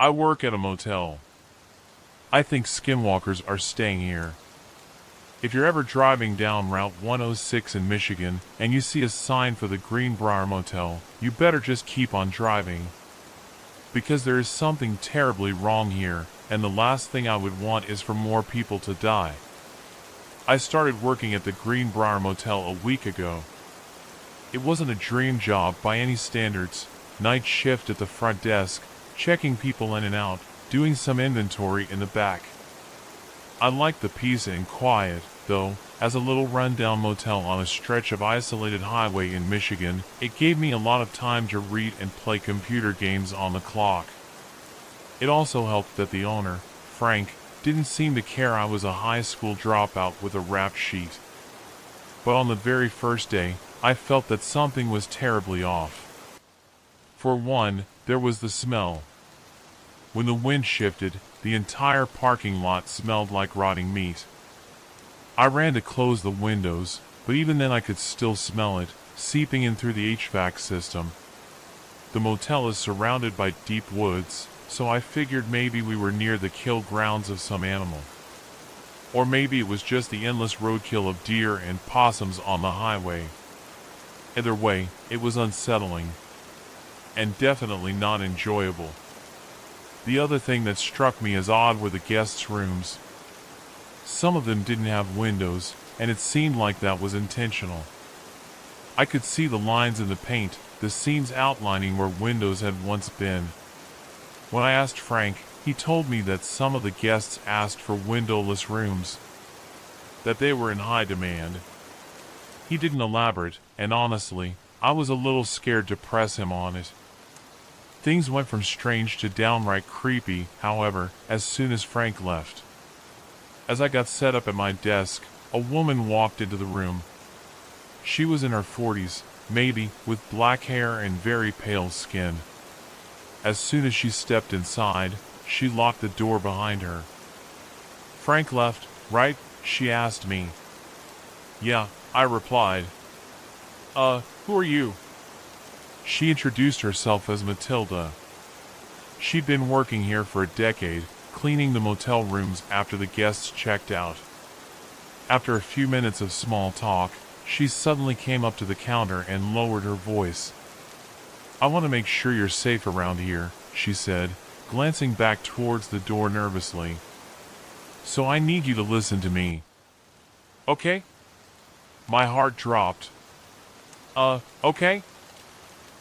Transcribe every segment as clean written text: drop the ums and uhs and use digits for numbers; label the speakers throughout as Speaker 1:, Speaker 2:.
Speaker 1: I work at a motel. I think skinwalkers are staying here. If you're ever driving down Route 106 in Michigan and you see a sign for the Greenbrier Motel, you better just keep on driving. Because there is something terribly wrong here, and the last thing I would want is for more people to die. I started working at the Greenbrier Motel a week ago. It wasn't a dream job by any standards. Night shift at the front desk, checking people in and out, doing some inventory in the back. I liked the peace and quiet, though. As a little rundown motel on a stretch of isolated highway in Michigan, it gave me a lot of time to read and play computer games on the clock. It also helped that the owner, Frank, didn't seem to care I was a high school dropout with a rap sheet. But on the very first day, I felt that something was terribly off. For one, there was the smell. When the wind shifted, the entire parking lot smelled like rotting meat. I ran to close the windows, but even then I could still smell it, seeping in through the HVAC system. The motel is surrounded by deep woods, so I figured maybe we were near the kill grounds of some animal. Or maybe it was just the endless roadkill of deer and possums on the highway. Either way, it was unsettling. And definitely not enjoyable. The other thing that struck me as odd were the guests' rooms. Some of them didn't have windows, and it seemed like that was intentional. I could see the lines in the paint, the seams outlining where windows had once been. When I asked Frank, he told me that some of the guests asked for windowless rooms, that they were in high demand. He didn't elaborate, and honestly, I was a little scared to press him on it. Things went from strange to downright creepy, however, as soon as Frank left. As I got set up at my desk, a woman walked into the room. She was in her 40s, maybe, with black hair and very pale skin. As soon as she stepped inside, she locked the door behind her. "Frank left, right?" she asked me. "Yeah," I replied. Who are you?" She introduced herself as Matilda. She'd been working here for a decade, cleaning the motel rooms after the guests checked out. After a few minutes of small talk, she suddenly came up to the counter and lowered her voice. "I want to make sure you're safe around here," she said, glancing back towards the door nervously. "So I need you to listen to me." "Okay?" My heart dropped. Okay?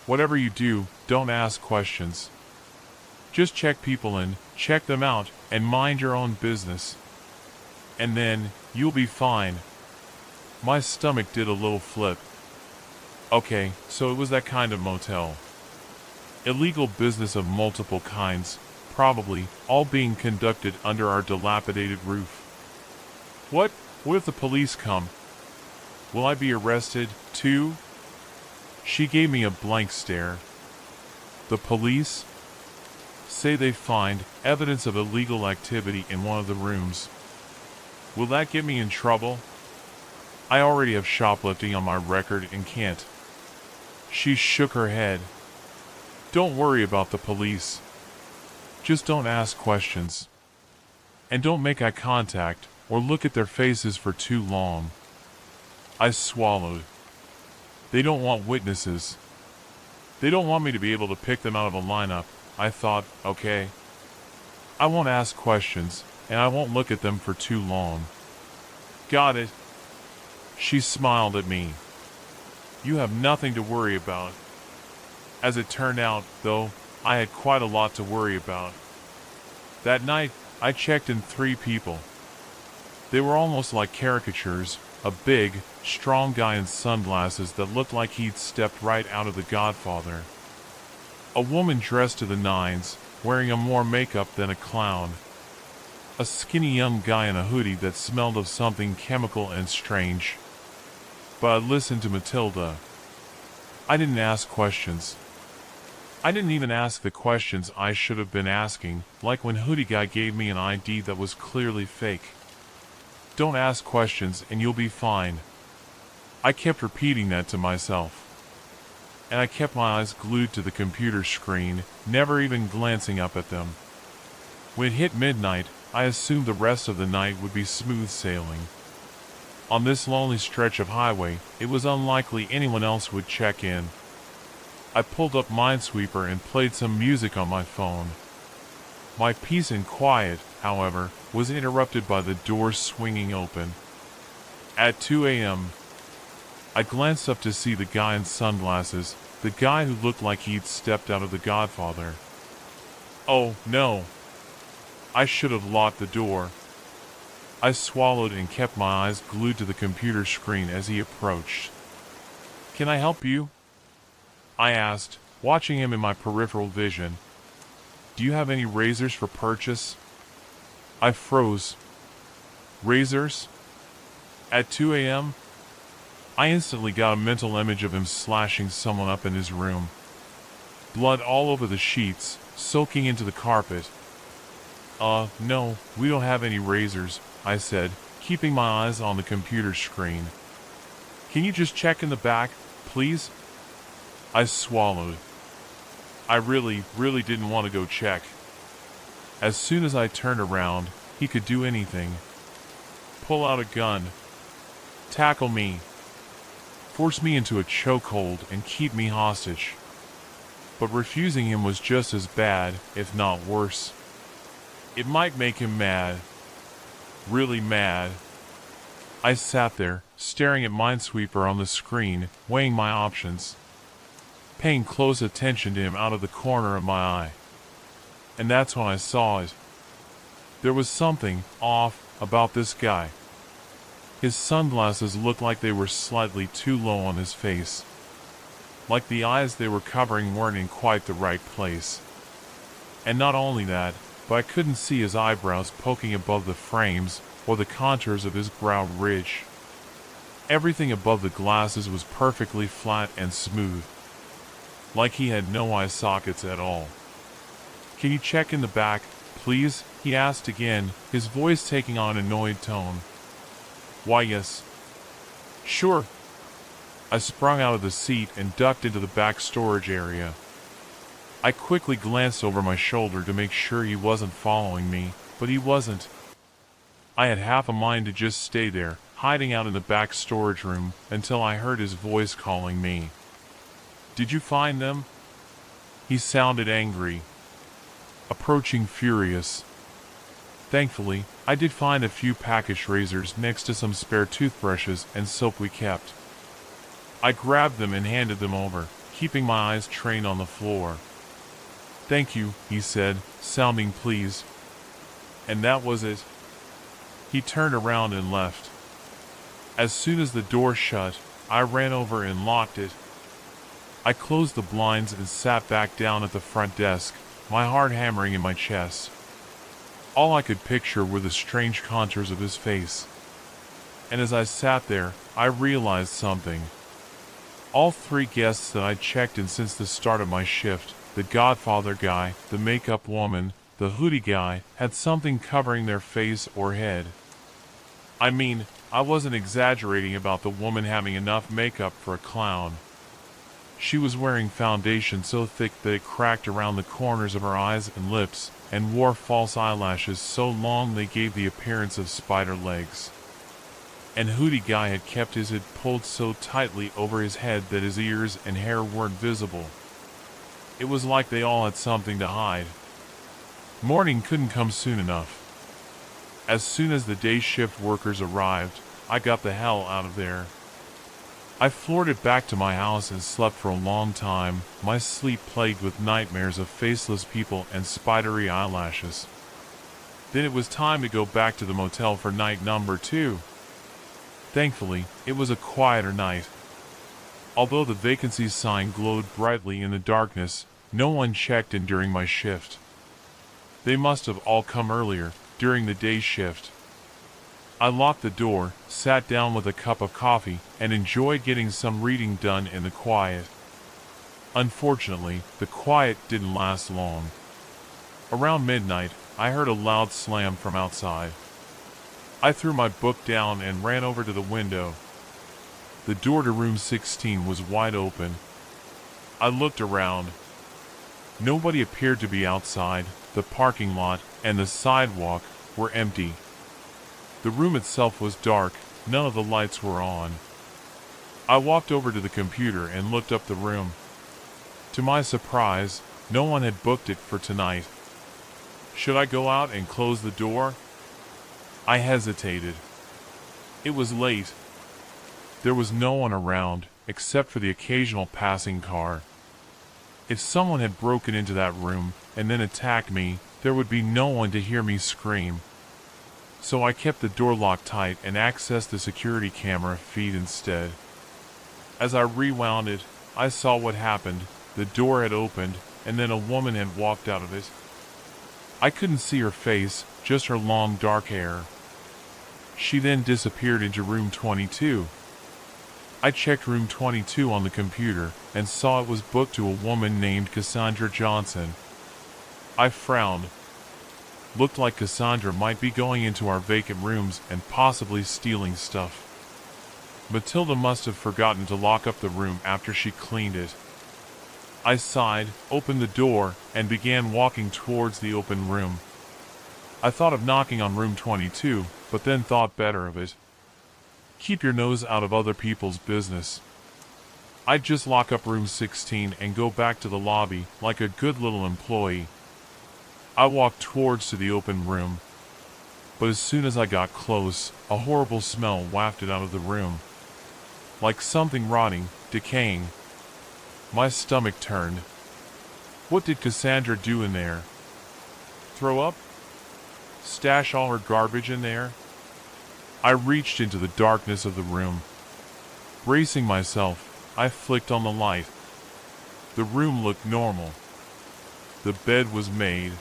Speaker 1: "Whatever you do, don't ask questions. Just check people in, check them out, and mind your own business. And then, you'll be fine." My stomach did a little flip. Okay, so it was that kind of motel. Illegal business of multiple kinds, probably, all being conducted under our dilapidated roof. What if the police come? Will I be arrested, too? She gave me a blank stare. The police? Say they find evidence of illegal activity in one of the rooms. Will that get me in trouble? I already have shoplifting on my record and can't. She shook her head. "Don't worry about the police. Just don't ask questions. And don't make eye contact or look at their faces for too long." I swallowed. They don't want witnesses. They don't want me to be able to pick them out of a lineup. I thought, okay. I won't ask questions, and I won't look at them for too long. Got it. She smiled at me. You have nothing to worry about. As it turned out, though, I had quite a lot to worry about. That night, I checked in 3 people. They were almost like caricatures, a big, strong guy in sunglasses that looked like he'd stepped right out of The Godfather. A woman dressed to the nines, wearing a more makeup than a clown. A skinny young guy in a hoodie that smelled of something chemical and strange. But I listened to Matilda. I didn't ask questions. I didn't even ask the questions I should have been asking, like when Hoodie Guy gave me an ID that was clearly fake. Don't ask questions and you'll be fine. I kept repeating that to myself. And I kept my eyes glued to the computer screen, never even glancing up at them. When it hit midnight, I assumed the rest of the night would be smooth sailing. On this lonely stretch of highway, it was unlikely anyone else would check in. I pulled up Minesweeper and played some music on my phone. My peace and quiet, however, was interrupted by the door swinging open. At 2 a.m., I glanced up to see the guy in sunglasses, the guy who looked like he'd stepped out of The Godfather. Oh, no. I should have locked the door. I swallowed and kept my eyes glued to the computer screen as he approached. "Can I help you?" I asked, watching him in my peripheral vision. "Do you have any razors for purchase?" I froze. Razors? At 2 a.m.? I instantly got a mental image of him slashing someone up in his room. Blood all over the sheets, soaking into the carpet. No, we don't have any razors," I said, keeping my eyes on the computer screen. "Can you just check in the back, please?" I swallowed. I really didn't want to go check. As soon as I turned around, he could do anything. Pull out a gun. Tackle me. Force me into a chokehold and keep me hostage. But refusing him was just as bad, if not worse. It might make him mad. Really mad. I sat there, staring at Minesweeper on the screen, weighing my options. Paying close attention to him out of the corner of my eye. And that's when I saw it. There was something off about this guy. His sunglasses looked like they were slightly too low on his face. Like the eyes they were covering weren't in quite the right place. And not only that, but I couldn't see his eyebrows poking above the frames or the contours of his brow ridge. Everything above the glasses was perfectly flat and smooth. Like he had no eye sockets at all. "Can you check in the back, please?" he asked again, his voice taking on an annoyed tone. "Why, yes. Sure." I sprung out of the seat and ducked into the back storage area. I quickly glanced over my shoulder to make sure he wasn't following me, but he wasn't. I had half a mind to just stay there, hiding out in the back storage room, until I heard his voice calling me. "Did you find them?" He sounded angry. Approaching furious. Thankfully, I did find a few package razors next to some spare toothbrushes and soap we kept. I grabbed them and handed them over, keeping my eyes trained on the floor. "Thank you," he said, sounding pleased. And that was it. He turned around and left. As soon as the door shut, I ran over and locked it. I closed the blinds and sat back down at the front desk, my heart hammering in my chest. All I could picture were the strange contours of his face. And as I sat there, I realized something. All three guests that I'd checked in since the start of my shift, the Godfather guy, the makeup woman, the hoodie guy, had something covering their face or head. I mean, I wasn't exaggerating about the woman having enough makeup for a clown. She was wearing foundation so thick that it cracked around the corners of her eyes and lips, and wore false eyelashes so long they gave the appearance of spider legs. And hoodie guy had kept his head pulled so tightly over his head that his ears and hair weren't visible. It was like they all had something to hide. Morning couldn't come soon enough. As soon as the day shift workers arrived, I got the hell out of there. I floored it back to my house and slept for a long time, my sleep plagued with nightmares of faceless people and spidery eyelashes. Then it was time to go back to the motel for night number 2. Thankfully, it was a quieter night. Although the vacancy sign glowed brightly in the darkness, no one checked in during my shift. They must have all come earlier, during the day shift. I locked the door, sat down with a cup of coffee, and enjoyed getting some reading done in the quiet. Unfortunately, the quiet didn't last long. Around midnight, I heard a loud slam from outside. I threw my book down and ran over to the window. The door to room 16 was wide open. I looked around. Nobody appeared to be outside, the parking lot, and the sidewalk were empty. The room itself was dark, none of the lights were on. I walked over to the computer and looked up the room. To my surprise, no one had booked it for tonight. Should I go out and close the door? I hesitated. It was late. There was no one around, except for the occasional passing car. If someone had broken into that room and then attacked me, there would be no one to hear me scream. So I kept the door locked tight and accessed the security camera feed instead. As I rewound it, I saw what happened. The door had opened, and then a woman had walked out of it. I couldn't see her face, just her long dark hair. She then disappeared into room 22. I checked room 22 on the computer and saw it was booked to a woman named Cassandra Johnson. I frowned. Looked like Cassandra might be going into our vacant rooms and possibly stealing stuff. Matilda must have forgotten to lock up the room after she cleaned it. I sighed, opened the door, and began walking towards the open room. I thought of knocking on room 22, but then thought better of it. Keep your nose out of other people's business. I'd just lock up room 16 and go back to the lobby like a good little employee. I walked towards to the open room. But as soon as I got close, a horrible smell wafted out of the room. Like something rotting, decaying. My stomach turned. What did Cassandra do in there? Throw up? Stash all her garbage in there? I reached into the darkness of the room. Bracing myself, I flicked on the light. The room looked normal. The bed was made.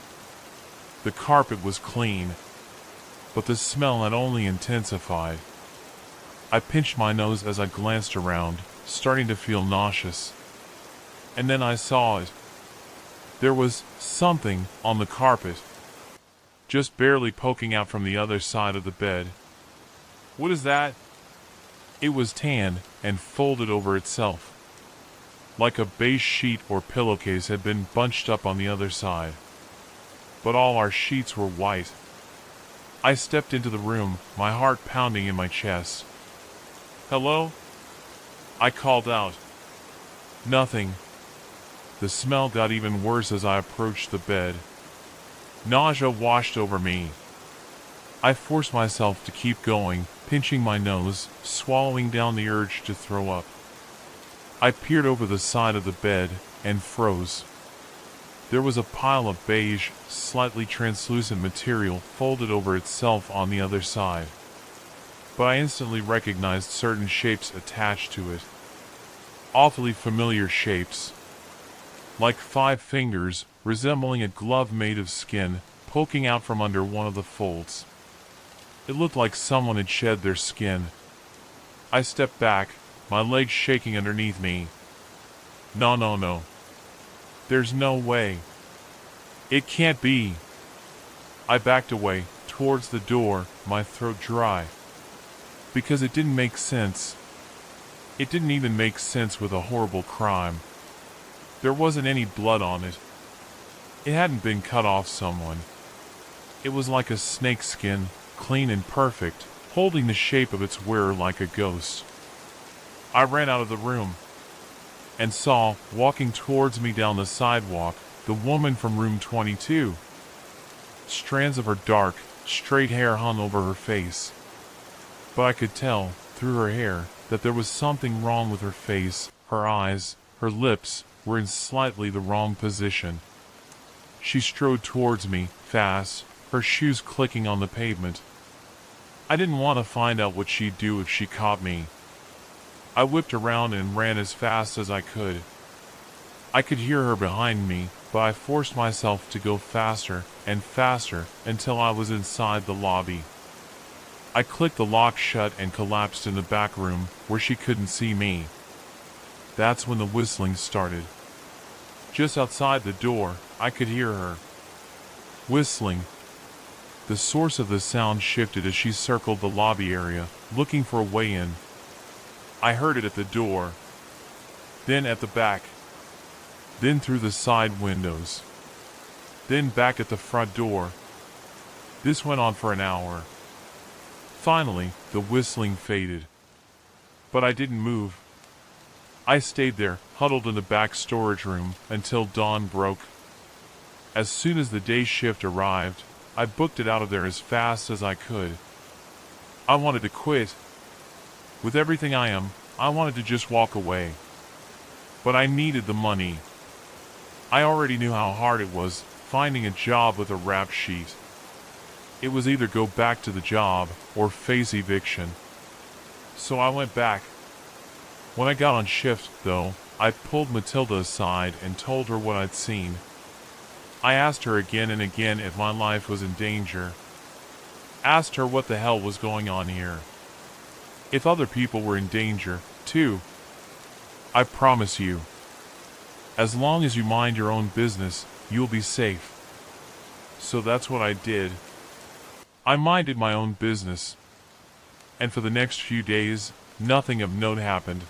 Speaker 1: The carpet was clean. But the smell had only intensified. I pinched my nose as I glanced around, starting to feel nauseous. And then I saw it. There was something on the carpet, just barely poking out from the other side of the bed. What is that? It was tan and folded over itself, like a beige sheet or pillowcase had been bunched up on the other side. But all our sheets were white. I stepped into the room, my heart pounding in my chest. Hello? I called out. Nothing. The smell got even worse as I approached the bed. Nausea washed over me. I forced myself to keep going, pinching my nose, swallowing down the urge to throw up. I peered over the side of the bed and froze. There was a pile of beige, slightly translucent material folded over itself on the other side. But I instantly recognized certain shapes attached to it. Awfully familiar shapes. Like 5 fingers, resembling a glove made of skin, poking out from under one of the folds. It looked like someone had shed their skin. I stepped back, my legs shaking underneath me. No. There's no way. It can't be. I backed away, towards the door, my throat dry. Because it didn't make sense. It didn't even make sense with a horrible crime. There wasn't any blood on it. It hadn't been cut off someone. It was like a snake skin, clean and perfect, holding the shape of its wearer like a ghost. I ran out of the room and saw, walking towards me down the sidewalk, the woman from room 22. Strands of her dark, straight hair hung over her face. But I could tell, through her hair, that there was something wrong with her face. Her eyes, her lips, were in slightly the wrong position. She strode towards me, fast, her shoes clicking on the pavement. I didn't want to find out what she'd do if she caught me. I whipped around and ran as fast as I could. I could hear her behind me, but I forced myself to go faster and faster until I was inside the lobby. I clicked the lock shut and collapsed in the back room where she couldn't see me. That's when the whistling started. Just outside the door, I could hear her whistling. The source of the sound shifted as she circled the lobby area, looking for a way in. I heard it at the door, then at the back, then through the side windows. then back at the front door. This went on for an hour. Finally, the whistling faded. But I didn't move. I stayed there, huddled in the back storage room, until dawn broke. As soon as the day shift arrived, I booked it out of there as fast as I could. I wanted to quit. With everything I am, I wanted to just walk away. But I needed the money. I already knew how hard it was finding a job with a rap sheet. It was either go back to the job or face eviction. So I went back. When I got on shift, though, I pulled Matilda aside and told her what I'd seen. I asked her again and again if my life was in danger. Asked her what the hell was going on here. If other people were in danger, too. I promise you, as long as you mind your own business, you'll be safe. So that's what I did. I minded my own business. And for the next few days, nothing of note happened.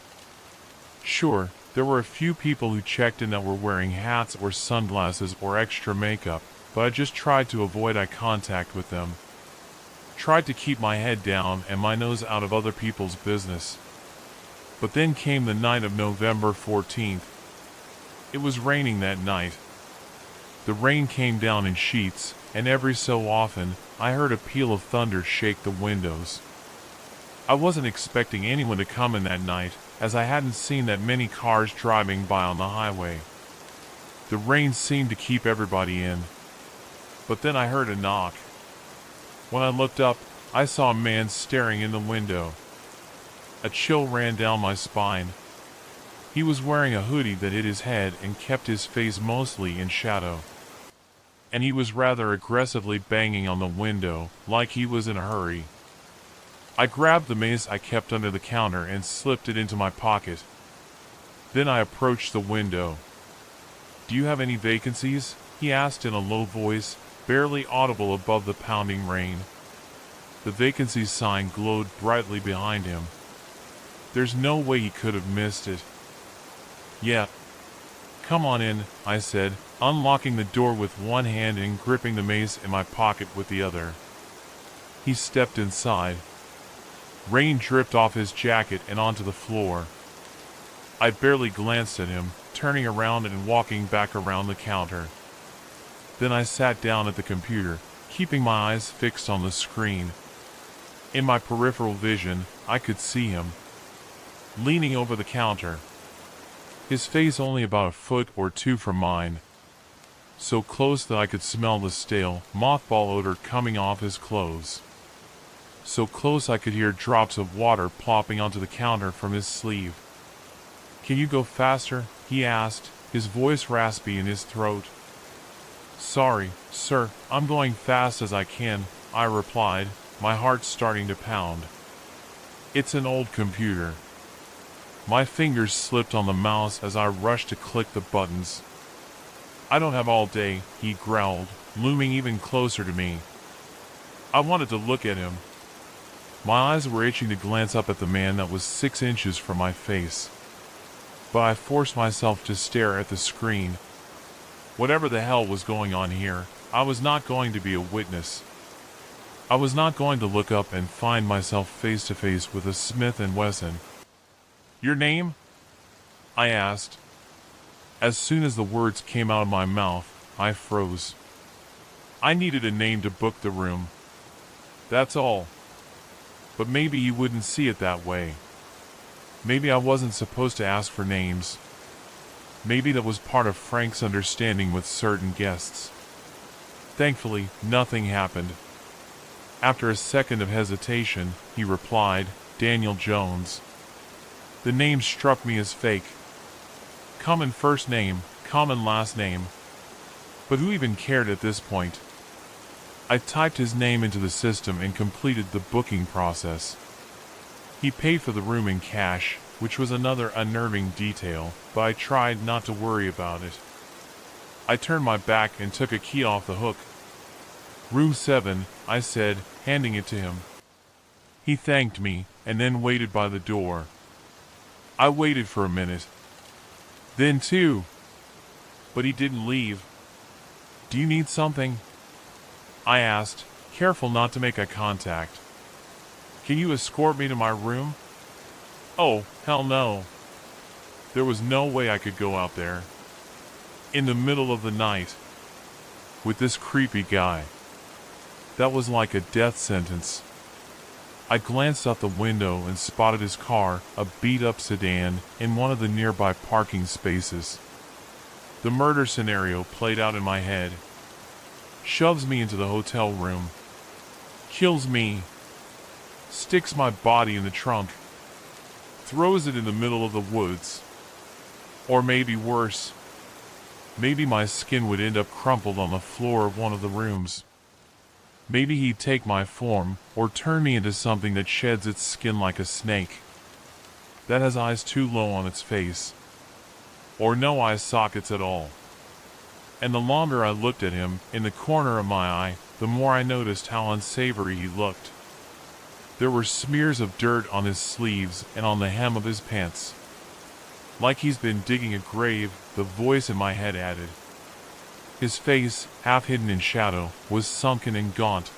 Speaker 1: Sure, there were a few people who checked in that were wearing hats or sunglasses or extra makeup, but I just tried to avoid eye contact with them. Tried to keep my head down and my nose out of other people's business. But then came the night of November 14th. It was raining that night. The rain came down in sheets, and every so often, I heard a peal of thunder shake the windows. I wasn't expecting anyone to come in that night, as I hadn't seen that many cars driving by on the highway. The rain seemed to keep everybody in. But then I heard a knock. When I looked up, I saw a man staring in the window. A chill ran down my spine. He was wearing a hoodie that hid his head and kept his face mostly in shadow. And he was rather aggressively banging on the window, like he was in a hurry. I grabbed the mace I kept under the counter and slipped it into my pocket. Then I approached the window. "Do you have any vacancies?" he asked in a low voice, barely audible above the pounding rain. The vacancies sign glowed brightly behind him. There's no way he could have missed it. "Yeah. Come on in," I said, unlocking the door with one hand and gripping the mace in my pocket with the other. He stepped inside. Rain dripped off his jacket and onto the floor. I barely glanced at him, turning around and walking back around the counter. Then I sat down at the computer, keeping my eyes fixed on the screen. In my peripheral vision, I could see him, leaning over the counter. His face only about a foot or two from mine. So close that I could smell the stale, mothball odor coming off his clothes. So close I could hear drops of water plopping onto the counter from his sleeve. "Can you go faster?" he asked, his voice raspy in his throat. "Sorry, sir, I'm going fast as I can," I replied, my heart starting to pound. It's an old computer. My fingers slipped on the mouse as I rushed to click the buttons. "I don't have all day," he growled, looming even closer to me. I wanted to look at him. My eyes were itching to glance up at the man that was 6 inches from my face. But I forced myself to stare at the screen. Whatever the hell was going on here, I was not going to be a witness. I was not going to look up and find myself face to face with a Smith & Wesson. "Your name?" I asked. As soon as the words came out of my mouth, I froze. I needed a name to book the room. That's all. But maybe you wouldn't see it that way. Maybe I wasn't supposed to ask for names. Maybe that was part of Frank's understanding with certain guests. Thankfully, nothing happened. After a second of hesitation, he replied, "Daniel Jones." The name struck me as fake. Common first name, common last name. But who even cared at this point? I typed his name into the system and completed the booking process. He paid for the room in cash, which was another unnerving detail, but I tried not to worry about it. I turned my back and took a key off the hook. "Room 7, I said, handing it to him. He thanked me, and then waited by the door. I waited for a minute. Then 2. But he didn't leave. Do you need something? I asked, careful not to make eye contact. Can you escort me to my room? Oh, hell no. There was no way I could go out there. In the middle of the night. With this creepy guy. That was like a death sentence. I glanced out the window and spotted his car, a beat-up sedan, in one of the nearby parking spaces. The murder scenario played out in my head. Shoves me into the hotel room. Kills me. Sticks my body in the trunk. Throws it in the middle of the woods. Or maybe worse. Maybe my skin would end up crumpled on the floor of one of the rooms. Maybe he'd take my form, or turn me into something that sheds its skin like a snake. That has eyes too low on its face. Or no eye sockets at all. And the longer I looked at him, in the corner of my eye, the more I noticed how unsavory he looked. There were smears of dirt on his sleeves and on the hem of his pants. Like he's been digging a grave, the voice in my head added. His face, half hidden in shadow, was sunken and gaunt.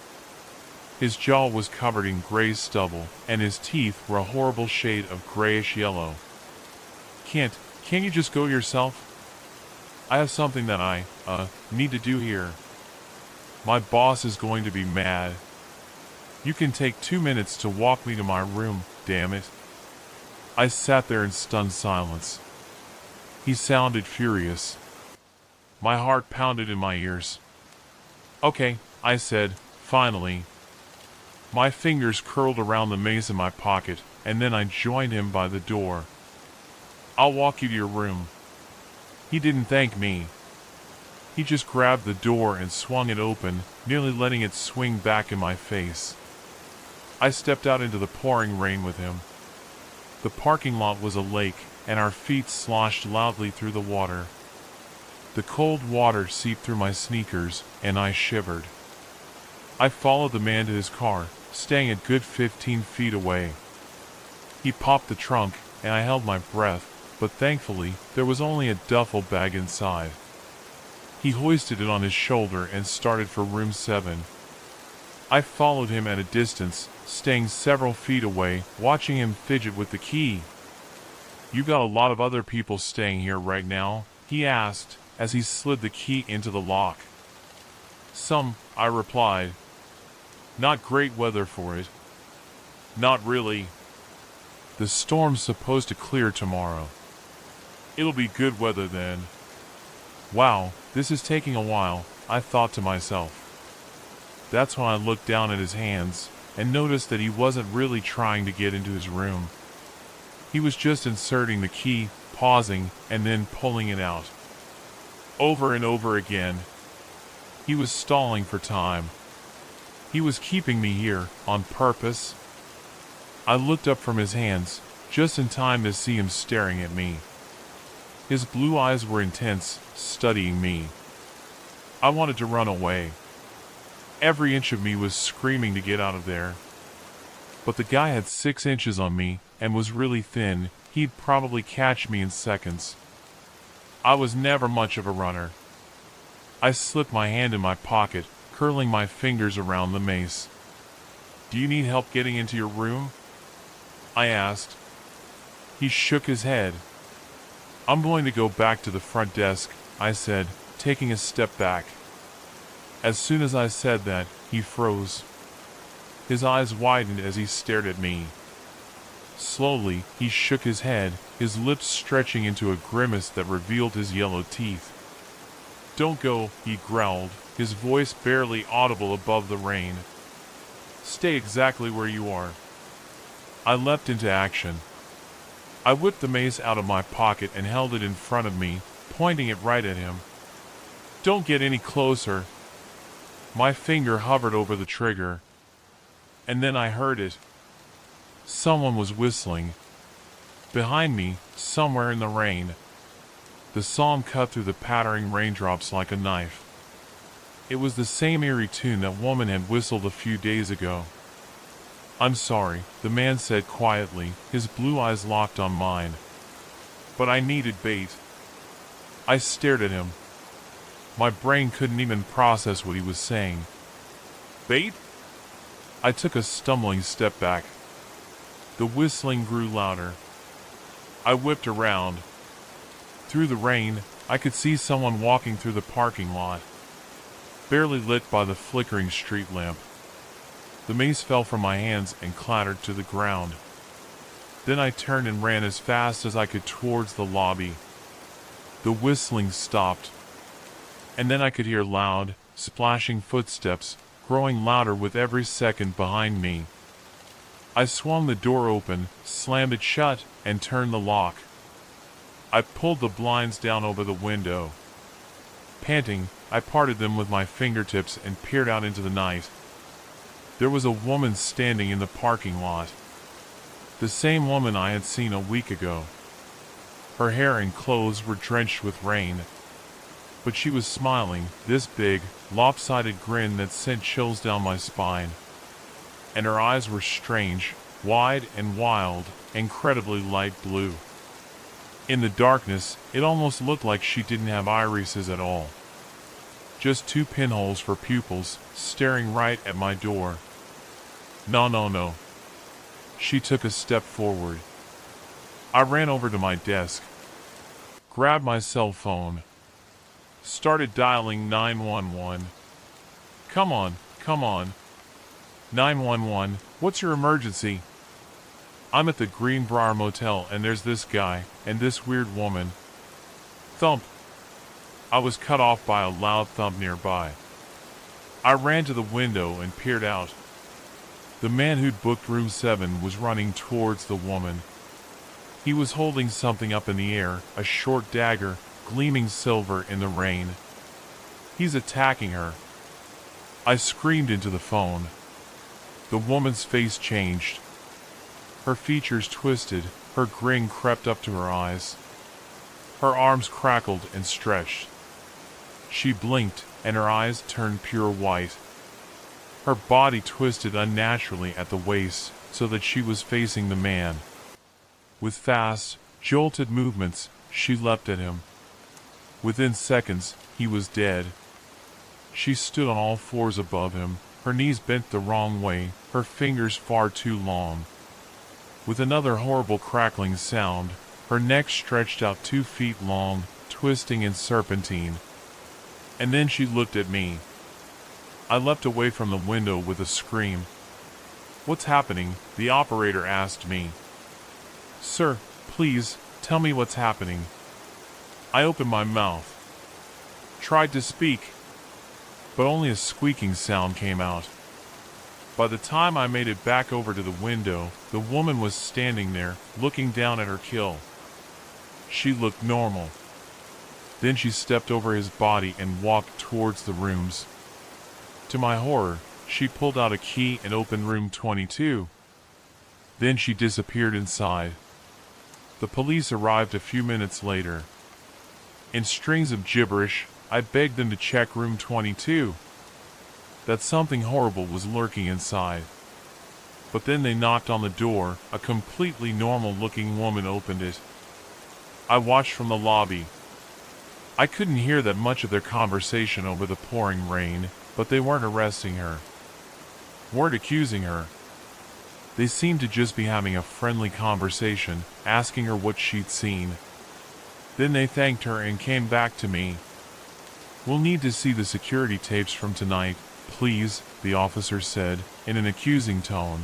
Speaker 1: His jaw was covered in gray stubble, and his teeth were a horrible shade of grayish yellow. Can't you just go yourself? I have something that I need to do here. My boss is going to be mad. You can take 2 minutes to walk me to my room, damn it. I sat there in stunned silence. He sounded furious. My heart pounded in my ears. Okay, I said, finally. My fingers curled around the mace in my pocket, and then I joined him by the door. I'll walk you to your room. He didn't thank me. He just grabbed the door and swung it open, nearly letting it swing back in my face. I stepped out into the pouring rain with him. The parking lot was a lake, and our feet sloshed loudly through the water. The cold water seeped through my sneakers, and I shivered. I followed the man to his car, staying a good 15 feet away. He popped the trunk, and I held my breath, but thankfully, there was only a duffel bag inside. He hoisted it on his shoulder and started for room 7. I followed him at a distance, staying several feet away, watching him fidget with the key. You got a lot of other people staying here right now? He asked, as he slid the key into the lock. Some, I replied. Not great weather for it. Not really. The storm's supposed to clear tomorrow. It'll be good weather then. Wow, this is taking a while, I thought to myself. That's when I looked down at his hands, and noticed that he wasn't really trying to get into his room. He was just inserting the key, pausing, and then pulling it out. Over and over again. He was stalling for time. He was keeping me here, on purpose. I looked up from his hands, just in time to see him staring at me. His blue eyes were intense, studying me. I wanted to run away. Every inch of me was screaming to get out of there. But the guy had 6 inches on me, and was really thin. He'd probably catch me in seconds. I was never much of a runner. I slipped my hand in my pocket, curling my fingers around the mace. Do you need help getting into your room? I asked. He shook his head. I'm going to go back to the front desk, I said, taking a step back. As soon as I said that, he froze. His eyes widened as he stared at me. Slowly, he shook his head, his lips stretching into a grimace that revealed his yellow teeth. Don't go, he growled, his voice barely audible above the rain. Stay exactly where you are. I leapt into action. I whipped the mace out of my pocket and held it in front of me, pointing it right at him. Don't get any closer. My finger hovered over the trigger. And then I heard it. Someone was whistling. Behind me, somewhere in the rain. The song cut through the pattering raindrops like a knife. It was the same eerie tune that woman had whistled a few days ago. I'm sorry, the man said quietly, his blue eyes locked on mine. But I needed bait. I stared at him. My brain couldn't even process what he was saying. Bait? I took a stumbling step back. The whistling grew louder. I whipped around. Through the rain, I could see someone walking through the parking lot, barely lit by the flickering street lamp. The mace fell from my hands and clattered to the ground. Then I turned and ran as fast as I could towards the lobby. The whistling stopped, and then I could hear loud, splashing footsteps, growing louder with every second behind me. I swung the door open, slammed it shut, and turned the lock. I pulled the blinds down over the window. Panting, I parted them with my fingertips and peered out into the night. There was a woman standing in the parking lot. The same woman I had seen a week ago. Her hair and clothes were drenched with rain, but she was smiling, this big, lopsided grin that sent chills down my spine. And her eyes were strange, wide and wild, incredibly light blue. In the darkness, it almost looked like she didn't have irises at all. Just two pinholes for pupils, staring right at my door. No. She took a step forward. I ran over to my desk, grabbed my cell phone, started dialing 911. Come on. 911, what's your emergency? I'm at the Greenbrier Motel and there's this guy, and this weird woman. Thump. I was cut off by a loud thump nearby. I ran to the window and peered out. The man who'd booked room 7 was running towards the woman. He was holding something up in the air, a short dagger, gleaming silver in the rain. He's attacking her. I screamed into the phone. The woman's face changed. Her features twisted, her grin crept up to her eyes. Her arms crackled and stretched. She blinked, and her eyes turned pure white. Her body twisted unnaturally at the waist, so that she was facing the man. With fast, jolted movements, she leapt at him. Within seconds, he was dead. She stood on all fours above him, her knees bent the wrong way, her fingers far too long. With another horrible crackling sound, her neck stretched out 2 feet long, twisting in serpentine. And then she looked at me. I leapt away from the window with a scream. What's happening? The operator asked me. Sir, please, tell me what's happening. I opened my mouth, tried to speak, but only a squeaking sound came out. By the time I made it back over to the window, the woman was standing there, looking down at her kill. She looked normal. Then she stepped over his body and walked towards the rooms. To my horror, she pulled out a key and opened room 22. Then she disappeared inside. The police arrived a few minutes later. In strings of gibberish, I begged them to check room 22. That something horrible was lurking inside. But then they knocked on the door. A completely normal-looking woman opened it. I watched from the lobby. I couldn't hear that much of their conversation over the pouring rain, but they weren't arresting her, weren't accusing her. They seemed to just be having a friendly conversation, asking her what she'd seen. Then they thanked her and came back to me. We'll need to see the security tapes from tonight, please, the officer said, in an accusing tone.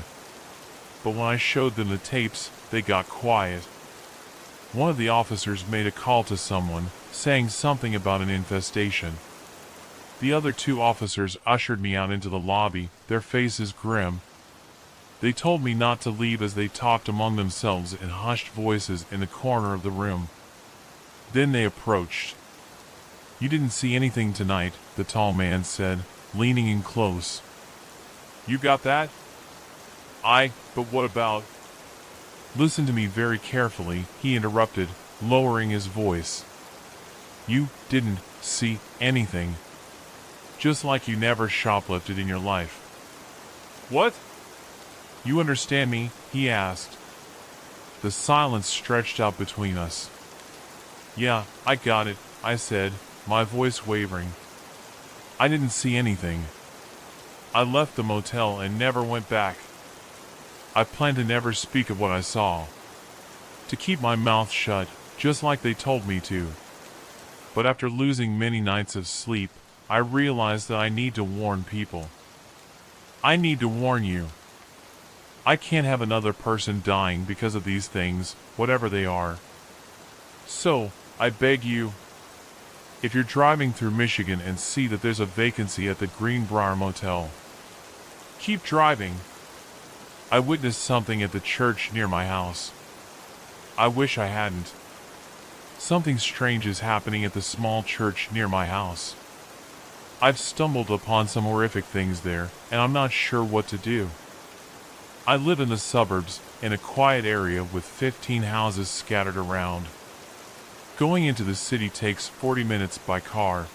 Speaker 1: But when I showed them the tapes, they got quiet. One of the officers made a call to someone, saying something about an infestation. The other 2 officers ushered me out into the lobby, their faces grim. They told me not to leave as they talked among themselves in hushed voices in the corner of the room. Then they approached. You didn't see anything tonight, the tall man said, leaning in close. You got that? But what about? Listen to me very carefully, he interrupted, lowering his voice. You didn't see anything. Just like you never shoplifted in your life. What? You understand me? He asked. The silence stretched out between us. Yeah, I got it, I said, my voice wavering. I didn't see anything. I left the motel and never went back. I plan to never speak of what I saw. To keep my mouth shut, just like they told me to. But after losing many nights of sleep, I realized that I need to warn people. I need to warn you. I can't have another person dying because of these things, whatever they are. So, I beg you, if you're driving through Michigan and see that there's a vacancy at the Greenbrier Motel, keep driving. I witnessed something at the church near my house. I wish I hadn't. Something strange is happening at the small church near my house. I've stumbled upon some horrific things there, and I'm not sure what to do. I live in the suburbs, in a quiet area with 15 houses scattered around. Going into the city takes 40 minutes by car.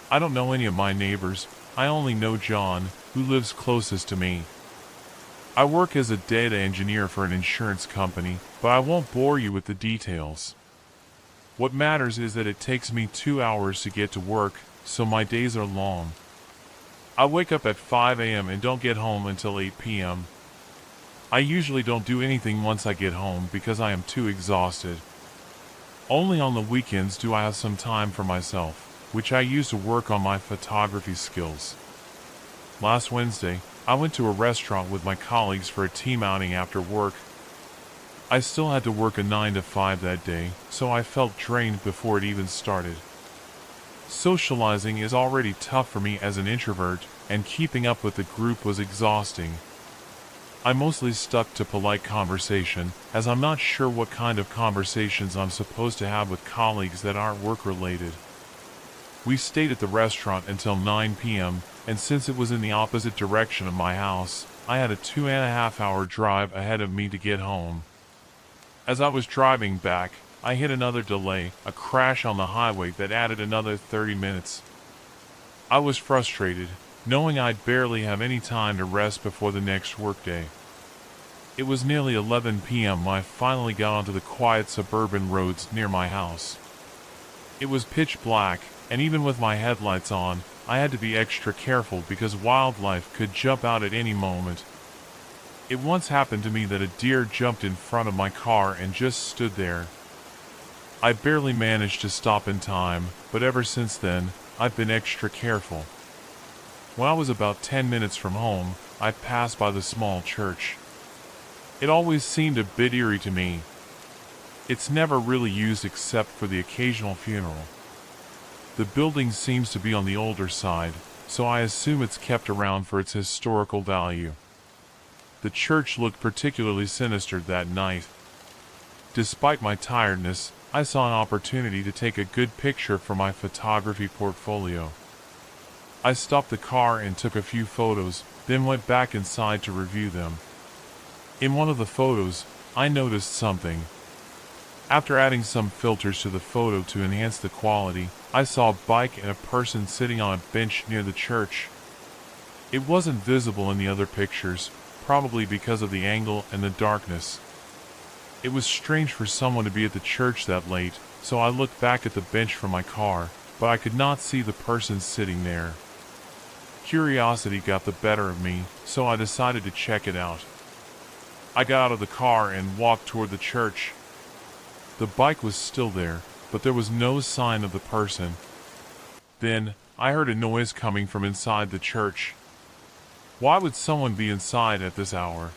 Speaker 1: I don't know any of my neighbors. I only know John, who lives closest to me. I work as a data engineer for an insurance company, but I won't bore you with the details. What matters is that it takes me 2 hours to get to work, so my days are long. I wake up at 5 a.m. and don't get home until 8 p.m. I usually don't do anything once I get home because I am too exhausted. Only on the weekends do I have some time for myself, which I use to work on my photography skills. Last Wednesday, I went to a restaurant with my colleagues for a team outing after work. I still had to work a 9 to 5 that day, so I felt drained before it even started. Socializing is already tough for me as an introvert, and keeping up with the group was exhausting. I mostly stuck to polite conversation, as I'm not sure what kind of conversations I'm supposed to have with colleagues that aren't work-related. We stayed at the restaurant until 9 p.m., and since it was in the opposite direction of my house, I had a 2.5-hour drive ahead of me to get home. As I was driving back, I hit another delay, a crash on the highway that added another 30 minutes. I was frustrated, knowing I'd barely have any time to rest before the next workday. It was nearly 11 p.m. when I finally got onto the quiet suburban roads near my house. It was pitch black, and even with my headlights on, I had to be extra careful because wildlife could jump out at any moment. It once happened to me that a deer jumped in front of my car and just stood there. I barely managed to stop in time, but ever since then, I've been extra careful. When I was about 10 minutes from home, I passed by the small church. It always seemed a bit eerie to me. It's never really used except for the occasional funeral. The building seems to be on the older side, so I assume it's kept around for its historical value. The church looked particularly sinister that night. Despite my tiredness, I saw an opportunity to take a good picture for my photography portfolio. I stopped the car and took a few photos, then went back inside to review them. In one of the photos, I noticed something. After adding some filters to the photo to enhance the quality, I saw a bike and a person sitting on a bench near the church. It wasn't visible in the other pictures, probably because of the angle and the darkness. It was strange for someone to be at the church that late, so I looked back at the bench from my car, but I could not see the person sitting there. Curiosity got the better of me, so I decided to check it out. I got out of the car and walked toward the church. The bike was still there, but there was no sign of the person. Then, I heard a noise coming from inside the church. Why would someone be inside at this hour?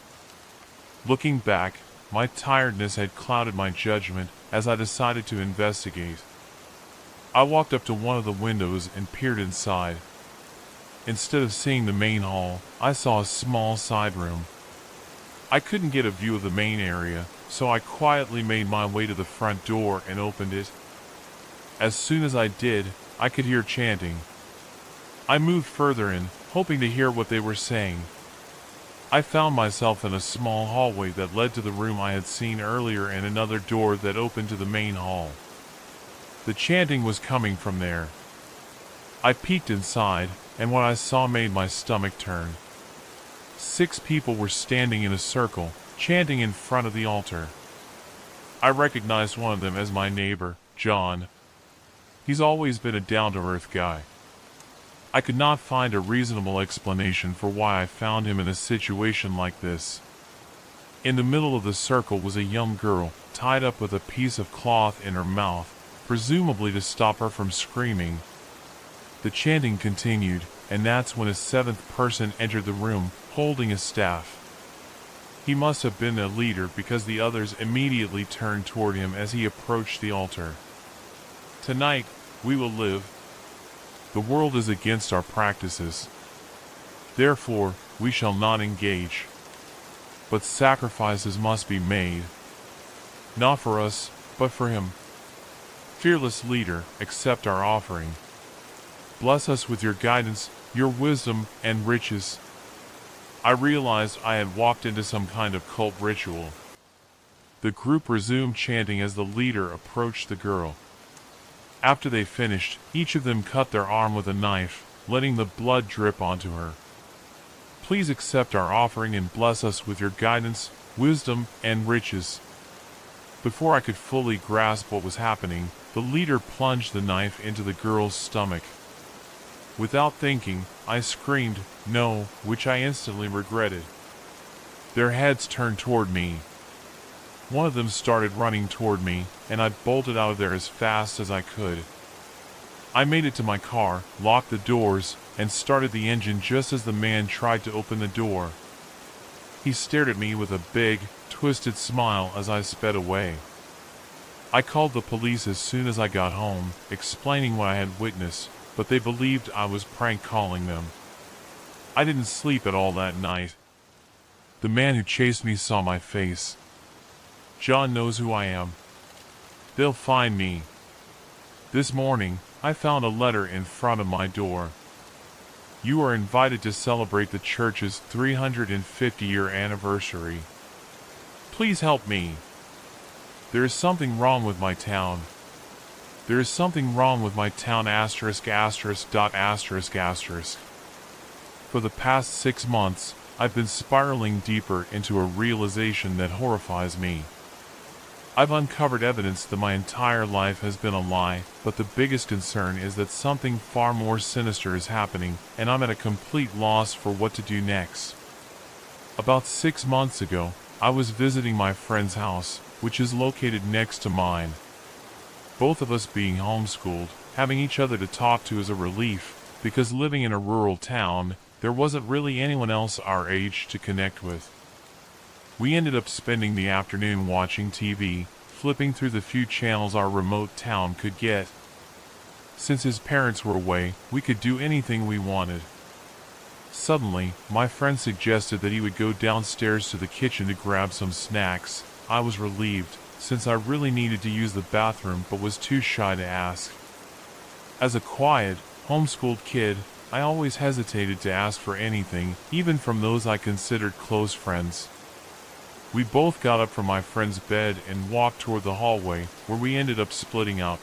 Speaker 1: Looking back, my tiredness had clouded my judgment as I decided to investigate. I walked up to one of the windows and peered inside. Instead of seeing the main hall, I saw a small side room. I couldn't get a view of the main area, so I quietly made my way to the front door and opened it. As soon as I did, I could hear chanting. I moved further in, hoping to hear what they were saying. I found myself in a small hallway that led to the room I had seen earlier and another door that opened to the main hall. The chanting was coming from there. I peeked inside, and what I saw made my stomach turn. 6 people were standing in a circle, chanting in front of the altar. I recognized one of them as my neighbor, John. He's always been a down-to-earth guy. I could not find a reasonable explanation for why I found him in a situation like this. In the middle of the circle was a young girl, tied up with a piece of cloth in her mouth, presumably to stop her from screaming. The chanting continued, and that's when a seventh person entered the room, holding a staff. He must have been a leader because the others immediately turned toward him as he approached the altar. Tonight, we will live. The world is against our practices. Therefore, we shall not engage. But sacrifices must be made. Not for us, but for him. Fearless leader, accept our offering. Bless us with your guidance, your wisdom, and riches. I realized I had walked into some kind of cult ritual. The group resumed chanting as the leader approached the girl. After they finished, each of them cut their arm with a knife, letting the blood drip onto her. Please accept our offering and bless us with your guidance, wisdom, and riches. Before I could fully grasp what was happening, the leader plunged the knife into the girl's stomach. Without thinking, I screamed, "No," which I instantly regretted. Their heads turned toward me. One of them started running toward me, and I bolted out of there as fast as I could. I made it to my car, locked the doors, and started the engine just as the man tried to open the door. He stared at me with a big, twisted smile as I sped away. I called the police as soon as I got home, explaining what I had witnessed, but they believed I was prank calling them. I didn't sleep at all that night. The man who chased me saw my face. John knows who I am. They'll find me. This morning, I found a letter in front of my door. You are invited to celebrate the church's 350-year anniversary. Please help me. There is something wrong with my town. There is something wrong with my town ********. For the past 6 months, I've been spiraling deeper into a realization that horrifies me. I've uncovered evidence that my entire life has been a lie, but the biggest concern is that something far more sinister is happening, and I'm at a complete loss for what to do next. About 6 months ago, I was visiting my friend's house, which is located next to mine. Both of us being homeschooled, having each other to talk to is a relief, because living in a rural town, there wasn't really anyone else our age to connect with. We ended up spending the afternoon watching TV, flipping through the few channels our remote town could get. Since his parents were away, we could do anything we wanted. Suddenly, my friend suggested that he would go downstairs to the kitchen to grab some snacks. I was relieved, since I really needed to use the bathroom but was too shy to ask. As a quiet, homeschooled kid, I always hesitated to ask for anything, even from those I considered close friends. We both got up from my friend's bed and walked toward the hallway, where we ended up splitting up.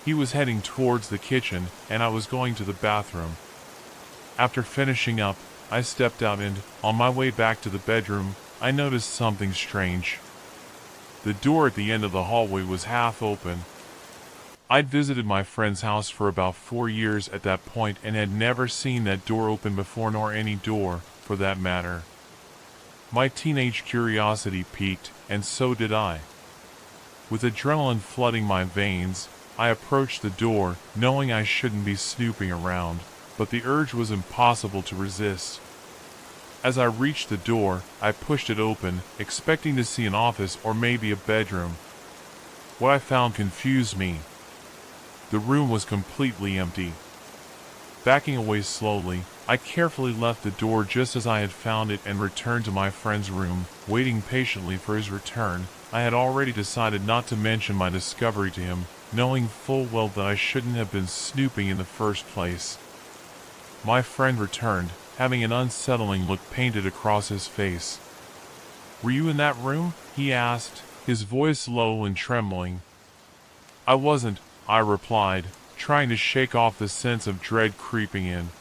Speaker 1: He was heading towards the kitchen, and I was going to the bathroom. After finishing up, I stepped out and, on my way back to the bedroom, I noticed something strange. The door at the end of the hallway was half open. I'd visited my friend's house for about 4 years at that point and had never seen that door open before, nor any door, for that matter. My teenage curiosity piqued, and so did I. With adrenaline flooding my veins, I approached the door, knowing I shouldn't be snooping around, but the urge was impossible to resist. As I reached the door, I pushed it open, expecting to see an office or maybe a bedroom. What I found confused me. The room was completely empty. Backing away slowly, I carefully left the door just as I had found it and returned to my friend's room, waiting patiently for his return. I had already decided not to mention my discovery to him, knowing full well that I shouldn't have been snooping in the first place. My friend returned, having an unsettling look painted across his face. "Were you in that room?" he asked, his voice low and trembling. "I wasn't," I replied, trying to shake off the sense of dread creeping in.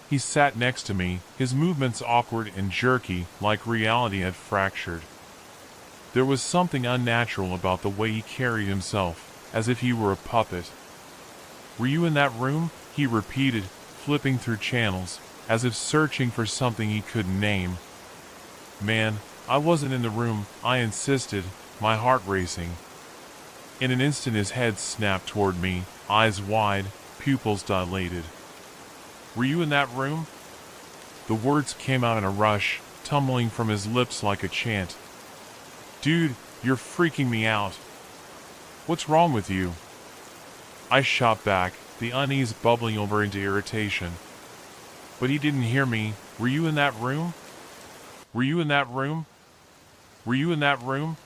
Speaker 1: He sat next to me, his movements awkward and jerky, like reality had fractured. There was something unnatural about the way he carried himself, as if he were a puppet. Were you in that room? He repeated, flipping through channels, as if searching for something he couldn't name. Man, I wasn't in the room, I insisted, my heart racing. In an instant his head snapped toward me, eyes wide, pupils dilated. Were you in that room? The words came out in a rush, tumbling from his lips like a chant. Dude, you're freaking me out. What's wrong with you? I shot back, the unease bubbling over into irritation. But he didn't hear me. Were you in that room? Were you in that room? Were you in that room?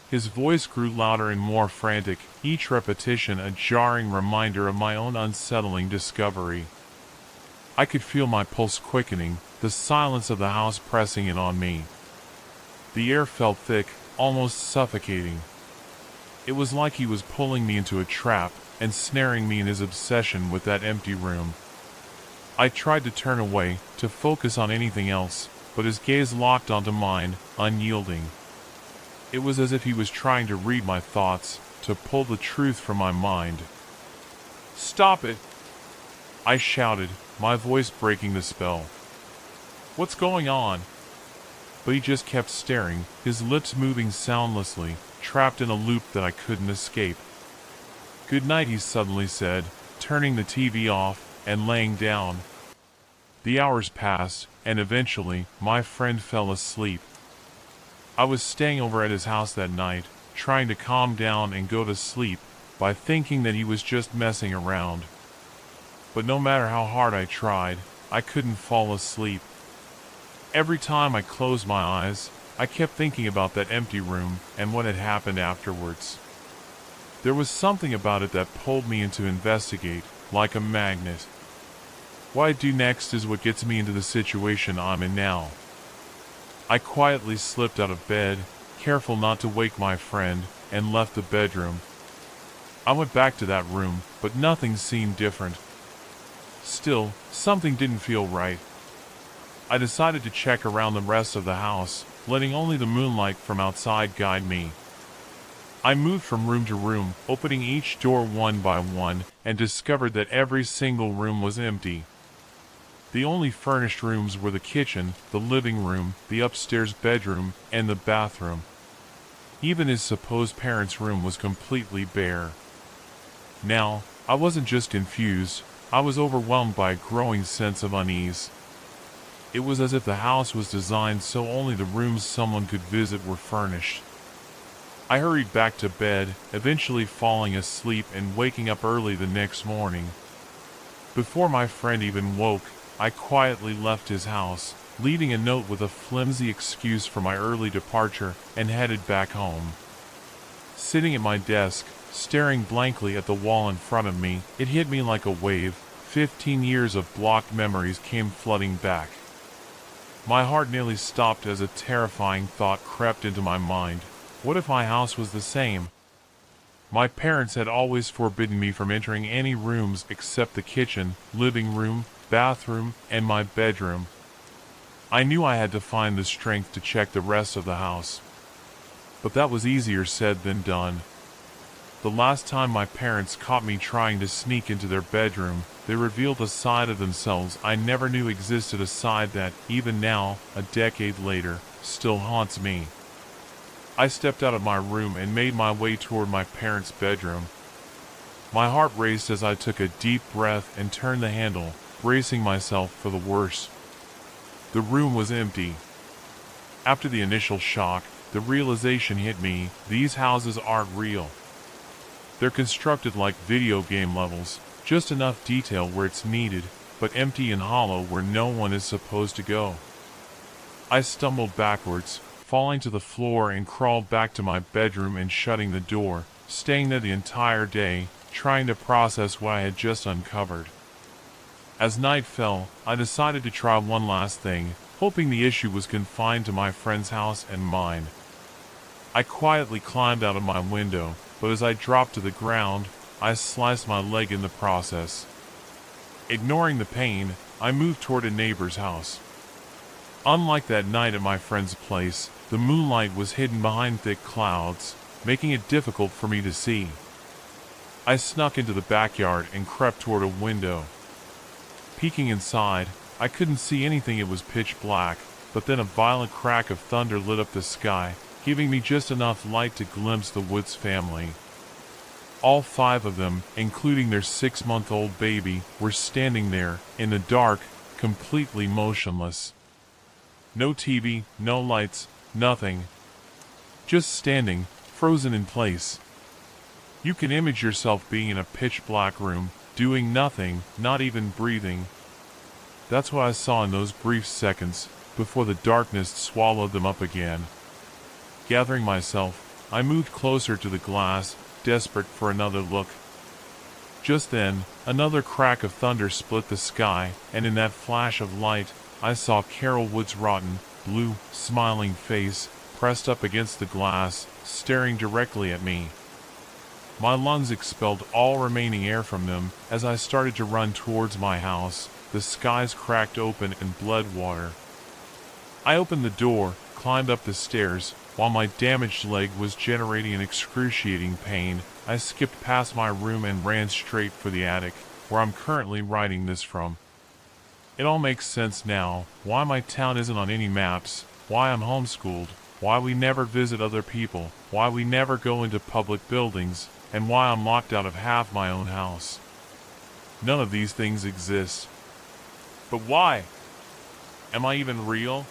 Speaker 1: His voice grew louder and more frantic, each repetition a jarring reminder of my own unsettling discovery. I could feel my pulse quickening, the silence of the house pressing in on me. The air felt thick, almost suffocating. It was like he was pulling me into a trap, and snaring me in his obsession with that empty room. I tried to turn away, to focus on anything else, but his gaze locked onto mine, unyielding. It was as if he was trying to read my thoughts, to pull the truth from my mind. Stop it! I shouted, my voice breaking the spell. What's going on? But he just kept staring, his lips moving soundlessly, trapped in a loop that I couldn't escape. Good night, he suddenly said, turning the TV off and laying down. The hours passed, and eventually, my friend fell asleep. I was staying over at his house that night, trying to calm down and go to sleep by thinking that he was just messing around. But no matter how hard I tried, I couldn't fall asleep. Every time I closed my eyes, I kept thinking about that empty room and what had happened afterwards. There was something about it that pulled me in to investigate, like a magnet. What I do next is what gets me into the situation I'm in now. I quietly slipped out of bed, careful not to wake my friend, and left the bedroom. I went back to that room, but nothing seemed different. Still, something didn't feel right. I decided to check around the rest of the house, letting only the moonlight from outside guide me. I moved from room to room, opening each door one by one, and discovered that every single room was empty. The only furnished rooms were the kitchen, the living room, the upstairs bedroom, and the bathroom. Even his supposed parents' room was completely bare. Now, I wasn't just confused, I was overwhelmed by a growing sense of unease. It was as if the house was designed so only the rooms someone could visit were furnished. I hurried back to bed, eventually falling asleep and waking up early the next morning. Before my friend even woke, I quietly left his house, leaving a note with a flimsy excuse for my early departure, and headed back home. Sitting at my desk, staring blankly at the wall in front of me, it hit me like a wave. 15 years of blocked memories came flooding back. My heart nearly stopped as a terrifying thought crept into my mind. What if my house was the same? My parents had always forbidden me from entering any rooms except the kitchen, living room, bathroom, and my bedroom. I knew I had to find the strength to check the rest of the house. But that was easier said than done. The last time my parents caught me trying to sneak into their bedroom, they revealed a side of themselves I never knew existed, a side that, even now, a decade later, still haunts me. I stepped out of my room and made my way toward my parents' bedroom. My heart raced as I took a deep breath and turned the handle, bracing myself for the worst. The room was empty. After the initial shock, the realization hit me: these houses aren't real. They're constructed like video game levels, just enough detail where it's needed, but empty and hollow where no one is supposed to go. I stumbled backwards, falling to the floor, and crawled back to my bedroom and shutting the door, staying there the entire day, trying to process what I had just uncovered. As night fell, I decided to try one last thing, hoping the issue was confined to my friend's house and mine. I quietly climbed out of my window, but as I dropped to the ground, I sliced my leg in the process. Ignoring the pain, I moved toward a neighbor's house. Unlike that night at my friend's place, the moonlight was hidden behind thick clouds, making it difficult for me to see. I snuck into the backyard and crept toward a window. Peeking inside, I couldn't see anything. It was pitch black, but then a violent crack of thunder lit up the sky, giving me just enough light to glimpse the Woods family. All 5 of them, including their 6-month-old baby, were standing there, in the dark, completely motionless. No TV, no lights, nothing. Just standing, frozen in place. You can image yourself being in a pitch-black room, doing nothing, not even breathing. That's what I saw in those brief seconds, before the darkness swallowed them up again. Gathering myself, I moved closer to the glass, desperate for another look. Just then, another crack of thunder split the sky, and in that flash of light, I saw Carol Wood's rotten, blue, smiling face, pressed up against the glass, staring directly at me. My lungs expelled all remaining air from them as I started to run towards my house. The skies cracked open and bled water. I opened the door, climbed up the stairs. While my damaged leg was generating an excruciating pain, I skipped past my room and ran straight for the attic, where I'm currently writing this from. It all makes sense now, why my town isn't on any maps, why I'm homeschooled, why we never visit other people, why we never go into public buildings, and why I'm locked out of half my own house. None of these things exist. But why? Am I even real?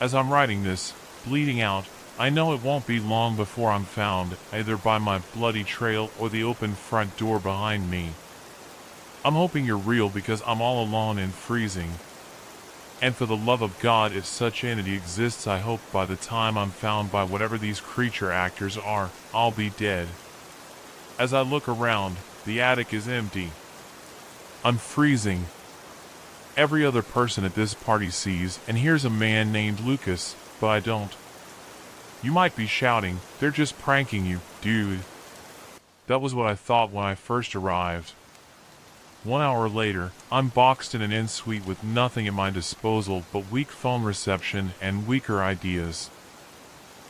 Speaker 1: As I'm writing this, bleeding out, I know it won't be long before I'm found, either by my bloody trail or the open front door behind me. I'm hoping you're real because I'm all alone and freezing. And for the love of God, if such entity exists, I hope by the time I'm found by whatever these creature actors are, I'll be dead. As I look around, the attic is empty. I'm freezing. Every other person at this party sees and hears a man named Lucas, but I don't. You might be shouting, they're just pranking you, dude. That was what I thought when I first arrived. 1 hour later, I'm boxed in an in-suite with nothing at my disposal but weak phone reception and weaker ideas.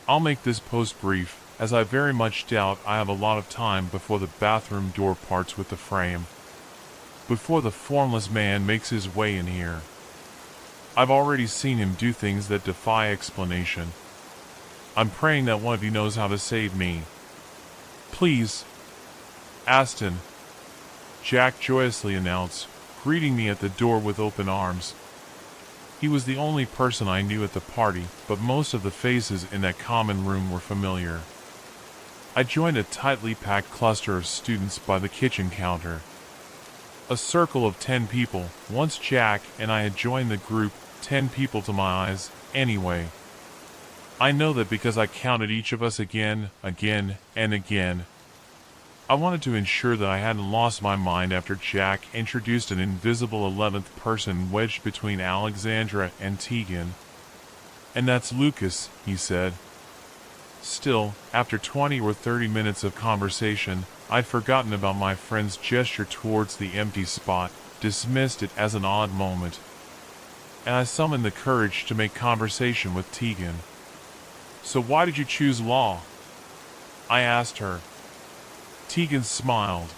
Speaker 1: I'll make this post brief, as I very much doubt I have a lot of time before the bathroom door parts with the frame. Before the formless man makes his way in here. I've already seen him do things that defy explanation. I'm praying that one of you knows how to save me. Please. Aston. Jack joyously announced, greeting me at the door with open arms. He was the only person I knew at the party, but most of the faces in that common room were familiar. I joined a tightly packed cluster of students by the kitchen counter. A circle of 10 people. Once Jack and I had joined the group, 10 people to my eyes, anyway. I know that because I counted each of us again, and again. I wanted to ensure that I hadn't lost my mind after Jack introduced an invisible 11th person wedged between Alexandra and Tegan. And that's Lucas, he said. Still, after 20 or 30 minutes of conversation, I'd forgotten about my friend's gesture towards the empty spot, dismissed it as an odd moment. And I summoned the courage to make conversation with Tegan. So why did you choose law? I asked her. Tegan smiled.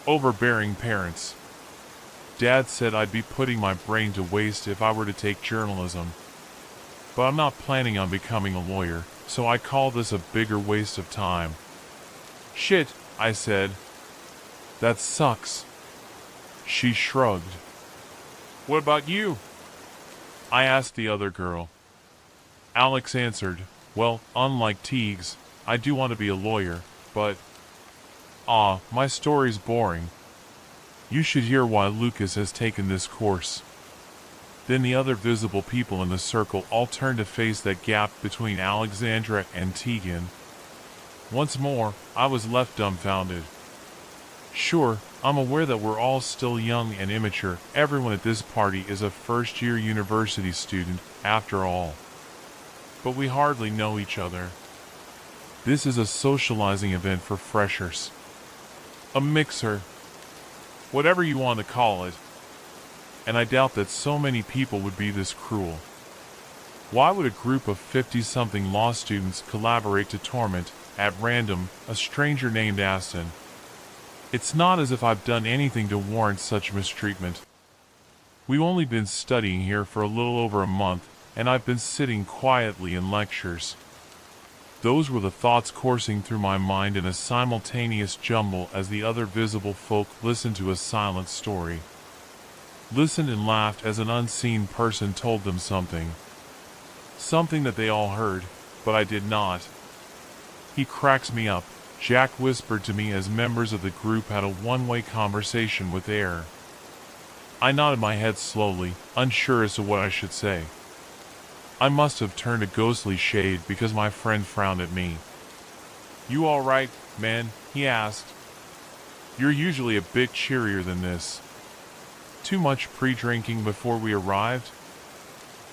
Speaker 1: Overbearing parents. Dad said I'd be putting my brain to waste if I were to take journalism. But I'm not planning on becoming a lawyer, so I call this a bigger waste of time. Shit, I said. That sucks. She shrugged. What about you? I asked the other girl. Alex answered, well, unlike Teagues, I do want to be a lawyer, but... my story's boring. You should hear why Lucas has taken this course. Then the other visible people in the circle all turned to face that gap between Alexandra and Tegan. Once more, I was left dumbfounded. Sure, I'm aware that we're all still young and immature. Everyone at this party is a first-year university student, after all. But we hardly know each other. This is a socializing event for freshers. A mixer. Whatever you want to call it. And I doubt that so many people would be this cruel. Why would a group of 50-something law students collaborate to torment, at random, a stranger named Aston? It's not as if I've done anything to warrant such mistreatment. We've only been studying here for a little over a month, and I've been sitting quietly in lectures. Those were the thoughts coursing through my mind in a simultaneous jumble as the other visible folk listened to a silent story. Listened and laughed as an unseen person told them something. Something that they all heard, but I did not. He cracks me up, Jack whispered to me as members of the group had a one-way conversation with air. I nodded my head slowly, unsure as to what I should say. I must have turned a ghostly shade because my friend frowned at me. "You all right, man?" he asked. "You're usually a bit cheerier than this. Too much pre-drinking before we arrived?"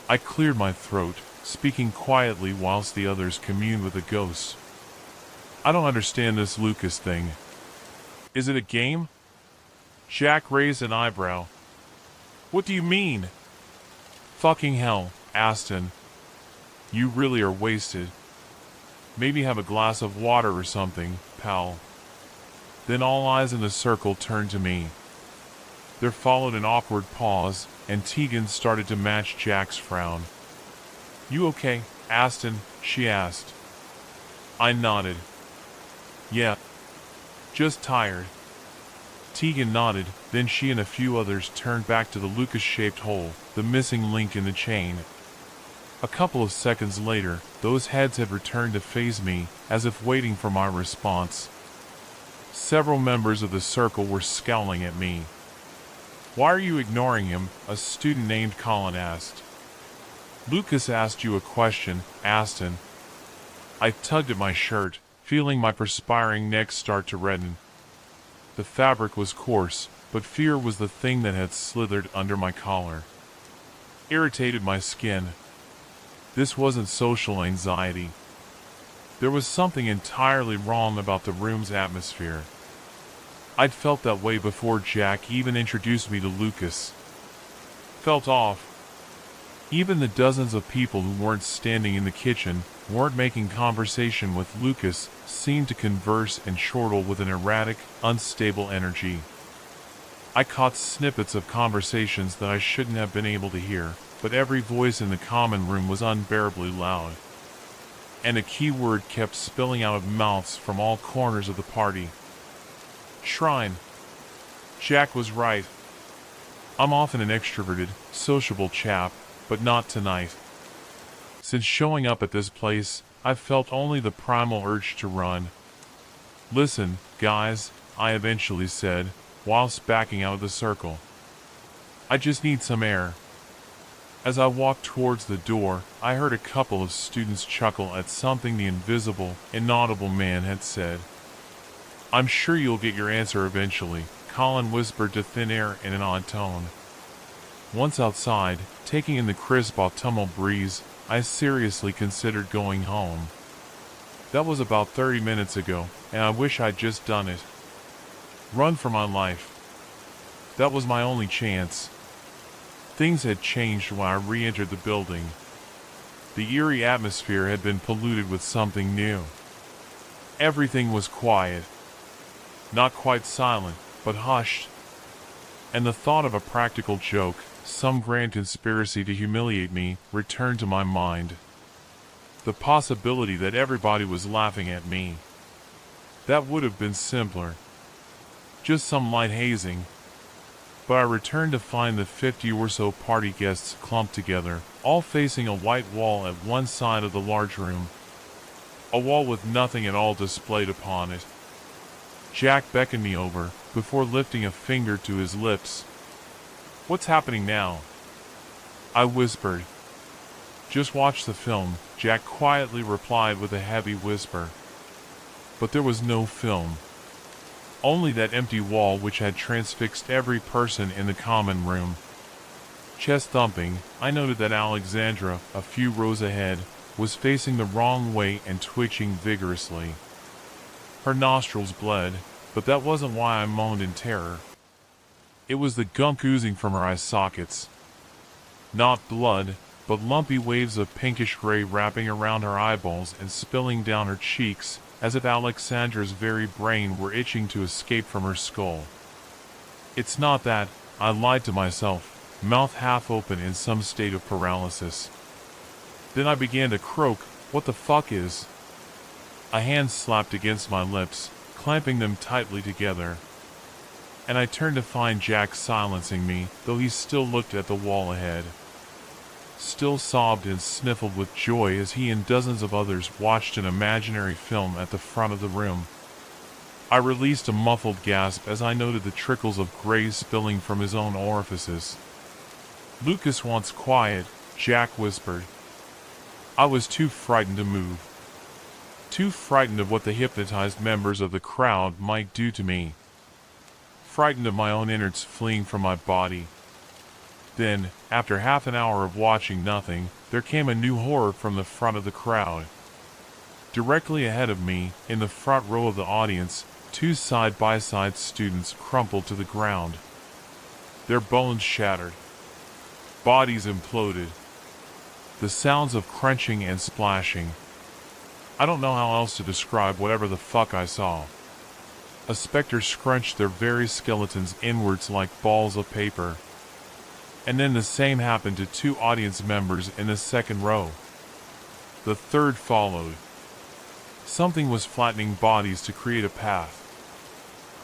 Speaker 1: I cleared my throat, speaking quietly whilst the others communed with the ghosts. "I don't understand this Lucas thing. Is it a game?" Jack raised an eyebrow. "What do you mean?" "Fucking hell, Aston. You really are wasted. Maybe have a glass of water or something, pal." Then all eyes in the circle turned to me. There followed an awkward pause, and Tegan started to match Jack's frown. "You okay, Aston?" she asked. I nodded. "Yeah. Just tired." Tegan nodded, then she and a few others turned back to the Lucas-shaped hole, the missing link in the chain. A couple of seconds later, those heads had returned to face me, as if waiting for my response. Several members of the circle were scowling at me. "Why are you ignoring him?" a student named Colin asked. "Lucas asked you a question, Aston." I tugged at my shirt, feeling my perspiring neck start to redden. The fabric was coarse, but fear was the thing that had slithered under my collar. Irritated my skin. This wasn't social anxiety. There was something entirely wrong about the room's atmosphere. I'd felt that way before Jack even introduced me to Lucas. Felt off. Even the dozens of people who weren't standing in the kitchen, weren't making conversation with Lucas, seemed to converse and chortle with an erratic, unstable energy. I caught snippets of conversations that I shouldn't have been able to hear, but every voice in the common room was unbearably loud. And a key word kept spilling out of mouths from all corners of the party. Shrine. Jack was right. I'm often an extroverted, sociable chap, but not tonight. Since showing up at this place, I've felt only the primal urge to run. "Listen, guys," I eventually said, whilst backing out of the circle. "I just need some air." As I walked towards the door, I heard a couple of students chuckle at something the invisible, inaudible man had said. "I'm sure you'll get your answer eventually," Colin whispered to thin air in an odd tone. Once outside, taking in the crisp autumnal breeze, I seriously considered going home. That was about 30 minutes ago, and I wish I'd just done it. Run for my life. That was my only chance. Things had changed when I re-entered the building. The eerie atmosphere had been polluted with something new. Everything was quiet. Not quite silent, but hushed. And the thought of a practical joke, some grand conspiracy to humiliate me, returned to my mind. The possibility that everybody was laughing at me. That would have been simpler. Just some light hazing. But I returned to find the 50 or so party guests clumped together, all facing a white wall at one side of the large room. A wall with nothing at all displayed upon it. Jack beckoned me over, before lifting a finger to his lips. "What's happening now?" I whispered. "Just watch the film," Jack quietly replied with a heavy whisper. But there was no film. Only that empty wall which had transfixed every person in the common room. Chest thumping, I noted that Alexandra, a few rows ahead, was facing the wrong way and twitching vigorously. Her nostrils bled, but that wasn't why I moaned in terror. It was the gunk oozing from her eye sockets. Not blood, but lumpy waves of pinkish gray wrapping around her eyeballs and spilling down her cheeks, as if Alexandra's very brain were itching to escape from her skull. "It's not that," I lied to myself, mouth half open in some state of paralysis. Then I began to croak, "What the fuck is?" A hand slapped against my lips, clamping them tightly together, and I turned to find Jack silencing me, though he still looked at the wall ahead. Still sobbed and sniffled with joy as he and dozens of others watched an imaginary film at the front of the room. I released a muffled gasp as I noted the trickles of gray spilling from his own orifices. "Lucas wants quiet," Jack whispered. I was too frightened to move. Too frightened of what the hypnotized members of the crowd might do to me. Frightened of my own innards fleeing from my body. Then, after half an hour of watching nothing, there came a new horror from the front of the crowd. Directly ahead of me, in the front row of the audience, two side-by-side students crumpled to the ground. Their bones shattered. Bodies imploded. The sounds of crunching and splashing. I don't know how else to describe whatever the fuck I saw. A specter scrunched their very skeletons inwards like balls of paper. And then the same happened to two audience members in the second row. The third followed. Something was flattening bodies to create a path,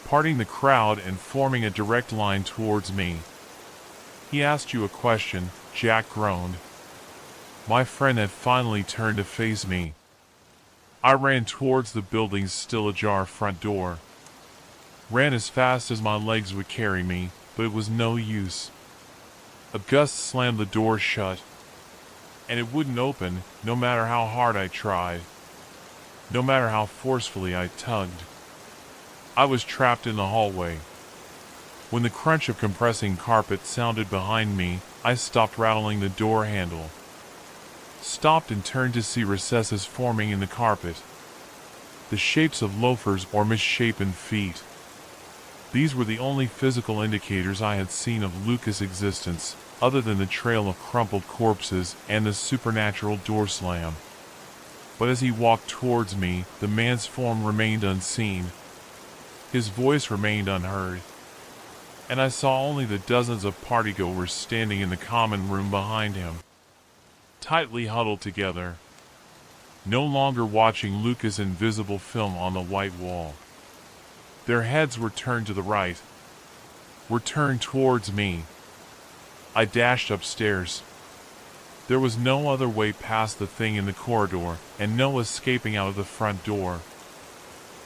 Speaker 1: parting the crowd and forming a direct line towards me. "He asked you a question," Jack groaned. My friend had finally turned to face me. I ran towards the building's still ajar front door. Ran as fast as my legs would carry me, but it was no use. A gust slammed the door shut, and it wouldn't open, no matter how hard I tried, no matter how forcefully I tugged. I was trapped in the hallway. When the crunch of compressing carpet sounded behind me, I stopped rattling the door handle. Stopped and turned to see recesses forming in the carpet. The shapes of loafers or misshapen feet. These were the only physical indicators I had seen of Lucas' existence, other than the trail of crumpled corpses and the supernatural door slam. But as he walked towards me, the man's form remained unseen. His voice remained unheard. And I saw only the dozens of partygoers standing in the common room behind him, tightly huddled together, no longer watching Lucas' invisible film on the white wall. Their heads were turned to the right, were turned towards me. I dashed upstairs. There was no other way past the thing in the corridor, and no escaping out of the front door.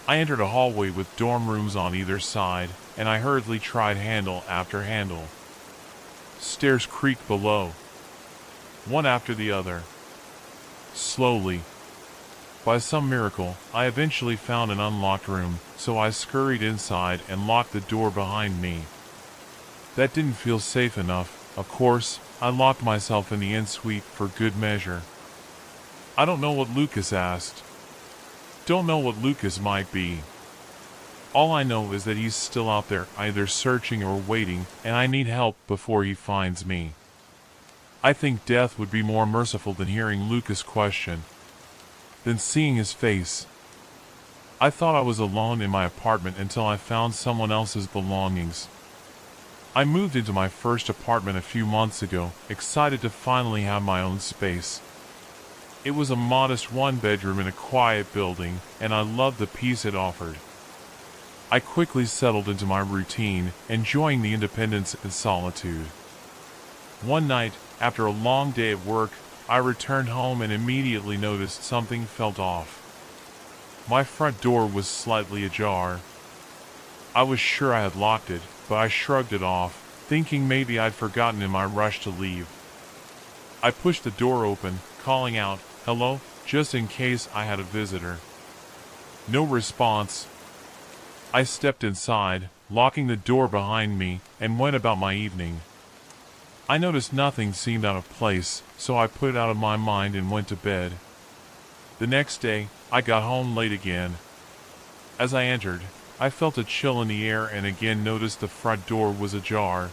Speaker 1: I entered a hallway with dorm rooms on either side, and I hurriedly tried handle after handle. Stairs creaked below, one after the other. Slowly. By some miracle, I eventually found an unlocked room, so I scurried inside and locked the door behind me. That didn't feel safe enough. Of course, I locked myself in the en-suite for good measure. I don't know what Lucas asked. Don't know what Lucas might be. All I know is that he's still out there, either searching or waiting, and I need help before he finds me. I think death would be more merciful than hearing Lucas' question, than seeing his face. I thought I was alone in my apartment until I found someone else's belongings. I moved into my first apartment a few months ago, excited to finally have my own space. It was a modest one-bedroom in a quiet building, and I loved the peace it offered. I quickly settled into my routine, enjoying the independence and solitude. One night, after a long day at work, I returned home and immediately noticed something felt off. My front door was slightly ajar. I was sure I had locked it, but I shrugged it off, thinking maybe I'd forgotten in my rush to leave. I pushed the door open, calling out, "Hello," just in case I had a visitor. No response. I stepped inside, locking the door behind me, and went about my evening. I noticed nothing seemed out of place, so I put it out of my mind and went to bed. The next day, I got home late again. As I entered, I felt a chill in the air and again noticed the front door was ajar.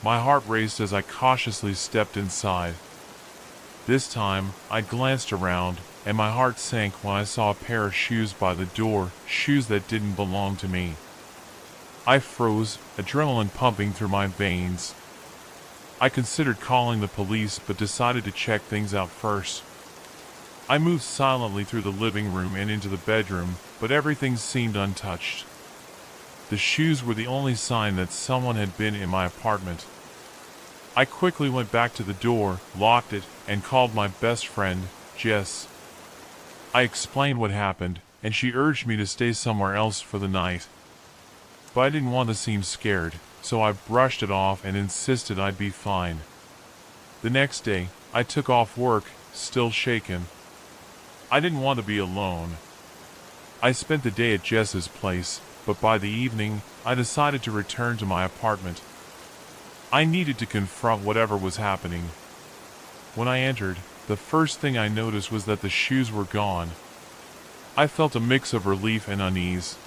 Speaker 1: My heart raced as I cautiously stepped inside. This time, I glanced around, and my heart sank when I saw a pair of shoes by the door, shoes that didn't belong to me. I froze, adrenaline pumping through my veins. I considered calling the police but decided to check things out first. I moved silently through the living room and into the bedroom, but everything seemed untouched. The shoes were the only sign that someone had been in my apartment. I quickly went back to the door, locked it, and called my best friend, Jess. I explained what happened, and she urged me to stay somewhere else for the night. But I didn't want to seem scared, so I brushed it off and insisted I'd be fine. The next day, I took off work, still shaken. I didn't want to be alone. I spent the day at Jess's place, but by the evening, I decided to return to my apartment. I needed to confront whatever was happening. When I entered, the first thing I noticed was that the shoes were gone. I felt a mix of relief and unease.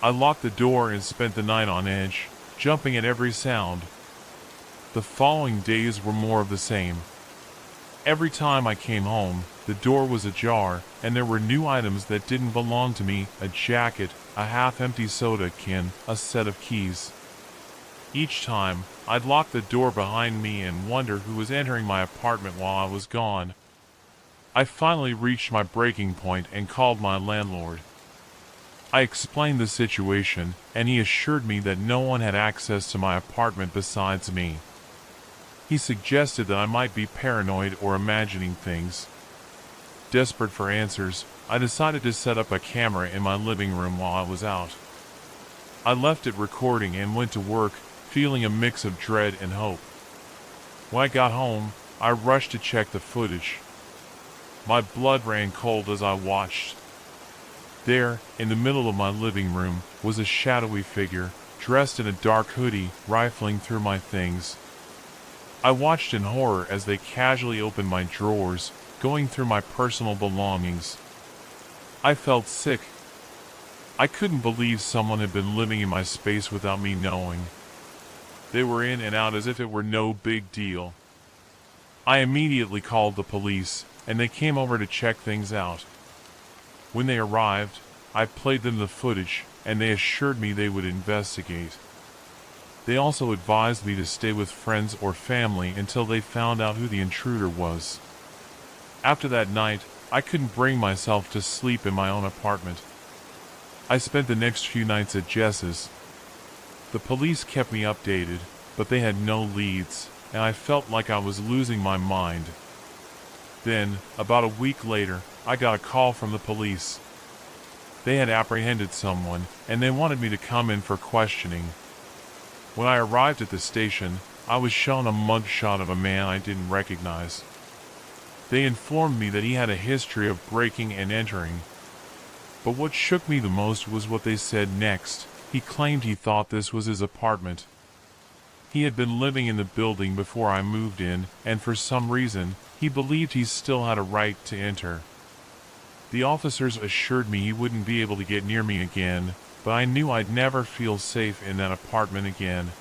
Speaker 1: I locked the door and spent the night on edge, jumping at every sound. The following days were more of the same. Every time I came home, the door was ajar, and there were new items that didn't belong to me: a jacket, a half-empty soda can, a set of keys. Each time, I'd lock the door behind me and wonder who was entering my apartment while I was gone. I finally reached my breaking point and called my landlord. I explained the situation, and he assured me that no one had access to my apartment besides me. He suggested that I might be paranoid or imagining things. Desperate for answers, I decided to set up a camera in my living room while I was out. I left it recording and went to work, feeling a mix of dread and hope. When I got home, I rushed to check the footage. My blood ran cold as I watched. There, in the middle of my living room, was a shadowy figure, dressed in a dark hoodie, rifling through my things. I watched in horror as they casually opened my drawers, going through my personal belongings. I felt sick. I couldn't believe someone had been living in my space without me knowing. They were in and out as if it were no big deal. I immediately called the police, and they came over to check things out. When they arrived, I played them the footage, and they assured me they would investigate. They also advised me to stay with friends or family until they found out who the intruder was. After that night, I couldn't bring myself to sleep in my own apartment. I spent the next few nights at Jess's. The police kept me updated, but they had no leads, and I felt like I was losing my mind. Then, about a week later, I got a call from the police. They had apprehended someone, and they wanted me to come in for questioning. When I arrived at the station, I was shown a mugshot of a man I didn't recognize. They informed me that he had a history of breaking and entering. But what shook me the most was what they said next. He claimed he thought this was his apartment. He had been living in the building before I moved in, and for some reason, he believed he still had a right to enter. The officers assured me he wouldn't be able to get near me again, but I knew I'd never feel safe in that apartment again.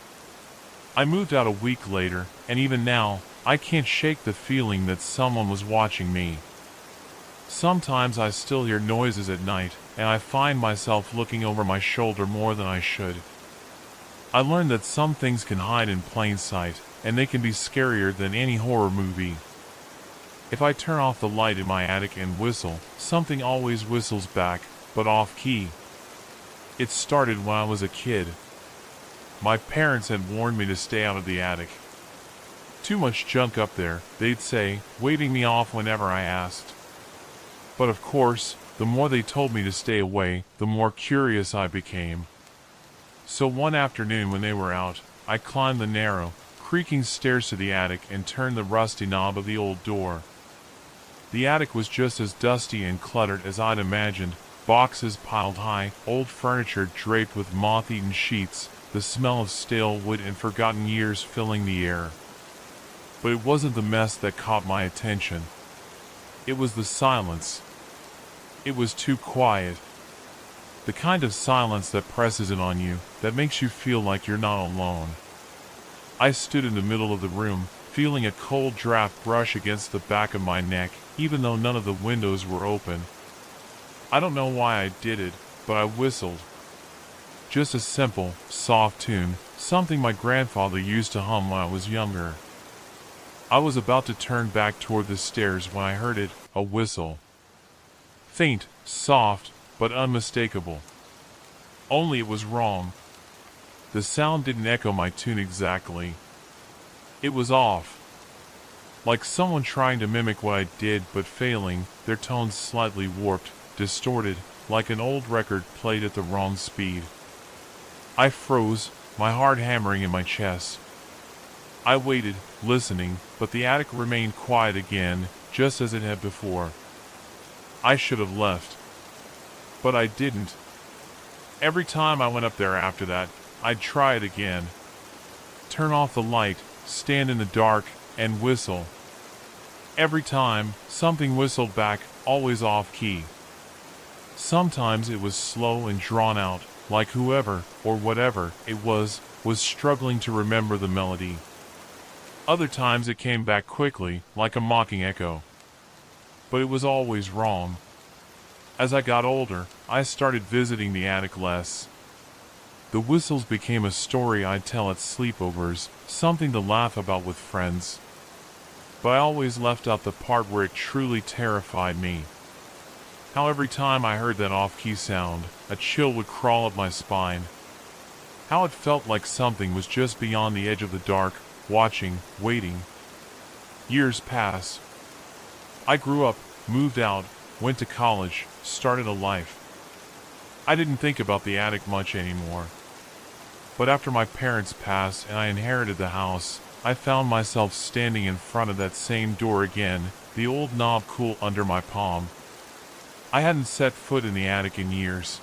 Speaker 1: I moved out a week later, and even now, I can't shake the feeling that someone was watching me. Sometimes I still hear noises at night, and I find myself looking over my shoulder more than I should. I learned that some things can hide in plain sight, and they can be scarier than any horror movie. If I turn off the light in my attic and whistle, something always whistles back, but off-key. It started when I was a kid. My parents had warned me to stay out of the attic. Too much junk up there, they'd say, waving me off whenever I asked. But of course, the more they told me to stay away, the more curious I became. So one afternoon when they were out, I climbed the narrow, creaking stairs to the attic and turned the rusty knob of the old door. The attic was just as dusty and cluttered as I'd imagined, boxes piled high, old furniture draped with moth-eaten sheets, the smell of stale wood and forgotten years filling the air. But it wasn't the mess that caught my attention. It was the silence. It was too quiet. The kind of silence that presses in on you, that makes you feel like you're not alone. I stood in the middle of the room, feeling a cold draft brush against the back of my neck, even though none of the windows were open. I don't know why I did it, but I whistled. Just a simple, soft tune, something my grandfather used to hum when I was younger. I was about to turn back toward the stairs when I heard it, a whistle. Faint, soft, but unmistakable. Only it was wrong. The sound didn't echo my tune exactly. It was off. Like someone trying to mimic what I did but failing, their tones slightly warped, distorted, like an old record played at the wrong speed. I froze, my heart hammering in my chest. I waited, listening, but the attic remained quiet again, just as it had before. I should have left. But I didn't. Every time I went up there after that, I'd try it again. Turn off the light, stand in the dark, and whistle. Every time, something whistled back, always off-key. Sometimes it was slow and drawn out, like whoever, or whatever, it was struggling to remember the melody. Other times it came back quickly, like a mocking echo. But it was always wrong. As I got older, I started visiting the attic less. The whistles became a story I'd tell at sleepovers, something to laugh about with friends. But I always left out the part where it truly terrified me. How every time I heard that off-key sound, a chill would crawl up my spine. How it felt like something was just beyond the edge of the dark, watching, waiting. Years passed. I grew up, moved out, went to college, started a life. I didn't think about the attic much anymore. But after my parents passed and I inherited the house, I found myself standing in front of that same door again, the old knob cool under my palm. I hadn't set foot in the attic in years.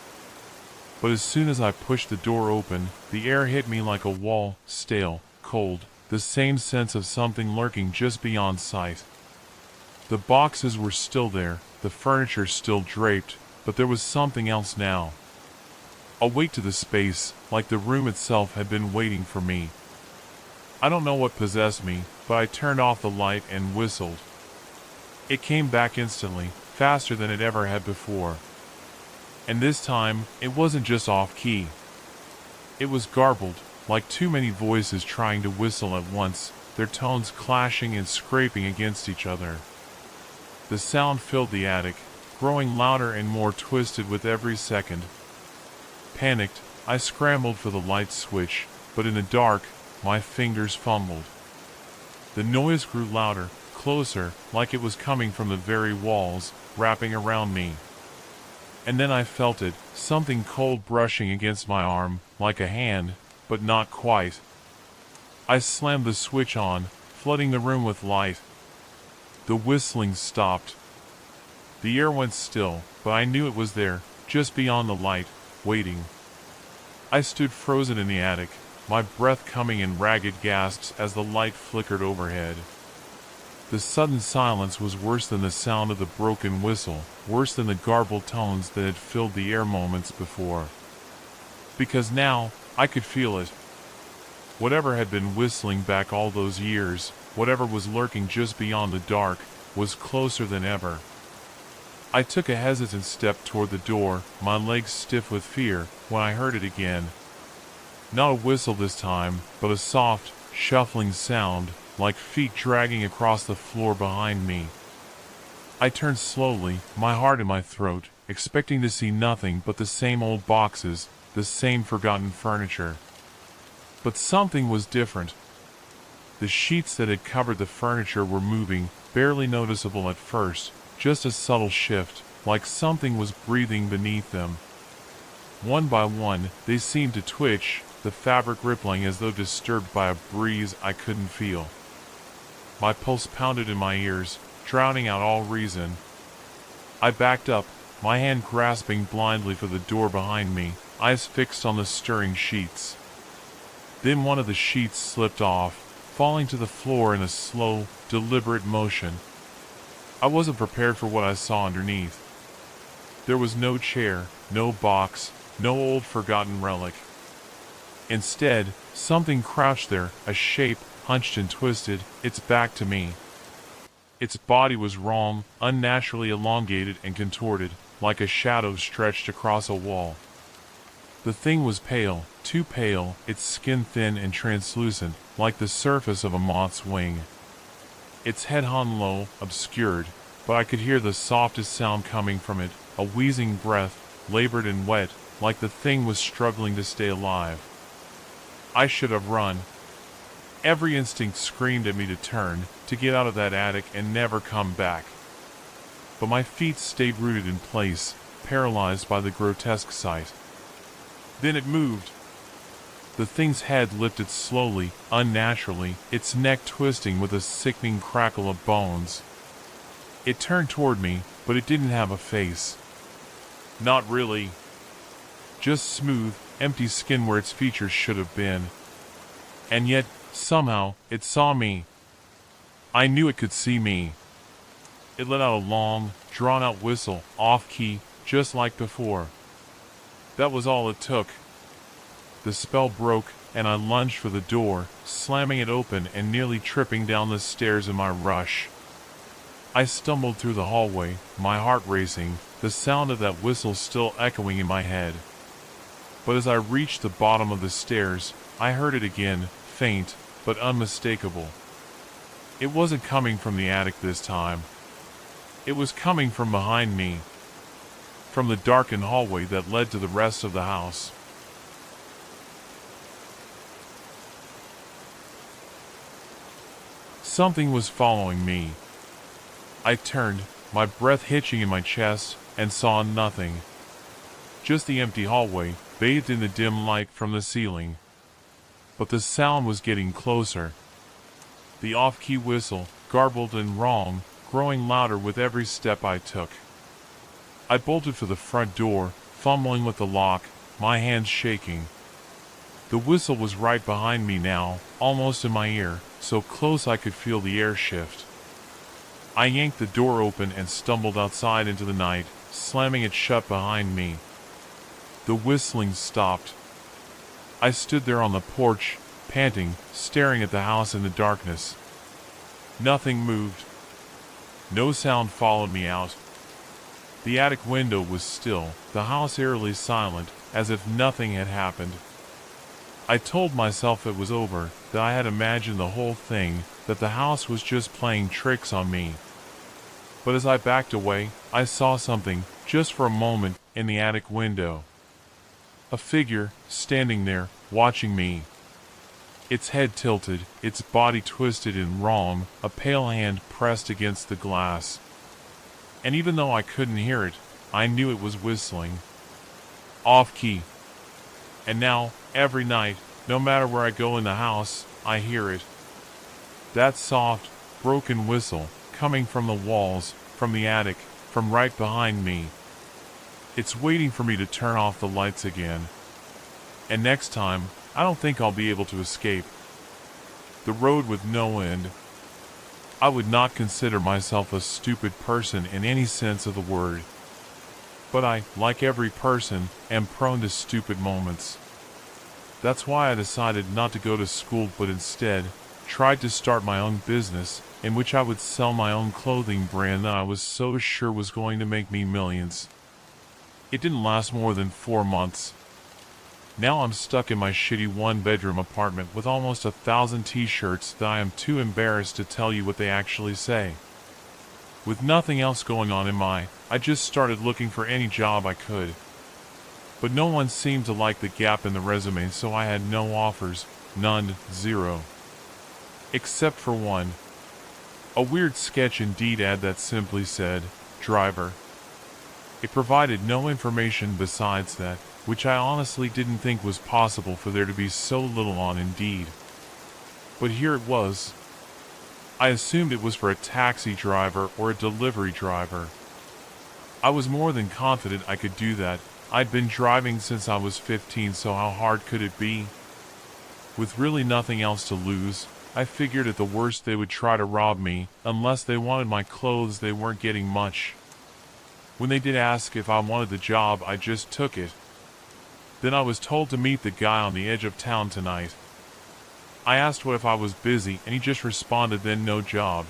Speaker 1: But as soon as I pushed the door open, the air hit me like a wall, stale, cold, the same sense of something lurking just beyond sight. The boxes were still there, the furniture still draped, but there was something else now. A weight to the space, like the room itself had been waiting for me. I don't know what possessed me, but I turned off the light and whistled. It came back instantly, faster than it ever had before. And this time, it wasn't just off-key. It was garbled, like too many voices trying to whistle at once, their tones clashing and scraping against each other. The sound filled the attic, growing louder and more twisted with every second. Panicked, I scrambled for the light switch, but in the dark, my fingers fumbled. The noise grew louder, closer, like it was coming from the very walls, wrapping around me. And then I felt it, something cold brushing against my arm, like a hand, but not quite. I slammed the switch on, flooding the room with light. The whistling stopped. The air went still, but I knew it was there, just beyond the light, waiting. I stood frozen in the attic, my breath coming in ragged gasps as the light flickered overhead. The sudden silence was worse than the sound of the broken whistle, worse than the garbled tones that had filled the air moments before. Because now, I could feel it. Whatever had been whistling back all those years, whatever was lurking just beyond the dark, was closer than ever. I took a hesitant step toward the door, my legs stiff with fear, when I heard it again. Not a whistle this time, but a soft, shuffling sound, like feet dragging across the floor behind me. I turned slowly, my heart in my throat, expecting to see nothing but the same old boxes, the same forgotten furniture. But something was different. The sheets that had covered the furniture were moving, barely noticeable at first, just a subtle shift, like something was breathing beneath them. One by one, they seemed to twitch, the fabric rippling as though disturbed by a breeze I couldn't feel. My pulse pounded in my ears, drowning out all reason. I backed up, my hand grasping blindly for the door behind me, eyes fixed on the stirring sheets. Then one of the sheets slipped off, falling to the floor in a slow, deliberate motion. I wasn't prepared for what I saw underneath. There was no chair, no box, no old forgotten relic. Instead, something crouched there, a shape, hunched and twisted, its back to me. Its body was wrong, unnaturally elongated and contorted, like a shadow stretched across a wall. The thing was pale, too pale, its skin thin and translucent, like the surface of a moth's wing. Its head hung low, obscured, but I could hear the softest sound coming from it, a wheezing breath, labored and wet, like the thing was struggling to stay alive. I should have run. Every instinct screamed at me to turn, to get out of that attic and never come back. But my feet stayed rooted in place, paralyzed by the grotesque sight. Then it moved. The thing's head lifted slowly, unnaturally, its neck twisting with a sickening crackle of bones. It turned toward me, but it didn't have a face. Not really. Just smooth, empty skin where its features should have been. And yet, somehow, it saw me. I knew it could see me. It let out a long, drawn-out whistle, off-key, just like before. That was all it took. The spell broke, and I lunged for the door, slamming it open and nearly tripping down the stairs in my rush. I stumbled through the hallway, my heart racing, the sound of that whistle still echoing in my head. But as I reached the bottom of the stairs, I heard it again, faint, but unmistakable. It wasn't coming from the attic this time. It was coming from behind me, from the darkened hallway that led to the rest of the house. Something was following me. I turned, my breath hitching in my chest, and saw nothing. Just the empty hallway, bathed in the dim light from the ceiling. But the sound was getting closer. The off-key whistle, garbled and wrong, growing louder with every step I took. I bolted for the front door, fumbling with the lock, my hands shaking. The whistle was right behind me now, almost in my ear, so close I could feel the air shift. I yanked the door open and stumbled outside into the night, slamming it shut behind me. The whistling stopped. I stood there on the porch, panting, staring at the house in the darkness. Nothing moved. No sound followed me out. The attic window was still, the house eerily silent, as if nothing had happened. I told myself it was over, that I had imagined the whole thing, that the house was just playing tricks on me. But as I backed away, I saw something, just for a moment, in the attic window. A figure, standing there, watching me. Its head tilted, its body twisted and wrong, a pale hand pressed against the glass. And even though I couldn't hear it, I knew it was whistling. Off-key. And now, every night, no matter where I go in the house, I hear it. That soft, broken whistle, coming from the walls, from the attic, from right behind me. It's waiting for me to turn off the lights again. And next time, I don't think I'll be able to escape. The road with no end. I would not consider myself a stupid person in any sense of the word. But I, like every person, am prone to stupid moments. That's why I decided not to go to school but instead tried to start my own business in which I would sell my own clothing brand that I was so sure was going to make me millions. It didn't last more than 4 months. Now I'm stuck in my shitty one-bedroom apartment with almost 1,000 t-shirts that I am too embarrassed to tell you what they actually say. With nothing else going on I just started looking for any job I could. But no one seemed to like the gap in the resume, so I had no offers, none, zero. Except for one. A weird sketch Indeed ad that simply said, driver. It provided no information besides that, which I honestly didn't think was possible for there to be so little on Indeed. But here it was. I assumed it was for a taxi driver or a delivery driver. I was more than confident I could do that. I'd been driving since I was 15, so how hard could it be? With really nothing else to lose, I figured at the worst they would try to rob me. Unless they wanted my clothes, they weren't getting much. When they did ask if I wanted the job, I just took it. Then I was told to meet the guy on the edge of town tonight. I asked what if I was busy, and he just responded then no job.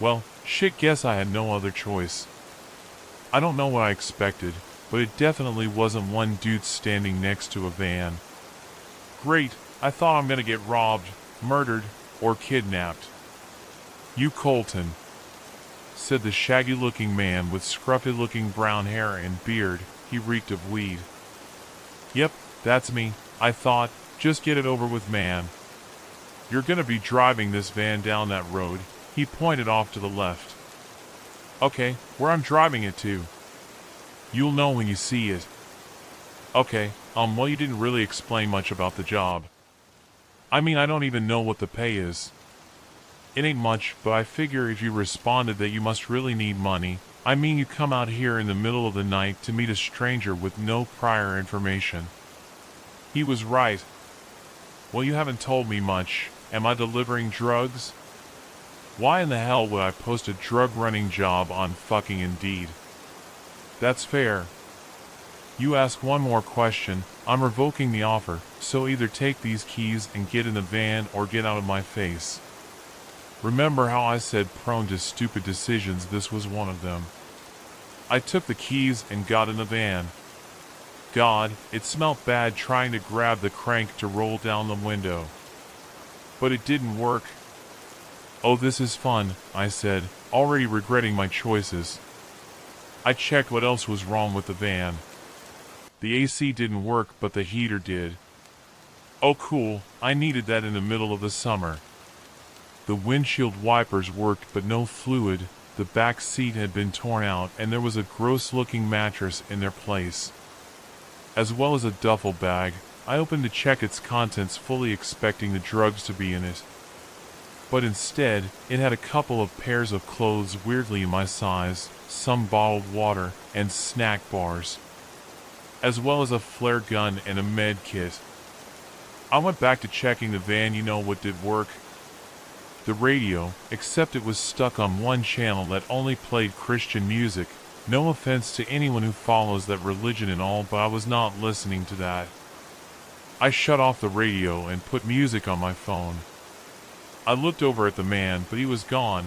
Speaker 1: Well, shit, guess I had no other choice. I don't know what I expected, but it definitely wasn't one dude standing next to a van. Great, I thought I'm gonna get robbed, murdered, or kidnapped. You Colton, said the shaggy-looking man with scruffy-looking brown hair and beard. He reeked of weed. Yep, that's me, I thought. Just get it over with, man. You're gonna be driving this van down that road. He pointed off to the left. Okay, where I'm driving it to? You'll know when you see it. Okay, well, you didn't really explain much about the job. I mean, I don't even know what the pay is. It ain't much, but I figure if you responded that you must really need money, I mean you come out here in the middle of the night to meet a stranger with no prior information. He was right. Well, you haven't told me much. Am I delivering drugs? Why in the hell would I post a drug-running job on fucking Indeed? That's fair. You ask one more question, I'm revoking the offer, so either take these keys and get in the van or get out of my face. Remember how I said prone to stupid decisions? This was one of them. I took the keys and got in the van. God, it smelt bad trying to grab the crank to roll down the window. But it didn't work. Oh, this is fun, I said, already regretting my choices. I checked what else was wrong with the van. The AC didn't work, but the heater did. Oh cool, I needed that in the middle of the summer. The windshield wipers worked, but no fluid. The back seat had been torn out, and there was a gross-looking mattress in their place, as well as a duffel bag. I opened to check its contents, fully expecting the drugs to be in it. But instead, it had a couple of pairs of clothes weirdly in my size, some bottled water, and snack bars, as well as a flare gun and a med kit. I went back to checking the van. You know what did work? The radio, except it was stuck on one channel that only played Christian music. No offense to anyone who follows that religion and all, but I was not listening to that. I shut off the radio and put music on my phone. I looked over at the man, but he was gone.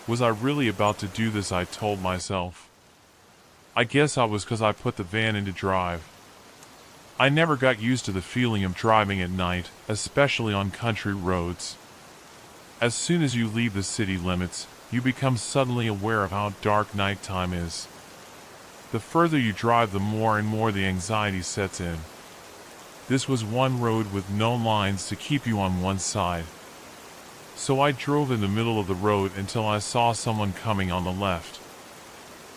Speaker 1: Was I really about to do this? I told myself. I guess I was, 'cause I put the van into drive. I never got used to the feeling of driving at night, especially on country roads. As soon as you leave the city limits, you become suddenly aware of how dark nighttime is. The further you drive, the more and more the anxiety sets in. This was one road with no lines to keep you on one side. So I drove in the middle of the road until I saw someone coming on the left.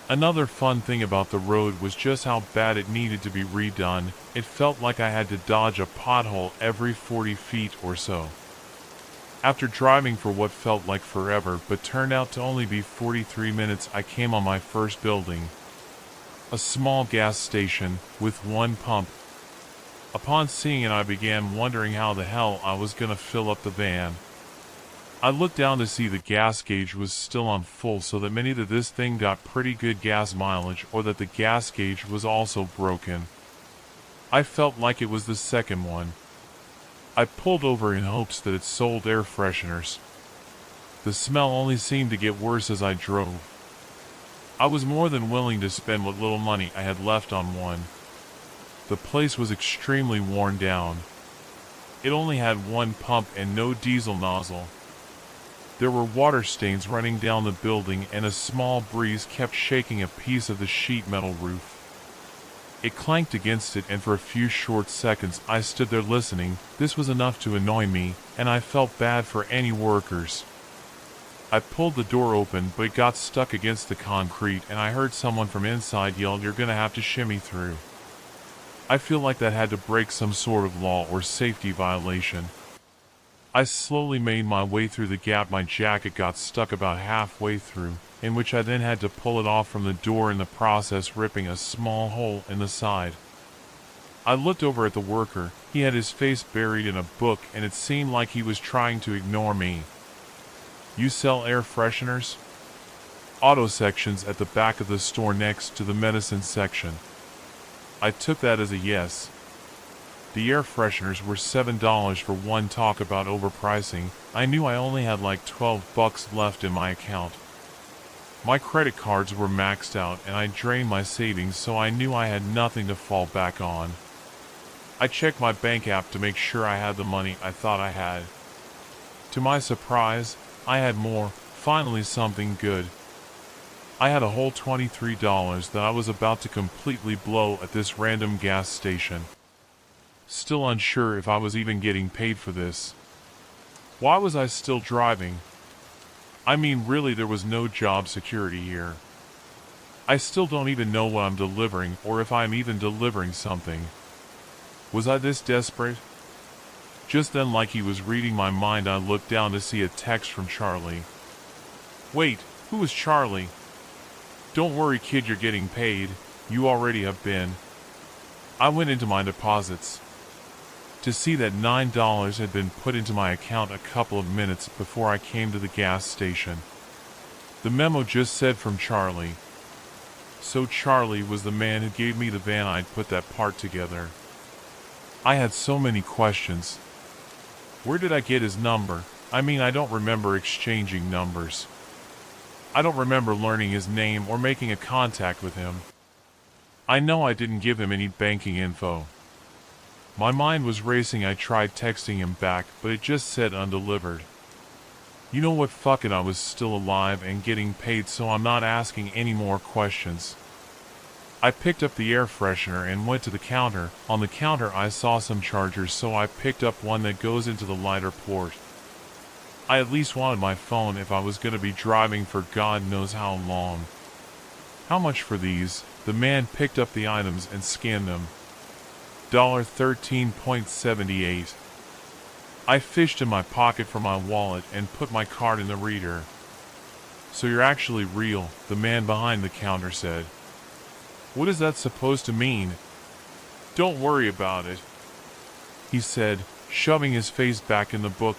Speaker 1: Another fun thing about the road was just how bad it needed to be redone. It felt like I had to dodge a pothole every 40 feet or so. After driving for what felt like forever but turned out to only be 43 minutes, I came on my first building. A small gas station with one pump. Upon seeing it, I began wondering how the hell I was gonna fill up the van. I looked down to see the gas gauge was still on full, so that meant either this thing got pretty good gas mileage or that the gas gauge was also broken. I felt like it was the second one. I pulled over in hopes that it sold air fresheners. The smell only seemed to get worse as I drove. I was more than willing to spend what little money I had left on one. The place was extremely worn down. It only had one pump and no diesel nozzle. There were water stains running down the building, and a small breeze kept shaking a piece of the sheet metal roof. It clanked against it, and for a few short seconds I stood there listening. This was enough to annoy me, and I felt bad for any workers. I pulled the door open, but it got stuck against the concrete, and I heard someone from inside yell, "You're gonna have to shimmy through." I feel like that had to break some sort of law or safety violation. I slowly made my way through the gap. My jacket got stuck about halfway through, in which I then had to pull it off from the door, in the process ripping a small hole in the side. I looked over at the worker. He had his face buried in a book, and it seemed like he was trying to ignore me. "You sell air fresheners?" "Auto sections at the back of the store next to the medicine section." I took that as a yes. The air fresheners were $7 for one. Talk about overpricing. I knew I only had like $12 left in my account. My credit cards were maxed out and I drained my savings, so I knew I had nothing to fall back on. I checked my bank app to make sure I had the money I thought I had. To my surprise, I had more, finally something good. I had a whole $23 that I was about to completely blow at this random gas station. Still unsure if I was even getting paid for this. Why was I still driving? I mean, really, there was no job security here. I still don't even know what I'm delivering or if I'm even delivering something. Was I this desperate? Just then, like he was reading my mind, I looked down to see a text from Charlie. Wait, who is Charlie? Don't worry, kid, you're getting paid. You already have been. I went into my deposits to see that $9 had been put into my account a couple of minutes before I came to the gas station. The memo just said from Charlie. So Charlie was the man who gave me the van I'd put that part together. I had so many questions. Where did I get his number? I mean, I don't remember exchanging numbers. I don't remember learning his name or making a contact with him. I know I didn't give him any banking info. My mind was racing. I tried texting him back, but it just said undelivered. You know what, fuck it, I was still alive and getting paid, so I'm not asking any more questions. I picked up the air freshener and went to the counter. On the counter I saw some chargers, so I picked up one that goes into the lighter port. I at least wanted my phone if I was going to be driving for God knows how long. How much for these? The man picked up the items and scanned them. $13.78. I fished in my pocket for my wallet and put my card in the reader. So you're actually real, the man behind the counter said. What is that supposed to mean? Don't worry about it, he said, shoving his face back in the book.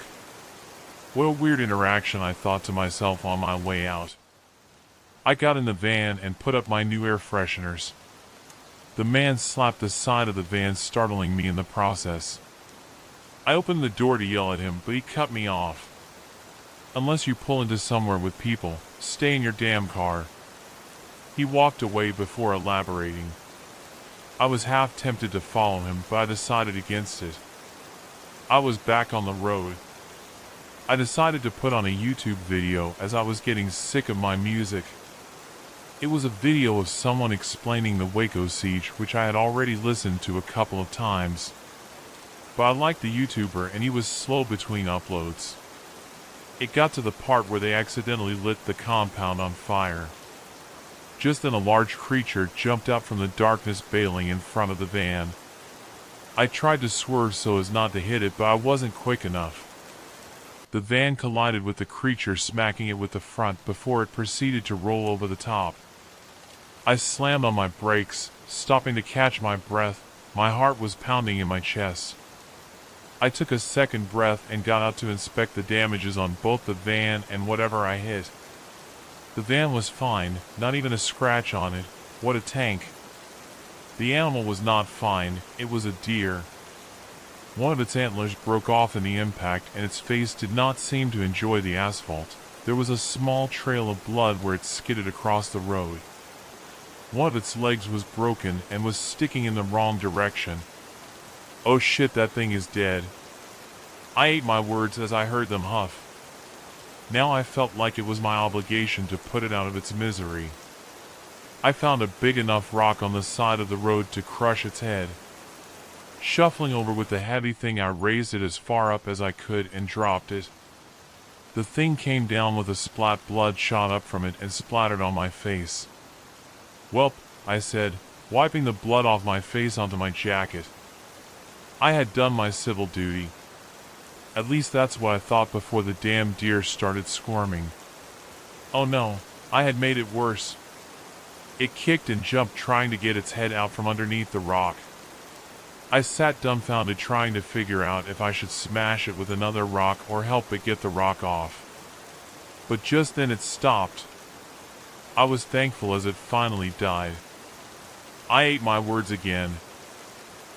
Speaker 1: What a weird interaction, I thought to myself on my way out. I got in the van and put up my new air fresheners. The man slapped the side of the van, startling me in the process. I opened the door to yell at him, but he cut me off. Unless you pull into somewhere with people, stay in your damn car. He walked away before elaborating. I was half tempted to follow him, but I decided against it. I was back on the road. I decided to put on a YouTube video as I was getting sick of my music. It was a video of someone explaining the Waco siege, which I had already listened to a couple of times. But I liked the YouTuber and he was slow between uploads. It got to the part where they accidentally lit the compound on fire. Just then a large creature jumped out from the darkness, bailing in front of the van. I tried to swerve so as not to hit it, but I wasn't quick enough. The van collided with the creature, smacking it with the front before it proceeded to roll over the top. I slammed on my brakes, stopping to catch my breath. My heart was pounding in my chest. I took a second breath and got out to inspect the damages on both the van and whatever I hit. The van was fine, not even a scratch on it. What a tank. The animal was not fine, it was a deer. One of its antlers broke off in the impact and its face did not seem to enjoy the asphalt. There was a small trail of blood where it skidded across the road. One of its legs was broken and was sticking in the wrong direction. Oh shit, that thing is dead. I ate my words as I heard them huff. Now I felt like it was my obligation to put it out of its misery. I found a big enough rock on the side of the road to crush its head. Shuffling over with the heavy thing, I raised it as far up as I could and dropped it. The thing came down with a splat. Blood shot up from it and splattered on my face. Welp, I said, wiping the blood off my face onto my jacket. I had done my civil duty. At least that's what I thought before the damn deer started squirming. Oh no, I had made it worse. It kicked and jumped, trying to get its head out from underneath the rock. I sat dumbfounded, trying to figure out if I should smash it with another rock or help it get the rock off. But just then it stopped. I was thankful as it finally died. I ate my words again.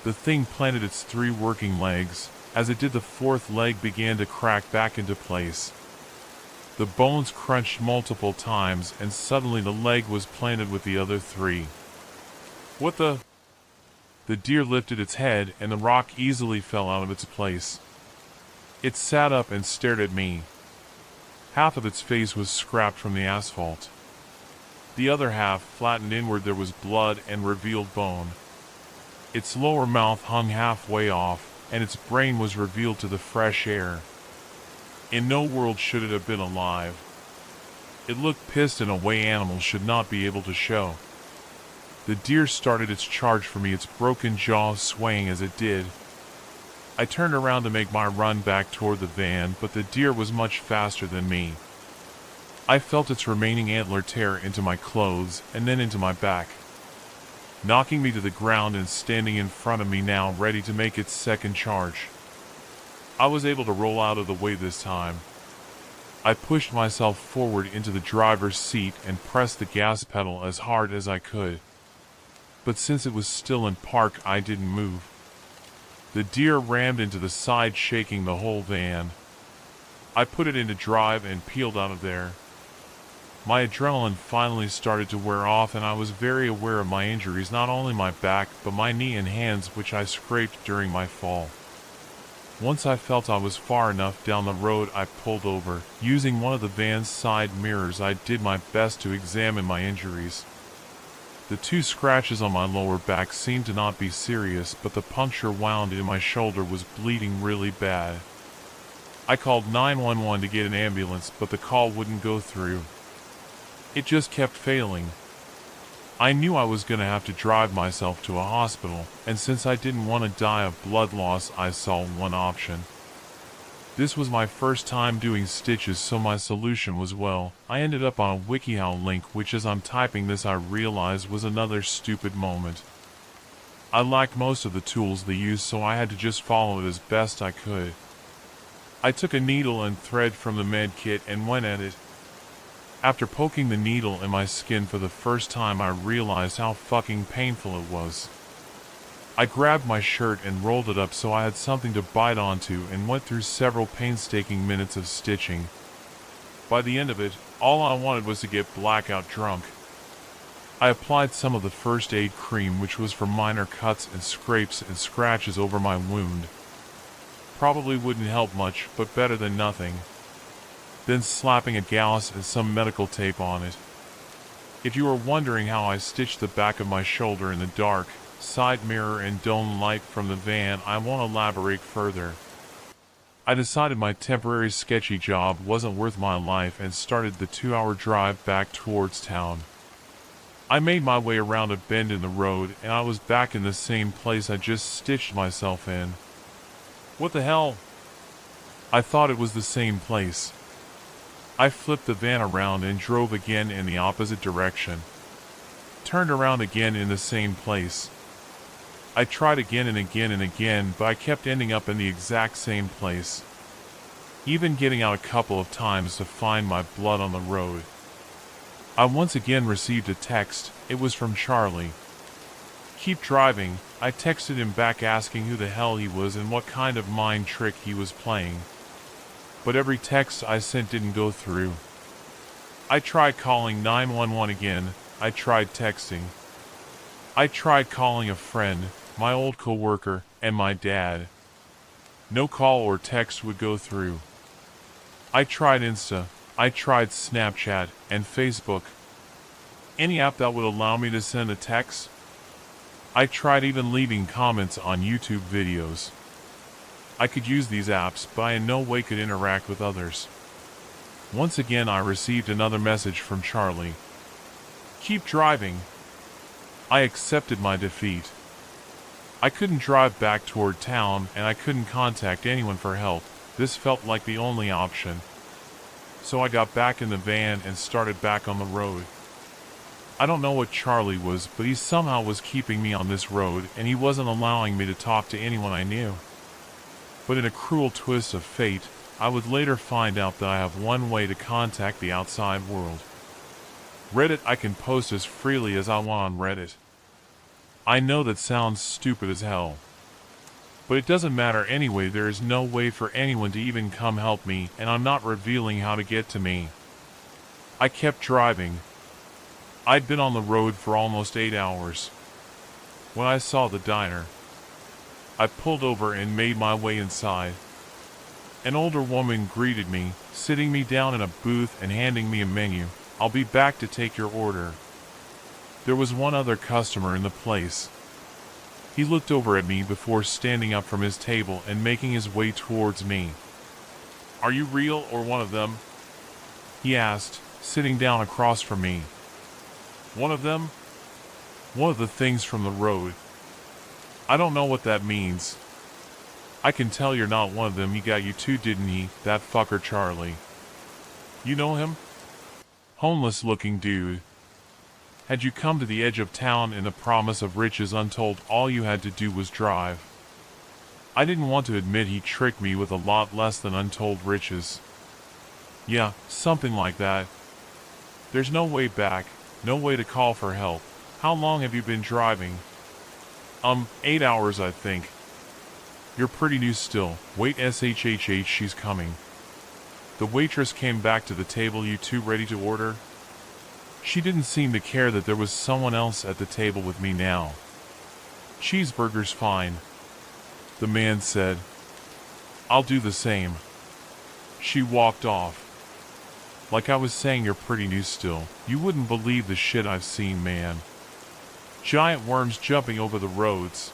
Speaker 1: The thing planted its 3 working legs. As it did, the 4th leg began to crack back into place. The bones crunched multiple times, and suddenly the leg was planted with the other 3. What the? The deer lifted its head, and the rock easily fell out of its place. It sat up and stared at me. Half of its face was scrapped from the asphalt. The other half, flattened inward, there was blood and revealed bone. Its lower mouth hung halfway off, and its brain was revealed to the fresh air. In no world should it have been alive. It looked pissed in a way animals should not be able to show. The deer started its charge for me, its broken jaws swaying as it did. I turned around to make my run back toward the van, but the deer was much faster than me. I felt its remaining antler tear into my clothes and then into my back, knocking me to the ground and standing in front of me now, ready to make its second charge. I was able to roll out of the way this time. I pushed myself forward into the driver's seat and pressed the gas pedal as hard as I could. But since it was still in park, I didn't move. The deer rammed into the side, shaking the whole van. I put it into drive and peeled out of there. My adrenaline finally started to wear off, and I was very aware of my injuries, not only my back, but my knee and hands, which I scraped during my fall. Once I felt I was far enough down the road, I pulled over. Using one of the van's side mirrors, I did my best to examine my injuries. The 2 scratches on my lower back seemed to not be serious, but the puncture wound in my shoulder was bleeding really bad. I called 911 to get an ambulance, but the call wouldn't go through. It just kept failing. I knew I was going to have to drive myself to a hospital, and since I didn't want to die of blood loss, I saw one option. This was my first time doing stitches, so my solution was, well, I ended up on a WikiHow link, which as I'm typing this I realized was another stupid moment. I lacked most of the tools they use, so I had to just follow it as best I could. I took a needle and thread from the med kit and went at it. After poking the needle in my skin for the first time, I realized how fucking painful it was. I grabbed my shirt and rolled it up so I had something to bite onto, and went through several painstaking minutes of stitching. By the end of it, all I wanted was to get blackout drunk. I applied some of the first aid cream, which was for minor cuts and scrapes and scratches over my wound. Probably wouldn't help much, but better than nothing. Then slapping a gauze and some medical tape on it. If you are wondering how I stitched the back of my shoulder in the dark, side mirror and dome light from the van, I won't elaborate further. I decided my temporary sketchy job wasn't worth my life and started the 2-hour drive back towards town. I made my way around a bend in the road, and I was back in the same place I just stitched myself in. What the hell? I thought it was the same place. I flipped the van around and drove again in the opposite direction. Turned around again in the same place. I tried again and again and again, but I kept ending up in the exact same place. Even getting out a couple of times to find my blood on the road. I once again received a text. It was from Charlie. Keep driving. I texted him back asking who the hell he was and what kind of mind trick he was playing. But every text I sent didn't go through. I tried calling 911 again. I tried texting. I tried calling a friend, my old coworker, and my dad. No call or text would go through. I tried Insta. I tried Snapchat and Facebook. Any app that would allow me to send a text. I tried even leaving comments on YouTube videos. I could use these apps, but I in no way could interact with others. Once again I received another message from Charlie. Keep driving. I accepted my defeat. I couldn't drive back toward town, and I couldn't contact anyone for help. This felt like the only option. So I got back in the van and started back on the road. I don't know what Charlie was, but he somehow was keeping me on this road, and he wasn't allowing me to talk to anyone I knew. But in a cruel twist of fate, I would later find out that I have one way to contact the outside world. Reddit. I can post as freely as I want on Reddit. I know that sounds stupid as hell. But it doesn't matter anyway, there is no way for anyone to even come help me, and I'm not revealing how to get to me. I kept driving. I'd been on the road for almost 8 hours. When I saw the diner, I pulled over and made my way inside. An older woman greeted me, sitting me down in a booth and handing me a menu. "I'll be back to take your order." There was one other customer in the place. He looked over at me before standing up from his table and making his way towards me. "Are you real or one of them?" he asked, sitting down across from me. "One of them?" "One of the things from the road." "I don't know what that means." "I can tell you're not one of them. He got you too, didn't he, that fucker Charlie?" "You know him?" "Homeless looking dude. Had you come to the edge of town in the promise of riches untold, all you had to do was drive." I didn't want to admit he tricked me with a lot less than untold riches. "Yeah, something like that. There's no way back, no way to call for help. How long have you been driving?" 8 hours, I think." "You're pretty new still. Wait, shhh, she's coming." The waitress came back to the table. "You two ready to order?" She didn't seem to care that there was someone else at the table with me now. "Cheeseburger's fine," the man said. "I'll do the same." She walked off. Like I was saying, you're pretty new still. You wouldn't believe the shit I've seen, man. Giant worms jumping over the roads.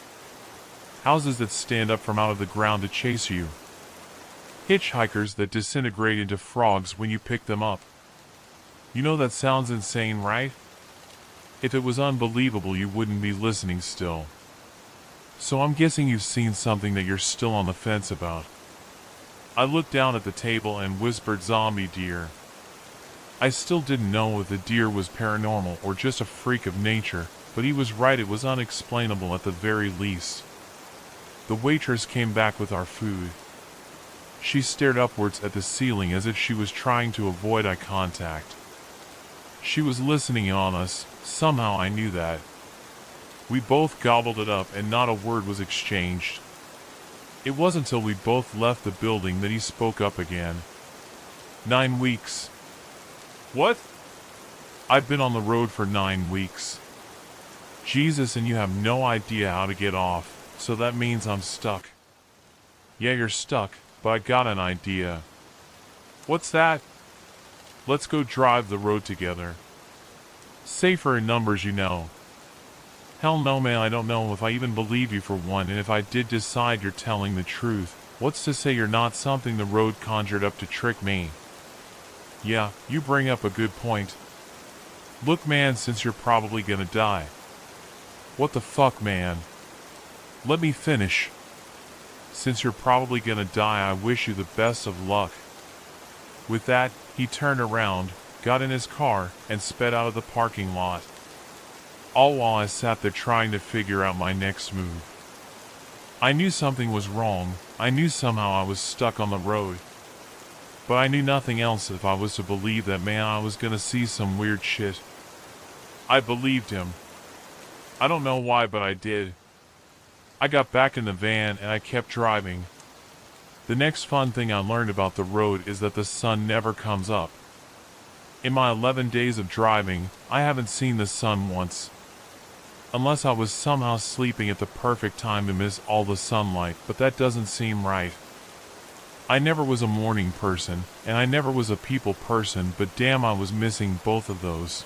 Speaker 1: Houses that stand up from out of the ground to chase you. Hitchhikers that disintegrate into frogs when you pick them up. You know that sounds insane, right? If it was unbelievable, you wouldn't be listening still. So I'm guessing you've seen something that you're still on the fence about. I looked down at the table and whispered, "Zombie deer." I still didn't know if the deer was paranormal or just a freak of nature, but he was right, it was unexplainable at the very least. The waitress came back with our food. She stared upwards at the ceiling as if she was trying to avoid eye contact. She was listening on us, somehow I knew that. We both gobbled it up and not a word was exchanged. It wasn't until we both left the building that he spoke up again. 9 weeks. What? I've been on the road for 9 weeks. Jesus, and you have no idea how to get off, so that means I'm stuck. Yeah, you're stuck, but I got an idea. What's that? Let's go drive the road together. Safer in numbers, you know. Hell no, man, I don't know if I even believe you for one, and if I did decide you're telling the truth, what's to say you're not something the road conjured up to trick me? Yeah, you bring up a good point. Look, man, since you're probably gonna die. What the fuck, man? Let me finish. Since you're probably gonna die, I wish you the best of luck. With that, he turned around, got in his car, and sped out of the parking lot. All while I sat there trying to figure out my next move. I knew something was wrong. I knew somehow I was stuck on the road. But I knew nothing else if I was to believe that, man, I was gonna see some weird shit. I believed him. I don't know why, but I did. I got back in the van and I kept driving. The next fun thing I learned about the road is that the sun never comes up. In my 11 days of driving, I haven't seen the sun once. Unless I was somehow sleeping at the perfect time to miss all the sunlight, but that doesn't seem right. I never was a morning person, and I never was a people person, but damn, I was missing both of those.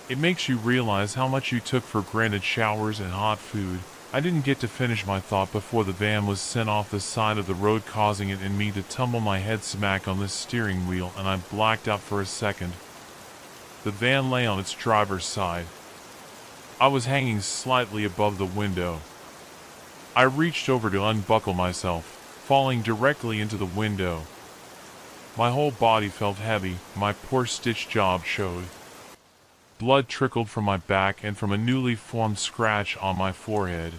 Speaker 1: It makes you realize how much you took for granted: showers and hot food. I didn't get to finish my thought before the van was sent off the side of the road, causing it and me to tumble my head smack on the steering wheel, and I blacked out for a second. The van lay on its driver's side. I was hanging slightly above the window. I reached over to unbuckle myself, falling directly into the window. My whole body felt heavy, my poor stitch job showed. Blood trickled from my back and from a newly formed scratch on my forehead.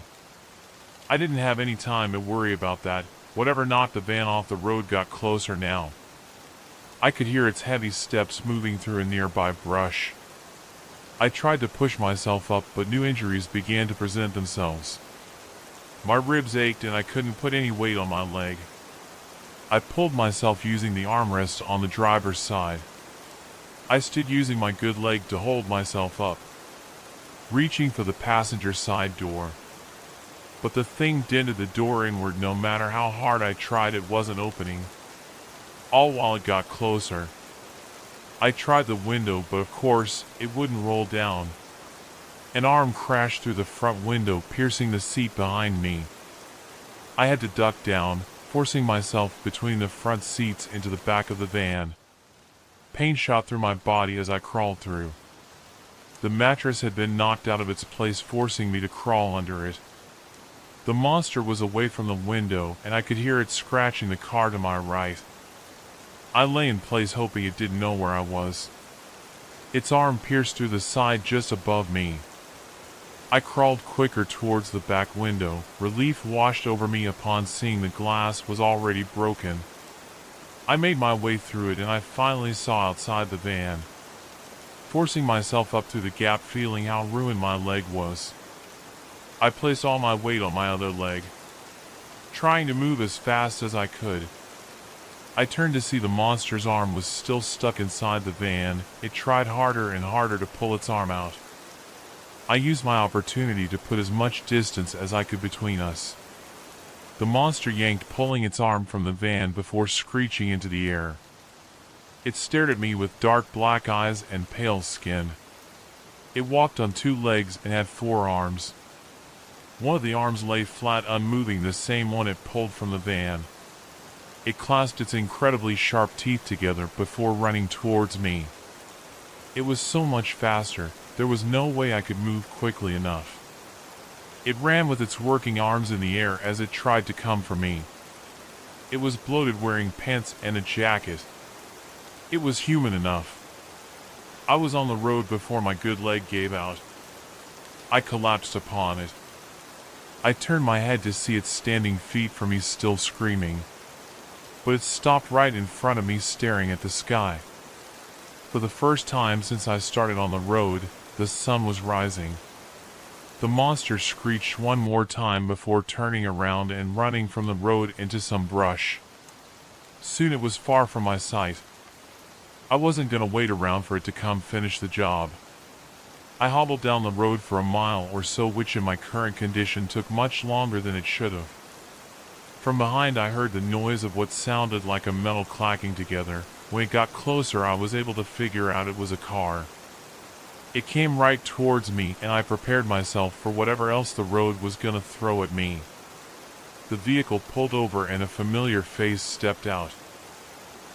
Speaker 1: I didn't have any time to worry about that. Whatever knocked the van off the road got closer now. I could hear its heavy steps moving through a nearby brush. I tried to push myself up, but new injuries began to present themselves. My ribs ached and I couldn't put any weight on my leg. I pulled myself using the armrest on the driver's side. I stood using my good leg to hold myself up, reaching for the passenger side door. But the thing dented the door inward. No matter how hard I tried, it wasn't opening. All while it got closer. I tried the window, but of course, it wouldn't roll down. An arm crashed through the front window, piercing the seat behind me. I had to duck down, forcing myself between the front seats into the back of the van. Pain shot through my body as I crawled through. The mattress had been knocked out of its place, forcing me to crawl under it. The monster was away from the window, and I could hear it scratching the car to my right. I lay in place, hoping it didn't know where I was. Its arm pierced through the side just above me. I crawled quicker towards the back window. Relief washed over me upon seeing the glass was already broken. I made my way through it, and I finally saw outside the van. Forcing myself up through the gap, feeling how ruined my leg was. I placed all my weight on my other leg, trying to move as fast as I could. I turned to see the monster's arm was still stuck inside the van. It tried harder and harder to pull its arm out. I used my opportunity to put as much distance as I could between us. The monster yanked, pulling its arm from the van before screeching into the air. It stared at me with dark black eyes and pale skin. It walked on two legs and had 4 arms. One of the arms lay flat, unmoving, the same one it pulled from the van. It clasped its incredibly sharp teeth together before running towards me. It was so much faster, there was no way I could move quickly enough. It ran with its working arms in the air as it tried to come for me. It was bloated, wearing pants and a jacket. It was human enough. I was on the road before my good leg gave out. I collapsed upon it. I turned my head to see it standing feet from me, still screaming. But it stopped right in front of me, staring at the sky. For the first time since I started on the road, the sun was rising. The monster screeched one more time before turning around and running from the road into some brush. Soon it was far from my sight. I wasn't going to wait around for it to come finish the job. I hobbled down the road for a mile or so, which in my current condition took much longer than it should have. From behind I heard the noise of what sounded like a metal clacking together. When it got closer, I was able to figure out it was a car. It came right towards me, and I prepared myself for whatever else the road was gonna throw at me. The vehicle pulled over and a familiar face stepped out.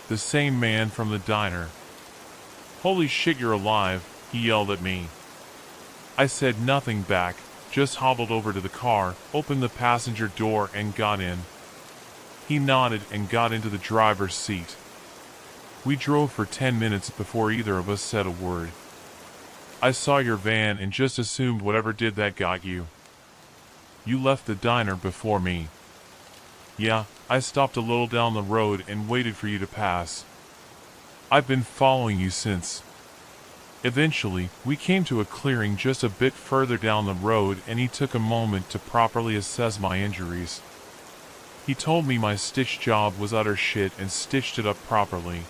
Speaker 1: The same man from the diner. "Holy shit, you're alive," he yelled at me. I said nothing back, just hobbled over to the car, opened the passenger door and got in. He nodded and got into the driver's seat. We drove for 10 minutes before either of us said a word. I saw your van and just assumed whatever did that got you. You left the diner before me. Yeah, I stopped a little down the road and waited for you to pass. I've been following you since. Eventually, we came to a clearing just a bit further down the road, and he took a moment to properly assess my injuries. He told me my stitch job was utter shit and stitched it up properly.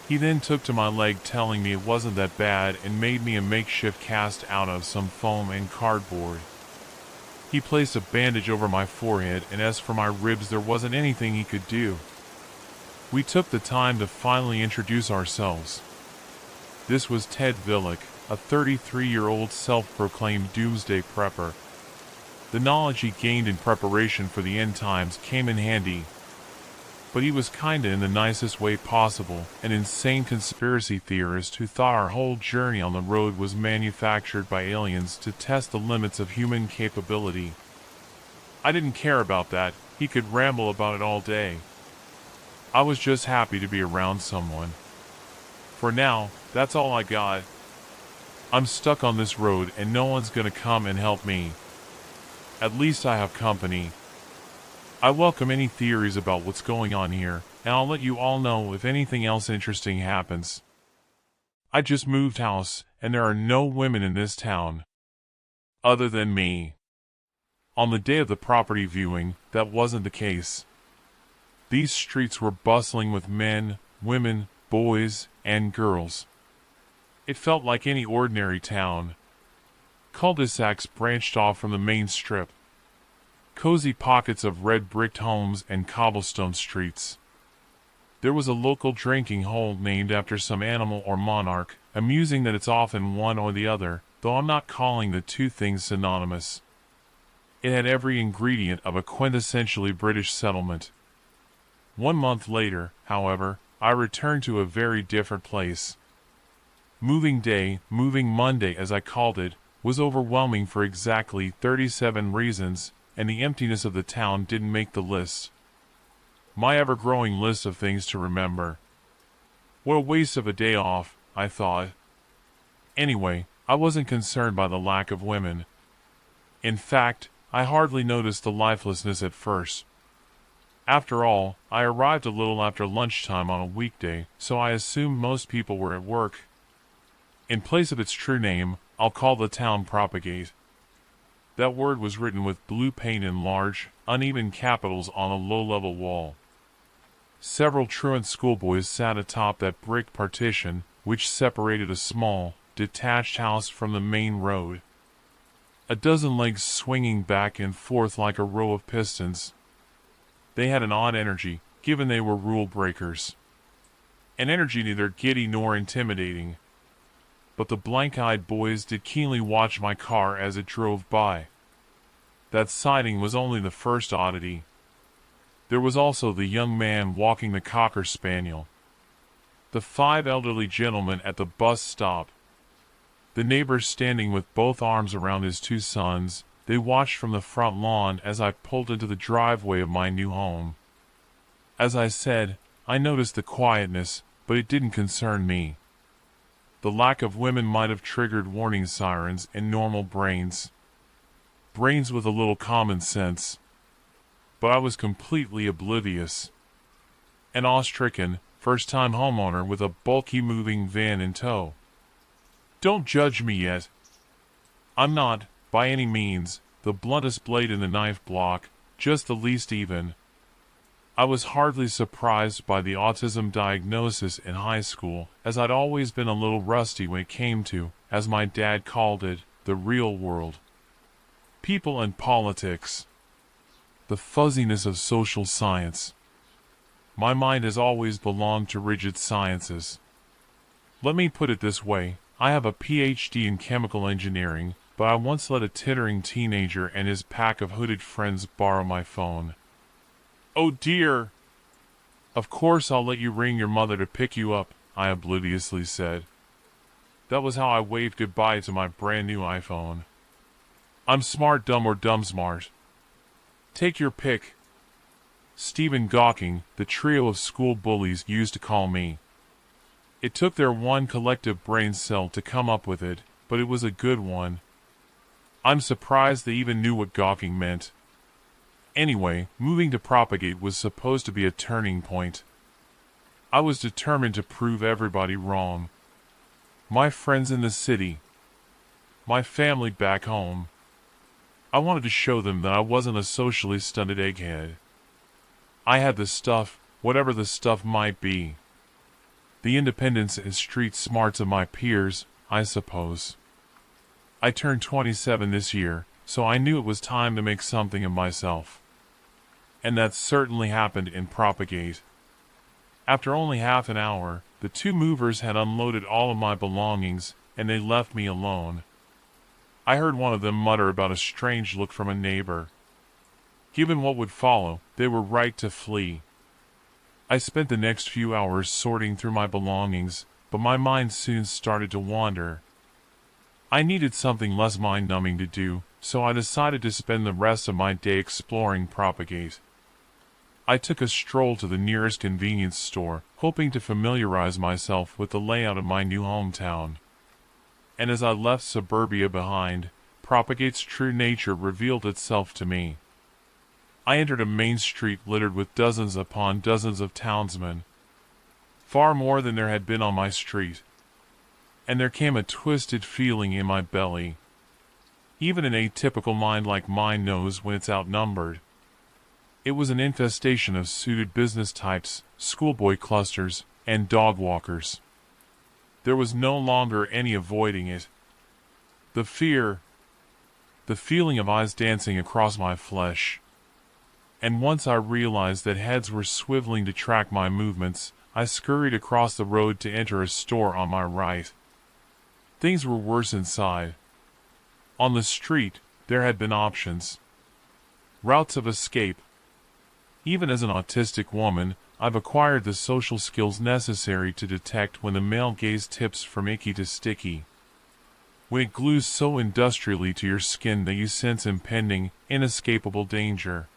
Speaker 1: He then took to my leg, telling me it wasn't that bad, and made me a makeshift cast out of some foam and cardboard. He placed a bandage over my forehead, and as for my ribs, there wasn't anything he could do. We took the time to finally introduce ourselves. This was Ted Villick, a 33-year-old self-proclaimed doomsday prepper. The knowledge he gained in preparation for the end times came in handy. But he was kinda, in the nicest way possible, an insane conspiracy theorist who thought our whole journey on the road was manufactured by aliens to test the limits of human capability. I didn't care about that. He could ramble about it all day. I was just happy to be around someone. For now, that's all I got. I'm stuck on this road and no one's gonna come and help me. At least I have company. I welcome any theories about what's going on here, and I'll let you all know if anything else interesting happens. I just moved house, and there are no women in this town. Other than me. On the day of the property viewing, that wasn't the case. These streets were bustling with men, women, boys, and girls. It felt like any ordinary town. Cul-de-sacs branched off from the main strip. Cozy pockets of red-bricked homes and cobblestone streets. There was a local drinking hole named after some animal or monarch, amusing that it's often one or the other, though I'm not calling the two things synonymous. It had every ingredient of a quintessentially British settlement. 1 month later, however, I returned to a very different place. Moving day, moving Monday as I called it, was overwhelming for exactly 37 reasons, and the emptiness of the town didn't make the list. My ever-growing list of things to remember. What a waste of a day off, I thought. Anyway, I wasn't concerned by the lack of women. In fact, I hardly noticed the lifelessness at first. After all, I arrived a little after lunchtime on a weekday, so I assumed most people were at work. In place of its true name, I'll call the town Propagate. That word was written with blue paint in large, uneven capitals on a low-level wall. Several truant schoolboys sat atop that brick partition, which separated a small, detached house from the main road. A dozen legs swinging back and forth like a row of pistons. They had an odd energy, given they were rule breakers. An energy neither giddy nor intimidating. But the blank-eyed boys did keenly watch my car as it drove by. That sighting was only the first oddity. There was also the young man walking the Cocker Spaniel. The 5 elderly gentlemen at the bus stop. The neighbor standing with both arms around his 2 sons. They watched from the front lawn as I pulled into the driveway of my new home. As I said, I noticed the quietness, but it didn't concern me. The lack of women might have triggered warning sirens in normal brains. Brains with a little common sense. But I was completely oblivious. An awe-stricken, first-time homeowner with a bulky moving van in tow. Don't judge me yet. I'm not, by any means, the bluntest blade in the knife block, just the least even. I was hardly surprised by the autism diagnosis in high school, as I'd always been a little rusty when it came to, as my dad called it, the real world. People and politics. The fuzziness of social science. My mind has always belonged to rigid sciences. Let me put it this way, I have a PhD in chemical engineering, but I once let a tittering teenager and his pack of hooded friends borrow my phone. Oh dear! Of course I'll let you ring your mother to pick you up, I obliviously said. That was how I waved goodbye to my brand new iPhone. I'm smart dumb or dumb smart. Take your pick. Stephen Gawking, the trio of school bullies used to call me. It took their one collective brain cell to come up with it, but it was a good one. I'm surprised they even knew what gawking meant. Anyway, moving to Propagate was supposed to be a turning point. I was determined to prove everybody wrong. My friends in the city. My family back home. I wanted to show them that I wasn't a socially stunted egghead. I had the stuff, whatever the stuff might be. The independence and street smarts of my peers, I suppose. I turned 27 this year, so I knew it was time to make something of myself. And that certainly happened in Propagate. After only half an hour, the 2 movers had unloaded all of my belongings, and they left me alone. I heard one of them mutter about a strange look from a neighbor. Given what would follow, they were right to flee. I spent the next few hours sorting through my belongings, but my mind soon started to wander. I needed something less mind-numbing to do, so I decided to spend the rest of my day exploring Propagate. I took a stroll to the nearest convenience store, hoping to familiarize myself with the layout of my new hometown. And as I left suburbia behind, Propagate's true nature revealed itself to me. I entered a main street littered with dozens upon dozens of townsmen. Far more than there had been on my street. And there came a twisted feeling in my belly. Even an atypical mind like mine knows when it's outnumbered. It was an infestation of suited business types, schoolboy clusters, and dog walkers. There was no longer any avoiding it. The fear, the feeling of eyes dancing across my flesh. And once I realized that heads were swiveling to track my movements, I scurried across the road to enter a store on my right. Things were worse inside. On the street, there had been options. Routes of escape. Even as an autistic woman, I've acquired the social skills necessary to detect when the male gaze tips from icky to sticky. When it glues so industrially to your skin that you sense impending, inescapable danger.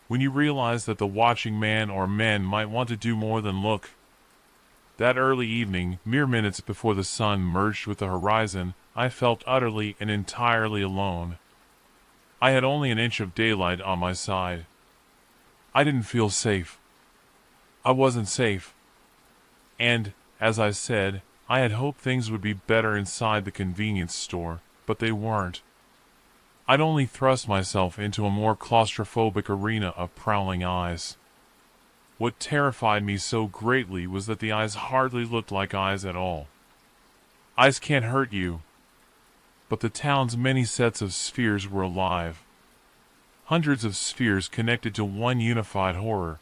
Speaker 1: When you realize that the watching man or men might want to do more than look. That early evening, mere minutes before the sun merged with the horizon, I felt utterly and entirely alone. I had only an inch of daylight on my side. I didn't feel safe. I wasn't safe. And, as I said, I had hoped things would be better inside the convenience store, but they weren't. I'd only thrust myself into a more claustrophobic arena of prowling eyes. What terrified me so greatly was that the eyes hardly looked like eyes at all. Eyes can't hurt you. But the town's many sets of spheres were alive. Hundreds of spheres connected to one unified horror.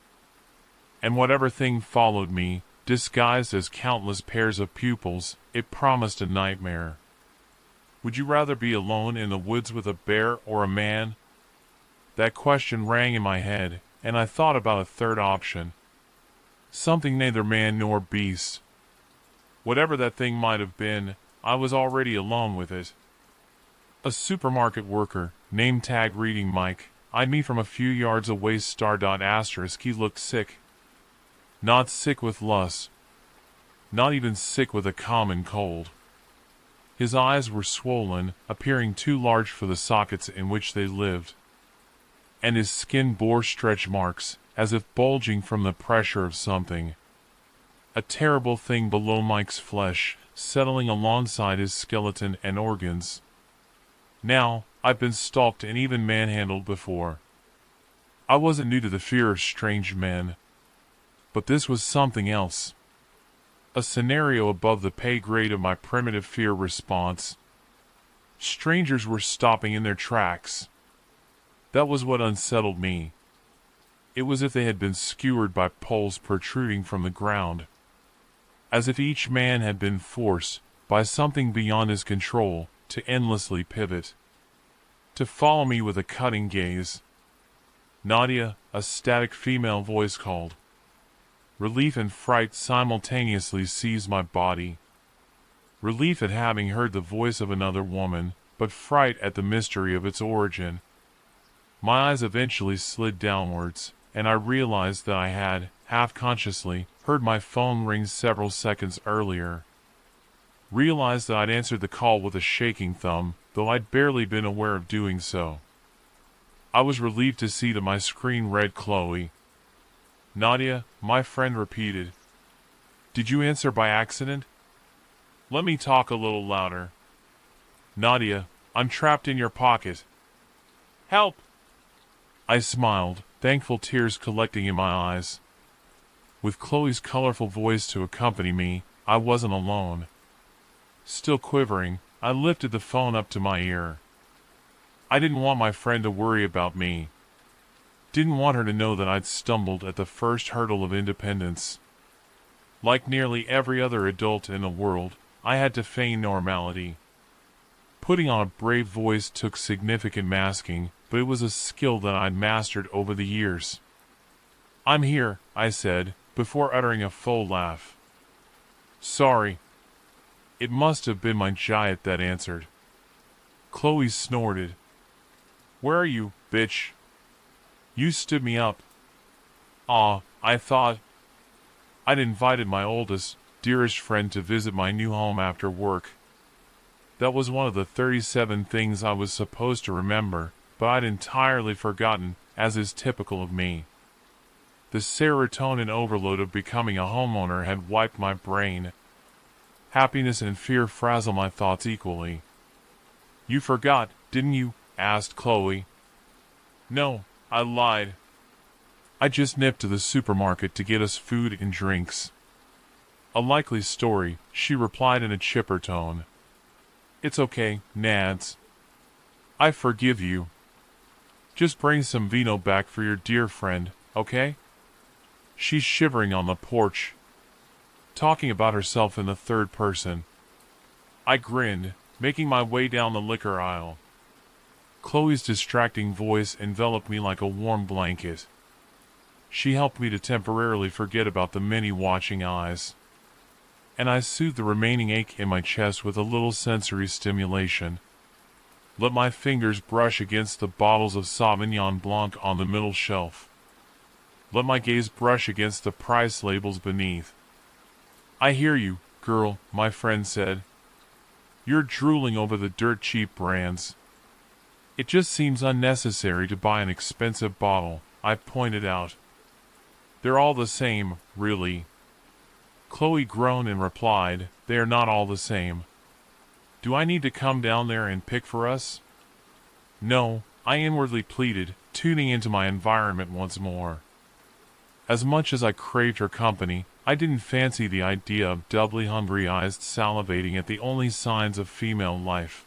Speaker 1: And whatever thing followed me, disguised as countless pairs of pupils, it promised a nightmare. Would you rather be alone in the woods with a bear or a man? That question rang in my head, and I thought about a third option. Something neither man nor beast. Whatever that thing might have been, I was already alone with it. A supermarket worker, name tag reading Mike, eyed me from a few yards away. He looked sick. Not sick with lust. Not even sick with a common cold. His eyes were swollen, appearing too large for the sockets in which they lived. And his skin bore stretch marks, as if bulging from the pressure of something. A terrible thing below Mike's flesh, settling alongside his skeleton and organs. Now, I've been stalked and even manhandled before. I wasn't new to the fear of strange men. But this was something else. A scenario above the pay grade of my primitive fear response. Strangers were stopping in their tracks. That was what unsettled me. It was as if they had been skewered by poles protruding from the ground. As if each man had been forced, by something beyond his control, to endlessly pivot. To follow me with a cutting gaze. Nadia, a static female voice called. Relief and fright simultaneously seized my body. Relief at having heard the voice of another woman, but fright at the mystery of its origin. My eyes eventually slid downwards, and I realized that I had, half-consciously, heard my phone ring several seconds earlier. Realized that I'd answered the call with a shaking thumb, though I'd barely been aware of doing so. I was relieved to see that my screen read Chloe. Nadia, my friend repeated. Did you answer by accident? Let me talk a little louder. Nadia, I'm trapped in your pocket. Help! I smiled, thankful tears collecting in my eyes. With Chloe's colorful voice to accompany me, I wasn't alone. Still quivering, I lifted the phone up to my ear. I didn't want my friend to worry about me. Didn't want her to know that I'd stumbled at the first hurdle of independence. Like nearly every other adult in the world, I had to feign normality. Putting on a brave voice took significant masking, but it was a skill that I'd mastered over the years. I'm here, I said, before uttering a full laugh. Sorry. It must have been my giant that answered. Chloe snorted. Where are you, bitch? You stood me up. I thought I'd invited my oldest, dearest friend to visit my new home after work. That was one of the 37 things I was supposed to remember, but I'd entirely forgotten, as is typical of me. The serotonin overload of becoming a homeowner had wiped my brain. Happiness and fear frazzle my thoughts equally. You forgot, didn't you?" asked Chloe. "No, I lied. I just nipped to the supermarket to get us food and drinks." "A likely story," she replied in a chipper tone. "It's okay, Nads. I forgive you. Just bring some vino back for your dear friend, okay?" She's shivering on the porch, talking about herself in the third person. I grinned, making my way down the liquor aisle. Chloe's distracting voice enveloped me like a warm blanket. She helped me to temporarily forget about the many watching eyes, and I soothed the remaining ache in my chest with a little sensory stimulation. Let my fingers brush against the bottles of Sauvignon Blanc on the middle shelf. Let my gaze brush against the price labels beneath. "I hear you, girl," my friend said. "You're drooling over the dirt cheap brands. It just seems unnecessary to buy an expensive bottle," I pointed out. "They're all the same, really." Chloe groaned and replied, "They are not all the same. Do I need to come down there and pick for us?" "No," I inwardly pleaded, tuning into my environment once more. As much as I craved her company, I didn't fancy the idea of doubly hungry eyes salivating at the only signs of female life.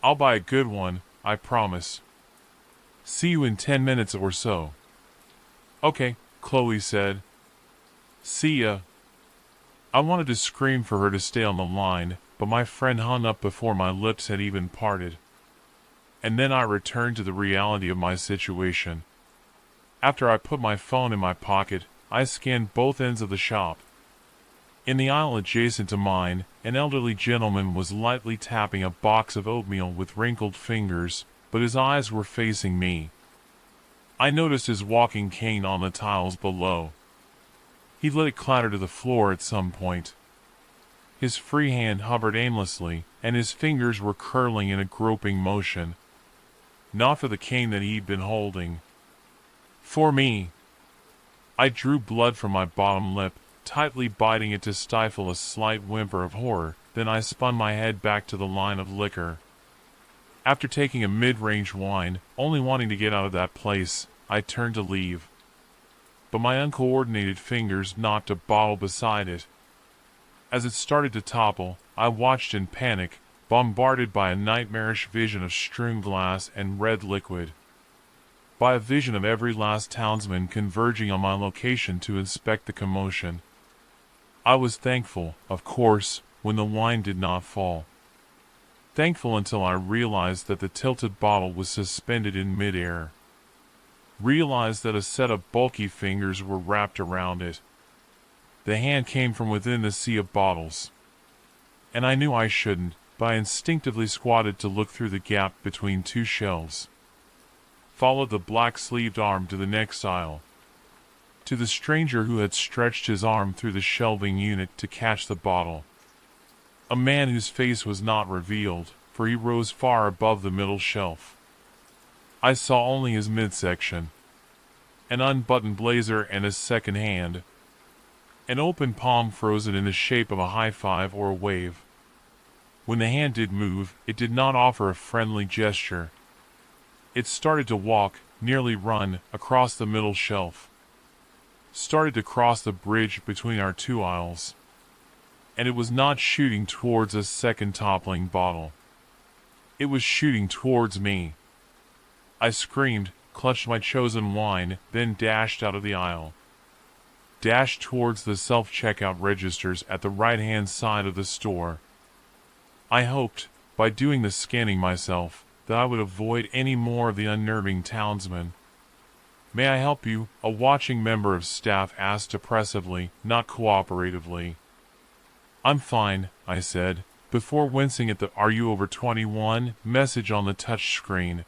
Speaker 1: "I'll buy a good one, I promise. See you in 10 minutes or so." "Okay," Chloe said. "See ya." I wanted to scream for her to stay on the line, but my friend hung up before my lips had even parted. And then I returned to the reality of my situation. After I put my phone in my pocket, I scanned both ends of the shop. In the aisle adjacent to mine, an elderly gentleman was lightly tapping a box of oatmeal with wrinkled fingers, but his eyes were facing me. I noticed his walking cane on the tiles below. He let it clatter to the floor at some point. His free hand hovered aimlessly, and his fingers were curling in a groping motion. Not for the cane that he'd been holding. For me. I drew blood from my bottom lip, tightly biting it to stifle a slight whimper of horror, then I spun my head back to the line of liquor. After taking a mid-range wine, only wanting to get out of that place, I turned to leave. But my uncoordinated fingers knocked a bottle beside it. As it started to topple, I watched in panic, bombarded by a nightmarish vision of strewn glass and red liquid. By a vision of every last townsman converging on my location to inspect the commotion. I was thankful, of course, when the wine did not fall. Thankful until I realized that the tilted bottle was suspended in midair. Realized that a set of bulky fingers were wrapped around it. The hand came from within the sea of bottles. And I knew I shouldn't, but I instinctively squatted to look through the gap between two shelves. Followed the black-sleeved arm to the next aisle. To the stranger who had stretched his arm through the shelving unit to catch the bottle. A man whose face was not revealed, for he rose far above the middle shelf. I saw only his midsection. An unbuttoned blazer and a second hand. An open palm frozen in the shape of a high five or a wave. When the hand did move, it did not offer a friendly gesture. It started to walk, nearly run, across the middle shelf. Started to cross the bridge between our two aisles. And it was not shooting towards a second toppling bottle. It was shooting towards me. I screamed, clutched my chosen wine, then dashed out of the aisle. Dashed towards the self-checkout registers at the right-hand side of the store. I hoped, by doing the scanning myself, that I would avoid any more of the unnerving townsmen. "May I help you?" a watching member of staff asked depressively, not cooperatively. "I'm fine," I said, before wincing at the "Are you over 21" message on the touch screen.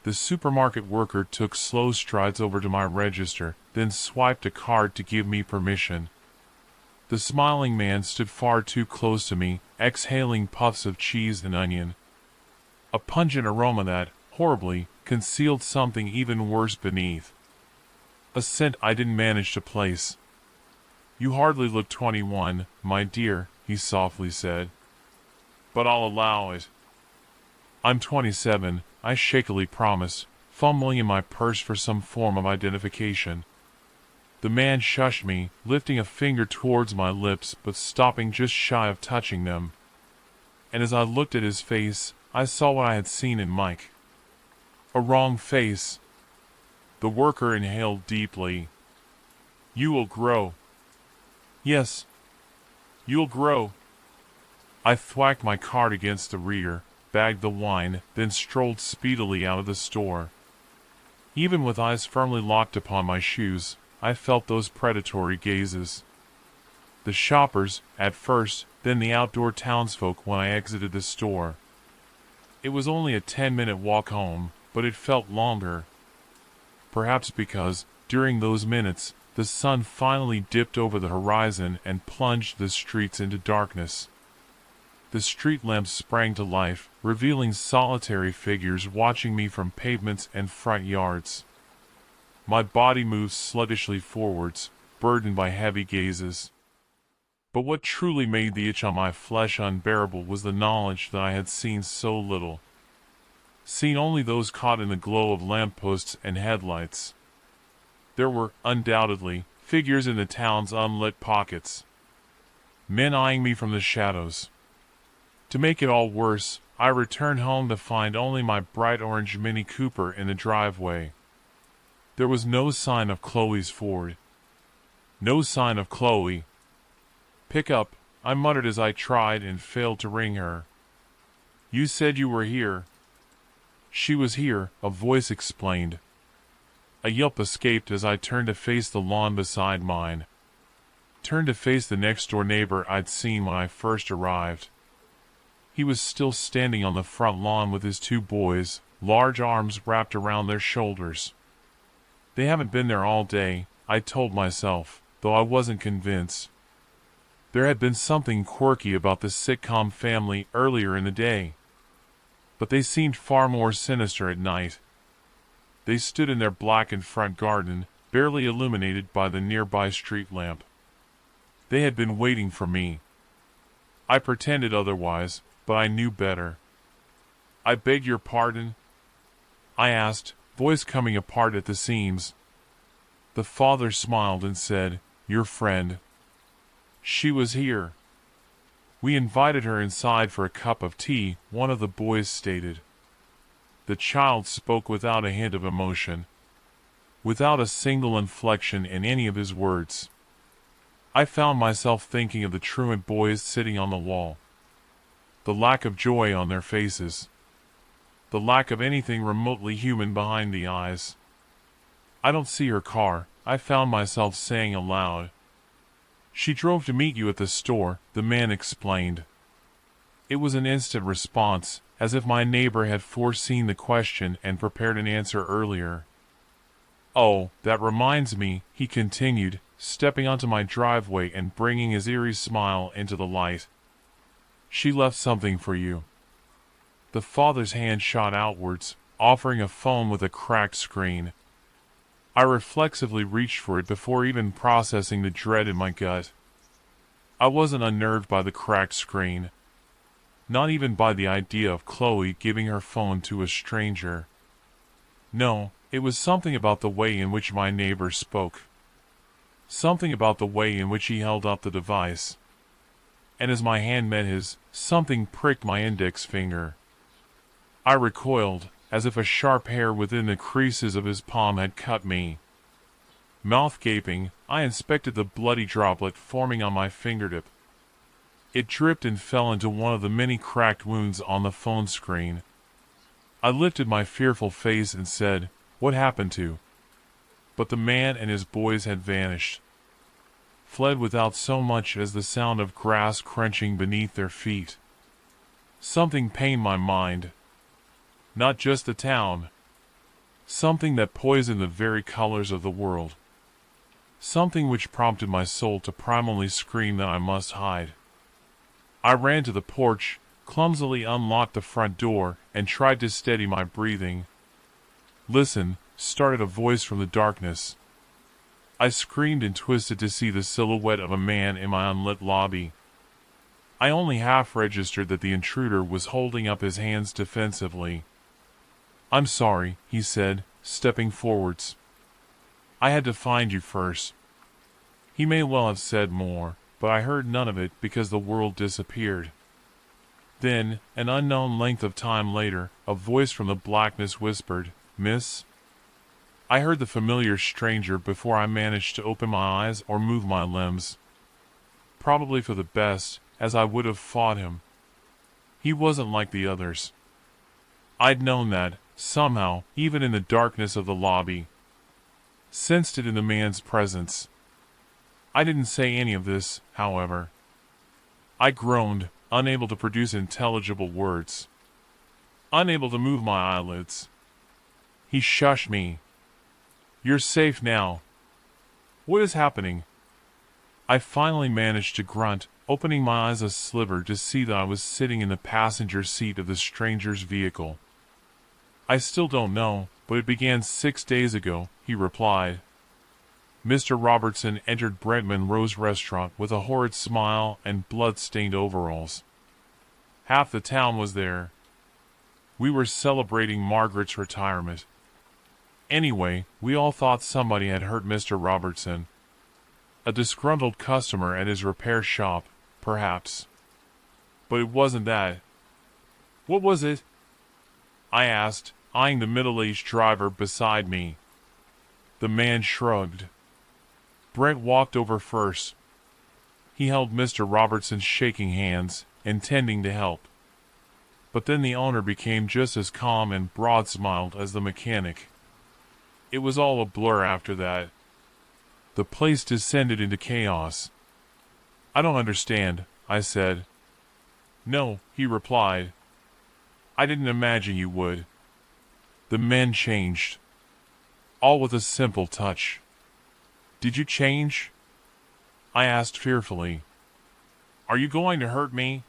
Speaker 1: The supermarket worker took slow strides over to my register, then swiped a card to give me permission. The smiling man stood far too close to me, exhaling puffs of cheese and onion. A pungent aroma that, horribly, concealed something even worse beneath. A scent I didn't manage to place. "You hardly look 21, my dear," he softly said. "But I'll allow it." I'm 27, I shakily promised, fumbling in my purse for some form of identification. The man shushed me, lifting a finger towards my lips but stopping just shy of touching them. And as I looked at his face, I saw what I had seen in Mike. A wrong face. The worker inhaled deeply. You will grow. Yes. You'll grow. I thwacked my cart against the rear, bagged the wine, then strolled speedily out of the store. Even with eyes firmly locked upon my shoes, I felt those predatory gazes. The shoppers, at first, then the outdoor townsfolk when I exited the store. It was only a 10-minute walk home, but it felt longer. Perhaps because, during those minutes, the sun finally dipped over the horizon and plunged the streets into darkness. The street lamps sprang to life, revealing solitary figures watching me from pavements and front yards. My body moved sluggishly forwards, burdened by heavy gazes. But what truly made the itch on my flesh unbearable was the knowledge that I had seen so little. Seen only those caught in the glow of lampposts and headlights. There were, undoubtedly, figures in the town's unlit pockets. Men eyeing me from the shadows. To make it all worse, I returned home to find only my bright orange Mini Cooper in the driveway. There was no sign of Chloe's Ford. No sign of Chloe. Pick up, I muttered as I tried and failed to ring her. You said you were here. She was here, a voice explained. A yelp escaped as I turned to face the lawn beside mine. Turned to face the next-door neighbor I'd seen when I first arrived. He was still standing on the front lawn with his two boys, large arms wrapped around their shoulders. They haven't been there all day, I told myself, though I wasn't convinced. There had been something quirky about the sitcom family earlier in the day. But they seemed far more sinister at night. They stood in their blackened front garden, barely illuminated by the nearby street lamp. They had been waiting for me. I pretended otherwise, but I knew better. I beg your pardon? I asked, voice coming apart at the seams. The father smiled and said, Your friend. She was here. We invited her inside for a cup of tea, one of the boys stated. The child spoke without a hint of emotion, without a single inflection in any of his words. I found myself thinking of the truant boys sitting on the wall. The lack of joy on their faces. The lack of anything remotely human behind the eyes. I don't see her car, I found myself saying aloud. She drove to meet you at the store, the man explained. It was an instant response, as if my neighbor had foreseen the question and prepared an answer earlier. Oh, that reminds me, he continued, stepping onto my driveway and bringing his eerie smile into the light. She left something for you. The father's hand shot outwards, offering a phone with a cracked screen. I reflexively reached for it before even processing the dread in my gut. I wasn't unnerved by the cracked screen. Not even by the idea of Chloe giving her phone to a stranger. No, it was something about the way in which my neighbor spoke. Something about the way in which he held up the device. And as my hand met his, something pricked my index finger. I recoiled, as if a sharp hair within the creases of his palm had cut me. Mouth gaping, I inspected the bloody droplet forming on my fingertip. It dripped and fell into one of the many cracked wounds on the phone screen. I lifted my fearful face and said, What happened to? But the man and his boys had vanished. Fled without so much as the sound of grass crunching beneath their feet. Something pained my mind. Not just the town. Something that poisoned the very colors of the world. Something which prompted my soul to primally scream that I must hide. I ran to the porch, clumsily unlocked the front door, and tried to steady my breathing. Listen, started a voice from the darkness. I screamed and twisted to see the silhouette of a man in my unlit lobby. I only half registered that the intruder was holding up his hands defensively. "I'm sorry," he said, stepping forwards. "I had to find you first." He may well have said more, but I heard none of it because the world disappeared. Then, an unknown length of time later, a voice from the blackness whispered, "Miss?" I heard the familiar stranger before I managed to open my eyes or move my limbs. Probably for the best, as I would have fought him. He wasn't like the others. I'd known that, somehow, even in the darkness of the lobby. Sensed it in the man's presence. I didn't say any of this, however. I groaned, unable to produce intelligible words. Unable to move my eyelids. He shushed me. "You're safe now." "What is happening?" I finally managed to grunt, opening my eyes a sliver to see that I was sitting in the passenger seat of the stranger's vehicle. "I still don't know, but it began 6 days ago," he replied. Mr. Robertson entered Brent Monroe's restaurant with a horrid smile and blood-stained overalls. Half the town was there. We were celebrating Margaret's retirement. Anyway, we all thought somebody had hurt Mr. Robertson. A disgruntled customer at his repair shop, perhaps. But it wasn't that. "What was it?" I asked, eyeing the middle-aged driver beside me. The man shrugged. Brent walked over first. He held Mr. Robertson's shaking hands, intending to help. But then the owner became just as calm and broad-smiled as the mechanic. It was all a blur after that. The place descended into chaos. "I don't understand," I said. "No," he replied. "I didn't imagine you would." The men changed. All with a simple touch. "Did you change?" I asked fearfully. "Are you going to hurt me?"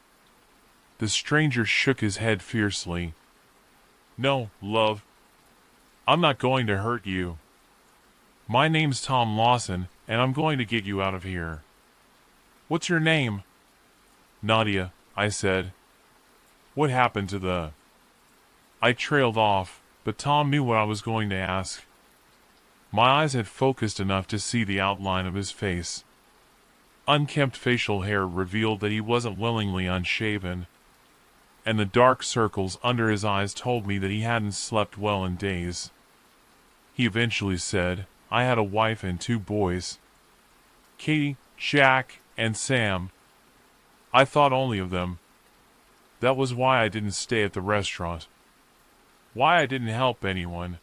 Speaker 1: The stranger shook his head fiercely. "No, love. I'm not going to hurt you. My name's Tom Lawson, and I'm going to get you out of here." "What's your name?" "Nadia," I said. "What happened to the—" I trailed off, but Tom knew what I was going to ask. My eyes had focused enough to see the outline of his face. Unkempt facial hair revealed that he wasn't willingly unshaven, and the dark circles under his eyes told me that he hadn't slept well in days. He eventually said, "I had a wife and 2 boys. Katie, Jack, and Sam. I thought only of them. That was why I didn't stay at the restaurant. Why I didn't help anyone.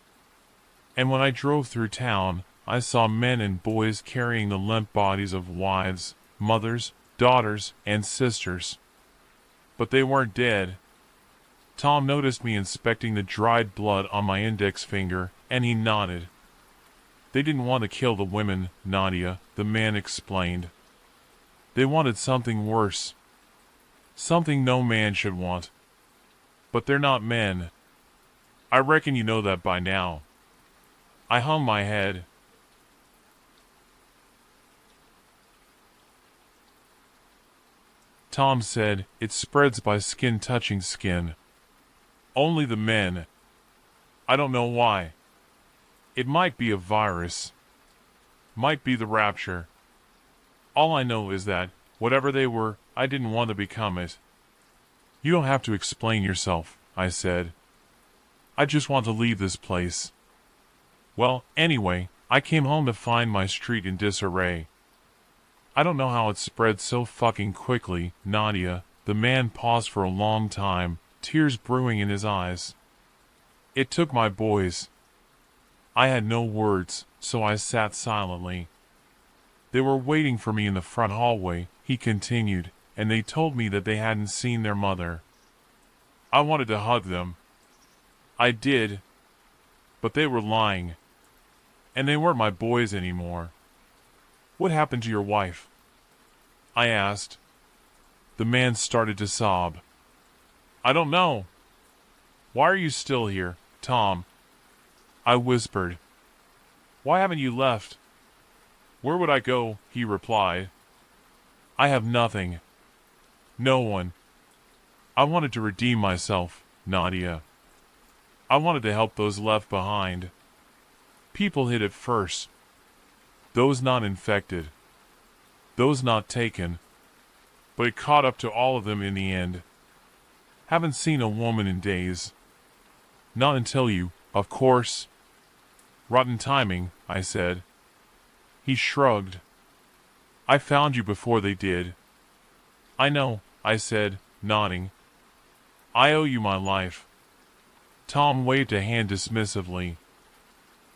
Speaker 1: And when I drove through town, I saw men and boys carrying the limp bodies of wives, mothers, daughters, and sisters. But they weren't dead." Tom noticed me inspecting the dried blood on my index finger, and he nodded. "They didn't want to kill the women, Nadia," the man explained. "They wanted something worse. Something no man should want. But they're not men. I reckon you know that by now." I hung my head. Tom said, "It spreads by skin touching skin. Only the men. I don't know why. It might be a virus. Might be the rapture. All I know is that, whatever they were, I didn't want to become it." "You don't have to explain yourself," I said. "I just want to leave this place." "Well, anyway, I came home to find my street in disarray. I don't know how it spread so fucking quickly, Nadia." The man paused for a long time, tears brewing in his eyes. "It took my boys." I had no words, so I sat silently. "They were waiting for me in the front hallway," he continued, "and they told me that they hadn't seen their mother. I wanted to hug them. I did. But they were lying. And they weren't my boys anymore." "What happened to your wife?" I asked. The man started to sob. "I don't know." "Why are you still here, Tom?" I whispered. "Why haven't you left?" "Where would I go?" he replied. "I have nothing." No one. I wanted to redeem myself, Nadia. I wanted to help those left behind. People hit it first. Those not infected. Those not taken. But it caught up to all of them in the end. Haven't seen a woman in days. Not until you, of course. Rotten timing, I said. He shrugged. I found you before they did. I know, I said, nodding. I owe you my life. Tom waved a hand dismissively.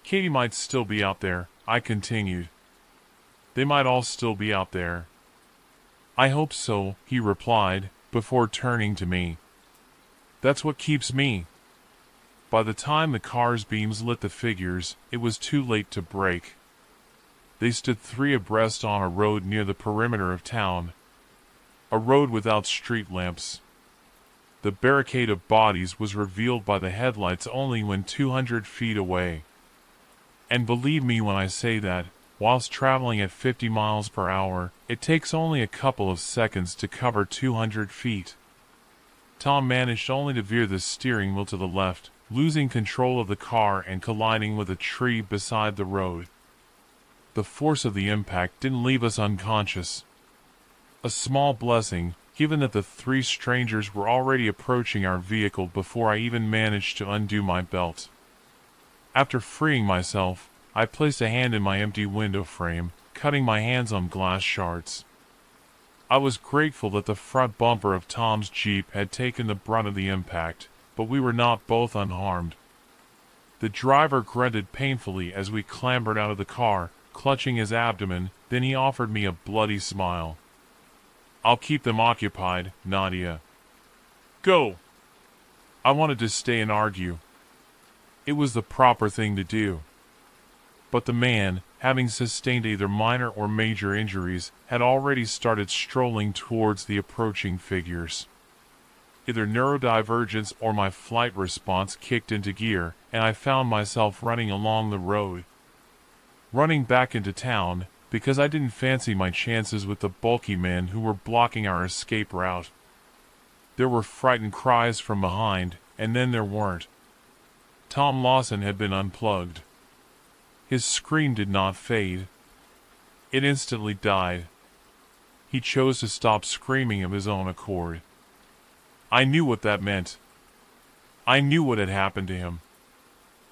Speaker 1: Katie might still be out there, I continued. They might all still be out there. I hope so, he replied, before turning to me. That's what keeps me. By the time the car's beams lit the figures, it was too late to brake. They stood 3 abreast on a road near the perimeter of town. A road without street lamps. The barricade of bodies was revealed by the headlights only when 200 feet away. And believe me when I say that, whilst traveling at 50 miles per hour, it takes only a couple of seconds to cover 200 feet. Tom managed only to veer the steering wheel to the left, losing control of the car and colliding with a tree beside the road. The force of the impact didn't leave us unconscious. A small blessing, given that the 3 strangers were already approaching our vehicle before I even managed to undo my belt. After freeing myself, I placed a hand in my empty window frame, cutting my hands on glass shards. I was grateful that the front bumper of Tom's Jeep had taken the brunt of the impact, but we were not both unharmed. The driver grunted painfully as we clambered out of the car, clutching his abdomen, then he offered me a bloody smile. I'll keep them occupied, Nadia. Go! I wanted to stay and argue. It was the proper thing to do. But the man, having sustained either minor or major injuries, had already started strolling towards the approaching figures. Either neurodivergence or my flight response kicked into gear, and I found myself running along the road. Running back into town, because I didn't fancy my chances with the bulky men who were blocking our escape route. There were frightened cries from behind, and then there weren't. Tom Lawson had been unplugged. His scream did not fade. It instantly died. He chose to stop screaming of his own accord. I knew what that meant. I knew what had happened to him.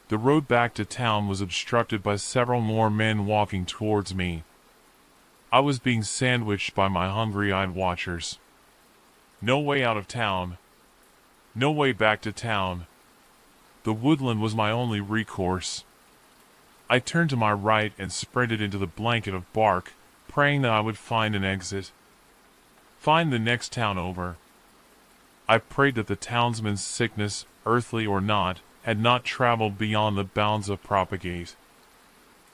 Speaker 1: The road back to town was obstructed by several more men walking towards me. I was being sandwiched by my hungry-eyed watchers. No way out of town. No way back to town. The woodland was my only recourse. I turned to my right and sprinted into the blanket of bark, praying that I would find an exit. Find the next town over. I prayed that the townsman's sickness, earthly or not, had not traveled beyond the bounds of Propagate.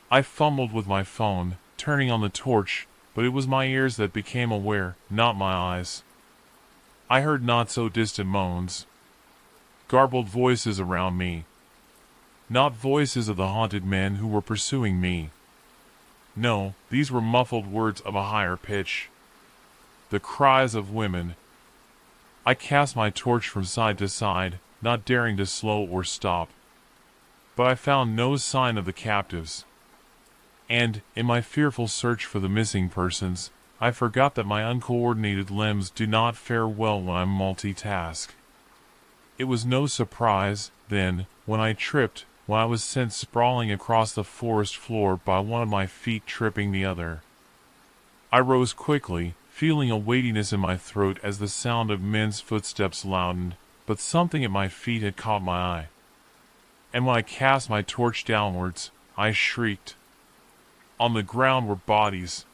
Speaker 1: I fumbled with my phone, turning on the torch, but it was my ears that became aware, not my eyes. I heard not-so-distant moans. Garbled voices around me. Not voices of the haunted men who were pursuing me. No, these were muffled words of a higher pitch. The cries of women. I cast my torch from side to side, not daring to slow or stop. But I found no sign of the captives. And, in my fearful search for the missing persons, I forgot that my uncoordinated limbs do not fare well when I multitask. It was no surprise, then, when I tripped, when I was sent sprawling across the forest floor by one of my feet tripping the other. I rose quickly, feeling a weightiness in my throat as the sound of men's footsteps loudened, but something at my feet had caught my eye. And when I cast my torch downwards, I shrieked. On the ground were bodies.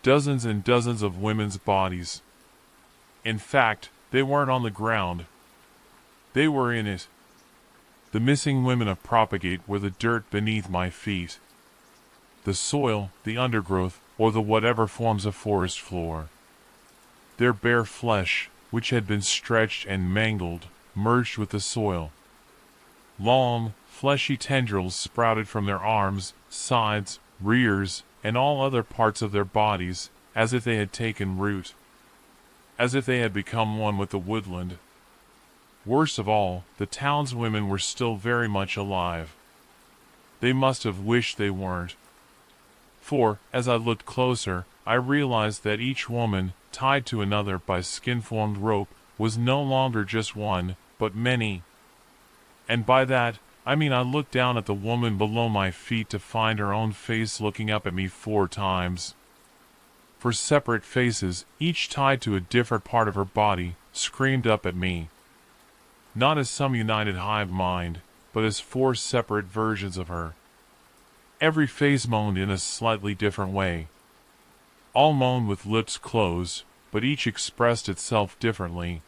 Speaker 1: Dozens and dozens of women's bodies. In fact, they weren't on the ground. They were in it. The missing women of Propagate were the dirt beneath my feet. The soil, the undergrowth, or the whatever forms a forest floor. Their bare flesh, which had been stretched and mangled, merged with the soil. Long, fleshy tendrils sprouted from their arms, sides, rears, and all other parts of their bodies, as if they had taken root. as if they had become one with the woodland. Worst of all, the townswomen were still very much alive. They must have wished they weren't. For, as I looked closer, I realized that each woman, tied to another by skin-formed rope, was no longer just one, but many. And by that, I mean I looked down at the woman below my feet to find her own face looking up at me 4 times. 4 separate faces, each tied to a different part of her body, screamed up at me. Not as some united hive mind, but as 4 separate versions of her. Every face moaned in a slightly different way. All moaned with lips closed, but each expressed itself differently.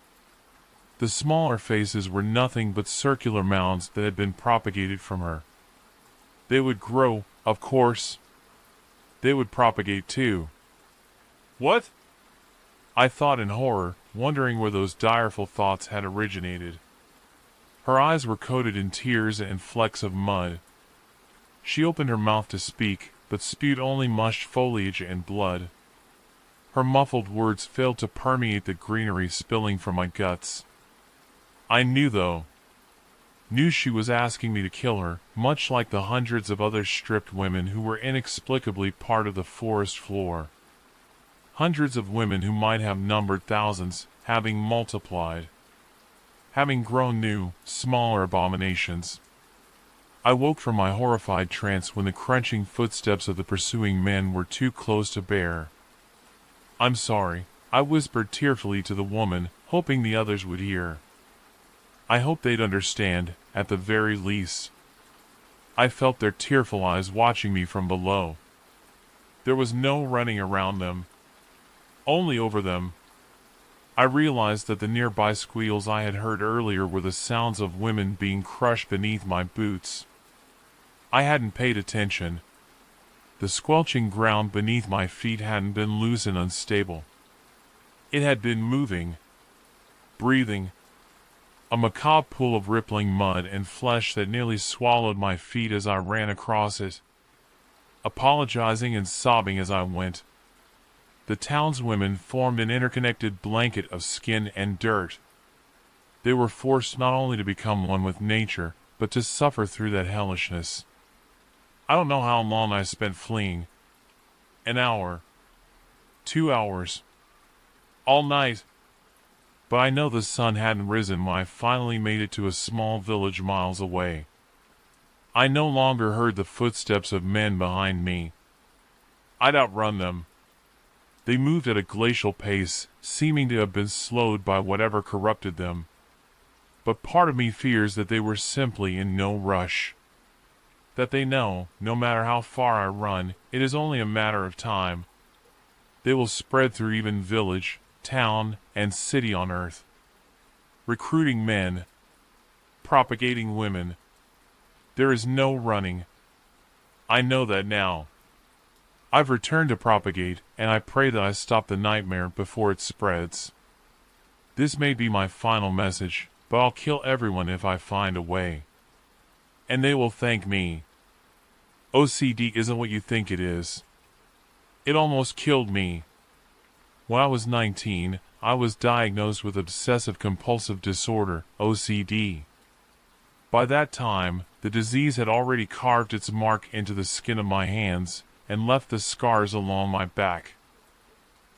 Speaker 1: The smaller faces were nothing but circular mounds that had been propagated from her. They would grow, of course. They would propagate too. What? I thought in horror, wondering where those direful thoughts had originated. Her eyes were coated in tears and flecks of mud. She opened her mouth to speak, but spewed only mushed foliage and blood. Her muffled words failed to permeate the greenery spilling from my guts. I knew, though. Knew she was asking me to kill her, much like the hundreds of other stripped women who were inexplicably part of the forest floor. Hundreds of women who might have numbered thousands, having multiplied. Having grown new, smaller abominations. I woke from my horrified trance when the crunching footsteps of the pursuing men were too close to bear. "I'm sorry," I whispered tearfully to the woman, hoping the others would hear. I hoped they'd understand, at the very least. I felt their tearful eyes watching me from below. There was no running around them. Only over them. I realized that the nearby squeals I had heard earlier were the sounds of women being crushed beneath my boots. I hadn't paid attention. The squelching ground beneath my feet hadn't been loose and unstable. It had been moving. Breathing. A macabre pool of rippling mud and flesh that nearly swallowed my feet as I ran across it. Apologizing and sobbing as I went. The townswomen formed an interconnected blanket of skin and dirt. They were forced not only to become one with nature, but to suffer through that hellishness. I don't know how long I spent fleeing. An hour. 2 hours. All night. But I know the sun hadn't risen when I finally made it to a small village miles away. I no longer heard the footsteps of men behind me. I'd outrun them. They moved at a glacial pace, seeming to have been slowed by whatever corrupted them. But part of me fears that they were simply in no rush. That they know, no matter how far I run, it is only a matter of time. They will spread through even village, town, and city on earth. Recruiting men. Propagating women. There is no running. I know that now. I've returned to propagate, and I pray that I stop the nightmare before it spreads. This may be my final message, but I'll kill everyone if I find a way. And they will thank me. OCD isn't what you think it is. It almost killed me. When I was 19, I was diagnosed with obsessive-compulsive disorder, OCD. By that time, the disease had already carved its mark into the skin of my hands, and left the scars along my back.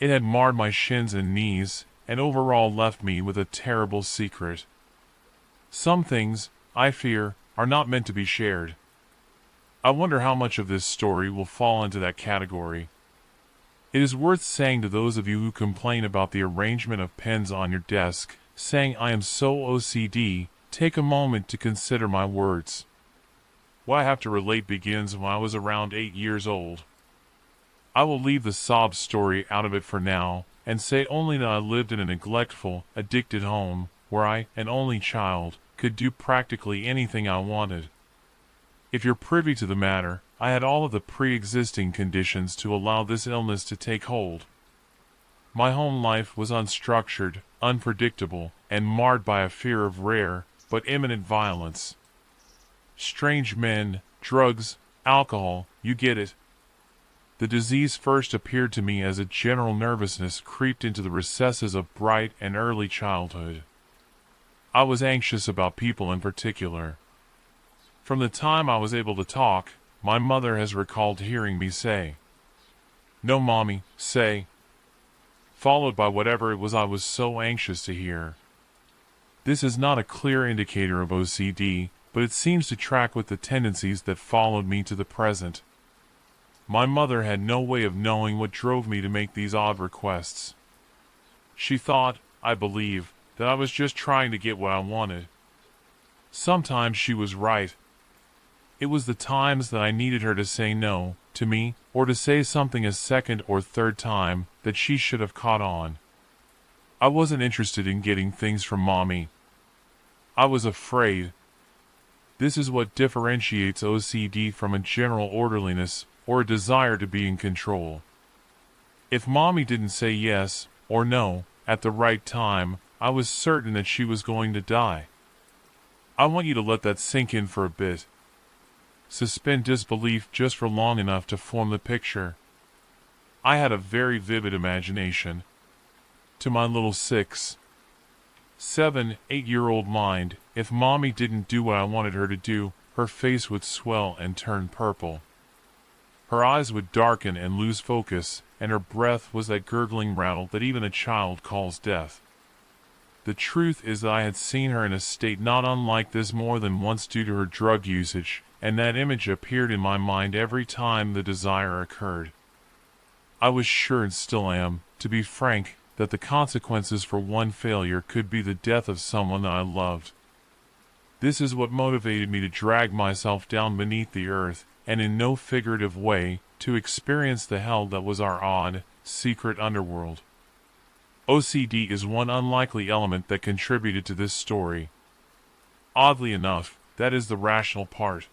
Speaker 1: It had marred my shins and knees, and overall left me with a terrible secret. Some things, I fear, are not meant to be shared. I wonder how much of this story will fall into that category. It is worth saying to those of you who complain about the arrangement of pens on your desk, saying I am so OCD, take a moment to consider my words. What I have to relate begins when I was around 8 years old. I will leave the sob story out of it for now, and say only that I lived in a neglectful, addicted home, where I, an only child, could do practically anything I wanted. If you're privy to the matter, I had all of the pre-existing conditions to allow this illness to take hold. My home life was unstructured, unpredictable, and marred by a fear of rare, but imminent violence. Strange men, drugs, alcohol, you get it. The disease first appeared to me as a general nervousness creeped into the recesses of bright and early childhood. I was anxious about people in particular. From the time I was able to talk, my mother has recalled hearing me say, "No, Mommy, say," followed by whatever it was I was so anxious to hear. This is not a clear indicator of OCD, but it seems to track with the tendencies that followed me to the present. My mother had no way of knowing what drove me to make these odd requests. She thought, I believe, that I was just trying to get what I wanted. Sometimes she was right. It was the times that I needed her to say no to me, or to say something a second or third time, that she should have caught on. I wasn't interested in getting things from Mommy. I was afraid. This is what differentiates OCD from a general orderliness or a desire to be in control. If Mommy didn't say yes or no at the right time, I was certain that she was going to die. I want you to let that sink in for a bit. Suspend disbelief just for long enough to form the picture. I had a very vivid imagination. To my little 6, 7, 8-year-old mind, if Mommy didn't do what I wanted her to do, her face would swell and turn purple. Her eyes would darken and lose focus, and her breath was that gurgling rattle that even a child calls death. The truth is that I had seen her in a state not unlike this more than once due to her drug usage, and that image appeared in my mind every time the desire occurred. I was sure, and still am, to be frank, that the consequences for one failure could be the death of someone that I loved. This is what motivated me to drag myself down beneath the earth, and in no figurative way, to experience the hell that was our odd, secret underworld. OCD is one unlikely element that contributed to this story. Oddly enough, that is the rational part.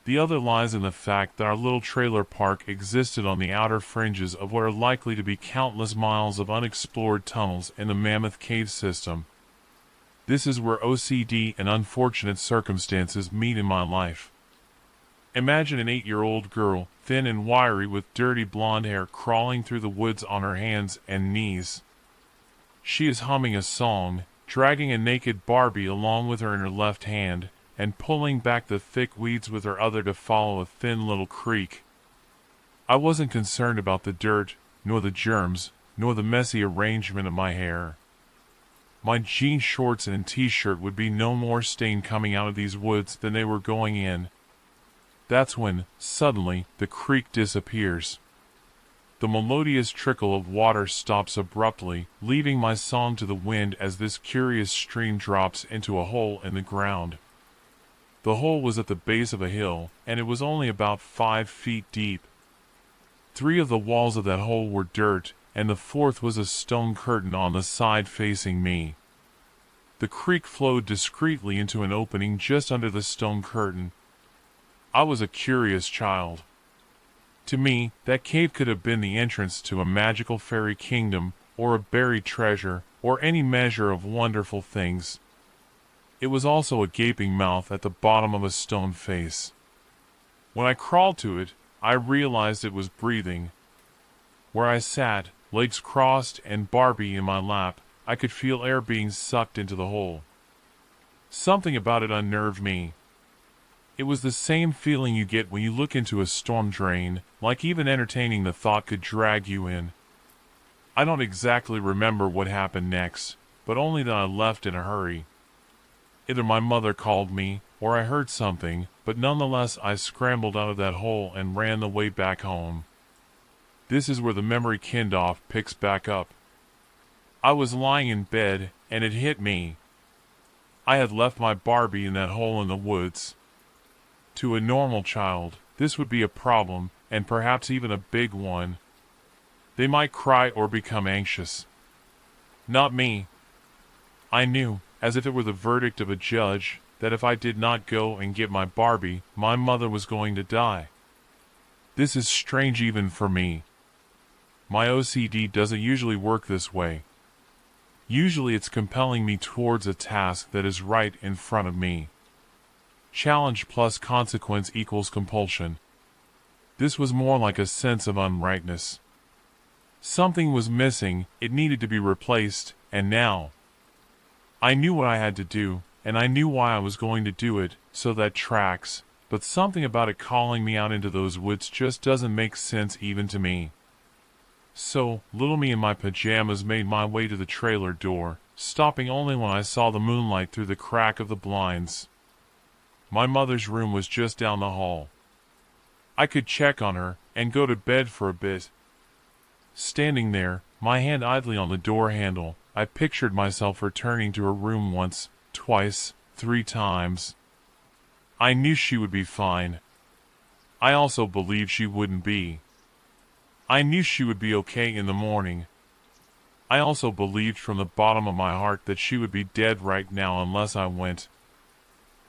Speaker 1: The other lies in the fact that our little trailer park existed on the outer fringes of what are likely to be countless miles of unexplored tunnels in the Mammoth Cave system. This is where OCD and unfortunate circumstances meet in my life. Imagine an 8-year-old girl, thin and wiry with dirty blonde hair, crawling through the woods on her hands and knees. She is humming a song, dragging a naked Barbie along with her in her left hand, and pulling back the thick weeds with her other to follow a thin little creek. I wasn't concerned about the dirt, nor the germs, nor the messy arrangement of my hair. My jean shorts and t-shirt would be no more stained coming out of these woods than they were going in. That's when, suddenly, the creek disappears. The melodious trickle of water stops abruptly, leaving my song to the wind as this curious stream drops into a hole in the ground. The hole was at the base of a hill, and it was only about 5 feet deep. 3 of the walls of that hole were dirt, and the 4th was a stone curtain on the side facing me. The creek flowed discreetly into an opening just under the stone curtain. I was a curious child. To me, that cave could have been the entrance to a magical fairy kingdom, or a buried treasure, or any measure of wonderful things. It was also a gaping mouth at the bottom of a stone face. When I crawled to it, I realized it was breathing. Where I sat, legs crossed and Barbie in my lap, I could feel air being sucked into the hole. Something about it unnerved me. It was the same feeling you get when you look into a storm drain, like even entertaining the thought could drag you in. I don't exactly remember what happened next, but only that I left in a hurry. Either my mother called me, or I heard something, but nonetheless I scrambled out of that hole and ran the way back home. This is where the memory kindoff picks back up. I was lying in bed, and it hit me. I had left my Barbie in that hole in the woods. To a normal child, this would be a problem, and perhaps even a big one. They might cry or become anxious. Not me. I knew, as if it were the verdict of a judge, that if I did not go and get my Barbie, my mother was going to die. This is strange even for me. My OCD doesn't usually work this way. Usually it's compelling me towards a task that is right in front of me. Challenge plus consequence equals compulsion. This was more like a sense of unrightness. Something was missing, it needed to be replaced, and now. I knew what I had to do, and I knew why I was going to do it, so that tracks, but something about it calling me out into those woods just doesn't make sense even to me. So, little me in my pajamas made my way to the trailer door, stopping only when I saw the moonlight through the crack of the blinds. My mother's room was just down the hall. I could check on her, and go to bed for a bit. Standing there, my hand idly on the door handle, I pictured myself returning to her room once, twice, 3 times. I knew she would be fine. I also believed she wouldn't be. I knew she would be okay in the morning. I also believed from the bottom of my heart that she would be dead right now unless I went.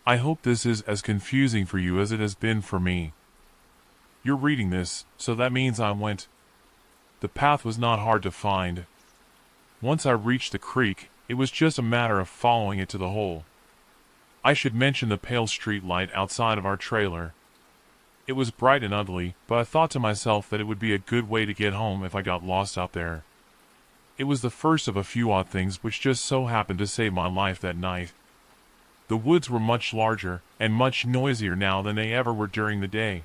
Speaker 1: I hope this is as confusing for you as it has been for me. You're reading this, so that means I went. The path was not hard to find. Once I reached the creek, it was just a matter of following it to the hole. I should mention the pale street light outside of our trailer. It was bright and ugly, but I thought to myself that it would be a good way to get home if I got lost out there. It was the first of a few odd things which just so happened to save my life that night. The woods were much larger, and much noisier now than they ever were during the day.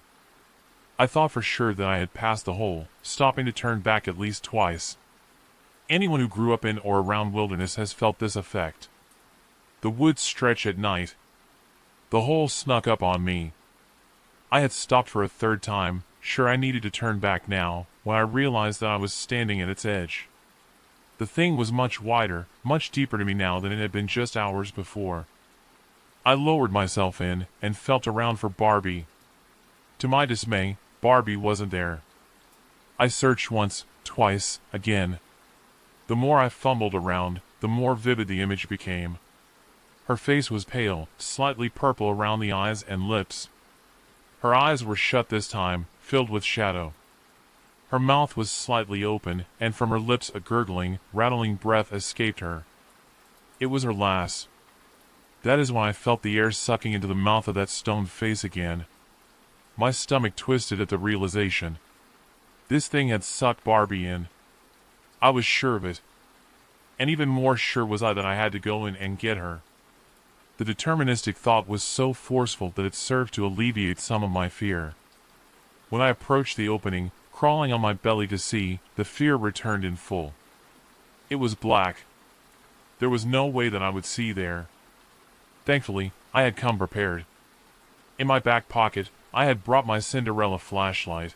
Speaker 1: I thought for sure that I had passed the hole, stopping to turn back at least twice. Anyone who grew up in or around wilderness has felt this effect. The woods stretch at night. The hole snuck up on me. I had stopped for a 3rd time, sure I needed to turn back now, when I realized that I was standing at its edge. The thing was much wider, much deeper to me now than it had been just hours before. I lowered myself in, and felt around for Barbie. To my dismay, Barbie wasn't there. I searched once, twice, again. The more I fumbled around, the more vivid the image became. Her face was pale, slightly purple around the eyes and lips. Her eyes were shut this time, filled with shadow. Her mouth was slightly open, and from her lips a gurgling, rattling breath escaped her. It was her lass. That is when I felt the air sucking into the mouth of that stone face again. My stomach twisted at the realization. This thing had sucked Barbie in. I was sure of it. And even more sure was I that I had to go in and get her. The deterministic thought was so forceful that it served to alleviate some of my fear. When I approached the opening, crawling on my belly to see, the fear returned in full. It was black. There was no way that I would see there. Thankfully, I had come prepared. In my back pocket, I had brought my Cinderella flashlight.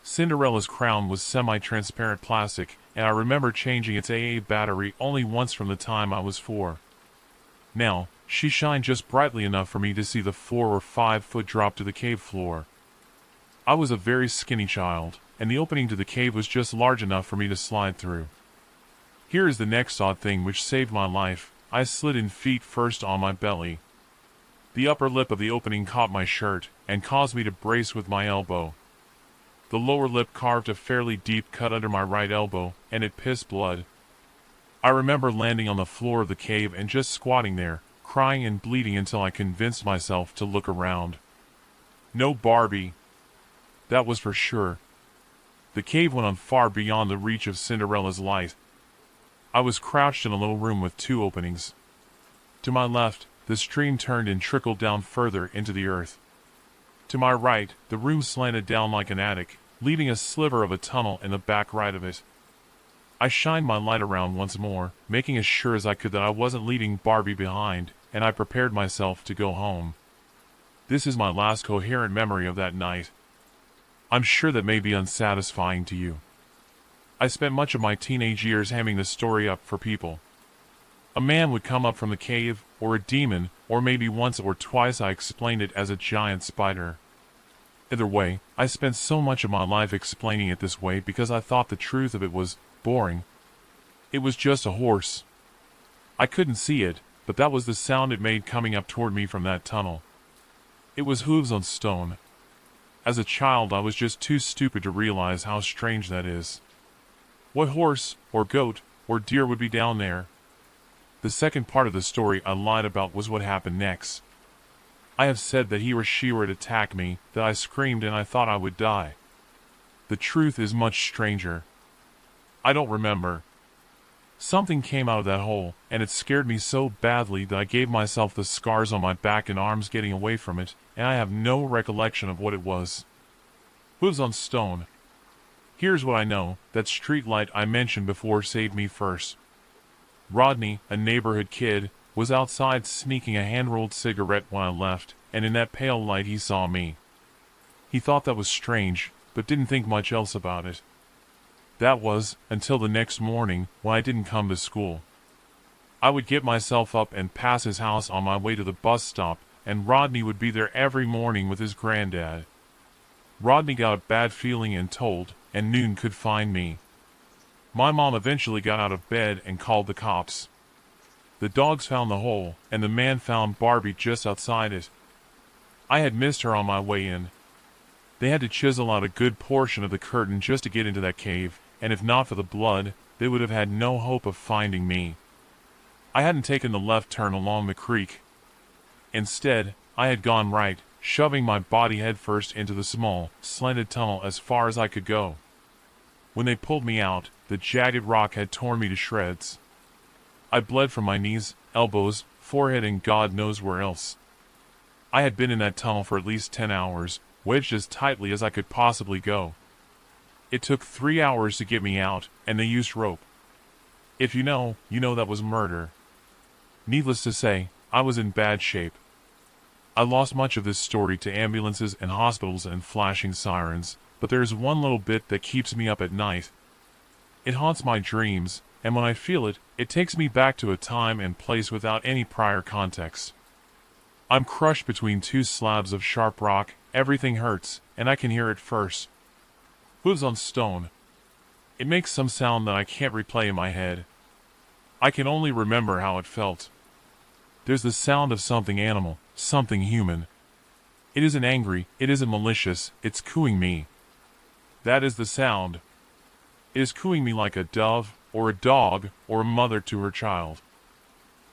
Speaker 1: Cinderella's crown was semi-transparent plastic, and I remember changing its AA battery only once from the time I was 4. Now, she shined just brightly enough for me to see the 4 or 5 foot drop to the cave floor. I was a very skinny child, and the opening to the cave was just large enough for me to slide through. Here is the next odd thing which saved my life. I slid in feet first on my belly. The upper lip of the opening caught my shirt, and caused me to brace with my elbow. The lower lip carved a fairly deep cut under my right elbow, and it pissed blood. I remember landing on the floor of the cave and just squatting there, crying and bleeding until I convinced myself to look around. No Barbie. That was for sure. The cave went on far beyond the reach of Cinderella's light. I was crouched in a little room with 2 openings. To my left, the stream turned and trickled down further into the earth. To my right, the room slanted down like an attic, leaving a sliver of a tunnel in the back right of it. I shined my light around once more, making as sure as I could that I wasn't leaving Barbie behind, and I prepared myself to go home. This is my last coherent memory of that night. I'm sure that may be unsatisfying to you. I spent much of my teenage years hamming the story up for people. A man would come up from the cave, or a demon, or maybe once or twice I explained it as a giant spider. Either way, I spent so much of my life explaining it this way because I thought the truth of it was boring. It was just a horse. I couldn't see it, but that was the sound it made coming up toward me from that tunnel. It was hooves on stone. As a child, I was just too stupid to realize how strange that is. What horse, or goat, or deer would be down there? The second part of the story I lied about was what happened next. I have said that he or she would attack me, that I screamed and I thought I would die. The truth is much stranger. I don't remember. Something came out of that hole, and it scared me so badly that I gave myself the scars on my back and arms getting away from it, and I have no recollection of what it was. Hooves on stone. Here's what I know, that street light I mentioned before saved me first. Rodney, a neighborhood kid, was outside sneaking a hand-rolled cigarette when I left, and in that pale light he saw me. He thought that was strange, but didn't think much else about it. That was, until the next morning, when I didn't come to school. I would get myself up and pass his house on my way to the bus stop, and Rodney would be there every morning with his granddad. Rodney got a bad feeling and told, and noon could find me. My mom eventually got out of bed and called the cops. The dogs found the hole, and the man found Barbie just outside it. I had missed her on my way in. They had to chisel out a good portion of the curtain just to get into that cave, and if not for the blood, they would have had no hope of finding me. I hadn't taken the left turn along the creek. Instead, I had gone right, shoving my body headfirst into the small, slanted tunnel as far as I could go. When they pulled me out, the jagged rock had torn me to shreds. I bled from my knees, elbows, forehead, and God knows where else. I had been in that tunnel for at least 10 hours, wedged as tightly as I could possibly go. It took 3 hours to get me out, and they used rope. If you know that was murder. Needless to say, I was in bad shape. I lost much of this story to ambulances and hospitals and flashing sirens, but there is one little bit that keeps me up at night. It haunts my dreams, and when I feel it, it takes me back to a time and place without any prior context. I'm crushed between two slabs of sharp rock, everything hurts, and I can hear it first. Hooves on stone. It makes some sound that I can't replay in my head. I can only remember how it felt. There's the sound of something animal, something human. It isn't angry, it isn't malicious, it's cooing me. That is the sound. It is cooing me like a dove, or a dog, or a mother to her child.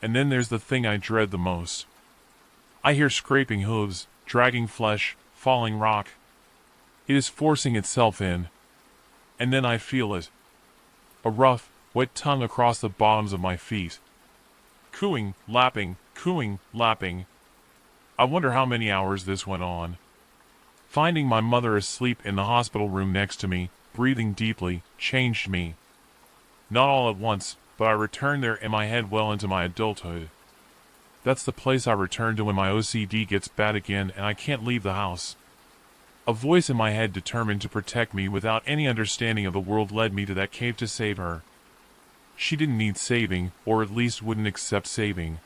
Speaker 1: And then there's the thing I dread the most. I hear scraping hooves, dragging flesh, falling rock. It is forcing itself in. And then I feel it. A rough, wet tongue across the bottoms of my feet. Cooing, lapping, cooing, lapping. I wonder how many hours this went on. Finding my mother asleep in the hospital room next to me, breathing deeply, changed me. Not all at once, but I returned there in my head well into my adulthood. That's the place I return to when my OCD gets bad again and I can't leave the house. A voice in my head determined to protect me without any understanding of the world led me to that cave to save her. She didn't need saving, or at least wouldn't accept saving.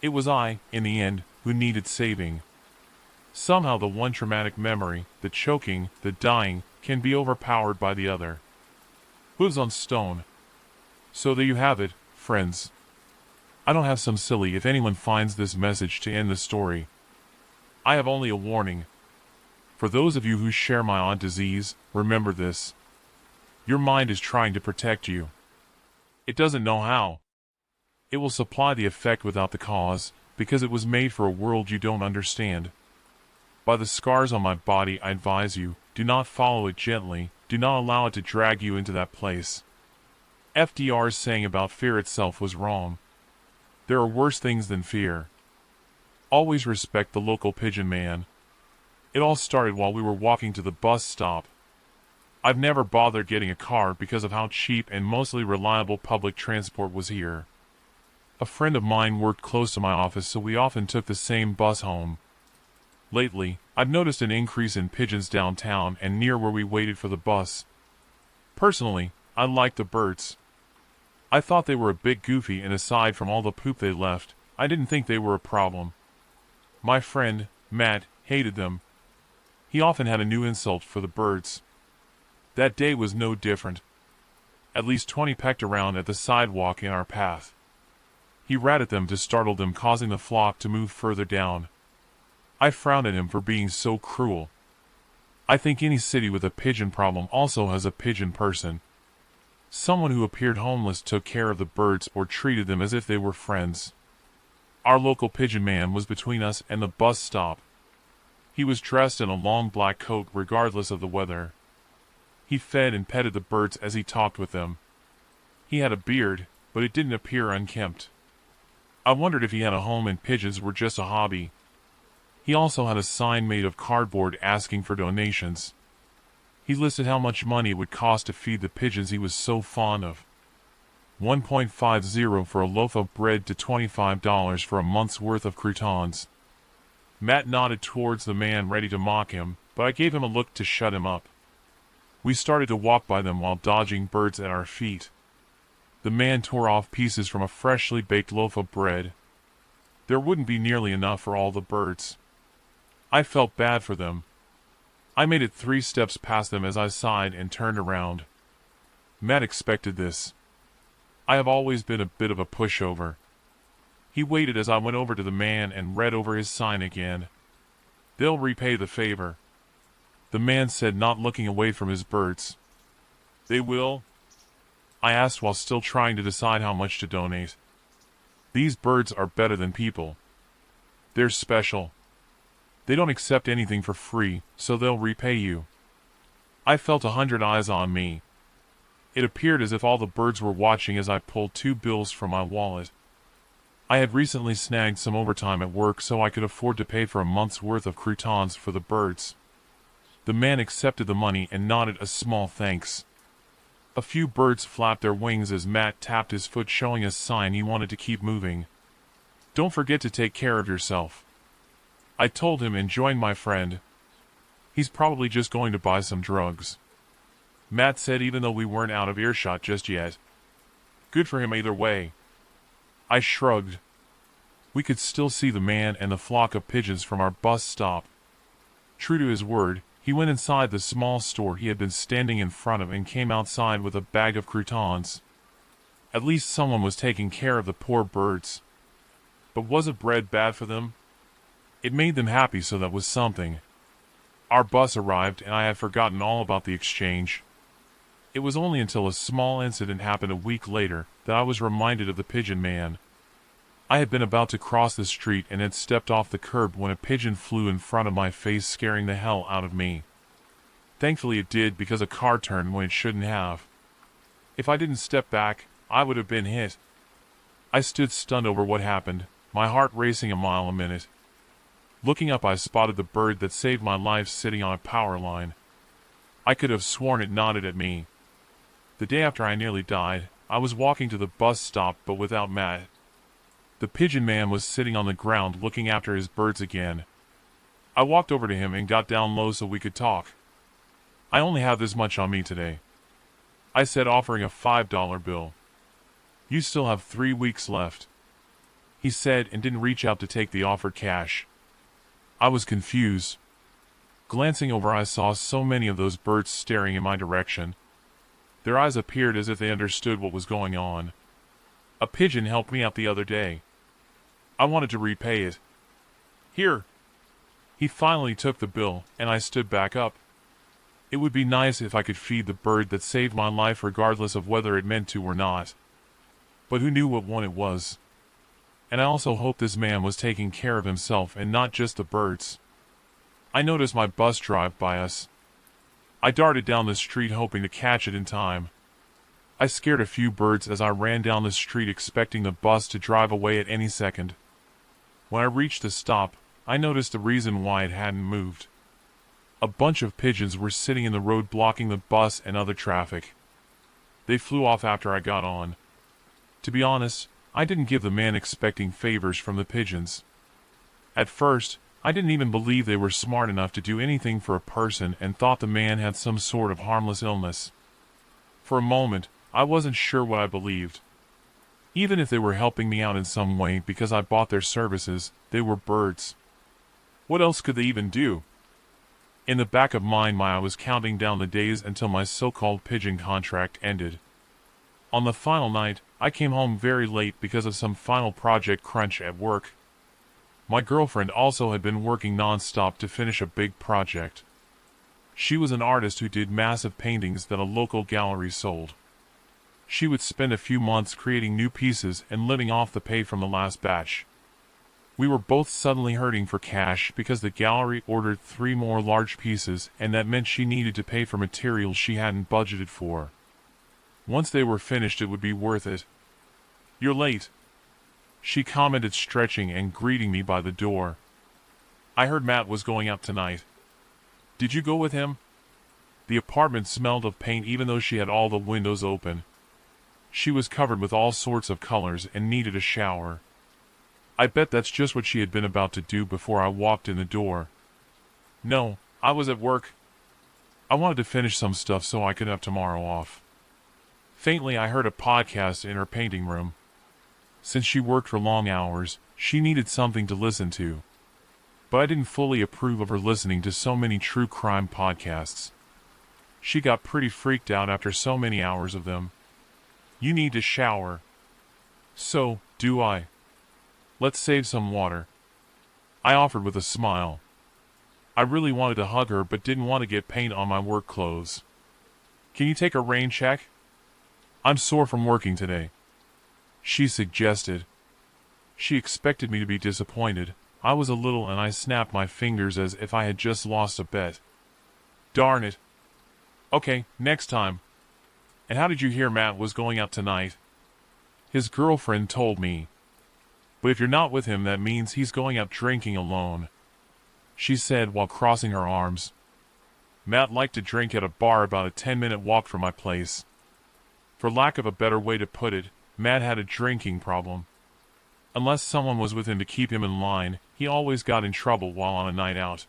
Speaker 1: It was I, in the end, who needed saving. Somehow the one traumatic memory, the choking, the dying, can be overpowered by the other. Hooves on stone. So there you have it, friends. I don't have some silly if anyone finds this message to end the story. I have only a warning. For those of you who share my odd disease, remember this. Your mind is trying to protect you. It doesn't know how. It will supply the effect without the cause, because it was made for a world you don't understand. By the scars on my body, I advise you, do not follow it gently, do not allow it to drag you into that place. FDR's saying about fear itself was wrong. There are worse things than fear. Always respect the local pigeon man. It all started while we were walking to the bus stop. I've never bothered getting a car because of how cheap and mostly reliable public transport was here. A friend of mine worked close to my office, so we often took the same bus home. Lately, I've noticed an increase in pigeons downtown and near where we waited for the bus. Personally, I like the birds. I thought they were a bit goofy, and aside from all the poop they left, I didn't think they were a problem. My friend, Matt, hated them. He often had a new insult for the birds. That day was no different. At least 20 pecked around at the sidewalk in our path. He ratted them to startle them, causing the flock to move further down. I frowned at him for being so cruel. I think any city with a pigeon problem also has a pigeon person. Someone who appeared homeless took care of the birds or treated them as if they were friends. Our local pigeon man was between us and the bus stop. He was dressed in a long black coat regardless of the weather. He fed and petted the birds as he talked with them. He had a beard, but it didn't appear unkempt. I wondered if he had a home and pigeons were just a hobby. He also had a sign made of cardboard asking for donations. He listed how much money it would cost to feed the pigeons he was so fond of. $1.50 for a loaf of bread to $25 for a month's worth of croutons. Matt nodded towards the man ready to mock him, but I gave him a look to shut him up. We started to walk by them while dodging birds at our feet. The man tore off pieces from a freshly baked loaf of bread. There wouldn't be nearly enough for all the birds. I felt bad for them. I made it 3 steps past them as I sighed and turned around. Matt expected this. I have always been a bit of a pushover. He waited as I went over to the man and read over his sign again. "They'll repay the favor," the man said, not looking away from his birds. "They will?" I asked while still trying to decide how much to donate. "These birds are better than people. They're special. They don't accept anything for free, so they'll repay you." I felt 100 eyes on me. It appeared as if all the birds were watching as I pulled 2 bills from my wallet. I had recently snagged some overtime at work so I could afford to pay for a month's worth of croutons for the birds. The man accepted the money and nodded a small thanks. A few birds flapped their wings as Matt tapped his foot, showing a sign he wanted to keep moving. "Don't forget to take care of yourself," I told him and joined my friend. "He's probably just going to buy some drugs," Matt said, even though we weren't out of earshot just yet. "Good for him either way." I shrugged. We could still see the man and the flock of pigeons from our bus stop. True to his word, he went inside the small store he had been standing in front of and came outside with a bag of croutons. At least someone was taking care of the poor birds. But wasn't bread bad for them? It made them happy, so that was something. Our bus arrived and I had forgotten all about the exchange. It was only until a small incident happened a week later that I was reminded of the pigeon man. I had been about to cross the street and had stepped off the curb when a pigeon flew in front of my face, scaring the hell out of me. Thankfully it did, because a car turned when it shouldn't have. If I didn't step back, I would have been hit. I stood stunned over what happened, my heart racing a mile a minute. Looking up, I spotted the bird that saved my life sitting on a power line. I could have sworn it nodded at me. The day after I nearly died, I was walking to the bus stop, but without Matt. The pigeon man was sitting on the ground looking after his birds again. I walked over to him and got down low so we could talk. "I only have this much on me today," I said, offering a $5 bill. "You still have 3 weeks left," he said, and didn't reach out to take the offered cash. I was confused. Glancing over, I saw so many of those birds staring in my direction. Their eyes appeared as if they understood what was going on. A pigeon helped me out the other day. I wanted to repay it. "Here." He finally took the bill, and I stood back up. It would be nice if I could feed the bird that saved my life regardless of whether it meant to or not. But who knew what one it was? And I also hoped this man was taking care of himself and not just the birds. I noticed my bus drive by us. I darted down the street hoping to catch it in time. I scared a few birds as I ran down the street, expecting the bus to drive away at any second. When I reached the stop, I noticed the reason why it hadn't moved. A bunch of pigeons were sitting in the road blocking the bus and other traffic. They flew off after I got on. To be honest, I didn't give the man expecting favors from the pigeons. At first, I didn't even believe they were smart enough to do anything for a person and thought the man had some sort of harmless illness. For a moment, I wasn't sure what I believed. Even if they were helping me out in some way because I bought their services, they were birds. What else could they even do? In the back of my mind, I was counting down the days until my so-called pigeon contract ended. On the final night, I came home very late because of some final project crunch at work. My girlfriend also had been working non-stop to finish a big project. She was an artist who did massive paintings that a local gallery sold. She would spend a few months creating new pieces and living off the pay from the last batch. We were both suddenly hurting for cash because the gallery ordered 3 more large pieces, and that meant she needed to pay for materials she hadn't budgeted for. Once they were finished, it would be worth it. "You're late," she commented, stretching and greeting me by the door. "I heard Matt was going out tonight. Did you go with him?" The apartment smelled of paint even though she had all the windows open. She was covered with all sorts of colors and needed a shower. I bet that's just what she had been about to do before I walked in the door. "No, I was at work. I wanted to finish some stuff so I could have tomorrow off." Faintly, I heard a podcast in her painting room. Since she worked for long hours, she needed something to listen to. But I didn't fully approve of her listening to so many true crime podcasts. She got pretty freaked out after so many hours of them. "You need to shower." "So, do I. Let's save some water," I offered with a smile. I really wanted to hug her but didn't want to get paint on my work clothes. "Can you take a rain check? I'm sore from working today," she suggested. She expected me to be disappointed. I was a little, and I snapped my fingers as if I had just lost a bet. "Darn it. Okay, next time. And how did you hear Matt was going out tonight?" "His girlfriend told me. But if you're not with him, that means he's going out drinking alone," she said while crossing her arms. "Matt liked to drink at a bar about a 10-minute walk from my place. For lack of a better way to put it, Matt had a drinking problem. Unless someone was with him to keep him in line, he always got in trouble while on a night out."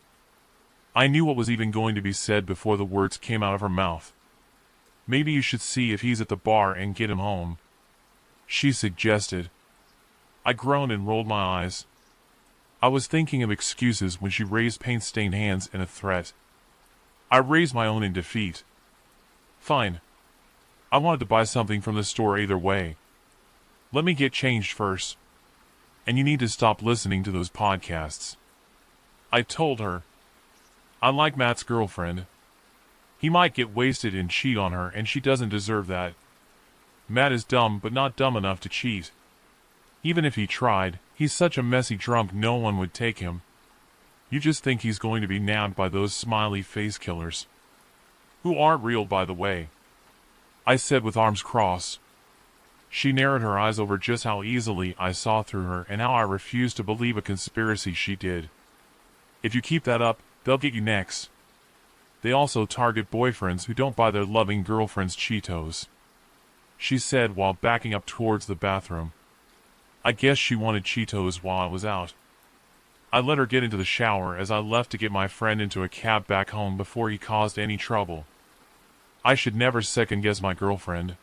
Speaker 1: I knew what was even going to be said before the words came out of her mouth. "Maybe you should see if he's at the bar and get him home," she suggested. I groaned and rolled my eyes. I was thinking of excuses when she raised paint-stained hands in a threat. I raised my own in defeat. "Fine. I wanted to buy something from the store either way. Let me get changed first. And you need to stop listening to those podcasts," I told her. "I like Matt's girlfriend. He might get wasted and cheat on her, and she doesn't deserve that. Matt is dumb, but not dumb enough to cheat. Even if he tried, he's such a messy drunk no one would take him. You just think he's going to be nabbed by those smiley face killers. Who aren't real, by the way," I said with arms crossed. She narrowed her eyes over just how easily I saw through her and how I refused to believe a conspiracy she did. "If you keep that up, they'll get you next. They also target boyfriends who don't buy their loving girlfriends Cheetos," she said while backing up towards the bathroom. I guess she wanted Cheetos while I was out. I let her get into the shower as I left to get my friend into a cab back home before he caused any trouble. I should never second-guess my girlfriend.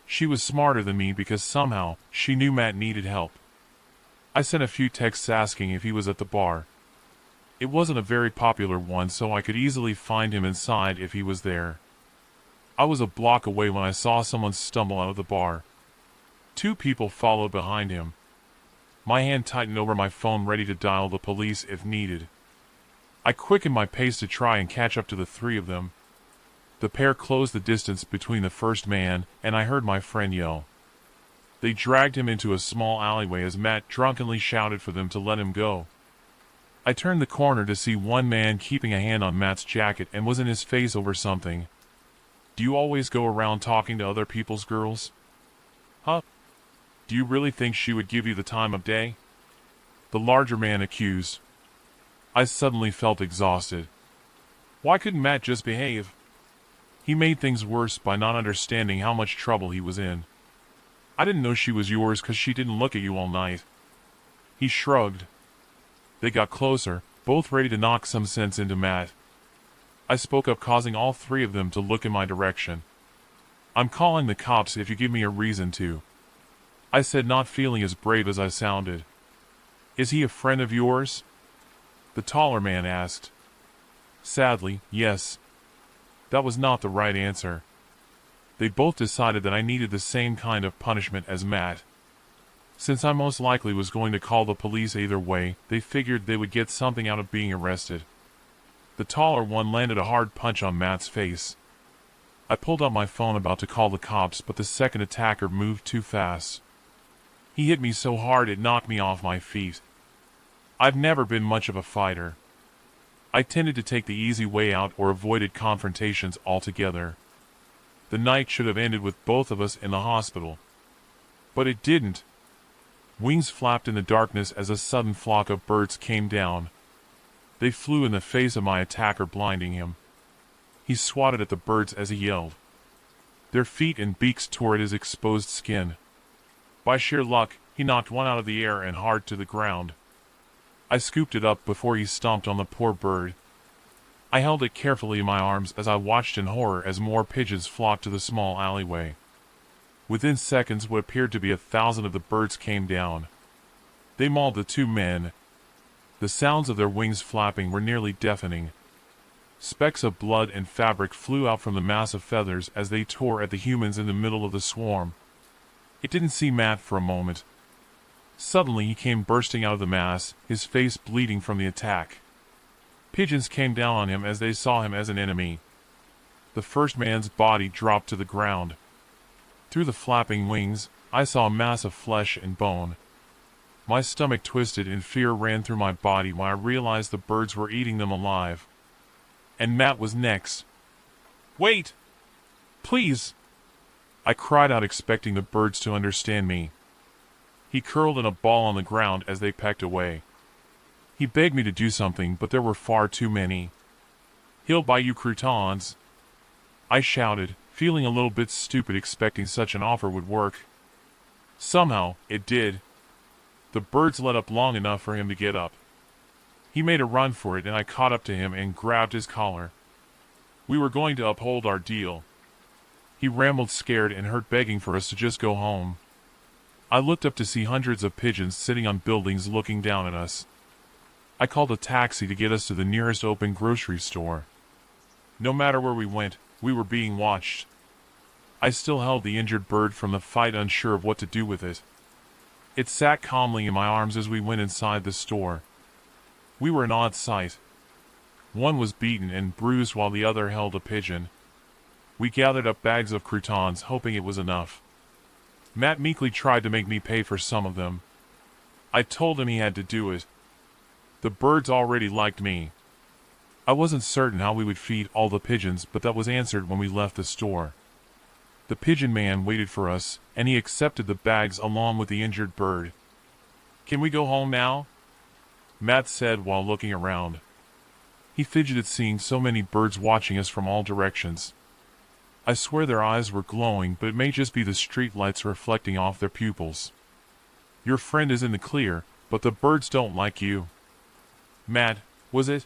Speaker 1: She was smarter than me because somehow she knew Matt needed help. I sent a few texts asking if he was at the bar. It wasn't a very popular one, so I could easily find him inside if he was there. I was a block away when I saw someone stumble out of the bar. 2 people followed behind him. My hand tightened over my phone, ready to dial the police if needed. I quickened my pace to try and catch up to the 3 of them. The pair closed the distance between the first man, and I heard my friend yell. They dragged him into a small alleyway as Matt drunkenly shouted for them to let him go. I turned the corner to see one man keeping a hand on Matt's jacket and was in his face over something. "Do you always go around talking to other people's girls? Huh? Do you really think she would give you the time of day?" the larger man accused. I suddenly felt exhausted. Why couldn't Matt just behave? He made things worse by not understanding how much trouble he was in. "I didn't know she was yours because she didn't look at you all night." He shrugged. They got closer, both ready to knock some sense into Matt. I spoke up, causing all 3 of them to look in my direction. "I'm calling the cops if you give me a reason to," I said, not feeling as brave as I sounded. "Is he a friend of yours?" the taller man asked. Sadly, yes. That was not the right answer. They both decided that I needed the same kind of punishment as Matt. Since I most likely was going to call the police either way, they figured they would get something out of being arrested. The taller one landed a hard punch on Matt's face. I pulled out my phone about to call the cops, but the second attacker moved too fast. He hit me so hard it knocked me off my feet. I've never been much of a fighter. I tended to take the easy way out or avoided confrontations altogether. The night should have ended with both of us in the hospital. But it didn't. Wings flapped in the darkness as a sudden flock of birds came down. They flew in the face of my attacker, blinding him. He swatted at the birds as he yelled. Their feet and beaks tore at his exposed skin. By sheer luck, he knocked one out of the air and hard to the ground. I scooped it up before he stomped on the poor bird. I held it carefully in my arms as I watched in horror as more pigeons flocked to the small alleyway. Within seconds, what appeared to be 1,000 of the birds came down. They mauled the two men. The sounds of their wings flapping were nearly deafening. Specks of blood and fabric flew out from the mass of feathers as they tore at the humans in the middle of the swarm. It didn't see Matt for a moment. Suddenly he came bursting out of the mass, his face bleeding from the attack. Pigeons came down on him as they saw him as an enemy. The first man's body dropped to the ground. Through the flapping wings, I saw a mass of flesh and bone. My stomach twisted and fear ran through my body when I realized the birds were eating them alive. And Matt was next. "Wait! Please!" I cried out, expecting the birds to understand me. He curled in a ball on the ground as they pecked away. He begged me to do something, but there were far too many. "He'll buy you croutons," I shouted, feeling a little bit stupid, expecting such an offer would work. Somehow, it did. The birds let up long enough for him to get up. He made a run for it, and I caught up to him and grabbed his collar. We were going to uphold our deal. He rambled, scared and hurt, begging for us to just go home. I looked up to see hundreds of pigeons sitting on buildings looking down at us. I called a taxi to get us to the nearest open grocery store. No matter where we went, we were being watched. I still held the injured bird from the fight, unsure of what to do with it. It sat calmly in my arms as we went inside the store. We were an odd sight. One was beaten and bruised while the other held a pigeon. We gathered up bags of croutons, hoping it was enough. Matt meekly tried to make me pay for some of them. I told him he had to do it. The birds already liked me. I wasn't certain how we would feed all the pigeons, but that was answered when we left the store. The pigeon man waited for us, and he accepted the bags along with the injured bird. "Can we go home now?" Matt said while looking around. He fidgeted, seeing so many birds watching us from all directions. I swear their eyes were glowing, but it may just be the street lights reflecting off their pupils. "Your friend is in the clear, but the birds don't like you." "Matt, was it?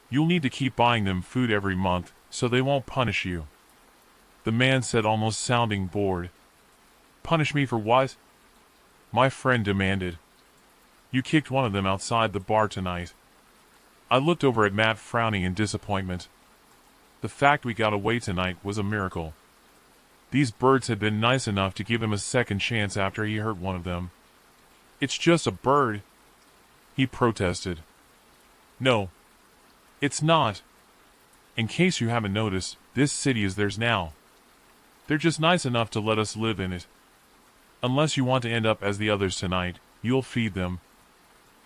Speaker 1: You'll need to keep buying them food every month, so they won't punish you," the man said, almost sounding bored. "Punish me for what?" my friend demanded. "You kicked one of them outside the bar tonight." I looked over at Matt, frowning in disappointment. The fact we got away tonight was a miracle. These birds had been nice enough to give him a second chance after he hurt one of them. "It's just a bird," he protested. "No, it's not. In case you haven't noticed, this city is theirs now. They're just nice enough to let us live in it. Unless you want to end up as the others tonight, you'll feed them."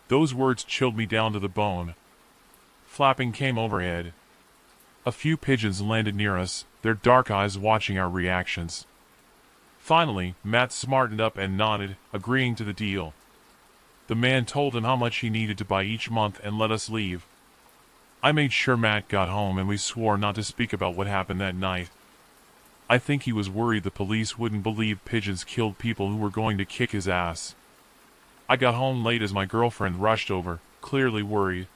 Speaker 1: Those words chilled me down to the bone. Flapping came overhead. A few pigeons landed near us, their dark eyes watching our reactions. Finally, Matt smartened up and nodded, agreeing to the deal. The man told him how much he needed to buy each month and let us leave. I made sure Matt got home, and we swore not to speak about what happened that night. I think he was worried the police wouldn't believe pigeons killed people who were going to kick his ass. I got home late as my girlfriend rushed over, clearly worried.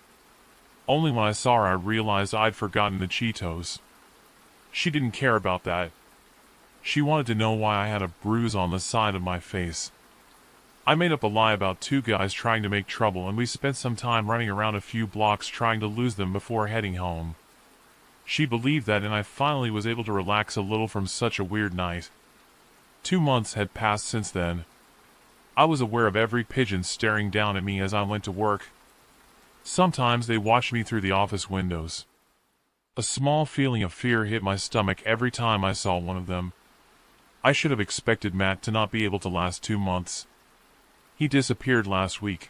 Speaker 1: Only when I saw her I realized I'd forgotten the Cheetos. She didn't care about that. She wanted to know why I had a bruise on the side of my face. I made up a lie about two guys trying to make trouble, and we spent some time running around a few blocks trying to lose them before heading home. She believed that, and I finally was able to relax a little from such a weird night. 2 months had passed since then. I was aware of every pigeon staring down at me as I went to work. Sometimes they watched me through the office windows. A small feeling of fear hit my stomach every time I saw one of them. I should have expected Matt to not be able to last 2 months. He disappeared last week.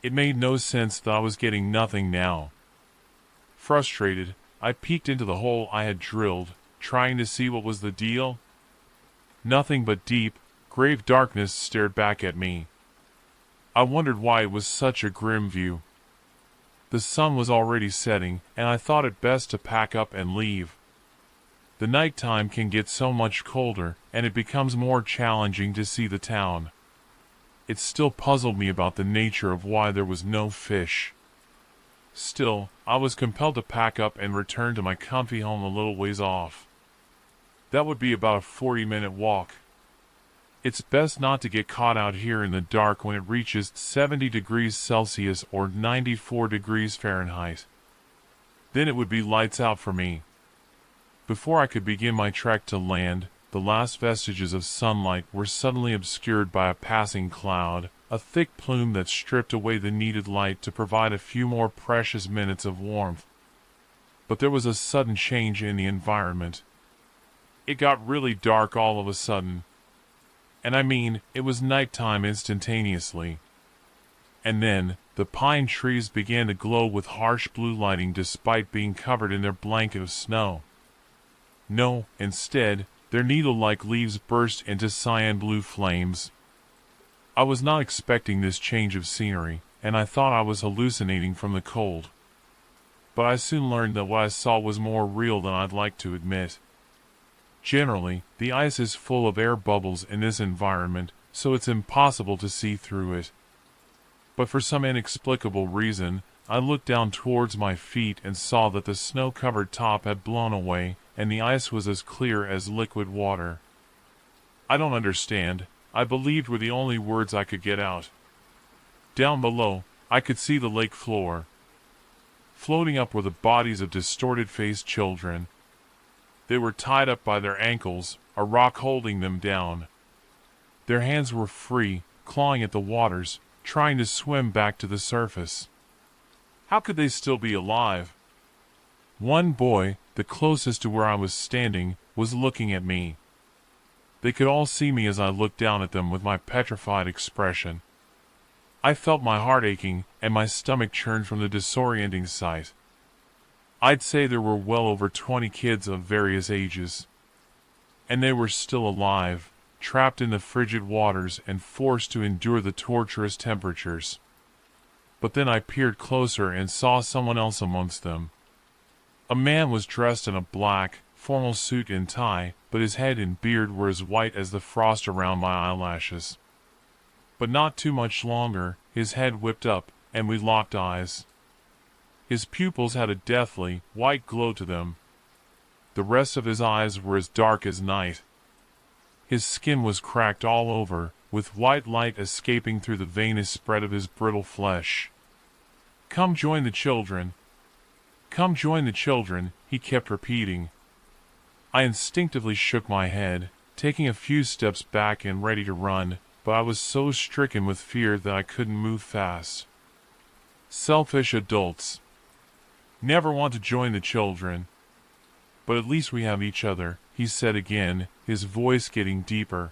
Speaker 1: It made no sense that I was getting nothing now. Frustrated, I peeked into the hole I had drilled, trying to see what was the deal. Nothing but deep, grave darkness stared back at me. I wondered why it was such a grim view. The sun was already setting, and I thought it best to pack up and leave. The nighttime can get so much colder, and it becomes more challenging to see the town. It still puzzled me about the nature of why there was no fish. Still, I was compelled to pack up and return to my comfy home a little ways off. That would be about a 40-minute walk. It's best not to get caught out here in the dark when it reaches 70 degrees Celsius or 94 degrees Fahrenheit. Then it would be lights out for me. Before I could begin my trek to land, the last vestiges of sunlight were suddenly obscured by a passing cloud, a thick plume that stripped away the needed light to provide a few more precious minutes of warmth. But there was a sudden change in the environment. It got really dark all of a sudden. And I mean, it was nighttime instantaneously. And then, the pine trees began to glow with harsh blue lighting despite being covered in their blanket of snow. No, instead, their needle-like leaves burst into cyan blue flames. I was not expecting this change of scenery, and I thought I was hallucinating from the cold. But I soon learned that what I saw was more real than I'd like to admit. Generally, the ice is full of air bubbles in this environment, so it's impossible to see through it. But for some inexplicable reason, I looked down towards my feet and saw that the snow-covered top had blown away, and the ice was as clear as liquid water. I don't understand, I believed were the only words I could get out. Down below, I could see the lake floor. Floating up were the bodies of distorted-faced children. They were tied up by their ankles, a rock holding them down. Their hands were free, clawing at the waters, trying to swim back to the surface. How could they still be alive? One boy, the closest to where I was standing, was looking at me. They could all see me as I looked down at them with my petrified expression. I felt my heart aching, and my stomach churned from the disorienting sight. I'd say there were well over 20 kids of various ages. And they were still alive, trapped in the frigid waters and forced to endure the torturous temperatures. But then I peered closer and saw someone else amongst them. A man was dressed in a black, formal suit and tie, but his head and beard were as white as the frost around my eyelashes. But not too much longer, his head whipped up, and we locked eyes. His pupils had a deathly, white glow to them. The rest of his eyes were as dark as night. His skin was cracked all over, with white light escaping through the veinous spread of his brittle flesh. "Come join the children. Come join the children," he kept repeating. I instinctively shook my head, taking a few steps back and ready to run, but I was so stricken with fear that I couldn't move fast. Selfish adults. Never want to join the children. But at least we have each other, he said again, his voice getting deeper.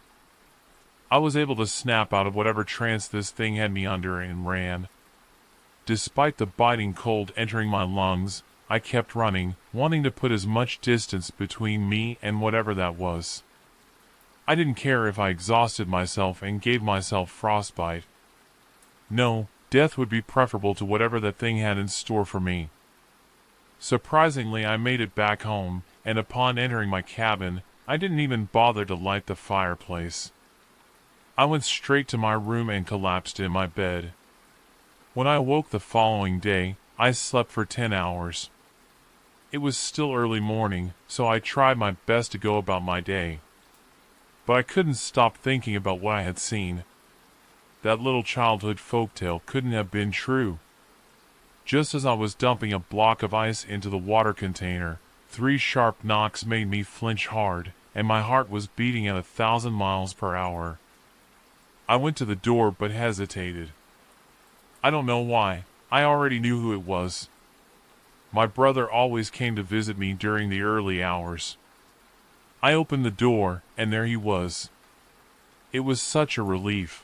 Speaker 1: I was able to snap out of whatever trance this thing had me under and ran. Despite the biting cold entering my lungs, I kept running, wanting to put as much distance between me and whatever that was. I didn't care if I exhausted myself and gave myself frostbite. No, death would be preferable to whatever that thing had in store for me. Surprisingly, I made it back home, and upon entering my cabin, I didn't even bother to light the fireplace. I went straight to my room and collapsed in my bed. When I awoke the following day, I slept for 10 hours. It was still early morning, so I tried my best to go about my day. But I couldn't stop thinking about what I had seen. That little childhood folktale couldn't have been true. Just as I was dumping a block of ice into the water container, 3 sharp knocks made me flinch hard, and my heart was beating at 1,000 miles per hour. I went to the door but hesitated. I don't know why. I already knew who it was. My brother always came to visit me during the early hours. I opened the door, and there he was. It was such a relief.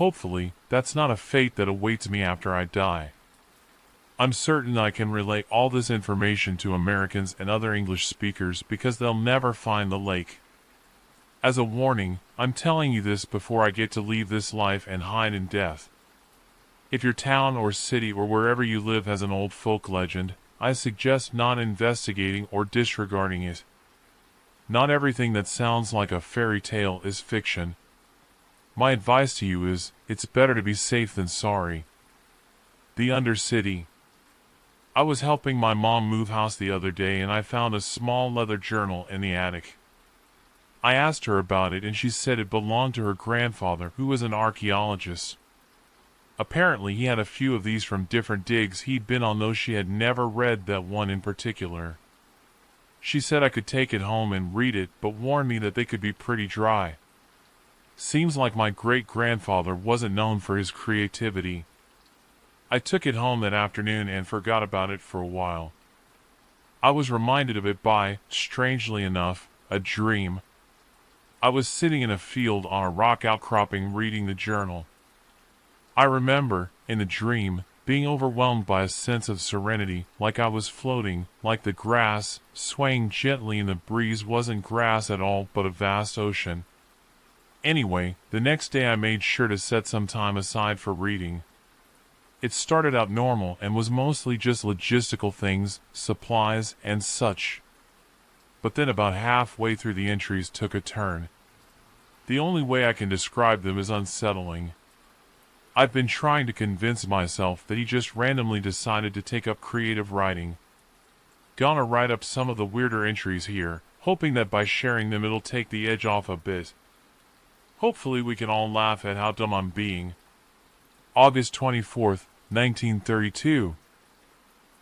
Speaker 1: Hopefully, that's not a fate that awaits me after I die. I'm certain I can relay all this information to Americans and other English speakers because they'll never find the lake. As a warning, I'm telling you this before I get to leave this life and hide in death. If your town or city or wherever you live has an old folk legend, I suggest not investigating or disregarding it. Not everything that sounds like a fairy tale is fiction. My advice to you is, it's better to be safe than sorry. The Undercity. I was helping my mom move house the other day and I found a small leather journal in the attic. I asked her about it and she said it belonged to her grandfather, who was an archaeologist. Apparently he had a few of these from different digs he'd been on, though she had never read that one in particular. She said I could take it home and read it, but warned me that they could be pretty dry. Seems like my great-grandfather wasn't known for his creativity. I took it home that afternoon and forgot about it for a while. I was reminded of it by, strangely enough, a dream. I was sitting in a field on a rock outcropping reading the journal. I remember, in the dream, being overwhelmed by a sense of serenity, like I was floating, like the grass, swaying gently in the breeze wasn't grass at all but a vast ocean. Anyway, the next day I made sure to set some time aside for reading. It started out normal and was mostly just logistical things, supplies, and such. But then about halfway through the entries took a turn. The only way I can describe them is unsettling. I've been trying to convince myself that he just randomly decided to take up creative writing. Gonna write up some of the weirder entries here, hoping that by sharing them it'll take the edge off a bit. Hopefully we can all laugh at how dumb I'm being. August 24th, 1932.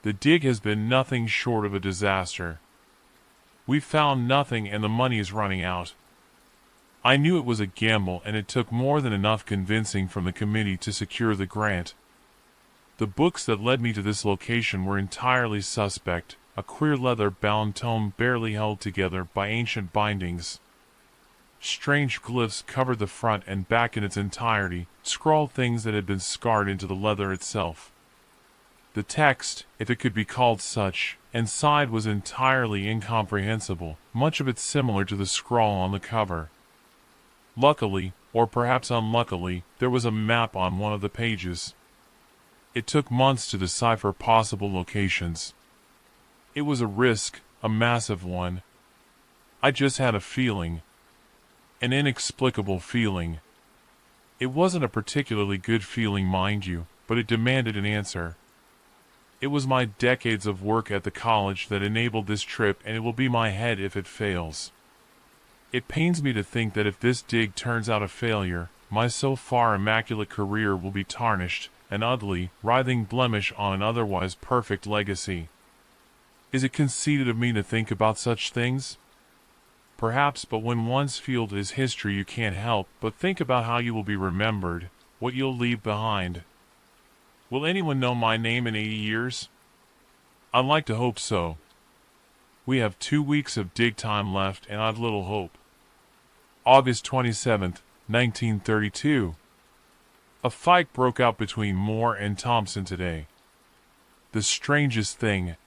Speaker 1: The dig has been nothing short of a disaster. We've found nothing and the money is running out. I knew it was a gamble and it took more than enough convincing from the committee to secure the grant. The books that led me to this location were entirely suspect, a queer leather-bound tome barely held together by ancient bindings. Strange glyphs covered the front and back in its entirety, scrawled things that had been scarred into the leather itself. The text, if it could be called such, inside was entirely incomprehensible, much of it similar to the scrawl on the cover. Luckily, or perhaps unluckily, there was a map on one of the pages. It took months to decipher possible locations. It was a risk, a massive one. I just had a feeling. An inexplicable feeling. It wasn't a particularly good feeling, mind you, but it demanded an answer. It was my decades of work at the college that enabled this trip, and it will be my head if it fails. It pains me to think that if this dig turns out a failure, my so far immaculate career will be tarnished, an ugly, writhing blemish on an otherwise perfect legacy. Is it conceited of me to think about such things? Perhaps, but when one's field is history you can't help but think about how you will be remembered, what you'll leave behind. Will anyone know my name in 80 years? I'd like to hope so. We have 2 weeks of dig time left and I've little hope. August 27th, 1932. A fight broke out between Moore and Thompson today. The strangest thing.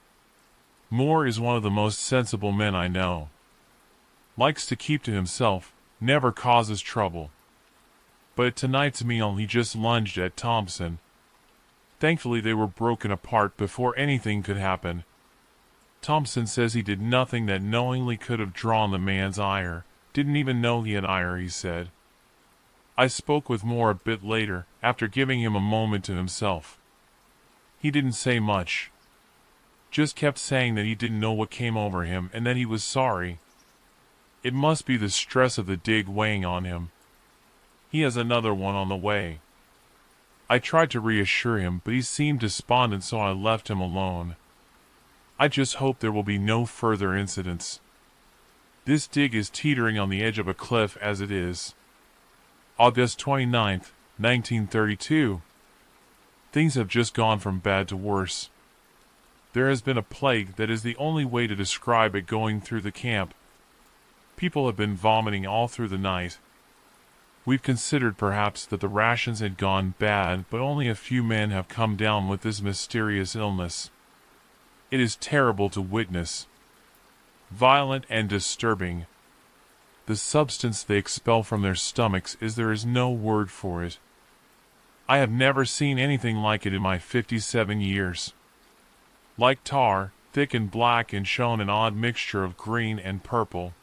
Speaker 1: Moore is one of the most sensible men I know. Likes to keep to himself, never causes trouble. But at tonight's meal he just lunged at Thompson. Thankfully they were broken apart before anything could happen. Thompson says he did nothing that knowingly could have drawn the man's ire. Didn't even know he had ire, he said. I spoke with Moore a bit later, after giving him a moment to himself. He didn't say much. Just kept saying that he didn't know what came over him and that he was sorry. It must be the stress of the dig weighing on him. He has another one on the way. I tried to reassure him, but he seemed despondent, so I left him alone. I just hope there will be no further incidents. This dig is teetering on the edge of a cliff as it is. August 29th, 1932. Things have just gone from bad to worse. There has been a plague that is the only way to describe it going through the camp. People have been vomiting all through the night. We've considered perhaps that the rations had gone bad, but only a few men have come down with this mysterious illness. It is terrible to witness. Violent and disturbing. The substance they expel from their stomachs there is no word for it. I have never seen anything like it in my 57 years. Like tar, thick and black and shown an odd mixture of green and purple.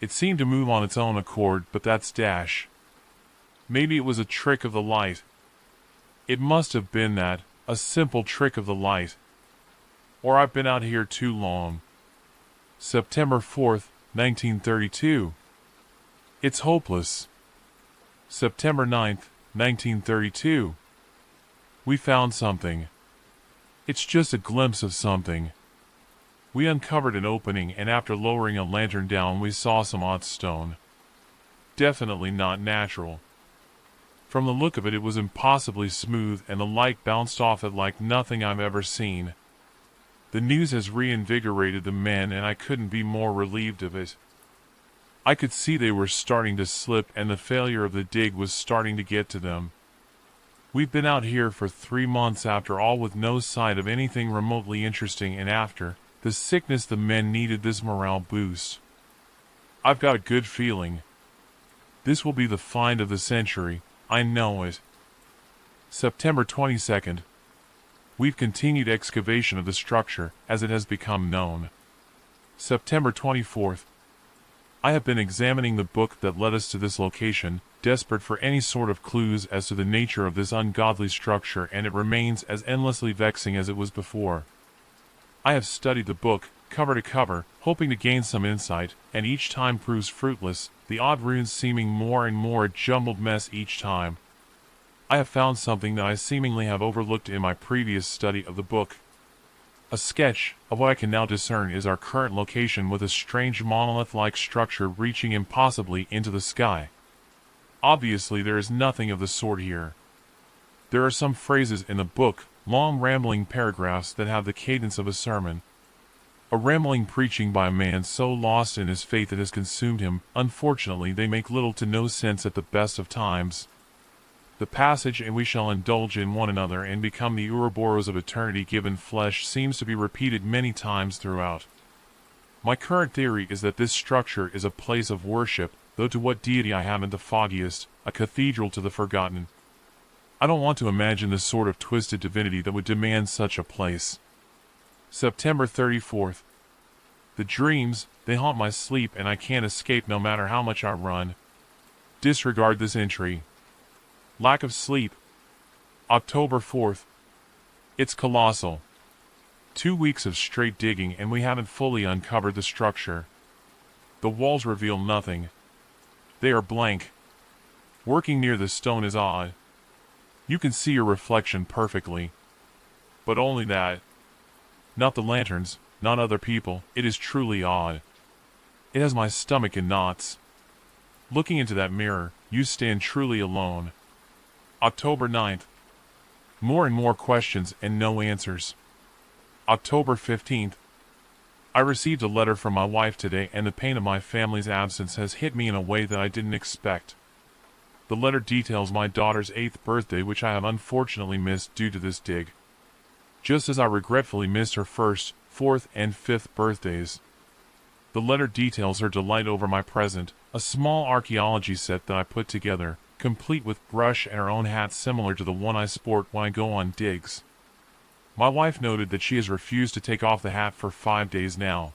Speaker 1: It seemed to move on its own accord, but that's dash. Maybe it was a trick of the light. It must have been that, a simple trick of the light. Or I've been out here too long. September 4th, 1932. It's hopeless. September 9th, 1932. We found something. It's just a glimpse of something. We uncovered an opening, and after lowering a lantern down we saw some odd stone. Definitely not natural. From the look of it, it was impossibly smooth, and the light bounced off it like nothing I've ever seen. The news has reinvigorated the men, and I couldn't be more relieved of it. I could see they were starting to slip, and the failure of the dig was starting to get to them. We've been out here for 3 months after all, with no sight of anything remotely interesting, and after the sickness the men needed this morale boost. I've got a good feeling. This will be the find of the century, I know it. September 22nd. We've continued excavation of the structure, as it has become known. September 24th. I have been examining the book that led us to this location, desperate for any sort of clues as to the nature of this ungodly structure, and it remains as endlessly vexing as it was before. I have studied the book, cover to cover, hoping to gain some insight, and each time proves fruitless, the odd runes seeming more and more a jumbled mess each time. I have found something that I seemingly have overlooked in my previous study of the book. A sketch of what I can now discern is our current location, with a strange monolith-like structure reaching impossibly into the sky. Obviously there is nothing of the sort here. There are some phrases in the book, long rambling paragraphs that have the cadence of a sermon. A rambling preaching by a man so lost in his faith it has consumed him. Unfortunately, they make little to no sense at the best of times. The passage, "and we shall indulge in one another and become the Ouroboros of eternity given flesh," seems to be repeated many times throughout. My current theory is that this structure is a place of worship, though to what deity I haven't the foggiest, a cathedral to the forgotten. I don't want to imagine the sort of twisted divinity that would demand such a place. September 34th. The dreams, they haunt my sleep, and I can't escape no matter how much I run. Disregard this entry. Lack of sleep. October 4th. It's colossal. 2 weeks of straight digging, and we haven't fully uncovered the structure. The walls reveal nothing. They are blank. Working near the stone is odd. You can see your reflection perfectly. But only that. Not the lanterns, not other people. It is truly odd. It has my stomach in knots. Looking into that mirror, you stand truly alone. October 9th. More and more questions and no answers. October 15th. I received a letter from my wife today, and the pain of my family's absence has hit me in a way that I didn't expect. The letter details my daughter's 8th birthday, which I have unfortunately missed due to this dig. Just as I regretfully missed her 1st, 4th, and 5th birthdays. The letter details her delight over my present, a small archaeology set that I put together, complete with brush and her own hat similar to the one I sport when I go on digs. My wife noted that she has refused to take off the hat for 5 days now.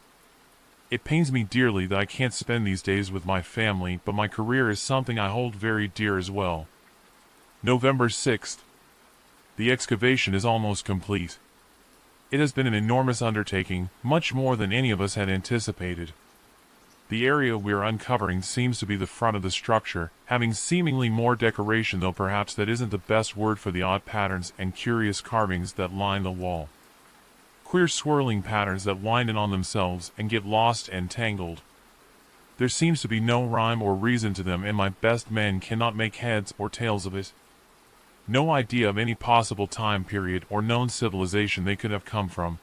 Speaker 1: It pains me dearly that I can't spend these days with my family, but my career is something I hold very dear as well. November 6th. The excavation is almost complete. It has been an enormous undertaking, much more than any of us had anticipated. The area we are uncovering seems to be the front of the structure, having seemingly more decoration, though perhaps that isn't the best word for the odd patterns and curious carvings that line the wall. Queer swirling patterns that wind in on themselves and get lost and tangled. There seems to be no rhyme or reason to them, and my best men cannot make heads or tails of it. No idea of any possible time period or known civilization they could have come from.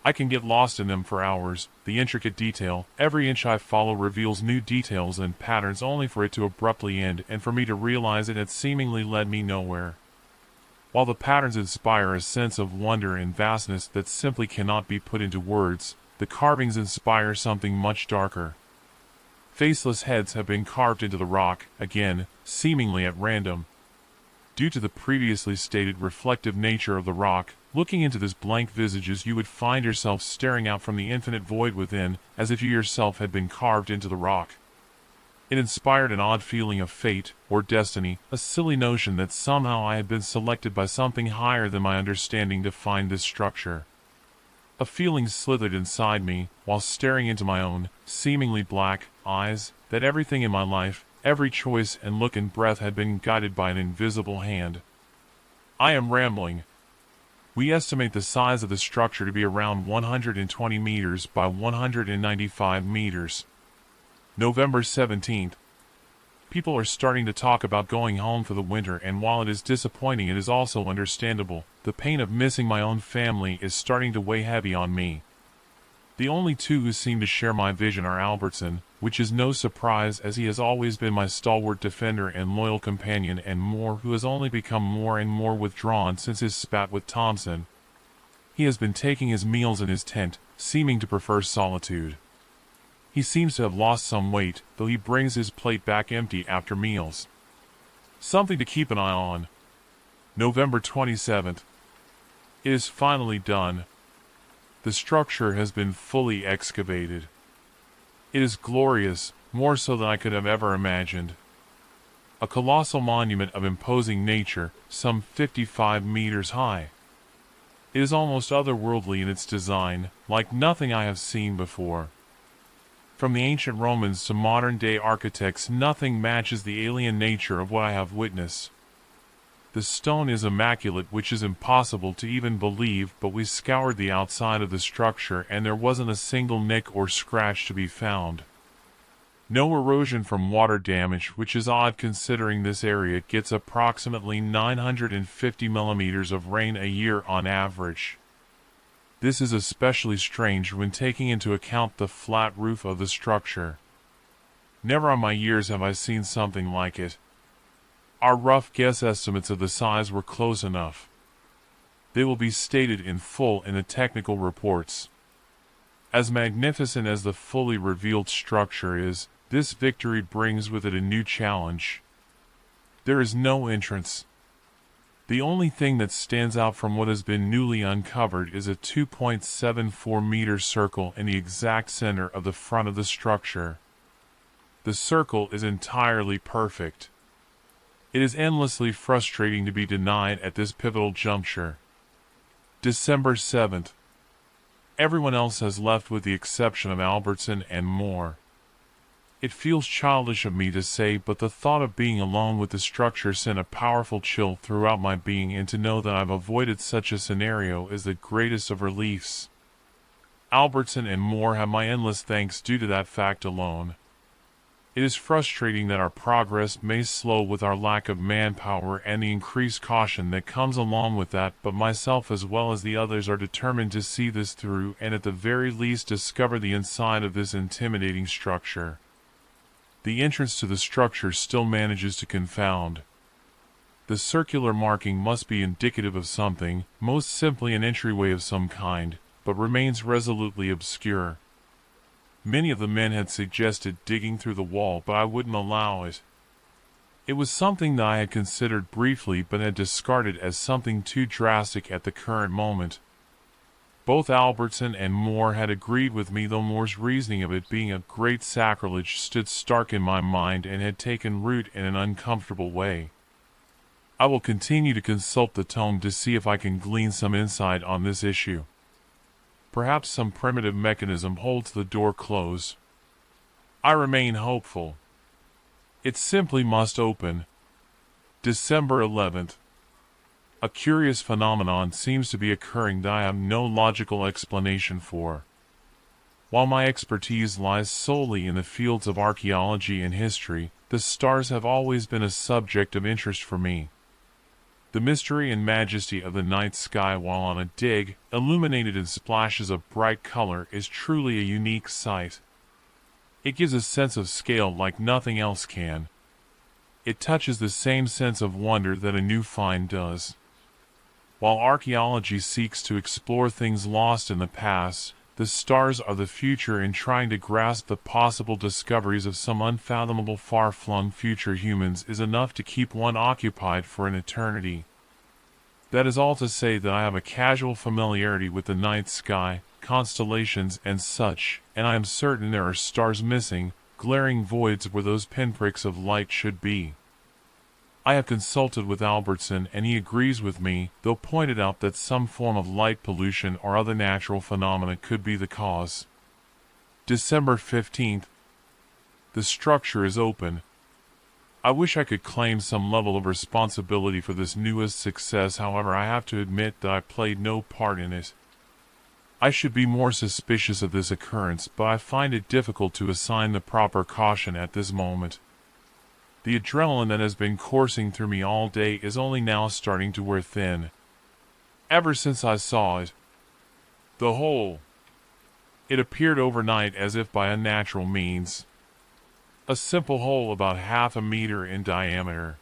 Speaker 1: I can get lost in them for hours. The intricate detail, every inch I follow reveals new details and patterns only for it to abruptly end and for me to realize it had seemingly led me nowhere. While the patterns inspire a sense of wonder and vastness that simply cannot be put into words, the carvings inspire something much darker. Faceless heads have been carved into the rock, again, seemingly at random. Due to the previously stated reflective nature of the rock, looking into this blank visages you would find yourself staring out from the infinite void within, as if you yourself had been carved into the rock. It inspired an odd feeling of fate, or destiny, a silly notion that somehow I had been selected by something higher than my understanding to find this structure. A feeling slithered inside me, while staring into my own, seemingly black, eyes, that everything in my life, every choice and look and breath had been guided by an invisible hand. I am rambling. We estimate the size of the structure to be around 120 meters by 195 meters. November 17th. People are starting to talk about going home for the winter, and while it is disappointing, it is also understandable. The pain of missing my own family is starting to weigh heavy on me. The only two who seem to share my vision are Albertson, which is no surprise as he has always been my stalwart defender and loyal companion, and Moore, who has only become more and more withdrawn since his spat with Thompson. He has been taking his meals in his tent, seeming to prefer solitude. He seems to have lost some weight, though he brings his plate back empty after meals. Something to keep an eye on. November 27th. It is finally done. The structure has been fully excavated. It is glorious, more so than I could have ever imagined. A colossal monument of imposing nature, some 55 meters high. It is almost otherworldly in its design, like nothing I have seen before. From the ancient Romans to modern-day architects, nothing matches the alien nature of what I have witnessed. The stone is immaculate, which is impossible to even believe, but we scoured the outside of the structure and there wasn't a single nick or scratch to be found. No erosion from water damage, which is odd considering this area gets approximately 950 millimeters of rain a year on average. This is especially strange when taking into account the flat roof of the structure. Never in my years have I seen something like it. Our rough guess estimates of the size were close enough. They will be stated in full in the technical reports. As magnificent as the fully revealed structure is, this victory brings with it a new challenge. There is no entrance. The only thing that stands out from what has been newly uncovered is a 2.74-meter circle in the exact center of the front of the structure. The circle is entirely perfect. It is endlessly frustrating to be denied at this pivotal juncture. December 7th. Everyone else has left with the exception of Albertson and Moore. It feels childish of me to say, but the thought of being alone with the structure sent a powerful chill throughout my being, and to know that I've avoided such a scenario is the greatest of reliefs. Albertson and Moore have my endless thanks due to that fact alone. It is frustrating that our progress may slow with our lack of manpower and the increased caution that comes along with that, but myself as well as the others are determined to see this through and at the very least discover the inside of this intimidating structure. The entrance to the structure still manages to confound. The circular marking must be indicative of something, most simply an entryway of some kind, but remains resolutely obscure. Many of the men had suggested digging through the wall, but I wouldn't allow it. It was something that I had considered briefly but had discarded as something too drastic at the current moment. Both Albertson and Moore had agreed with me, though Moore's reasoning of it being a great sacrilege stood stark in my mind and had taken root in an uncomfortable way. I will continue to consult the tome to see if I can glean some insight on this issue. Perhaps some primitive mechanism holds the door closed. I remain hopeful. It simply must open. December 11th. A curious phenomenon seems to be occurring that I have no logical explanation for. While my expertise lies solely in the fields of archaeology and history, the stars have always been a subject of interest for me. The mystery and majesty of the night sky while on a dig, illuminated in splashes of bright color, is truly a unique sight. It gives a sense of scale like nothing else can. It touches the same sense of wonder that a new find does. While archaeology seeks to explore things lost in the past, the stars are the future in trying to grasp the possible discoveries of some unfathomable far-flung future. Humans is enough to keep one occupied for an eternity. That is all to say that I have a casual familiarity with the night sky, constellations and such, and I am certain there are stars missing, glaring voids where those pinpricks of light should be. I have consulted with Albertson and he agrees with me, though pointed out that some form of light pollution or other natural phenomena could be the cause. December 15th. The structure is open. I wish I could claim some level of responsibility for this newest success, however I have to admit that I played no part in it. I should be more suspicious of this occurrence, but I find it difficult to assign the proper caution at this moment. The adrenaline that has been coursing through me all day is only now starting to wear thin. Ever since I saw it, the hole, it appeared overnight as if by unnatural means. A simple hole about half a meter in diameter.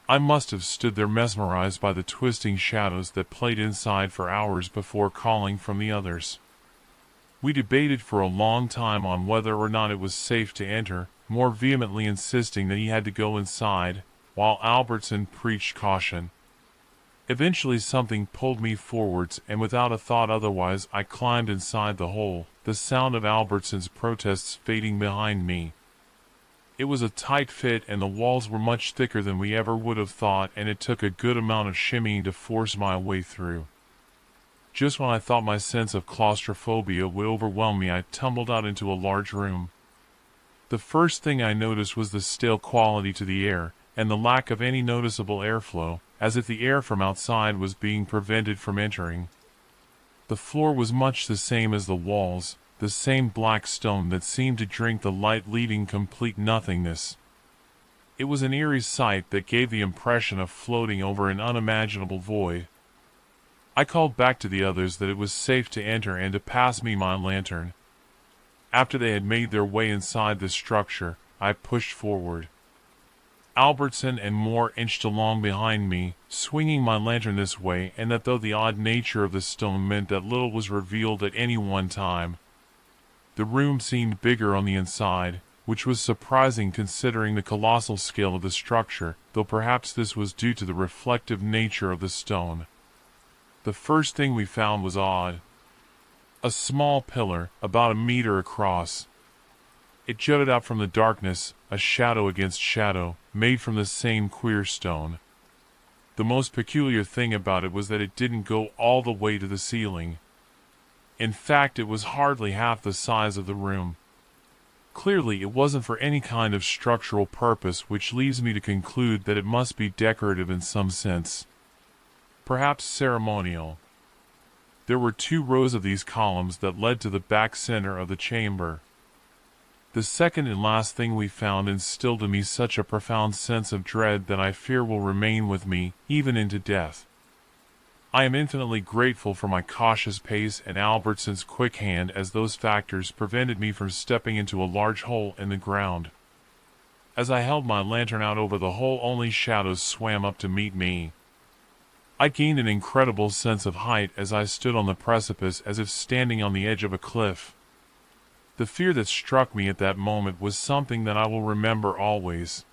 Speaker 1: I must have stood there mesmerized by the twisting shadows that played inside for hours before calling from the others. We debated for a long time on whether or not it was safe to enter, more vehemently insisting that he had to go inside, while Albertson preached caution. Eventually something pulled me forwards, and without a thought otherwise I climbed inside the hole, the sound of Albertson's protests fading behind me. It was a tight fit and the walls were much thicker than we ever would have thought, and it took a good amount of shimmying to force my way through. Just when I thought my sense of claustrophobia would overwhelm me, I tumbled out into a large room. The first thing I noticed was the stale quality to the air, and the lack of any noticeable airflow, as if the air from outside was being prevented from entering. The floor was much the same as the walls, the same black stone that seemed to drink the light, leaving complete nothingness. It was an eerie sight that gave the impression of floating over an unimaginable void. I called back to the others that it was safe to enter and to pass me my lantern. After they had made their way inside the structure, I pushed forward. Albertson and Moore inched along behind me, swinging my lantern this way and that, though the odd nature of the stone meant that little was revealed at any one time. The room seemed bigger on the inside, which was surprising considering the colossal scale of the structure, though perhaps this was due to the reflective nature of the stone. The first thing we found was odd. A small pillar, about a meter across. It jutted out from the darkness, a shadow against shadow, made from the same queer stone. The most peculiar thing about it was that it didn't go all the way to the ceiling. In fact, it was hardly half the size of the room. Clearly, it wasn't for any kind of structural purpose, which leads me to conclude that it must be decorative in some sense. Perhaps ceremonial. There were 2 rows of these columns that led to the back center of the chamber. The second and last thing we found instilled in me such a profound sense of dread that I fear will remain with me, even into death. I am infinitely grateful for my cautious pace and Albertson's quick hand, as those factors prevented me from stepping into a large hole in the ground. As I held my lantern out over the hole, only shadows swam up to meet me. I gained an incredible sense of height as I stood on the precipice, as if standing on the edge of a cliff. The fear that struck me at that moment was something that I will remember always.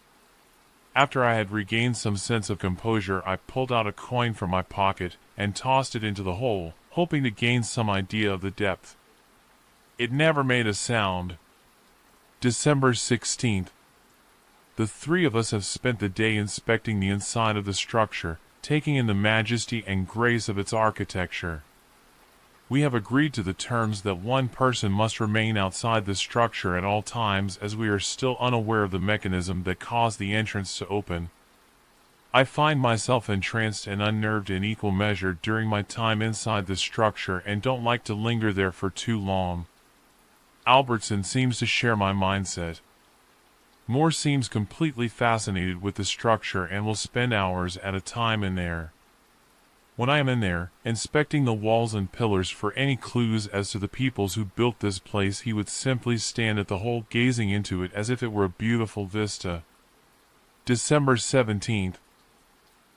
Speaker 1: After I had regained some sense of composure, I pulled out a coin from my pocket and tossed it into the hole, hoping to gain some idea of the depth. It never made a sound. December 16th. The 3 of us have spent the day inspecting the inside of the structure, taking in the majesty and grace of its architecture. We have agreed to the terms that one person must remain outside the structure at all times, as we are still unaware of the mechanism that caused the entrance to open. I find myself entranced and unnerved in equal measure during my time inside the structure and don't like to linger there for too long. Albertson seems to share my mindset. Moore seems completely fascinated with the structure and will spend hours at a time in there. When I am in there, inspecting the walls and pillars for any clues as to the peoples who built this place, he would simply stand at the hole gazing into it as if it were a beautiful vista. December 17th.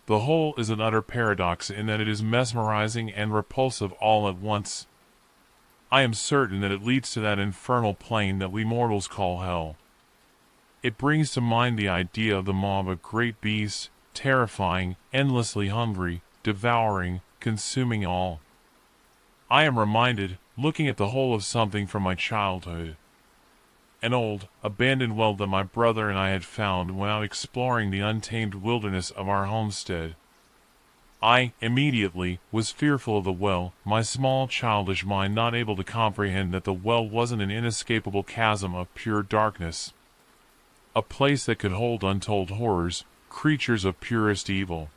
Speaker 1: The hole is an utter paradox in that it is mesmerizing and repulsive all at once. I am certain that it leads to that infernal plane that we mortals call hell. It brings to mind the idea of the maw of a great beast, terrifying, endlessly hungry, devouring, consuming all. I am reminded, looking at the whole, of something from my childhood. An old, abandoned well that my brother and I had found when out exploring the untamed wilderness of our homestead. I, immediately, was fearful of the well, my small childish mind not able to comprehend that the well wasn't an inescapable chasm of pure darkness. A place that could hold untold horrors, creatures of purest evil.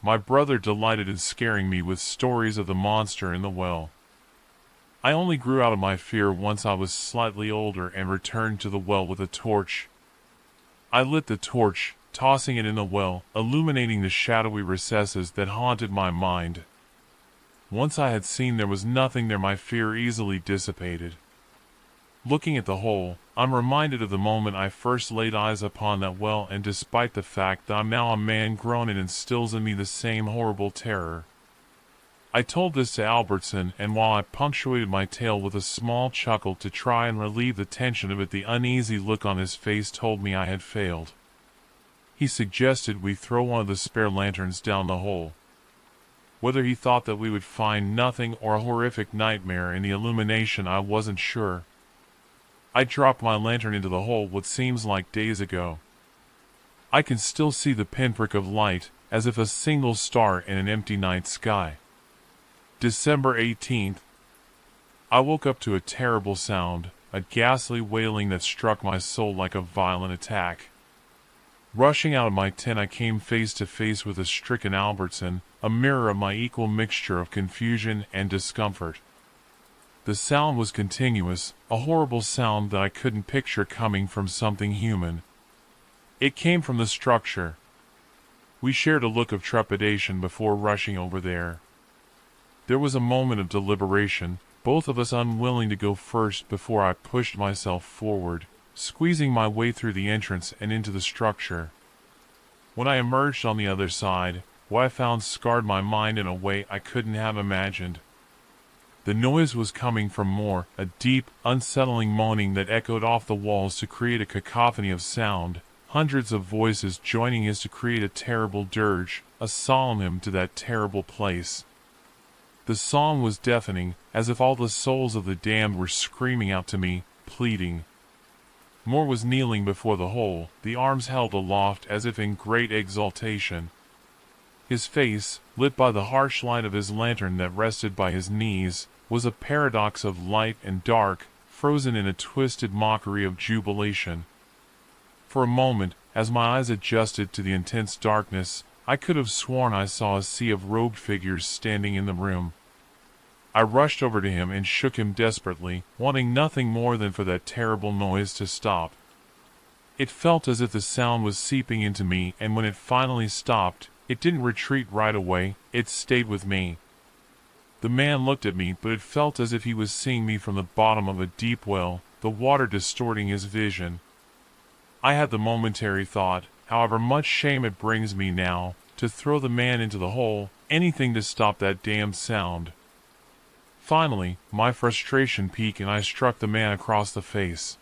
Speaker 1: My brother delighted in scaring me with stories of the monster in the well. I only grew out of my fear once I was slightly older and returned to the well with a torch. I lit the torch, tossing it in the well, illuminating the shadowy recesses that haunted my mind. Once I had seen there was nothing there, my fear easily dissipated. Looking at the hole, I'm reminded of the moment I first laid eyes upon that well, and despite the fact that I'm now a man grown, it instills in me the same horrible terror. I told this to Albertson, and while I punctuated my tale with a small chuckle to try and relieve the tension of it, the uneasy look on his face told me I had failed. He suggested we throw one of the spare lanterns down the hole. Whether he thought that we would find nothing or a horrific nightmare in the illumination, I wasn't sure. I dropped my lantern into the hole what seems like days ago. I can still see the pinprick of light, as if a single star in an empty night sky. December 18th. I woke up to a terrible sound, a ghastly wailing that struck my soul like a violent attack. Rushing out of my tent, I came face to face with a stricken Albertson, a mirror of my equal mixture of confusion and discomfort. The sound was continuous, a horrible sound that I couldn't picture coming from something human. It came from the structure. We shared a look of trepidation before rushing over there. There was a moment of deliberation, both of us unwilling to go first before I pushed myself forward, squeezing my way through the entrance and into the structure. When I emerged on the other side, what I found scarred my mind in a way I couldn't have imagined. The noise was coming from Moore, a deep, unsettling moaning that echoed off the walls to create a cacophony of sound, hundreds of voices joining as to create a terrible dirge, a solemn hymn to that terrible place. The song was deafening, as if all the souls of the damned were screaming out to me, pleading. Moore was kneeling before the hole, the arms held aloft as if in great exultation. His face, lit by the harsh light of his lantern that rested by his knees, was a paradox of light and dark, frozen in a twisted mockery of jubilation. For a moment, as my eyes adjusted to the intense darkness, I could have sworn I saw a sea of robed figures standing in the room. I rushed over to him and shook him desperately, wanting nothing more than for that terrible noise to stop. It felt as if the sound was seeping into me, and when it finally stopped, it didn't retreat right away, it stayed with me. The man looked at me, but it felt as if he was seeing me from the bottom of a deep well, the water distorting his vision. I had the momentary thought, however much shame it brings me now, to throw the man into the hole, anything to stop that damned sound. Finally, my frustration peaked and I struck the man across the face.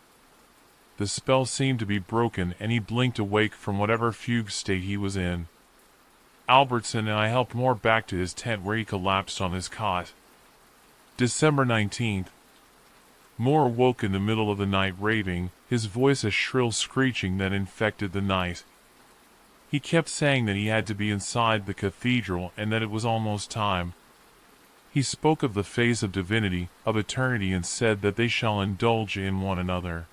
Speaker 1: The spell seemed to be broken and he blinked awake from whatever fugue state he was in. Albertson and I helped Moore back to his tent where he collapsed on his cot. December 19th. Moore awoke in the middle of the night raving, his voice a shrill screeching that infected the night. He kept saying that he had to be inside the cathedral and that it was almost time. He spoke of the face of divinity, of eternity, and said that they shall indulge in one another.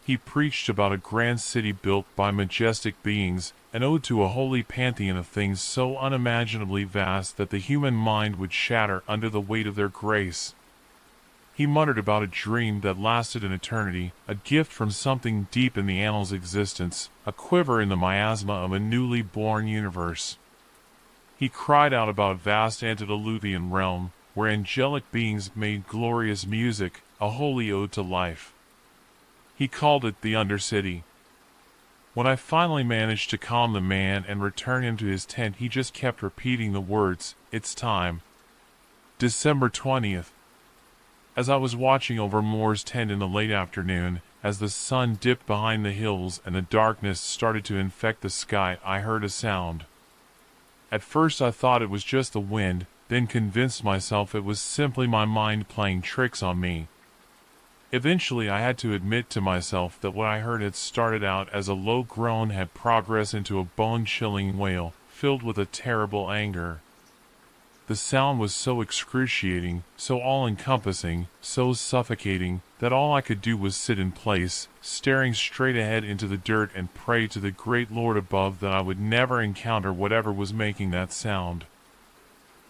Speaker 1: He preached about a grand city built by majestic beings, an ode to a holy pantheon of things so unimaginably vast that the human mind would shatter under the weight of their grace. He muttered about a dream that lasted an eternity, a gift from something deep in the annals' existence, a quiver in the miasma of a newly born universe. He cried out about a vast antediluvian realm, where angelic beings made glorious music, a holy ode to life. He called it the Undercity. When I finally managed to calm the man and return him to his tent, he just kept repeating the words, "It's time." December 20th. As I was watching over Moore's tent in the late afternoon, as the sun dipped behind the hills and the darkness started to infect the sky, I heard a sound. At first I thought it was just the wind, then convinced myself it was simply my mind playing tricks on me. Eventually I had to admit to myself that what I heard had started out as a low groan had progressed into a bone-chilling wail, filled with a terrible anger. The sound was so excruciating, so all-encompassing, so suffocating, that all I could do was sit in place, staring straight ahead into the dirt and pray to the great Lord above that I would never encounter whatever was making that sound.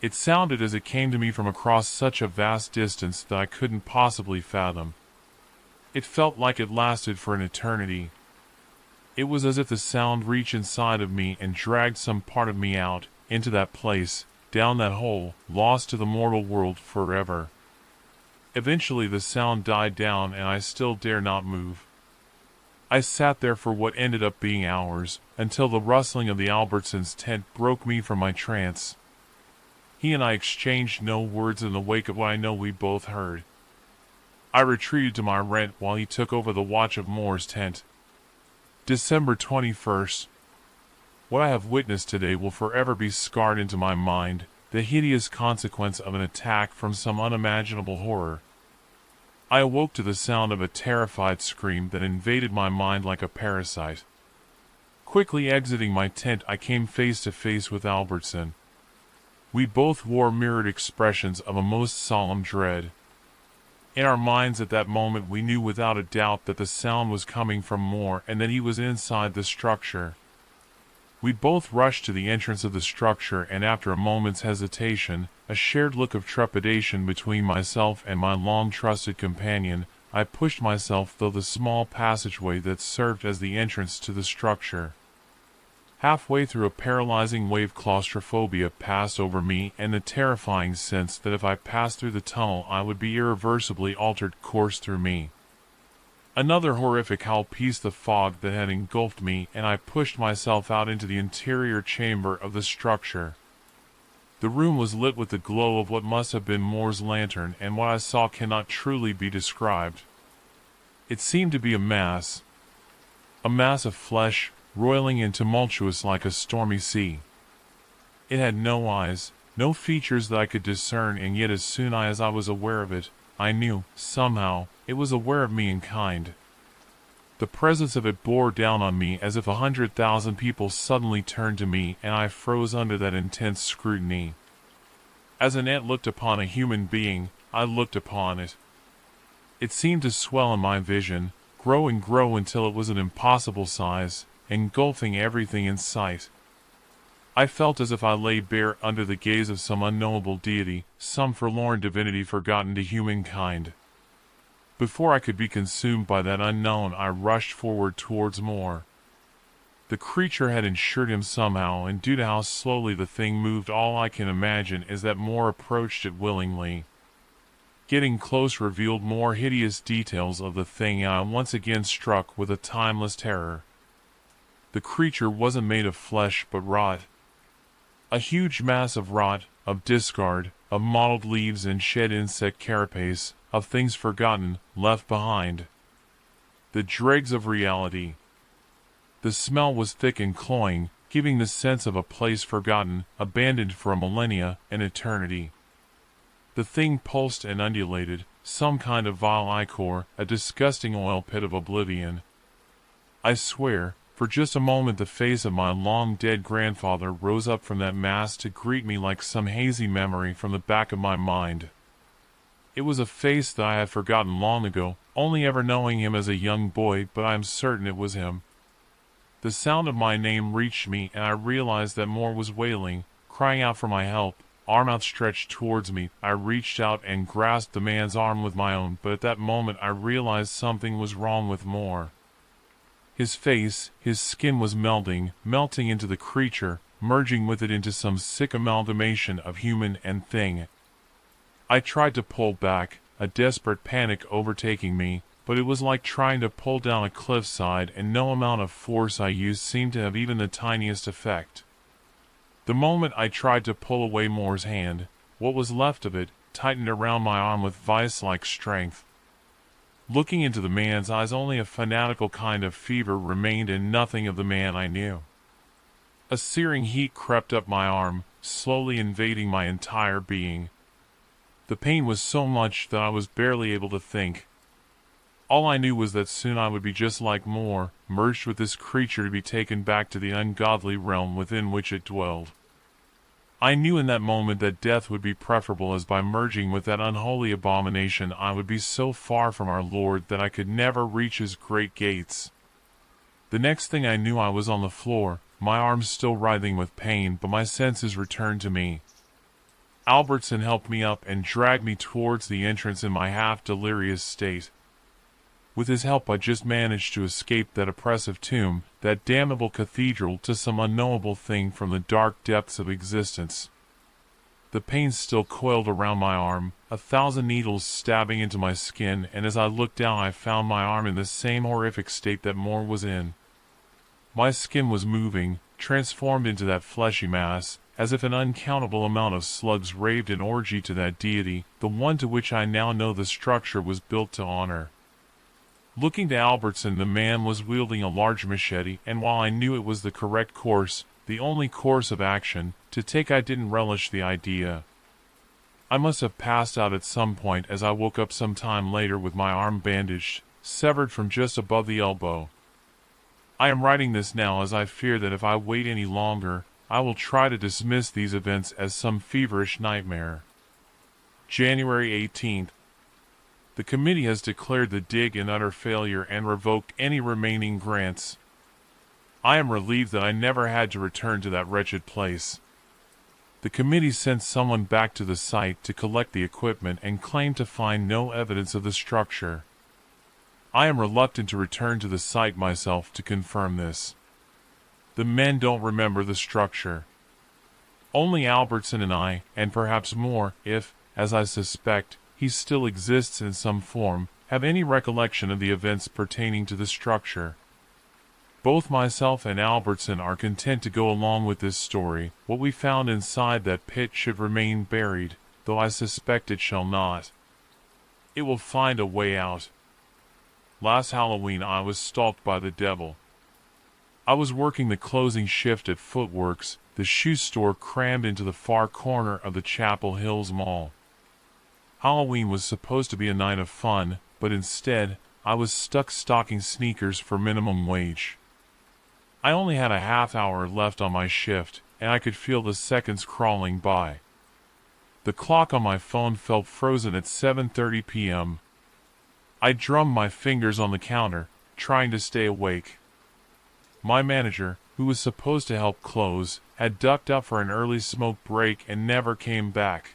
Speaker 1: It sounded as it came to me from across such a vast distance that I couldn't possibly fathom. It felt like it lasted for an eternity. It was as if the sound reached inside of me and dragged some part of me out, into that place, down that hole, lost to the mortal world forever. Eventually the sound died down and I still dare not move. I sat there for what ended up being hours, until the rustling of the Albertsons' tent broke me from my trance. He and I exchanged no words in the wake of what I know we both heard. I retreated to my rent while he took over the watch of Moore's tent. December 21st. What I have witnessed today will forever be scarred into my mind, the hideous consequence of an attack from some unimaginable horror. I awoke to the sound of a terrified scream that invaded my mind like a parasite. Quickly exiting my tent, I came face to face with Albertson. We both wore mirrored expressions of a most solemn dread. In our minds at that moment we knew without a doubt that the sound was coming from Moore and that he was inside the structure. We both rushed to the entrance of the structure, and after a moment's hesitation, a shared look of trepidation between myself and my long-trusted companion, I pushed myself through the small passageway that served as the entrance to the structure. Halfway through, a paralyzing wave of claustrophobia passed over me, and the terrifying sense that if I passed through the tunnel I would be irreversibly altered coursed through me. Another horrific howl pieced the fog that had engulfed me, and I pushed myself out into the interior chamber of the structure. The room was lit with the glow of what must have been Moore's lantern, and what I saw cannot truly be described. It seemed to be a mass of flesh, roiling and tumultuous like a stormy sea. It had no eyes, no features that I could discern, and yet as soon as I was aware of it, I knew, somehow, it was aware of me in kind. The presence of it bore down on me as if 100,000 people suddenly turned to me, and I froze under that intense scrutiny. As an ant looked upon a human being, I looked upon it. It seemed to swell in my vision, grow and grow until it was an impossible size, engulfing everything in sight. I felt as if I lay bare under the gaze of some unknowable deity, some forlorn divinity forgotten to humankind. Before I could be consumed by that unknown, I rushed forward towards Moore. The creature had ensured him somehow, and due to how slowly the thing moved, all I can imagine is that Moore approached it willingly. Getting close revealed more hideous details of the thing, and I once again struck with a timeless terror. The creature wasn't made of flesh but rot. A huge mass of rot, of discard, of mottled leaves and shed insect carapace, of things forgotten, left behind. The dregs of reality. The smell was thick and cloying, giving the sense of a place forgotten, abandoned for a millennia, an eternity. The thing pulsed and undulated, some kind of vile ichor, a disgusting oil pit of oblivion. I swear, for just a moment the face of my long-dead grandfather rose up from that mass to greet me like some hazy memory from the back of my mind. It was a face that I had forgotten long ago, only ever knowing him as a young boy, but I am certain it was him. The sound of my name reached me, and I realized that Moore was wailing, crying out for my help, arm outstretched towards me. I reached out and grasped the man's arm with my own, but at that moment I realized something was wrong with more. His face, his skin was melting into the creature, merging with it into some sick amalgamation of human and thing. I tried to pull back, a desperate panic overtaking me, but it was like trying to pull down a cliffside, and no amount of force I used seemed to have even the tiniest effect. The moment I tried to pull away Moore's hand, what was left of it tightened around my arm with vice-like strength. Looking into the man's eyes, only a fanatical kind of fever remained and nothing of the man I knew. A searing heat crept up my arm, slowly invading my entire being. The pain was so much that I was barely able to think. All I knew was that soon I would be just like Moore, merged with this creature to be taken back to the ungodly realm within which it dwelled. I knew in that moment that death would be preferable, as by merging with that unholy abomination I would be so far from our Lord that I could never reach his great gates. The next thing I knew I was on the floor, my arms still writhing with pain, but my senses returned to me. Albertson helped me up and dragged me towards the entrance in my half-delirious state. With his help I just managed to escape that oppressive tomb, that damnable cathedral, to some unknowable thing from the dark depths of existence. The pain still coiled around my arm, 1,000 needles stabbing into my skin, and as I looked down I found my arm in the same horrific state that Moore was in. My skin was moving, transformed into that fleshy mass, as if an uncountable amount of slugs raved in orgy to that deity, the one to which I now know the structure was built to honor. Looking to Albertson, the man was wielding a large machete, and while I knew it was the correct course, the only course of action, to take, I didn't relish the idea. I must have passed out at some point, as I woke up some time later with my arm bandaged, severed from just above the elbow. I am writing this now as I fear that if I wait any longer, I will try to dismiss these events as some feverish nightmare. January 18th. The committee has declared the dig an utter failure and revoked any remaining grants. I am relieved that I never had to return to that wretched place. The committee sent someone back to the site to collect the equipment and claimed to find no evidence of the structure. I am reluctant to return to the site myself to confirm this. The men don't remember the structure. Only Albertson and I, and perhaps Moore, if, as I suspect, he still exists in some form, have any recollection of the events pertaining to the structure. Both myself and Albertson are content to go along with this story. What we found inside that pit should remain buried, though I suspect it shall not. It will find a way out. Last Halloween I was stalked by the devil. I was working the closing shift at Footworks, the shoe store crammed into the far corner of the Chapel Hills Mall. Halloween was supposed to be a night of fun, but instead, I was stuck stocking sneakers for minimum wage. I only had a half hour left on my shift, and I could feel the seconds crawling by. The clock on my phone felt frozen at 7:30 p.m. I drummed my fingers on the counter, trying to stay awake. My manager, who was supposed to help close, had ducked out for an early smoke break and never came back.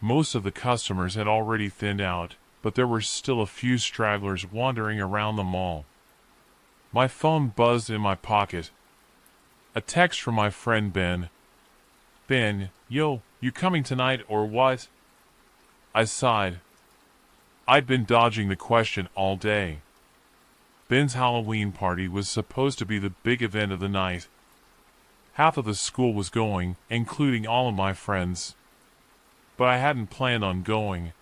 Speaker 1: Most of the customers had already thinned out, but there were still a few stragglers wandering around the mall. My phone buzzed in my pocket. A text from my friend Ben. "Ben, yo, you coming tonight or what?" I sighed. I'd been dodging the question all day. Ben's Halloween party was supposed to be the big event of the night. Half of the school was going, including all of my friends. But I hadn't planned on going.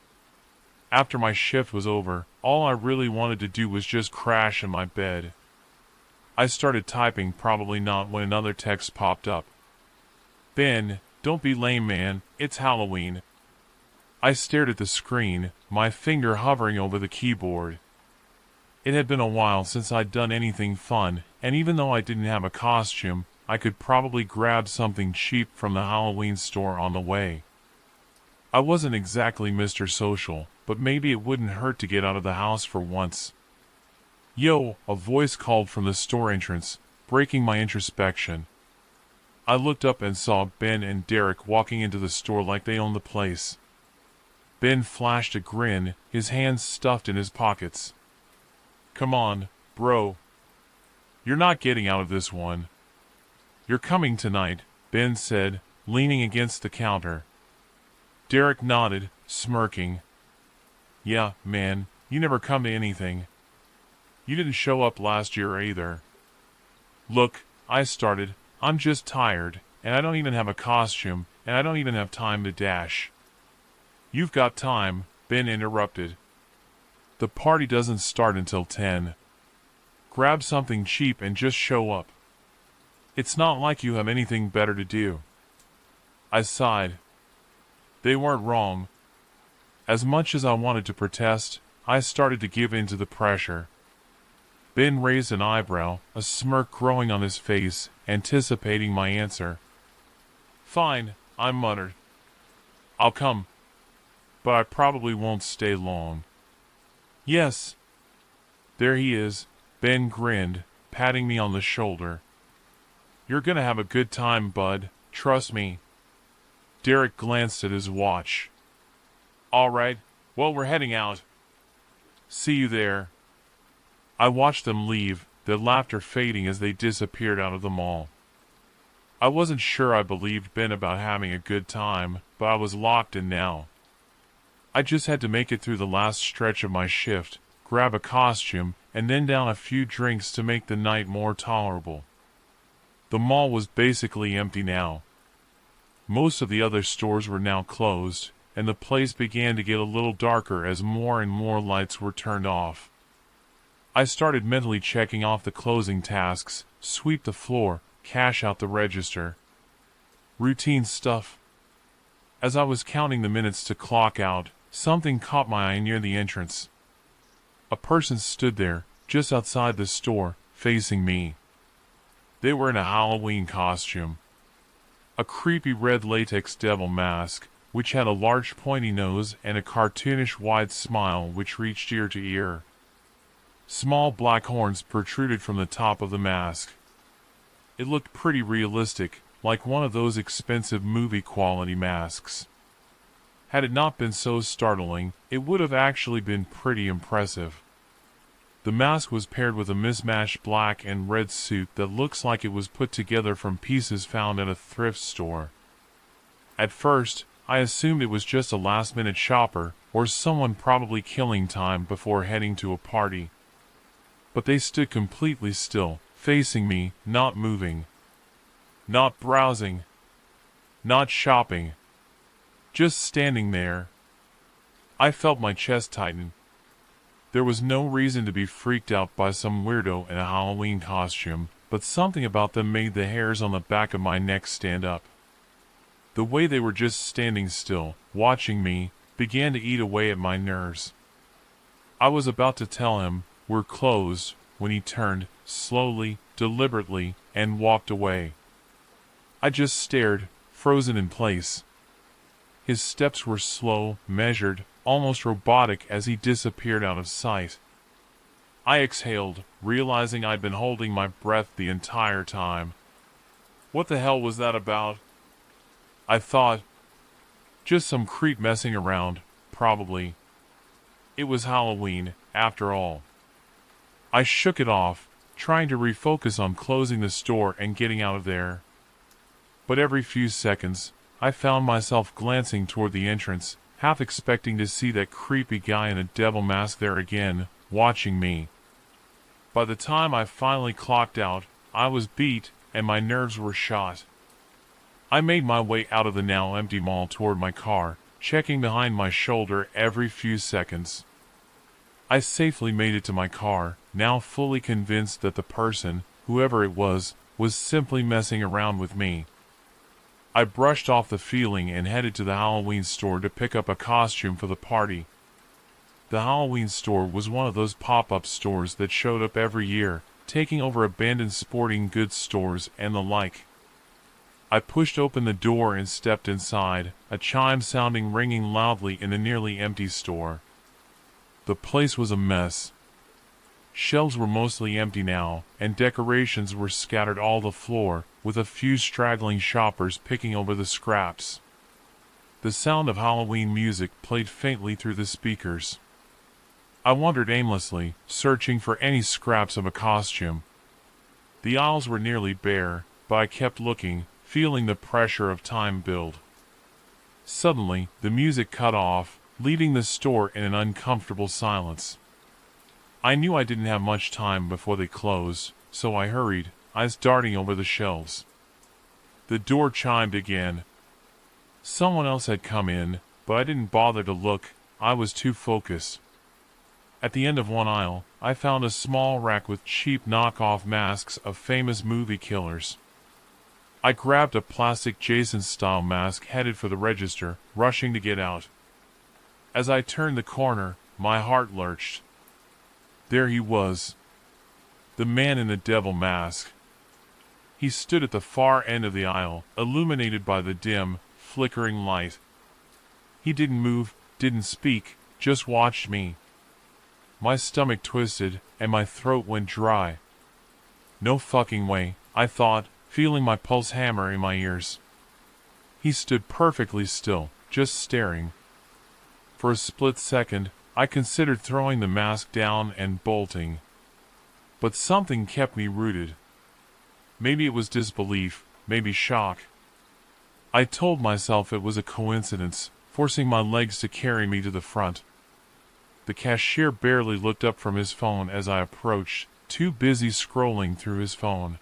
Speaker 1: After my shift was over, all I really wanted to do was just crash in my bed. I started typing, probably not, when another text popped up. "Ben, don't be lame, man, it's Halloween." I stared at the screen, my finger hovering over the keyboard. It had been a while since I'd done anything fun, and even though I didn't have a costume, I could probably grab something cheap from the Halloween store on the way. I wasn't exactly Mr. Social, but maybe it wouldn't hurt to get out of the house for once. "Yo," a voice called from the store entrance, breaking my introspection. I looked up and saw Ben and Derek walking into the store like they owned the place. Ben flashed a grin, his hands stuffed in his pockets. "Come on, bro. You're not getting out of this one." "You're coming tonight," Ben said, leaning against the counter. Derek nodded, smirking. "Yeah, man, you never come to anything. You didn't show up last year either." "Look," I started, "I'm just tired, and I don't even have a costume, and I don't even have time to dash." "You've got time," Ben interrupted. "The party doesn't start until 10. Grab something cheap and just show up. It's not like you have anything better to do." I sighed. They weren't wrong. As much as I wanted to protest, I started to give in to the pressure. Ben raised an eyebrow, a smirk growing on his face, anticipating my answer. "Fine," I muttered. "I'll come. But I probably won't stay long." "Yes." "There he is," Ben grinned, patting me on the shoulder. "You're gonna have a good time, bud, trust me." Derek glanced at his watch. "All right, well, we're heading out. See you there." I watched them leave, their laughter fading as they disappeared out of the mall. I wasn't sure I believed Ben about having a good time, but I was locked in now. I just had to make it through the last stretch of my shift, grab a costume, and then down a few drinks to make the night more tolerable. The mall was basically empty now. Most of the other stores were now closed, and the place began to get a little darker as more and more lights were turned off. I started mentally checking off the closing tasks, sweep the floor, cash out the register. Routine stuff. As I was counting the minutes to clock out, something caught my eye near the entrance. A person stood there, just outside the store, facing me. They were in a Halloween costume. A creepy red latex devil mask, which had a large pointy nose and a cartoonish wide smile which reached ear to ear. Small black horns protruded from the top of the mask. It looked pretty realistic, like one of those expensive movie-quality masks. Had it not been so startling, it would have actually been pretty impressive. The mask was paired with a mismatched black and red suit that looks like it was put together from pieces found at a thrift store. At first, I assumed it was just a last-minute shopper, or someone probably killing time before heading to a party. But they stood completely still, facing me, not moving. Not browsing. Not shopping. Just standing there. I felt my chest tighten. There was no reason to be freaked out by some weirdo in a Halloween costume, but something about them made the hairs on the back of my neck stand up. The way they were just standing still, watching me, began to eat away at my nerves. I was about to tell him, "We're closed," when he turned, slowly, deliberately, and walked away. I just stared, frozen in place. His steps were slow, measured, almost robotic as he disappeared out of sight. I exhaled, realizing I'd been holding my breath the entire time. What the hell was that about? I thought. Just some creep messing around, probably. It was Halloween, after all. I shook it off, trying to refocus on closing the store and getting out of there. But every few seconds, I found myself glancing toward the entrance, half expecting to see that creepy guy in a devil mask there again, watching me. By the time I finally clocked out, I was beat, and my nerves were shot. I made my way out of the now empty mall toward my car, checking behind my shoulder every few seconds. I safely made it to my car, now fully convinced that the person, whoever it was simply messing around with me. I brushed off the feeling and headed to the Halloween store to pick up a costume for the party. The Halloween store was one of those pop-up stores that showed up every year, taking over abandoned sporting goods stores and the like. I pushed open the door and stepped inside, a chime sounding ringing loudly in the nearly empty store. The place was a mess. Shelves were mostly empty now, and decorations were scattered all the floor, with a few straggling shoppers picking over the scraps. The sound of Halloween music played faintly through the speakers. I wandered aimlessly, searching for any scraps of a costume. The aisles were nearly bare, but I kept looking, feeling the pressure of time build. Suddenly, the music cut off, leaving the store in an uncomfortable silence. I knew I didn't have much time before they closed, so I hurried, eyes darting over the shelves. The door chimed again. Someone else had come in, but I didn't bother to look, I was too focused. At the end of one aisle, I found a small rack with cheap knockoff masks of famous movie killers. I grabbed a plastic Jason-style mask headed for the register, rushing to get out. As I turned the corner, my heart lurched. There he was. The man in the devil mask. He stood at the far end of the aisle, illuminated by the dim, flickering light. He didn't move, didn't speak, just watched me. My stomach twisted, and my throat went dry. No fucking way, I thought, feeling my pulse hammer in my ears. He stood perfectly still, just staring. For a split second, I considered throwing the mask down and bolting. But something kept me rooted. Maybe it was disbelief, maybe shock. I told myself it was a coincidence, forcing my legs to carry me to the front. The cashier barely looked up from his phone as I approached, too busy scrolling through his phone.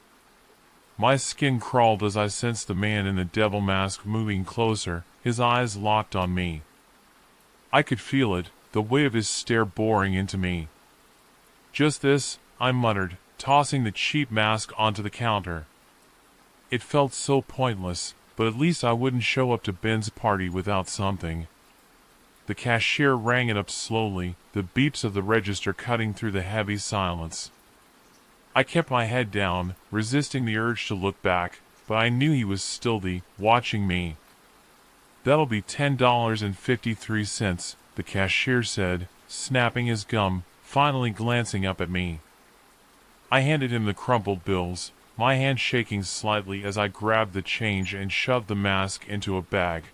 Speaker 1: My skin crawled as I sensed the man in the devil mask moving closer, his eyes locked on me. I could feel it, the weight of his stare boring into me. Just this, I muttered, tossing the cheap mask onto the counter. It felt so pointless, but at least I wouldn't show up to Ben's party without something. The cashier rang it up slowly, the beeps of the register cutting through the heavy silence. I kept my head down, resisting the urge to look back, but I knew he was still watching me. "That'll be $10.53, the cashier said, snapping his gum, finally glancing up at me. I handed him the crumpled bills, my hand shaking slightly as I grabbed the change and shoved the mask into a bag.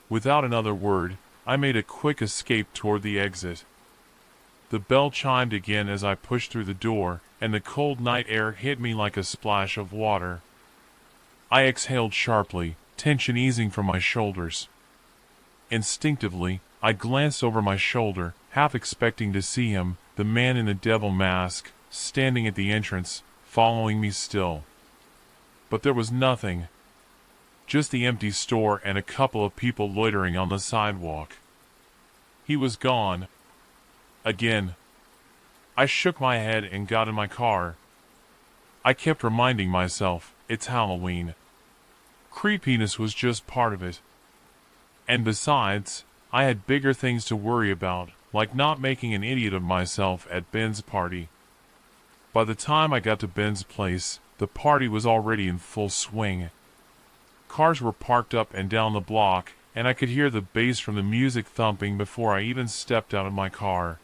Speaker 1: Without another word, I made a quick escape toward the exit. The bell chimed again as I pushed through the door, and the cold night air hit me like a splash of water. I exhaled sharply, tension easing from my shoulders. Instinctively, I glanced over my shoulder, half expecting to see him, the man in the devil mask, standing at the entrance, following me still. But there was nothing. Just the empty store and a couple of people loitering on the sidewalk. He was gone. Again. I shook my head and got in my car. I kept reminding myself, it's Halloween. Creepiness was just part of it. And besides, I had bigger things to worry about, like not making an idiot of myself at Ben's party. By the time I got to Ben's place, the party was already in full swing. Cars were parked up and down the block, and I could hear the bass from the music thumping before I even stepped out of my car.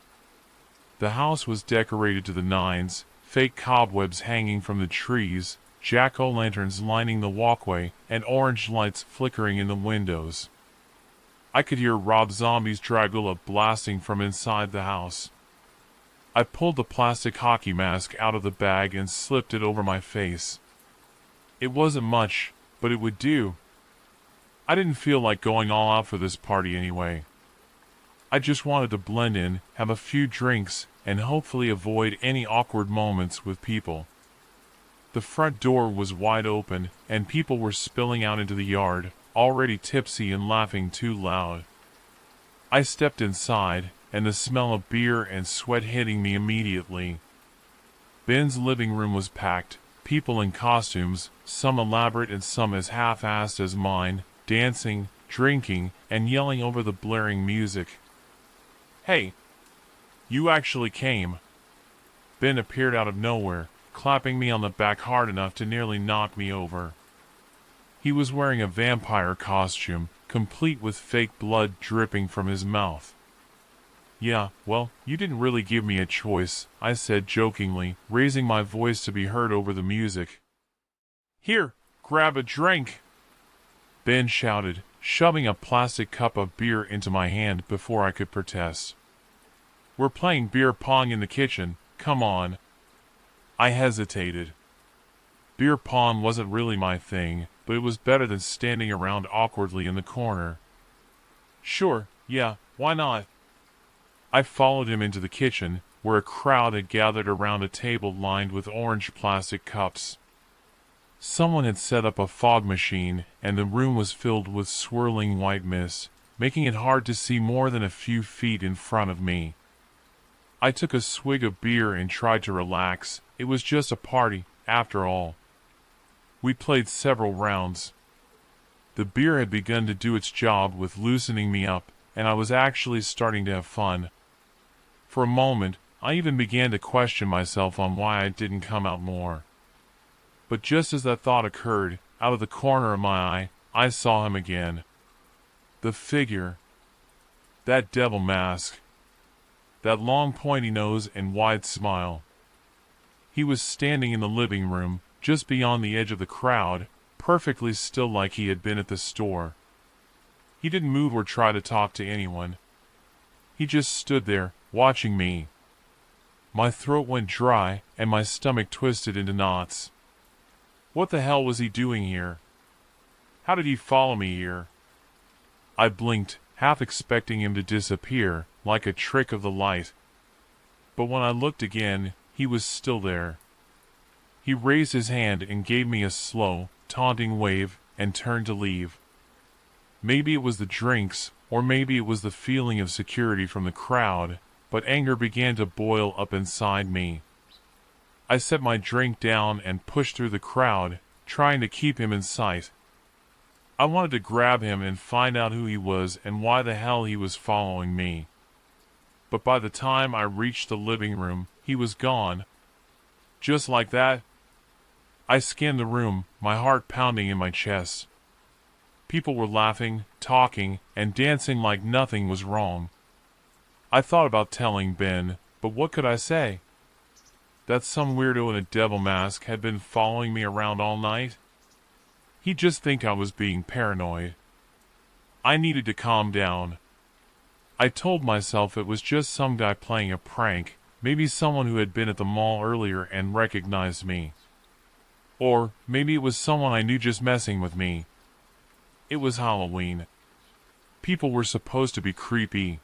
Speaker 1: The house was decorated to the nines, fake cobwebs hanging from the trees, jack-o'-lanterns lining the walkway, and orange lights flickering in the windows. I could hear Rob Zombie's Dragula blasting from inside the house. I pulled the plastic hockey mask out of the bag and slipped it over my face. It wasn't much, but it would do. I didn't feel like going all out for this party anyway. I just wanted to blend in, have a few drinks, and hopefully avoid any awkward moments with people. The front door was wide open, and people were spilling out into the yard, already tipsy and laughing too loud. I stepped inside, and the smell of beer and sweat hitting me immediately. Ben's living room was packed, people in costumes, some elaborate and some as half-assed as mine, dancing, drinking, and yelling over the blaring music. "Hey! You actually came!" Ben appeared out of nowhere, clapping me on the back hard enough to nearly knock me over. He was wearing a vampire costume, complete with fake blood dripping from his mouth. "Yeah, well, you didn't really give me a choice," I said jokingly, raising my voice to be heard over the music. Here, grab a drink, Ben shouted, shoving a plastic cup of beer into my hand before I could protest. We're playing beer pong in the kitchen, come on. I hesitated. Beer pong wasn't really my thing, but it was better than standing around awkwardly in the corner. Sure, yeah, why not? I followed him into the kitchen, where a crowd had gathered around a table lined with orange plastic cups. Someone had set up a fog machine, and the room was filled with swirling white mist, making it hard to see more than a few feet in front of me. I took a swig of beer and tried to relax. It was just a party, after all. We played several rounds. The beer had begun to do its job with loosening me up, and I was actually starting to have fun. For a moment, I even began to question myself on why I didn't come out more. But just as that thought occurred, out of the corner of my eye, I saw him again. The figure. That devil mask. That long pointy nose and wide smile. He was standing in the living room, just beyond the edge of the crowd, perfectly still like he had been at the store. He didn't move or try to talk to anyone. He just stood there, watching me. My throat went dry, and my stomach twisted into knots. What the hell was he doing here? How did he follow me here? I blinked, half expecting him to disappear, like a trick of the light. But when I looked again, he was still there. He raised his hand and gave me a slow, taunting wave, and turned to leave. Maybe it was the drinks, or maybe it was the feeling of security from the crowd, but anger began to boil up inside me. I set my drink down and pushed through the crowd, trying to keep him in sight. I wanted to grab him and find out who he was and why the hell he was following me. But by the time I reached the living room, he was gone. Just like that, I scanned the room, my heart pounding in my chest. People were laughing, talking, and dancing like nothing was wrong. I thought about telling Ben, but what could I say? That some weirdo in a devil mask had been following me around all night? He'd just think I was being paranoid. I needed to calm down. I told myself it was just some guy playing a prank, maybe someone who had been at the mall earlier and recognized me. Or maybe it was someone I knew just messing with me. It was Halloween. People were supposed to be creepy.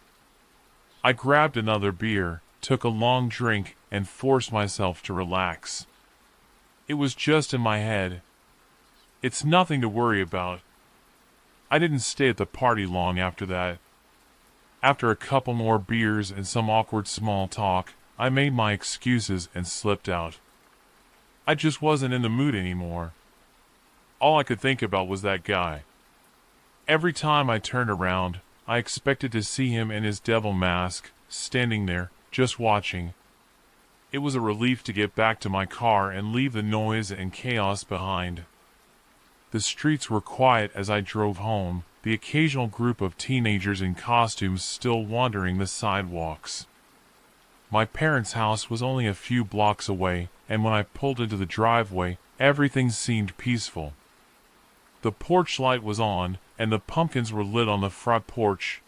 Speaker 1: I grabbed another beer, took a long drink, and forced myself to relax. It was just in my head. It's nothing to worry about. I didn't stay at the party long after that. After a couple more beers and some awkward small talk, I made my excuses and slipped out. I just wasn't in the mood anymore. All I could think about was that guy. Every time I turned around, I expected to see him in his devil mask, standing there, just watching. It was a relief to get back to my car and leave the noise and chaos behind. The streets were quiet as I drove home, the occasional group of teenagers in costumes still wandering the sidewalks. My parents' house was only a few blocks away, and when I pulled into the driveway, everything seemed peaceful. The porch light was on, and the pumpkins were lit on the front porch.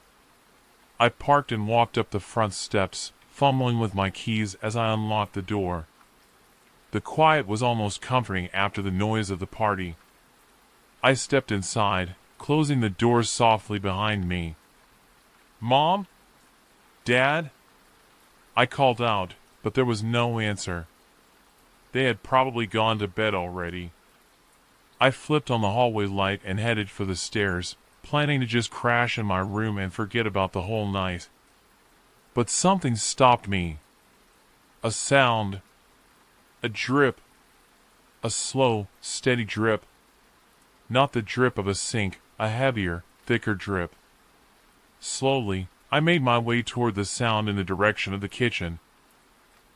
Speaker 1: I parked and walked up the front steps, fumbling with my keys as I unlocked the door. The quiet was almost comforting after the noise of the party. I stepped inside, closing the doors softly behind me. "Mom? Dad?" I called out, but there was no answer. They had probably gone to bed already. I flipped on the hallway light and headed for the stairs, planning to just crash in my room and forget about the whole night. But something stopped me. A sound. A drip. A slow, steady drip. Not the drip of a sink, a heavier, thicker drip. Slowly, I made my way toward the sound in the direction of the kitchen.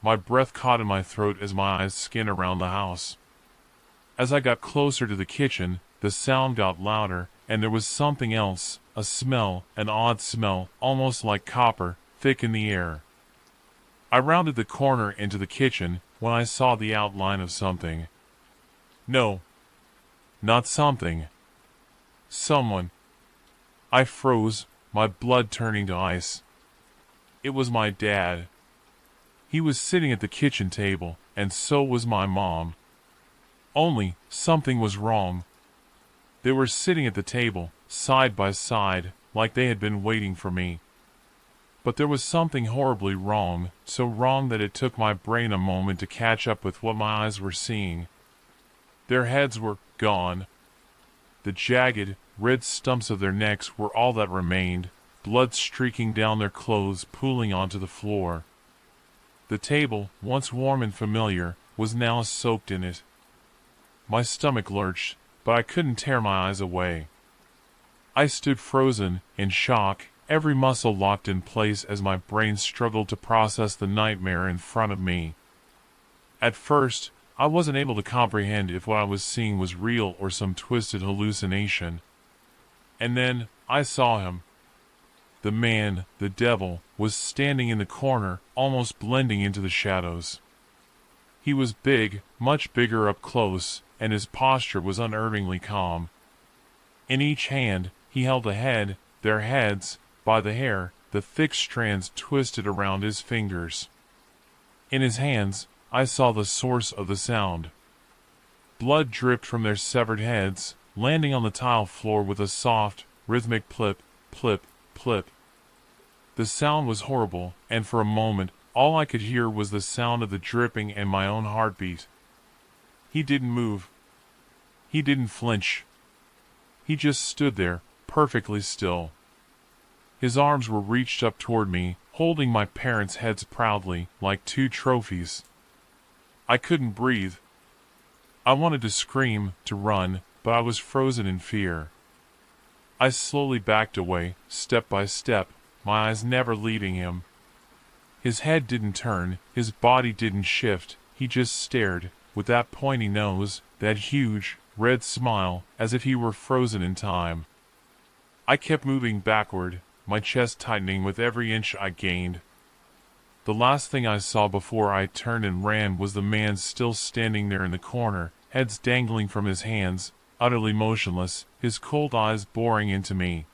Speaker 1: My breath caught in my throat as my eyes skinned around the house. As I got closer to the kitchen, the sound got louder, and there was something else, a smell, an odd smell, almost like copper, thick in the air. I rounded the corner into the kitchen when I saw the outline of something. No, Not something. Someone. I froze, my blood turning to ice. It was my dad. He was sitting at the kitchen table, and so was my mom. Only, something was wrong. They were sitting at the table, side by side, like they had been waiting for me. But there was something horribly wrong, so wrong that it took my brain a moment to catch up with what my eyes were seeing. Their heads were gone. The jagged, red stumps of their necks were all that remained, blood streaking down their clothes, pooling onto the floor. The table, once warm and familiar, was now soaked in it. My stomach lurched, but I couldn't tear my eyes away. I stood frozen, in shock, every muscle locked in place as my brain struggled to process the nightmare in front of me. At first, I wasn't able to comprehend if what I was seeing was real or some twisted hallucination. And then, I saw him. The man, the devil, was standing in the corner, almost blending into the shadows. He was big, much bigger up close, and his posture was unerringly calm. In each hand, he held a head, their heads, by the hair, the thick strands twisted around his fingers. In his hands, I saw the source of the sound. Blood dripped from their severed heads, landing on the tile floor with a soft, rhythmic plip, plip, plip. The sound was horrible, and for a moment, all I could hear was the sound of the dripping and my own heartbeat. He didn't move. He didn't flinch. He just stood there, perfectly still. His arms were reached up toward me, holding my parents' heads proudly, like two trophies. I couldn't breathe. I wanted to scream, to run, but I was frozen in fear. I slowly backed away, step by step, my eyes never leaving him. His head didn't turn, his body didn't shift, he just stared, with that pointy nose, that huge, red smile, as if he were frozen in time. I kept moving backward, my chest tightening with every inch I gained. The last thing I saw before I turned and ran was the man still standing there in the corner, heads dangling from his hands, utterly motionless, his cold eyes boring into me.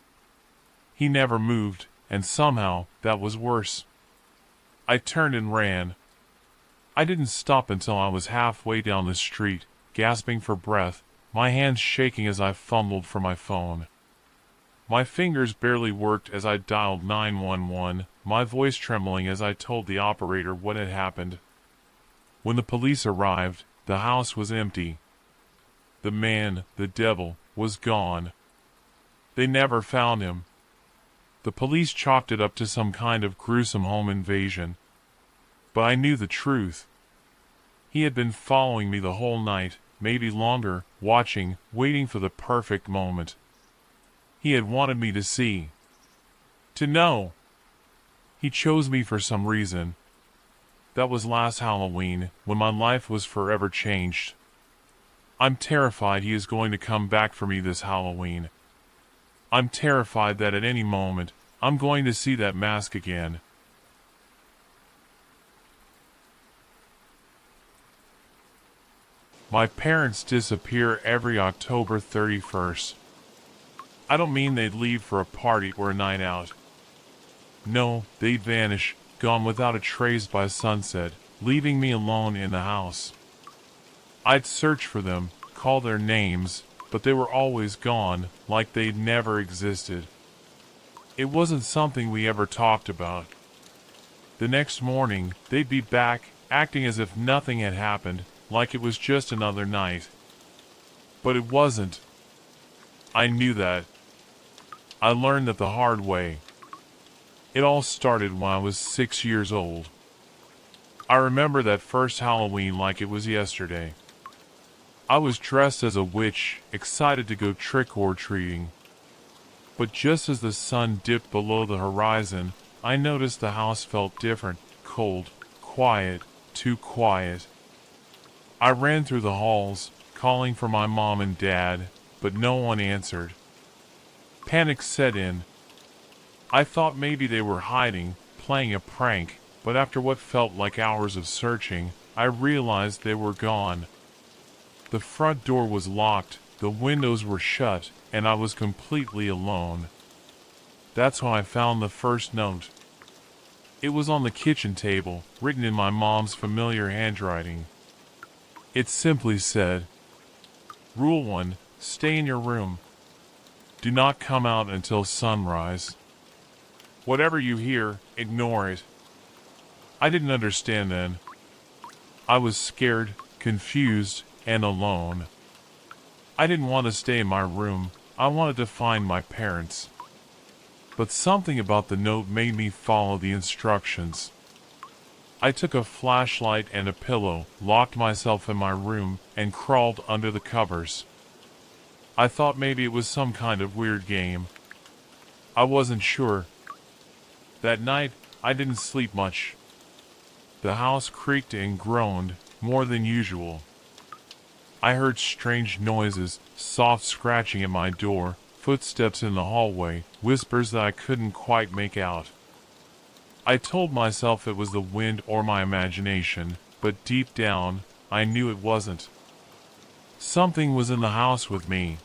Speaker 1: He never moved, and somehow, that was worse. I turned and ran. I didn't stop until I was halfway down the street, gasping for breath, my hands shaking as I fumbled for my phone. My fingers barely worked as I dialed 911, my voice trembling as I told the operator what had happened. When the police arrived, the house was empty. The man, the devil, was gone. They never found him. The police chalked it up to some kind of gruesome home invasion. But I knew the truth. He had been following me the whole night, maybe longer, watching, waiting for the perfect moment. He had wanted me to see. To know. He chose me for some reason. That was last Halloween, when my life was forever changed. I'm terrified he is going to come back for me this Halloween. I'm terrified that at any moment, I'm going to see that mask again. My parents disappear every October 31st. I don't mean they'd leave for a party or a night out. No, they'd vanish, gone without a trace by sunset, leaving me alone in the house. I'd search for them, call their names, but they were always gone, like they'd never existed. It wasn't something we ever talked about. The next morning, they'd be back, acting as if nothing had happened, like it was just another night. But it wasn't. I knew that. I learned that the hard way. It all started when I was 6 years old. I remember that first Halloween like it was yesterday. I was dressed as a witch, excited to go trick-or-treating. But just as the sun dipped below the horizon, I noticed the house felt different, cold, quiet, too quiet. I ran through the halls, calling for my mom and dad, but no one answered. Panic set in. I thought maybe they were hiding, playing a prank, but after what felt like hours of searching, I realized they were gone. The front door was locked, The windows were shut, and I was completely alone. That's when I found the first note. It was on the kitchen table, written in my mom's familiar handwriting. It simply said, "Rule 1, stay in your room. Do not come out until sunrise. Whatever you hear, ignore it." I didn't understand then. I was scared, confused, and alone. I didn't want to stay in my room. I wanted to find my parents. But something about the note made me follow the instructions. I took a flashlight and a pillow, locked myself in my room, and crawled under the covers. I thought maybe it was some kind of weird game. I wasn't sure. That night, I didn't sleep much. The house creaked and groaned, more than usual. I heard strange noises, soft scratching at my door, footsteps in the hallway, whispers that I couldn't quite make out. I told myself it was the wind or my imagination, but deep down, I knew it wasn't. Something was in the house with me.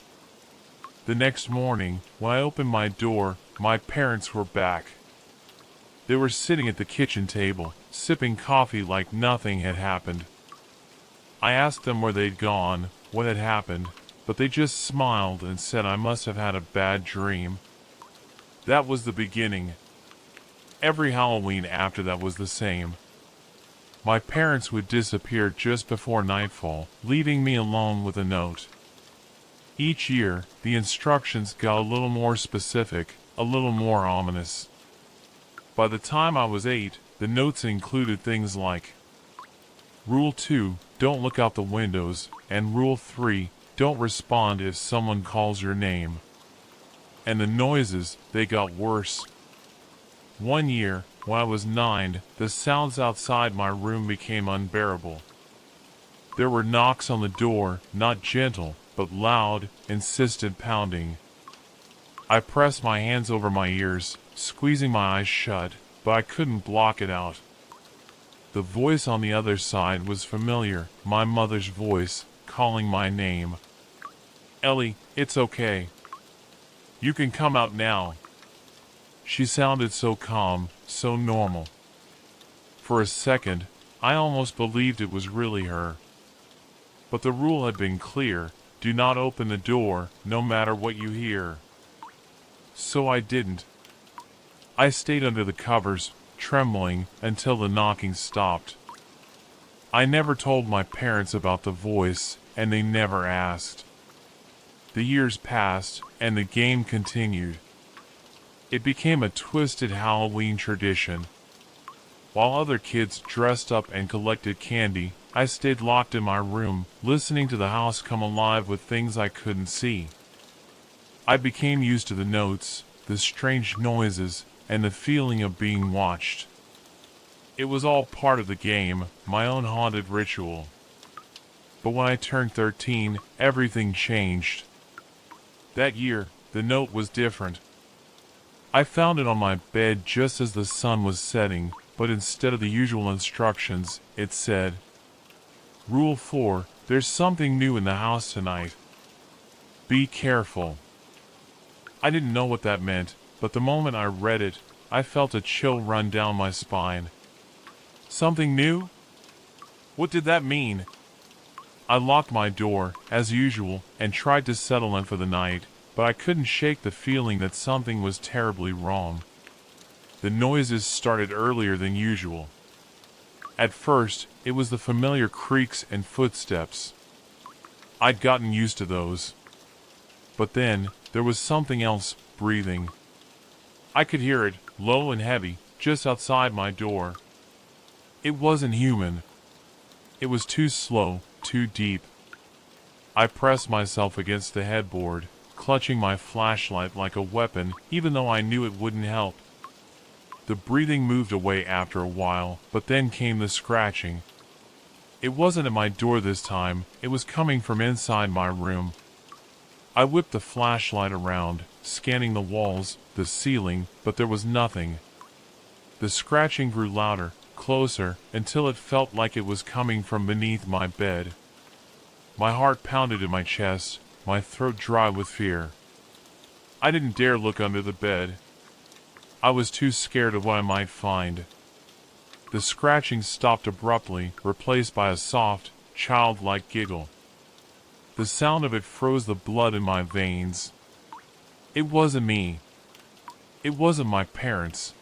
Speaker 1: The next morning, when I opened my door, my parents were back. They were sitting at the kitchen table, sipping coffee like nothing had happened. I asked them where they'd gone, what had happened, but they just smiled and said I must have had a bad dream. That was the beginning. Every Halloween after that was the same. My parents would disappear just before nightfall, leaving me alone with a note. Each year, the instructions got a little more specific, a little more ominous. By the time I was 8, the notes included things like Rule 2, don't look out the windows, and Rule 3, don't respond if someone calls your name. And the noises, they got worse. One year, when I was 9, the sounds outside my room became unbearable. There were knocks on the door, not gentle, but loud, insistent pounding. I pressed my hands over my ears, squeezing my eyes shut, but I couldn't block it out. The voice on the other side was familiar, my mother's voice, calling my name. "Ellie, it's okay. You can come out now." She sounded so calm, so normal. For a second, I almost believed it was really her. But the rule had been clear, do not open the door, no matter what you hear. So I didn't. I stayed under the covers, trembling, until the knocking stopped. I never told my parents about the voice, and they never asked. The years passed, and the game continued. It became a twisted Halloween tradition. While other kids dressed up and collected candy, I stayed locked in my room, listening to the house come alive with things I couldn't see. I became used to the notes, the strange noises, and the feeling of being watched. It was all part of the game, my own haunted ritual. But when I turned 13, everything changed. That year, the note was different. I found it on my bed just as the sun was setting, but instead of the usual instructions, it said, "Rule 4, there's something new in the house tonight. Be careful." I didn't know what that meant, but the moment I read it, I felt a chill run down my spine. Something new? What did that mean? I locked my door, as usual, and tried to settle in for the night, but I couldn't shake the feeling that something was terribly wrong. The noises started earlier than usual. At first, it was the familiar creaks and footsteps. I'd gotten used to those. But then, there was something else, breathing. I could hear it, low and heavy, just outside my door. It wasn't human. It was too slow, too deep. I pressed myself against the headboard, clutching my flashlight like a weapon, even though I knew it wouldn't help. The breathing moved away after a while, but then came the scratching. It wasn't at my door this time, it was coming from inside my room. I whipped the flashlight around, scanning the walls, the ceiling, but there was nothing. The scratching grew louder, closer, until it felt like it was coming from beneath my bed. My heart pounded in my chest, my throat dry with fear. I didn't dare look under the bed. I was too scared of what I might find. The scratching stopped abruptly, replaced by a soft, childlike giggle. The sound of it froze the blood in my veins. It wasn't me. It wasn't my parents.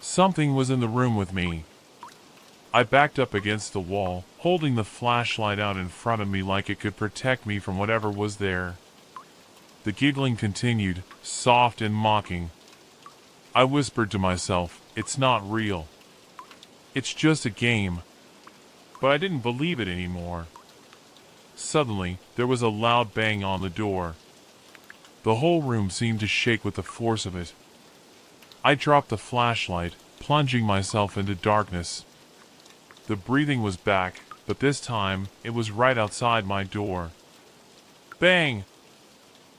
Speaker 1: Something was in the room with me. I backed up against the wall, holding the flashlight out in front of me like it could protect me from whatever was there. The giggling continued, soft and mocking. I whispered to myself, "It's not real. It's just a game." But I didn't believe it anymore. Suddenly, there was a loud bang on the door. The whole room seemed to shake with the force of it. I dropped the flashlight, plunging myself into darkness. The breathing was back, but this time, it was right outside my door. Bang!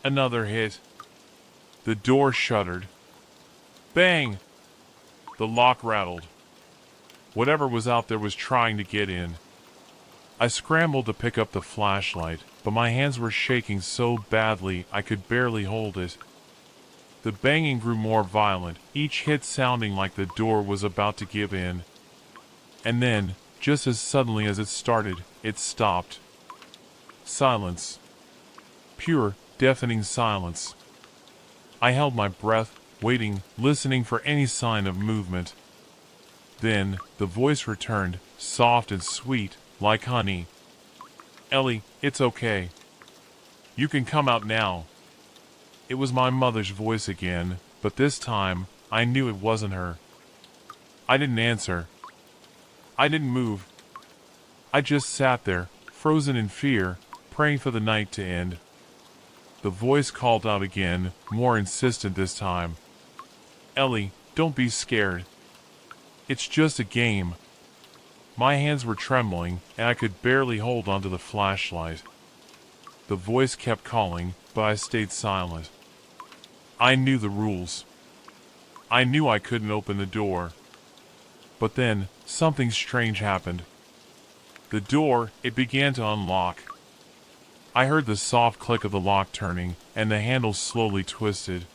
Speaker 1: Another hit. The door shuddered. Bang! The lock rattled. Whatever was out there was trying to get in. I scrambled to pick up the flashlight, but my hands were shaking so badly I could barely hold it. The banging grew more violent, each hit sounding like the door was about to give in. And then, just as suddenly as it started, it stopped. Silence. Pure, deafening silence. I held my breath, waiting, listening for any sign of movement. Then, the voice returned, soft and sweet, like honey. "Ellie, it's okay. You can come out now." It was my mother's voice again, but this time, I knew it wasn't her. I didn't answer. I didn't move. I just sat there, frozen in fear, praying for the night to end. The voice called out again, more insistent this time. "Ellie, don't be scared. It's just a game." My hands were trembling, and I could barely hold onto the flashlight. The voice kept calling, but I stayed silent. I knew the rules. I knew I couldn't open the door. But then, something strange happened. The door, it began to unlock. I heard the soft click of the lock turning, and the handle slowly twisted.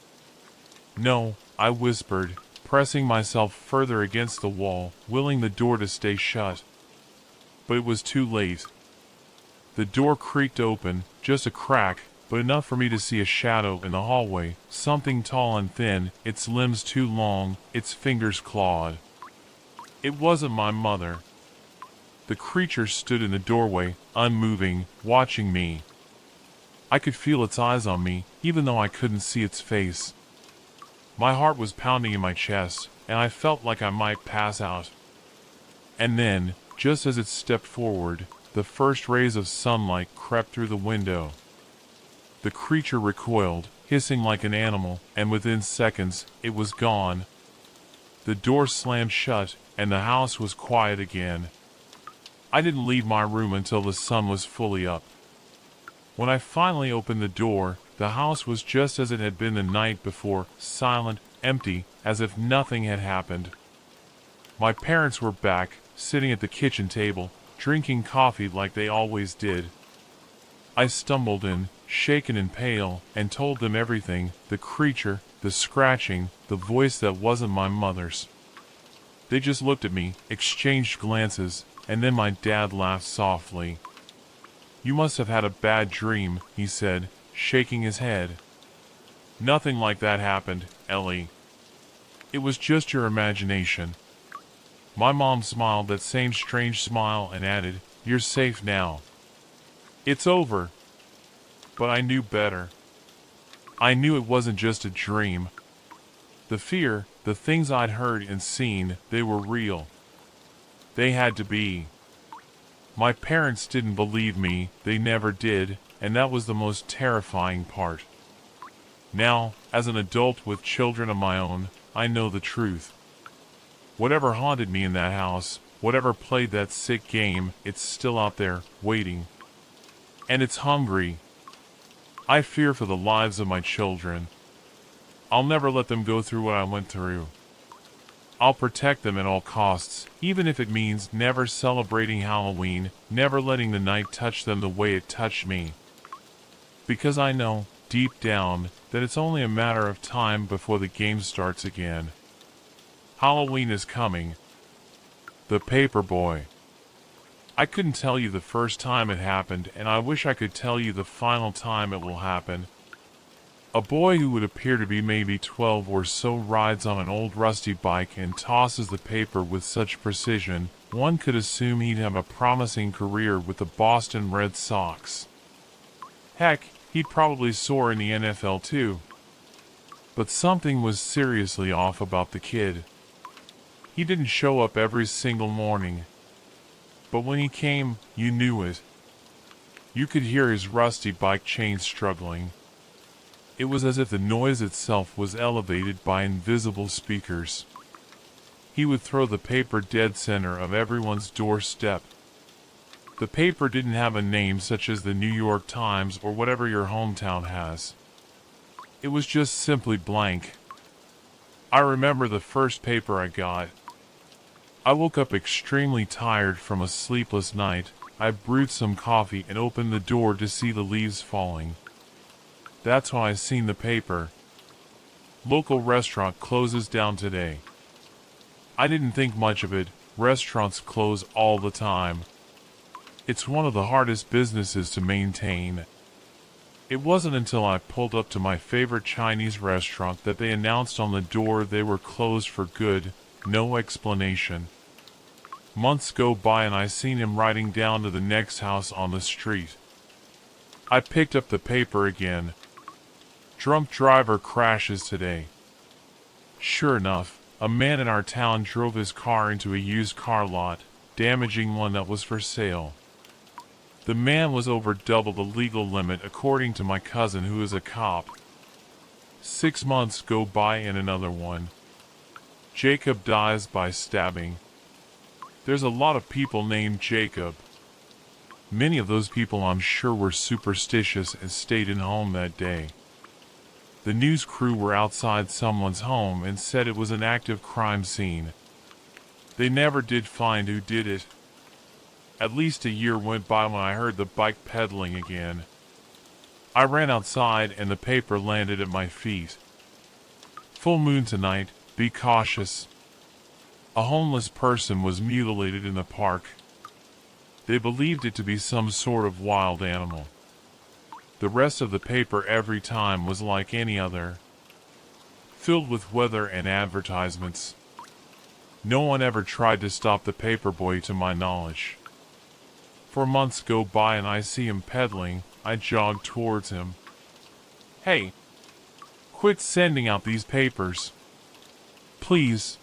Speaker 1: "No," I whispered, pressing myself further against the wall, willing the door to stay shut. But it was too late. The door creaked open, just a crack, but enough for me to see a shadow in the hallway, something tall and thin, its limbs too long, its fingers clawed. It wasn't my mother. The creature stood in the doorway, unmoving, watching me. I could feel its eyes on me, even though I couldn't see its face. My heart was pounding in my chest, and I felt like I might pass out. And then, just as it stepped forward, the first rays of sunlight crept through the window. The creature recoiled, hissing like an animal, and within seconds, it was gone. The door slammed shut, and the house was quiet again. I didn't leave my room until the sun was fully up. When I finally opened the door, the house was just as it had been the night before, silent, empty, as if nothing had happened. My parents were back, sitting at the kitchen table, drinking coffee like they always did. I stumbled in, shaken and pale, and told them everything, the creature, the scratching, the voice that wasn't my mother's. They just looked at me, exchanged glances, and then my dad laughed softly. "You must have had a bad dream," he said, shaking his head. "Nothing like that happened, Ellie. It was just your imagination." My mom smiled that same strange smile and added, "You're safe now. It's over." But I knew better. I knew it wasn't just a dream. The fear, the things I'd heard and seen, they were real. They had to be. My parents didn't believe me, they never did, and that was the most terrifying part. Now, as an adult with children of my own, I know the truth. Whatever haunted me in that house, whatever played that sick game, it's still out there, waiting. And it's hungry. I fear for the lives of my children. I'll never let them go through what I went through. I'll protect them at all costs, even if it means never celebrating Halloween, never letting the night touch them the way it touched me. because I know, deep down, that it's only a matter of time before the game starts again. Halloween is coming. The Paperboy. I couldn't tell you the first time it happened, and I wish I could tell you the final time it will happen. A boy who would appear to be maybe 12 or so rides on an old rusty bike and tosses the paper with such precision, one could assume he'd have a promising career with the Boston Red Sox. Heck, he'd probably soar in the NFL too. But something was seriously off about the kid. He didn't show up every single morning. But when he came, you knew it. You could hear his rusty bike chain struggling. It was as if the noise itself was elevated by invisible speakers. He would throw the paper dead center of everyone's doorstep. The paper didn't have a name such as the New York Times or whatever your hometown has. It was just simply blank. I remember the first paper I got. I woke up extremely tired from a sleepless night. I brewed some coffee and opened the door to see the leaves falling. That's when I seen the paper. Local restaurant closes down today. I didn't think much of it. Restaurants close all the time. It's one of the hardest businesses to maintain. It wasn't until I pulled up to my favorite Chinese restaurant that they announced on the door they were closed for good, no explanation. Months go by and I seen him riding down to the next house on the street. I picked up the paper again. Drunk driver crashes today. Sure enough, a man in our town drove his car into a used car lot, damaging one that was for sale. The man was over double the legal limit according to my cousin who is a cop. 6 months go by and another one. Jacob dies by stabbing. There's a lot of people named Jacob. Many of those people I'm sure were superstitious and stayed in home that day. The news crew were outside someone's home and said it was an active crime scene. They never did find who did it. At least a year went by when I heard the bike pedaling again. I ran outside and the paper landed at my feet. Full moon tonight, be cautious. A homeless person was mutilated in the park. They believed it to be some sort of wild animal. The rest of the paper every time was like any other, filled with weather and advertisements. No one ever tried to stop the paperboy to my knowledge. 4 months go by and I see him pedaling. I jog towards him. Hey, quit sending out these papers. Please.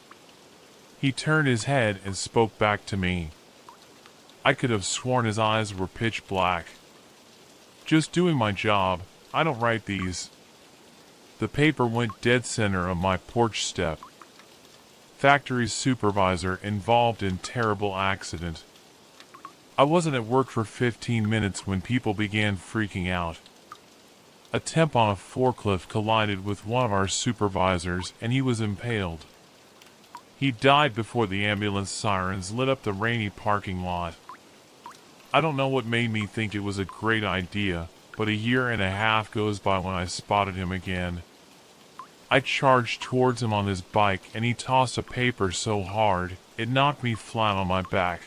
Speaker 1: He turned his head and spoke back to me. I could have sworn his eyes were pitch black. Just doing my job. I don't write these. The paper went dead center of my porch step. Factory supervisor involved in terrible accident. I wasn't at work for 15 minutes when people began freaking out. A temp on a forklift collided with one of our supervisors and he was impaled. He died before the ambulance sirens lit up the rainy parking lot. I don't know what made me think it was a great idea, but a year and a half goes by when I spotted him again. I charged towards him on his bike and he tossed a paper so hard, it knocked me flat on my back.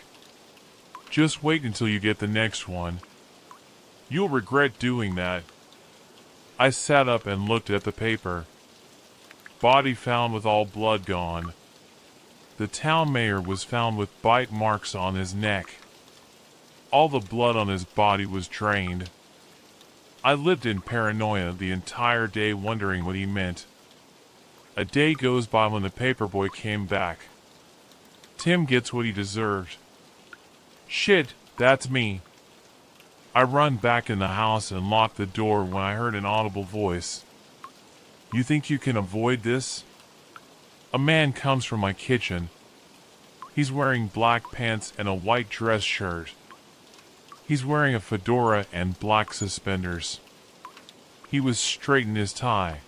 Speaker 1: Just wait until you get the next one. You'll regret doing that. I sat up and looked at the paper. Body found with all blood gone. The town mayor was found with bite marks on his neck. All the blood on his body was drained. I lived in paranoia the entire day wondering what he meant. A day goes by when the paperboy came back. Tim gets what he deserved. Shit, that's me. I run back in the house and lock the door when I heard an audible voice. You think you can avoid this? A man comes from my kitchen. He's wearing black pants and a white dress shirt. He's wearing a fedora and black suspenders. He was straight in his tie.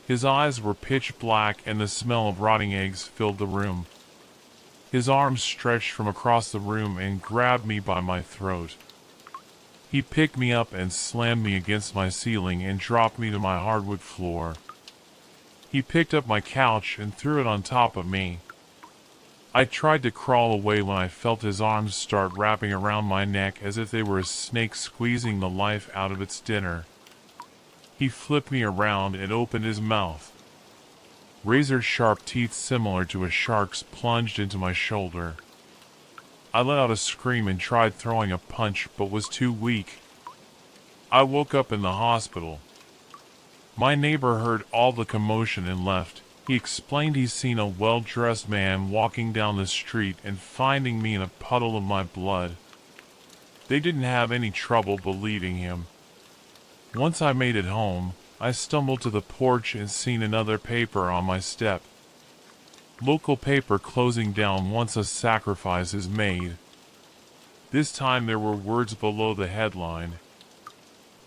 Speaker 1: His eyes were pitch black and the smell of rotting eggs filled the room. His arms stretched from across the room and grabbed me by my throat. He picked me up and slammed me against my ceiling and dropped me to my hardwood floor. He picked up my couch and threw it on top of me. I tried to crawl away when I felt his arms start wrapping around my neck as if they were a snake squeezing the life out of its dinner. He flipped me around and opened his mouth. Razor-sharp teeth similar to a shark's plunged into my shoulder. I let out a scream and tried throwing a punch but was too weak. I woke up in the hospital. My neighbor heard all the commotion and left. He explained he's seen a well-dressed man walking down the street and finding me in a puddle of my blood. They didn't have any trouble believing him. Once I made it home, I stumbled to the porch and seen another paper on my step. Local paper closing down once a sacrifice is made. This time there were words below the headline.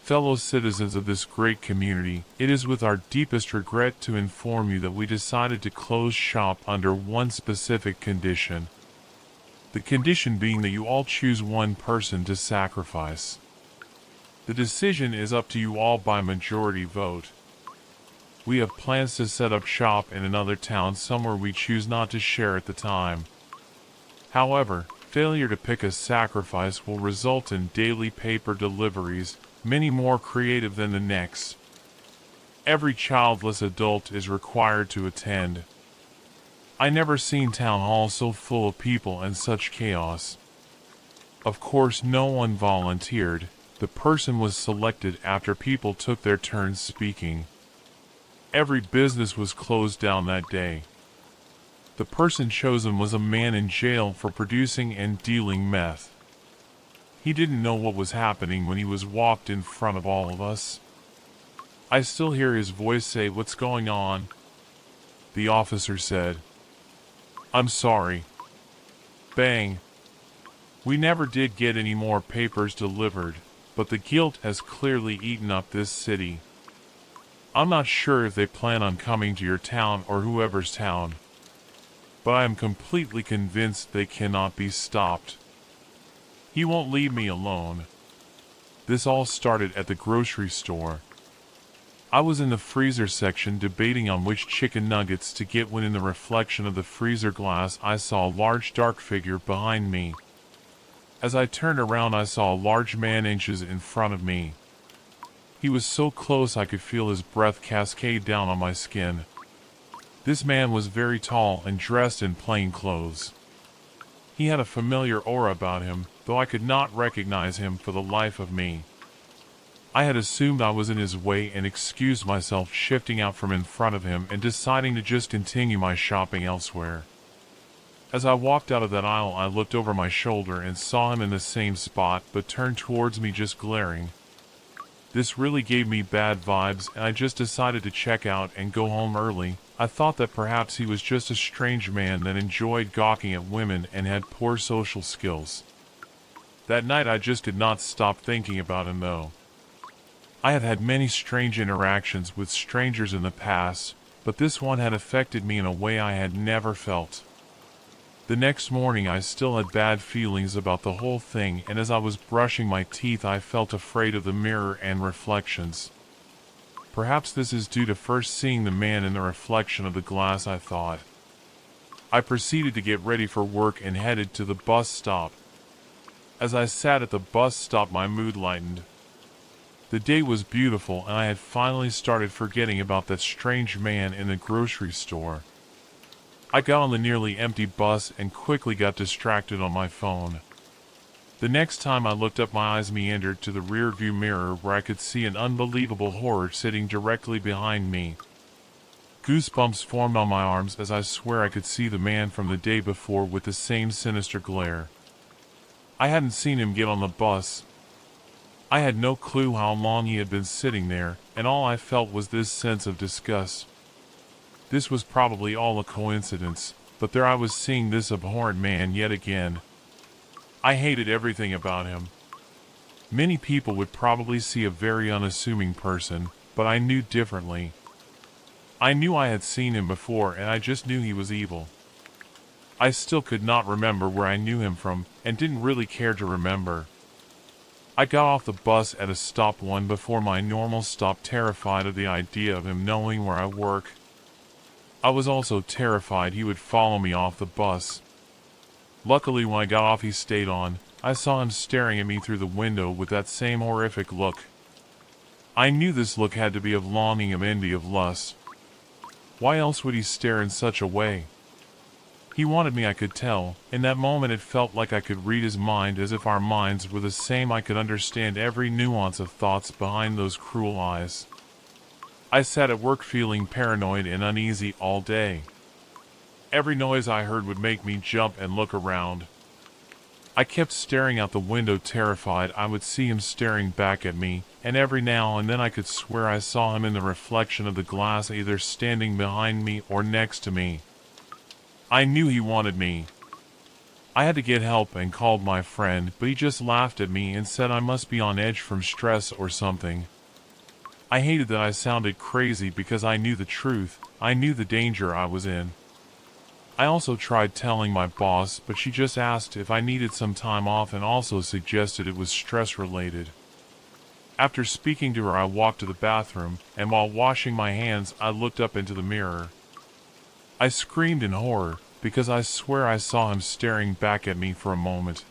Speaker 1: Fellow citizens of this great community, it is with our deepest regret to inform you that we decided to close shop under one specific condition. The condition being that you all choose one person to sacrifice. The decision is up to you all by majority vote. We have plans to set up shop in another town somewhere we choose not to share at the time. However, failure to pick a sacrifice will result in daily paper deliveries, many more creative than the next. Every childless adult is required to attend. I never seen town hall so full of people and such chaos. Of course no one volunteered. The person was selected after people took their turns speaking. Every business was closed down that day. The person chosen was a man in jail for producing and dealing meth. He didn't know what was happening when he was walked in front of all of us. I still hear his voice say, "What's going on?" The officer said, "I'm sorry." Bang. We never did get any more papers delivered, but the guilt has clearly eaten up this city. I'm not sure if they plan on coming to your town or whoever's town, but I am completely convinced they cannot be stopped. He won't leave me alone. This all started at the grocery store. I was in the freezer section debating on which chicken nuggets to get when in the reflection of the freezer glass I saw a large dark figure behind me. As I turned around I saw a large man inches in front of me. He was so close I could feel his breath cascade down on my skin. This man was very tall and dressed in plain clothes. He had a familiar aura about him, though I could not recognize him for the life of me. I had assumed I was in his way and excused myself, shifting out from in front of him and deciding to just continue my shopping elsewhere. As I walked out of that aisle I looked over my shoulder and saw him in the same spot but turned towards me just glaring. This really gave me bad vibes and I just decided to check out and go home early. I thought that perhaps he was just a strange man that enjoyed gawking at women and had poor social skills. That night I just did not stop thinking about him though. I have had many strange interactions with strangers in the past, but this one had affected me in a way I had never felt. The next morning I still had bad feelings about the whole thing, and as I was brushing my teeth I felt afraid of the mirror and reflections. Perhaps this is due to first seeing the man in the reflection of the glass, I thought. I proceeded to get ready for work and headed to the bus stop. As I sat at the bus stop my mood lightened. The day was beautiful and I had finally started forgetting about that strange man in the grocery store. I got on the nearly empty bus and quickly got distracted on my phone. The next time I looked up my eyes meandered to the rear view mirror where I could see an unbelievable horror sitting directly behind me. Goosebumps formed on my arms as I swear I could see the man from the day before with the same sinister glare. I hadn't seen him get on the bus. I had no clue how long he had been sitting there, and all I felt was this sense of disgust. This was probably all a coincidence, but there I was seeing this abhorrent man yet again. I hated everything about him. Many people would probably see a very unassuming person, but I knew differently. I knew I had seen him before and I just knew he was evil. I still could not remember where I knew him from, and didn't really care to remember. I got off the bus at a stop one before my normal stop, terrified of the idea of him knowing where I work. I was also terrified he would follow me off the bus. Luckily, when I got off he stayed on. I saw him staring at me through the window with that same horrific look. I knew this look had to be of longing, of envy, of lust. Why else would he stare in such a way? He wanted me, I could tell. In that moment it felt like I could read his mind, as if our minds were the same. I could understand every nuance of thoughts behind those cruel eyes. I sat at work feeling paranoid and uneasy all day. Every noise I heard would make me jump and look around. I kept staring out the window, terrified I would see him staring back at me, and every now and then I could swear I saw him in the reflection of the glass, either standing behind me or next to me. I knew he wanted me. I had to get help and called my friend, but he just laughed at me and said I must be on edge from stress or something. I hated that I sounded crazy because I knew the truth. I knew the danger I was in. I also tried telling my boss, but she just asked if I needed some time off and also suggested it was stress related. After speaking to her, I walked to the bathroom, and while washing my hands, I looked up into the mirror. I screamed in horror, because I swear I saw him staring back at me for a moment.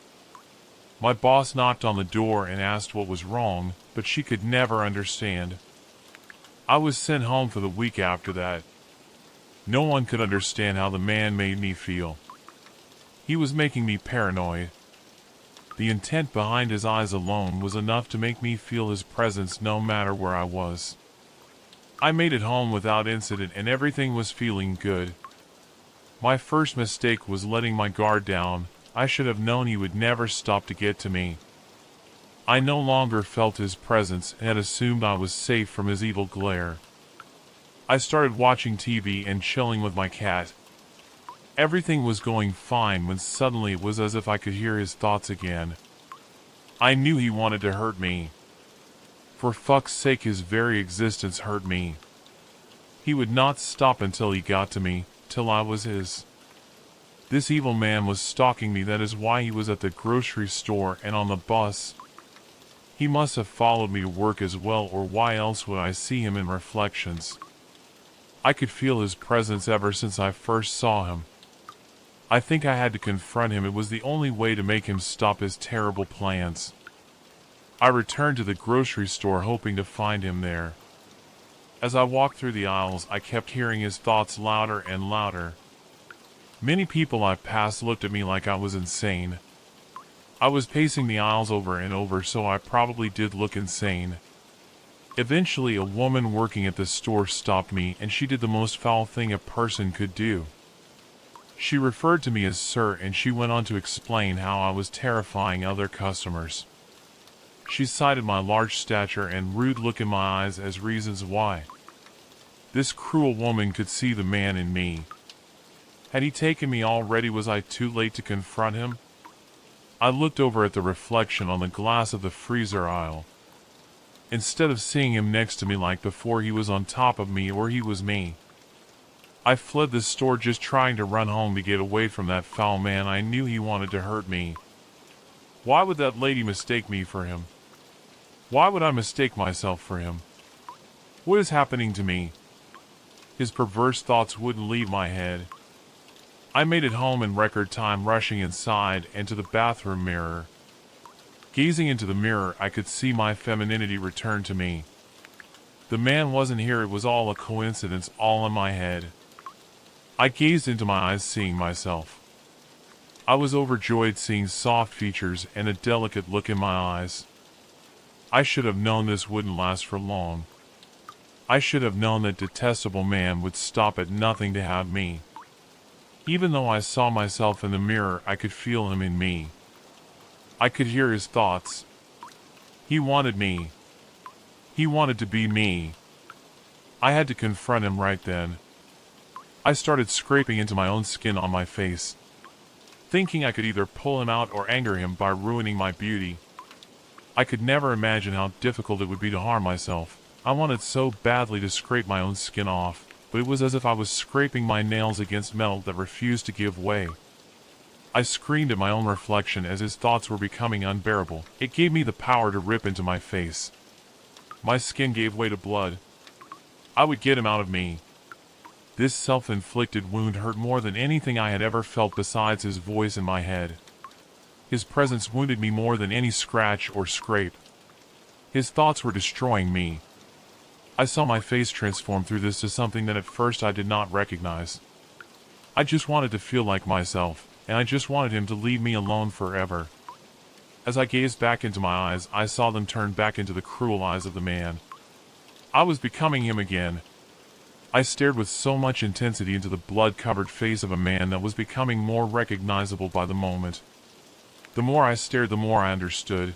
Speaker 1: My boss knocked on the door and asked what was wrong, but she could never understand. I was sent home for the week after that. No one could understand how the man made me feel. He was making me paranoid. The intent behind his eyes alone was enough to make me feel his presence no matter where I was. I made it home without incident and everything was feeling good. My first mistake was letting my guard down. I should have known he would never stop to get to me. I no longer felt his presence and had assumed I was safe from his evil glare. I started watching TV and chilling with my cat. Everything was going fine when suddenly it was as if I could hear his thoughts again. I knew he wanted to hurt me. For fuck's sake, his very existence hurt me. He would not stop until he got to me, till I was his. This evil man was stalking me. That is why he was at the grocery store and on the bus. He must have followed me to work as well, or why else would I see him in reflections? I could feel his presence ever since I first saw him. I think I had to confront him. It was the only way to make him stop his terrible plans. I returned to the grocery store hoping to find him there. As I walked through the aisles, I kept hearing his thoughts louder and louder. Many people I passed looked at me like I was insane. I was pacing the aisles over and over, so I probably did look insane. Eventually, a woman working at the store stopped me, and she did the most foul thing a person could do. She referred to me as sir, and she went on to explain how I was terrifying other customers. She cited my large stature and rude look in my eyes as reasons why. This cruel woman could see the man in me. Had he taken me already? Was I too late to confront him? I looked over at the reflection on the glass of the freezer aisle. Instead of seeing him next to me like before, he was on top of me, or he was me. I fled the store, just trying to run home to get away from that foul man. I knew he wanted to hurt me. Why would that lady mistake me for him? Why would I mistake myself for him? What is happening to me? His perverse thoughts wouldn't leave my head. I made it home in record time, rushing inside and to the bathroom mirror. Gazing into the mirror, I could see my femininity return to me. The man wasn't here. It was all a coincidence, all in my head. I gazed into my eyes, seeing myself. I was overjoyed, seeing soft features and a delicate look in my eyes. I should have known this wouldn't last for long. I should have known that detestable man would stop at nothing to have me. Even though I saw myself in the mirror, I could feel him in me. I could hear his thoughts. He wanted me. He wanted to be me. I had to confront him right then. I started scraping into my own skin on my face, thinking I could either pull him out or anger him by ruining my beauty. I could never imagine how difficult it would be to harm myself. I wanted so badly to scrape my own skin off, but it was as if I was scraping my nails against metal that refused to give way. I screamed at my own reflection as his thoughts were becoming unbearable. It gave me the power to rip into my face. My skin gave way to blood. I would get him out of me. This self-inflicted wound hurt more than anything I had ever felt besides his voice in my head. His presence wounded me more than any scratch or scrape. His thoughts were destroying me. I saw my face transform through this to something that at first I did not recognize. I just wanted to feel like myself, and I just wanted him to leave me alone forever. As I gazed back into my eyes, I saw them turn back into the cruel eyes of the man. I was becoming him again. I stared with so much intensity into the blood-covered face of a man that was becoming more recognizable by the moment. The more I stared, the more I understood.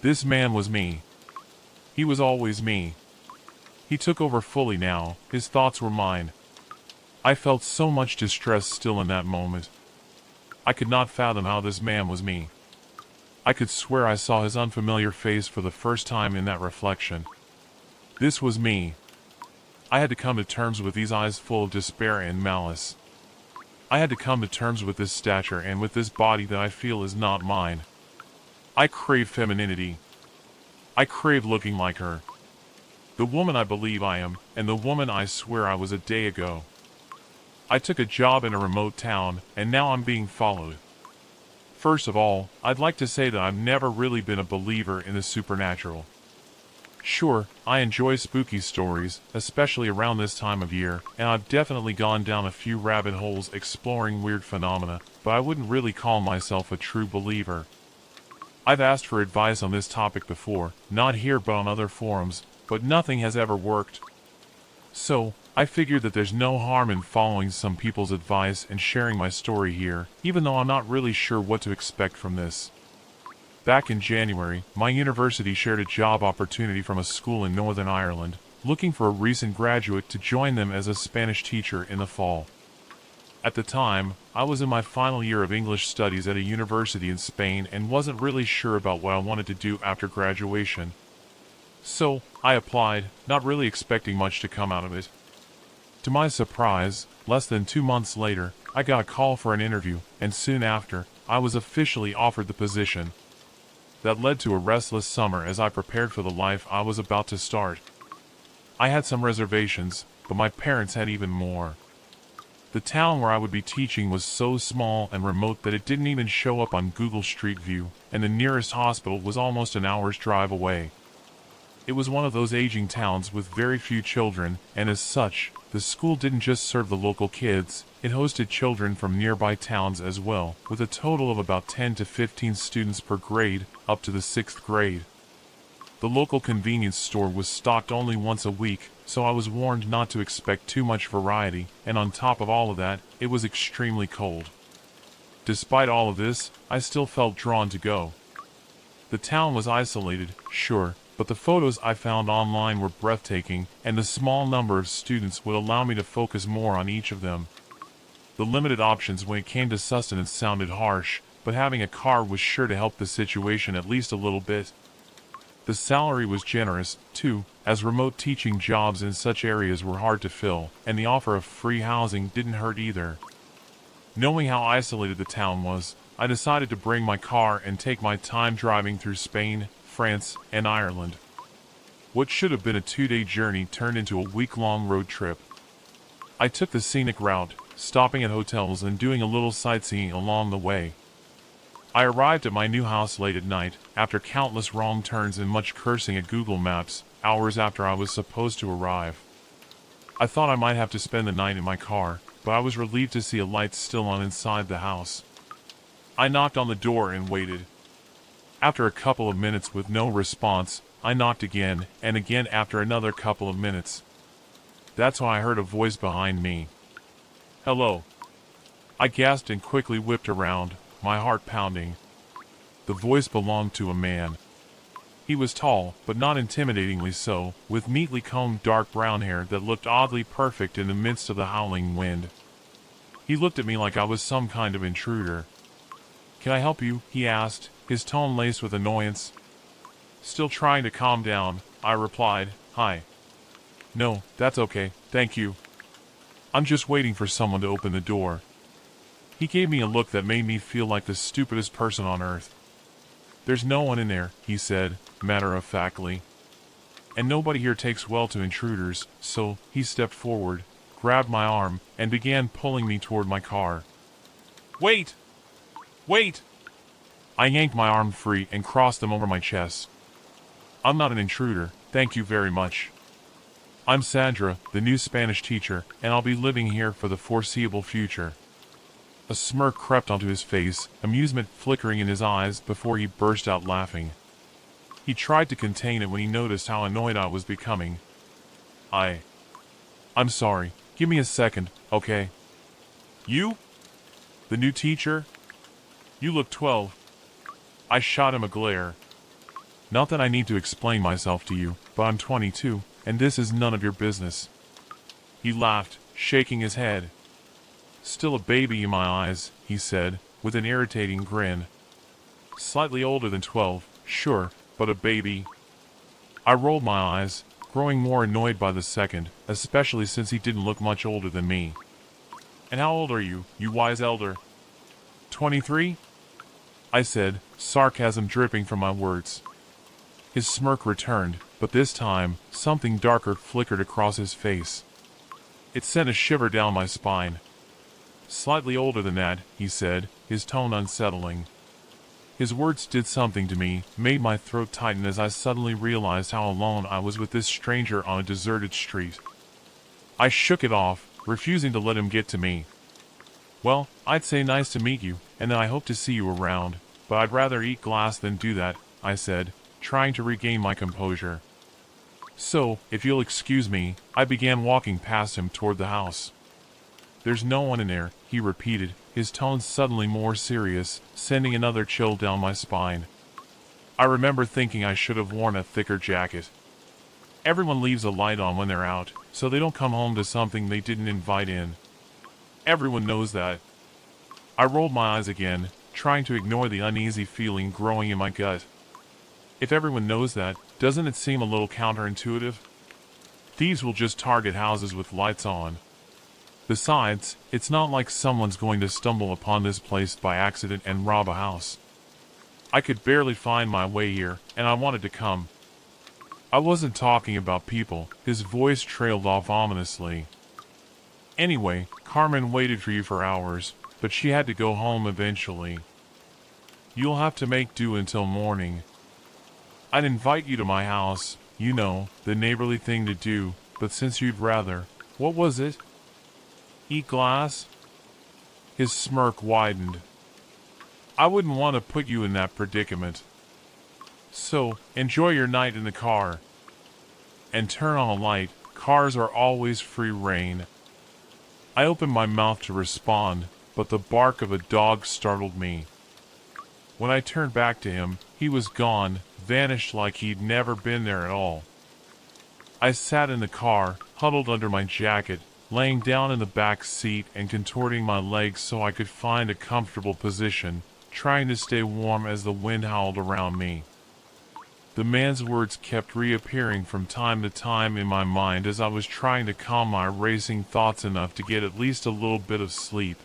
Speaker 1: This man was me. He was always me. He took over fully now. His thoughts were mine. I felt so much distress still in that moment. I could not fathom how this man was me. I could swear I saw his unfamiliar face for the first time in that reflection. This was me. I had to come to terms with these eyes full of despair and malice. I had to come to terms with this stature and with this body that I feel is not mine. I crave femininity. I crave looking like her. The woman I believe I am, and the woman I swear I was a day ago. I took a job in a remote town, and now I'm being followed. First of all, I'd like to say that I've never really been a believer in the supernatural. Sure, I enjoy spooky stories, especially around this time of year, and I've definitely gone down a few rabbit holes exploring weird phenomena, but I wouldn't really call myself a true believer. I've asked for advice on this topic before, not here but on other forums, but nothing has ever worked. So, I figured that there's no harm in following some people's advice and sharing my story here, even though I'm not really sure what to expect from this. Back in January, my university shared a job opportunity from a school in Northern Ireland, looking for a recent graduate to join them as a Spanish teacher in the fall. At the time, I was in my final year of English studies at a university in Spain and wasn't really sure about what I wanted to do after graduation. So, I applied, not really expecting much to come out of it. To my surprise, less than 2 months later, I got a call for an interview, and soon after, I was officially offered the position. That led to a restless summer as I prepared for the life I was about to start. I had some reservations, but my parents had even more. The town where I would be teaching was so small and remote that it didn't even show up on Google Street View, and the nearest hospital was almost an hour's drive away. It was one of those aging towns with very few children, and as such, the school didn't just serve the local kids, it hosted children from nearby towns as well, with a total of about 10 to 15 students per grade, up to the 6th grade. The local convenience store was stocked only once a week, so I was warned not to expect too much variety, and on top of all of that, it was extremely cold. Despite all of this, I still felt drawn to go. The town was isolated, sure, but the photos I found online were breathtaking, and the small number of students would allow me to focus more on each of them. The limited options when it came to sustenance sounded harsh, but having a car was sure to help the situation at least a little bit. The salary was generous, too, as remote teaching jobs in such areas were hard to fill, and the offer of free housing didn't hurt either. Knowing how isolated the town was, I decided to bring my car and take my time driving through Spain, France, and Ireland. What should have been a 2-day journey turned into a week-long road trip. I took the scenic route, stopping at hotels and doing a little sightseeing along the way. I arrived at my new house late at night, after countless wrong turns and much cursing at Google Maps, hours after I was supposed to arrive. I thought I might have to spend the night in my car, but I was relieved to see a light still on inside the house. I knocked on the door and waited. After a couple of minutes with no response, I knocked again, and again after another couple of minutes. That's when I heard a voice behind me. "Hello." I gasped and quickly whipped around, my heart pounding. The voice belonged to a man. He was tall, but not intimidatingly so, with neatly combed dark brown hair that looked oddly perfect in the midst of the howling wind. He looked at me like I was some kind of intruder. "Can I help you?" he asked, his tone laced with annoyance. Still trying to calm down, I replied, "Hi." "No, that's okay, thank you. I'm just waiting for someone to open the door." He gave me a look that made me feel like the stupidest person on earth. "There's no one in there," he said, matter-of-factly. "And nobody here takes well to intruders," so he stepped forward, grabbed my arm, and began pulling me toward my car. "Wait! Wait!" I yanked my arm free and crossed them over my chest. "I'm not an intruder, thank you very much. I'm Sandra, the new Spanish teacher, and I'll be living here for the foreseeable future." A smirk crept onto his face, amusement flickering in his eyes before he burst out laughing. He tried to contain it when he noticed how annoyed I was becoming. I'm sorry, give me a second, okay? "You? The new teacher? You look 12. I shot him a glare. "Not that I need to explain myself to you, but I'm 22, and this is none of your business." He laughed, shaking his head. "Still a baby in my eyes," he said, with an irritating grin. "Slightly older than 12, sure, but a baby." I rolled my eyes, growing more annoyed by the second, especially since he didn't look much older than me. "And how old are you, you wise elder?" 23? I said, sarcasm dripping from my words. His smirk returned, but this time, something darker flickered across his face. It sent a shiver down my spine. "Slightly older than that," he said, his tone unsettling. His words did something to me, made my throat tighten as I suddenly realized how alone I was with this stranger on a deserted street. I shook it off, refusing to let him get to me. "Well, I'd say nice to meet you, and then I hope to see you around, but I'd rather eat glass than do that," I said, trying to regain my composure. "So, if you'll excuse me," I began walking past him toward the house. "There's no one in there," he repeated, his tone suddenly more serious, sending another chill down my spine. I remember thinking I should have worn a thicker jacket. Everyone leaves a light on when they're out, so they don't come home to something they didn't invite in. Everyone knows that. I rolled my eyes again, trying to ignore the uneasy feeling growing in my gut. If everyone knows that, doesn't it seem a little counterintuitive? Thieves will just target houses with lights on. Besides, it's not like someone's going to stumble upon this place by accident and rob a house. I could barely find my way here, and I wanted to come. I wasn't talking about people, his voice trailed off ominously. Anyway, Carmen waited for you for hours, but she had to go home eventually. You'll have to make do until morning. I'd invite you to my house, you know, the neighborly thing to do, but since you'd rather, what was it? Eat glass? His smirk widened. I wouldn't want to put you in that predicament. So, enjoy your night in the car. And turn on a light, cars are always free reign. I opened my mouth to respond, but the bark of a dog startled me. When I turned back to him, he was gone, vanished like he'd never been there at all. I sat in the car, huddled under my jacket, laying down in the back seat and contorting my legs so I could find a comfortable position, trying to stay warm as the wind howled around me. The man's words kept reappearing from time to time in my mind as I was trying to calm my racing thoughts enough to get at least a little bit of sleep.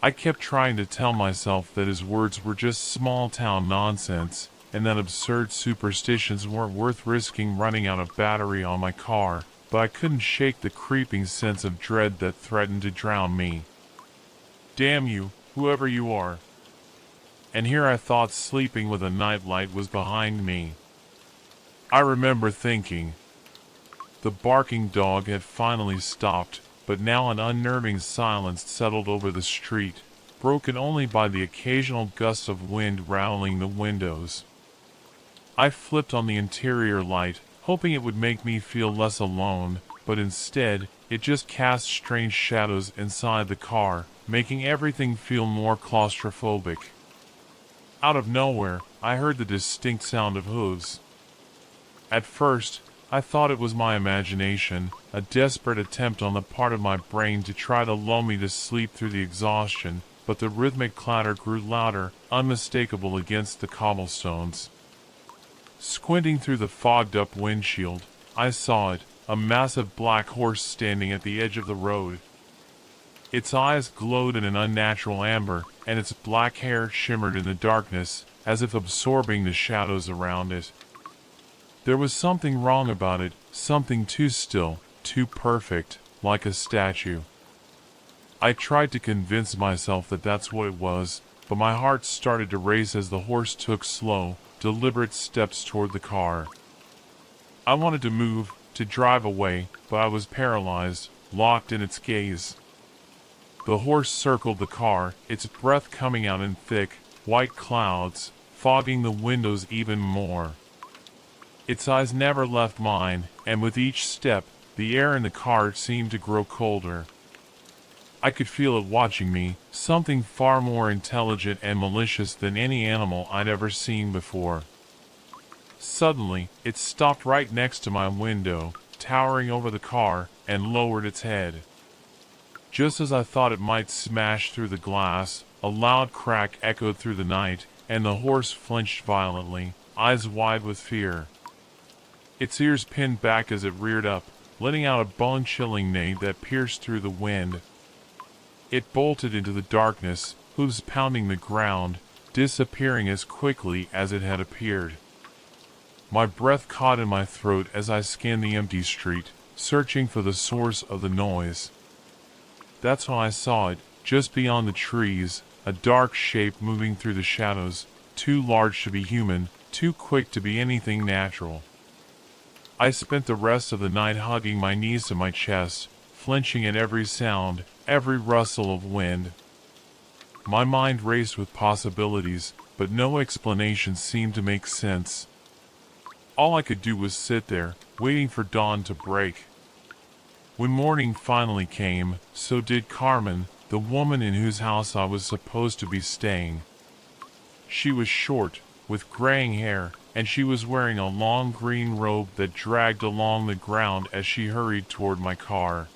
Speaker 1: I kept trying to tell myself that his words were just small-town nonsense, and that absurd superstitions weren't worth risking running out of battery on my car, but I couldn't shake the creeping sense of dread that threatened to drown me. Damn you, whoever you are. And here I thought sleeping with a nightlight was behind me. I remember thinking. The barking dog had finally stopped, but now an unnerving silence settled over the street, broken only by the occasional gust of wind rattling the windows. I flipped on the interior light, hoping it would make me feel less alone, but instead, it just cast strange shadows inside the car, making everything feel more claustrophobic. Out of nowhere, I heard the distinct sound of hooves. At first, I thought it was my imagination, a desperate attempt on the part of my brain to try to lull me to sleep through the exhaustion, but the rhythmic clatter grew louder, unmistakable against the cobblestones. Squinting through the fogged-up windshield, I saw it, a massive black horse standing at the edge of the road. Its eyes glowed in an unnatural amber, and its black hair shimmered in the darkness, as if absorbing the shadows around it. There was something wrong about it, something too still, too perfect, like a statue. I tried to convince myself that that's what it was, but my heart started to race as the horse took slow, deliberate steps toward the car. I wanted to move, to drive away, but I was paralyzed, locked in its gaze. The horse circled the car, its breath coming out in thick, white clouds, fogging the windows even more. Its eyes never left mine, and with each step, the air in the car seemed to grow colder. I could feel it watching me, something far more intelligent and malicious than any animal I'd ever seen before. Suddenly, it stopped right next to my window, towering over the car, and lowered its head. Just as I thought it might smash through the glass, a loud crack echoed through the night, and the horse flinched violently, eyes wide with fear. Its ears pinned back as it reared up, letting out a bone-chilling neigh that pierced through the wind. It bolted into the darkness, hooves pounding the ground, disappearing as quickly as it had appeared. My breath caught in my throat as I scanned the empty street, searching for the source of the noise. That's when I saw it, just beyond the trees, a dark shape moving through the shadows, too large to be human, too quick to be anything natural. I spent the rest of the night hugging my knees to my chest, flinching at every sound, every rustle of wind. My mind raced with possibilities, but no explanation seemed to make sense. All I could do was sit there, waiting for dawn to break. When morning finally came, so did Carmen, the woman in whose house I was supposed to be staying. She was short, with graying hair, and she was wearing a long green robe that dragged along the ground as she hurried toward my car.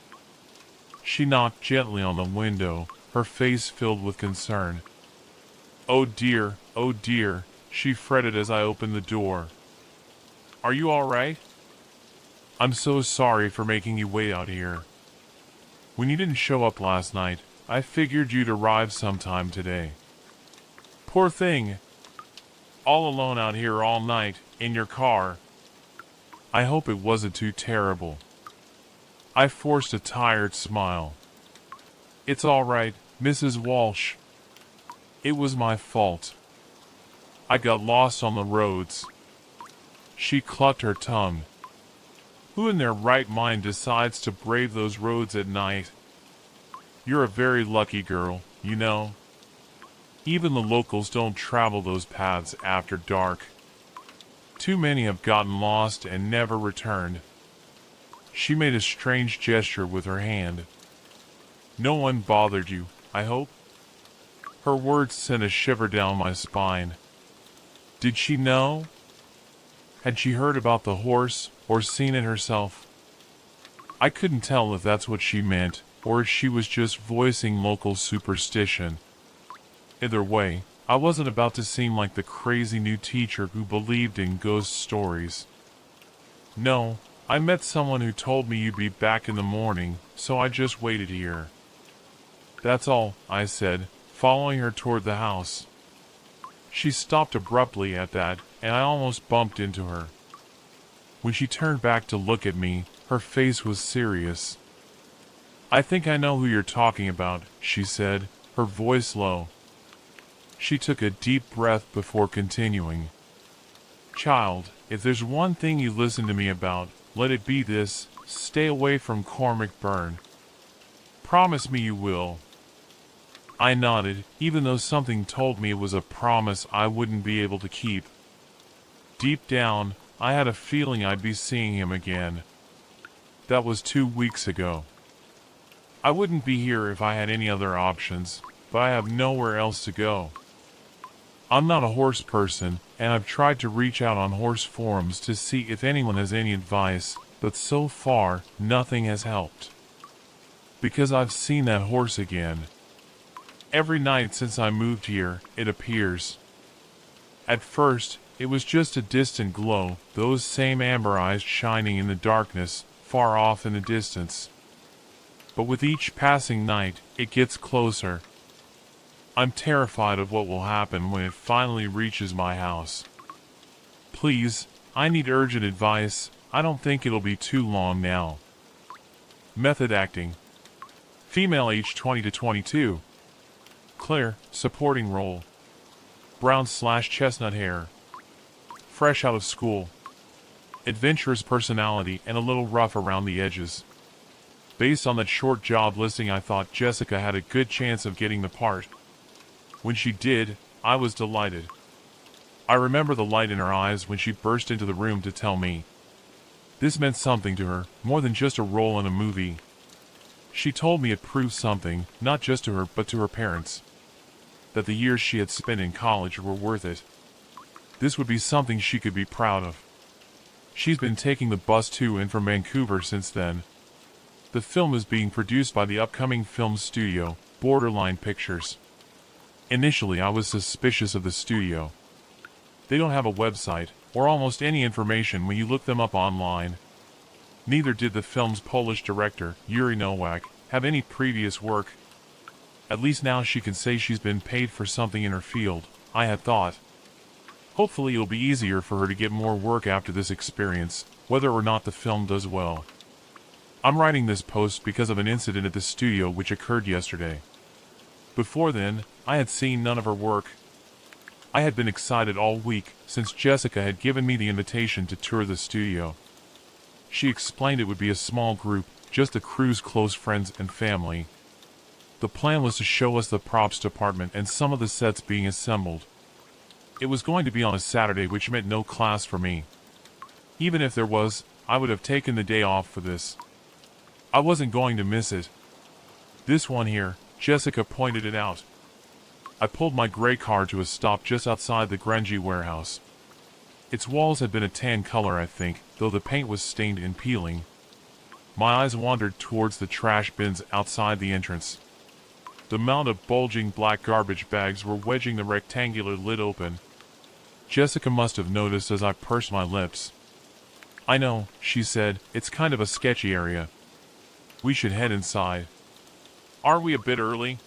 Speaker 1: She knocked gently on the window, her face filled with concern. Oh dear, she fretted as I opened the door. Are you all right? I'm so sorry for making you wait out here. When you didn't show up last night, I figured you'd arrive sometime today. Poor thing. All alone out here all night, in your car. I hope it wasn't too terrible. I forced a tired smile. It's all right, Mrs. Walsh. It was my fault. I got lost on the roads. She clucked her tongue. Who in their right mind decides to brave those roads at night? You're a very lucky girl, you know. Even the locals don't travel those paths after dark. Too many have gotten lost and never returned. She made a strange gesture with her hand. No one bothered you, I hope? Her words sent a shiver down my spine. Did she know? Had she heard about the horse, or seen it herself? I couldn't tell if that's what she meant, or if she was just voicing local superstition. Either way, I wasn't about to seem like the crazy new teacher who believed in ghost stories. No, I met someone who told me you'd be back in the morning, so I just waited here. That's all, I said, following her toward the house. She stopped abruptly at that, and I almost bumped into her. When she turned back to look at me, her face was serious. I think I know who you're talking about, she said, her voice low. She took a deep breath before continuing. Child, if there's one thing you listen to me about, let it be this: stay away from Cormac Byrne. Promise me you will. I nodded, even though something told me it was a promise I wouldn't be able to keep. Deep down, I had a feeling I'd be seeing him again. That was 2 weeks ago. I wouldn't be here if I had any other options, but I have nowhere else to go. I'm not a horse person, and I've tried to reach out on horse forums to see if anyone has any advice, but so far, nothing has helped. Because I've seen that horse again. Every night since I moved here, it appears. At first, it was just a distant glow, those same amber eyes shining in the darkness, far off in the distance. but with each passing night, it gets closer. I'm terrified of what will happen when it finally reaches my house. Please, I need urgent advice. I don't think it'll be too long now. Method acting. Female age 20 to 22. Claire, supporting role. Brown/chestnut hair. Fresh out of school. Adventurous personality and a little rough around the edges. Based on that short job listing, I thought Jessica had a good chance of getting the part. When she did, I was delighted. I remember the light in her eyes when she burst into the room to tell me. This meant something to her, more than just a role in a movie. She told me it proved something, not just to her but to her parents. That the years she had spent in college were worth it. This would be something she could be proud of. She's been taking the bus to and from Vancouver since then. The film is being produced by the upcoming film studio, Borderline Pictures. Initially, I was suspicious of the studio. They don't have a website, or almost any information when you look them up online. Neither did the film's Polish director, Yuri Nowak, have any previous work. At least now she can say she's been paid for something in her field, I had thought. Hopefully it'll be easier for her to get more work after this experience, whether or not the film does well. I'm writing this post because of an incident at the studio which occurred yesterday. Before then, I had seen none of her work. I had been excited all week, since Jessica had given me the invitation to tour the studio. She explained it would be a small group, just the crew's close friends and family. The plan was to show us the props department and some of the sets being assembled. It was going to be on a Saturday, which meant no class for me. Even if there was, I would have taken the day off for this. I wasn't going to miss it. This one here, Jessica pointed it out. I pulled my gray car to a stop just outside the grungy warehouse. Its walls had been a tan color, I think, though the paint was stained and peeling. My eyes wandered towards the trash bins outside the entrance. The mound of bulging black garbage bags were wedging the rectangular lid open. Jessica must have noticed as I pursed my lips. I know, she said, it's kind of a sketchy area. We should head inside. Aren't we a bit early?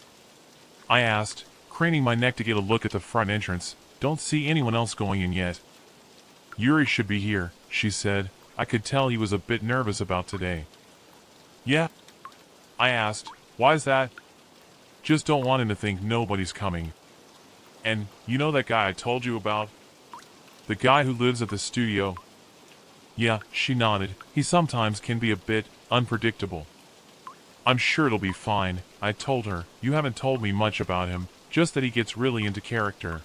Speaker 1: I asked, craning my neck to get a look at the front entrance. Don't see anyone else going in yet. Yuri should be here, she said. I could tell he was a bit nervous about today. Yeah? I asked, why's that? Just don't want him to think nobody's coming. And, you know that guy I told you about? The guy who lives at the studio? Yeah, she nodded. He sometimes can be a bit unpredictable. I'm sure it'll be fine, I told her. You haven't told me much about him, just that he gets really into character.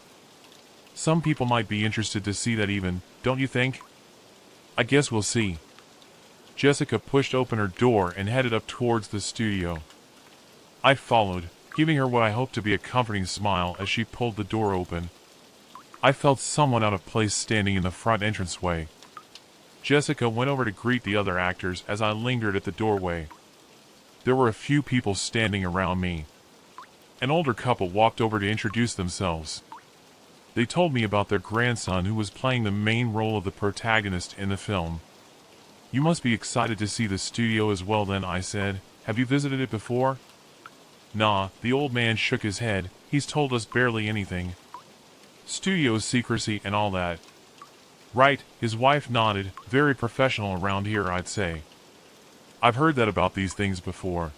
Speaker 1: Some people might be interested to see that even, don't you think? I guess we'll see. Jessica pushed open her door and headed up towards the studio. I followed, giving her what I hoped to be a comforting smile as she pulled the door open. I felt somewhat out of place standing in the front entranceway. Jessica went over to greet the other actors as I lingered at the doorway. There were a few people standing around me. An older couple walked over to introduce themselves. They told me about their grandson who was playing the main role of the protagonist in the film. You must be excited to see the studio as well then, I said. Have you visited it before? Nah, the old man shook his head. He's told us barely anything. Studio secrecy and all that. Right, his wife nodded. Very professional around here, I'd say. I've heard that about these things before.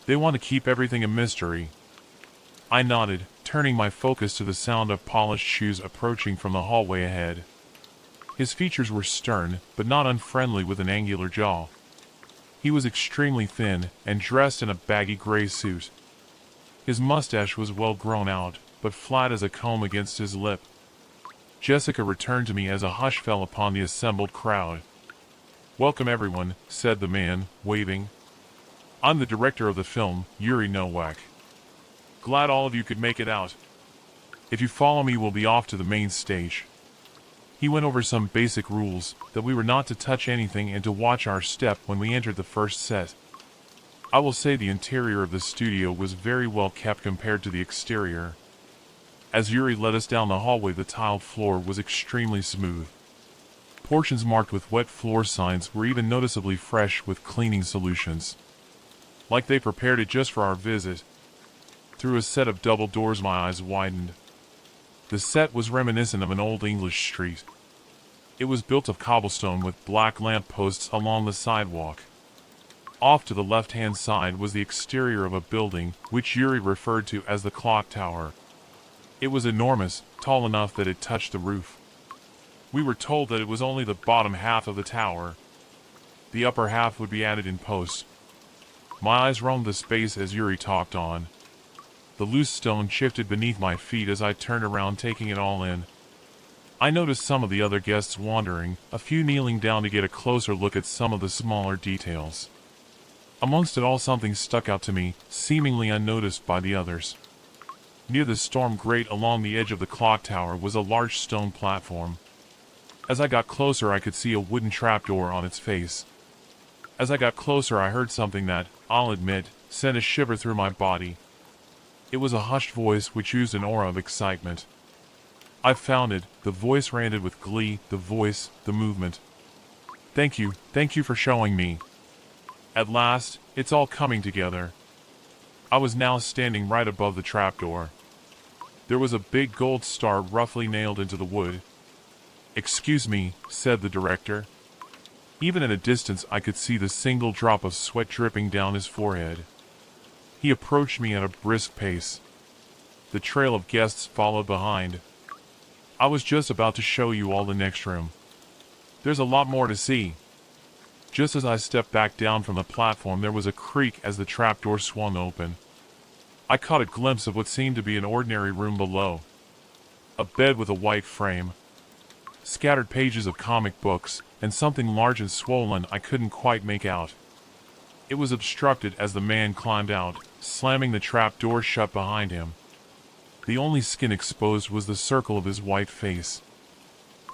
Speaker 1: They want to keep everything a mystery. I nodded, turning my focus to the sound of polished shoes approaching from the hallway ahead. His features were stern, but not unfriendly, with an angular jaw. He was extremely thin, and dressed in a baggy gray suit. His mustache was well grown out, but flat as a comb against his lip. Jessica returned to me as a hush fell upon the assembled crowd. Welcome everyone, said the man, waving. I'm the director of the film, Yuri Nowak. Glad all of you could make it out. If you follow me, we'll be off to the main stage. He went over some basic rules, that we were not to touch anything and to watch our step when we entered the first set. I will say the interior of the studio was very well kept compared to the exterior. As Yuri led us down the hallway, the tiled floor was extremely smooth. Portions marked with wet floor signs were even noticeably fresh with cleaning solutions. like they prepared it just for our visit. Through a set of double doors my eyes widened. The set was reminiscent of an old English street. It was built of cobblestone with black lamp posts along the sidewalk. Off to the left-hand side was the exterior of a building, which Yuri referred to as the clock tower. It was enormous, tall enough that it touched the roof. We were told that it was only the bottom half of the tower. The upper half would be added in post. My eyes roamed the space as Yuri talked on. The loose stone shifted beneath my feet as I turned around, taking it all in. I noticed some of the other guests wandering, a few kneeling down to get a closer look at some of the smaller details. Amongst it all, something stuck out to me, seemingly unnoticed by the others. Near the storm grate along the edge of the clock tower was a large stone platform. As I got closer, I could see a wooden trapdoor on its face. As I got closer, I heard something that, I'll admit, sent a shiver through my body. It was a hushed voice which used an aura of excitement. I found it, the voice ranted with glee, the voice, the movement. Thank you for showing me. At last, it's all coming together. I was now standing right above the trapdoor. There was a big gold star roughly nailed into the wood. Excuse me, said the director. Even at a distance I could see the single drop of sweat dripping down his forehead. He approached me at a brisk pace. The trail of guests followed behind. I was just about to show you all the next room. There's a lot more to see. Just as I stepped back down from the platform, there was a creak as the trapdoor swung open. I caught a glimpse of what seemed to be an ordinary room below. A bed with a white frame. Scattered pages of comic books, and something large and swollen I couldn't quite make out. It was obstructed as the man climbed out, slamming the trapdoor shut behind him. The only skin exposed was the circle of his white face.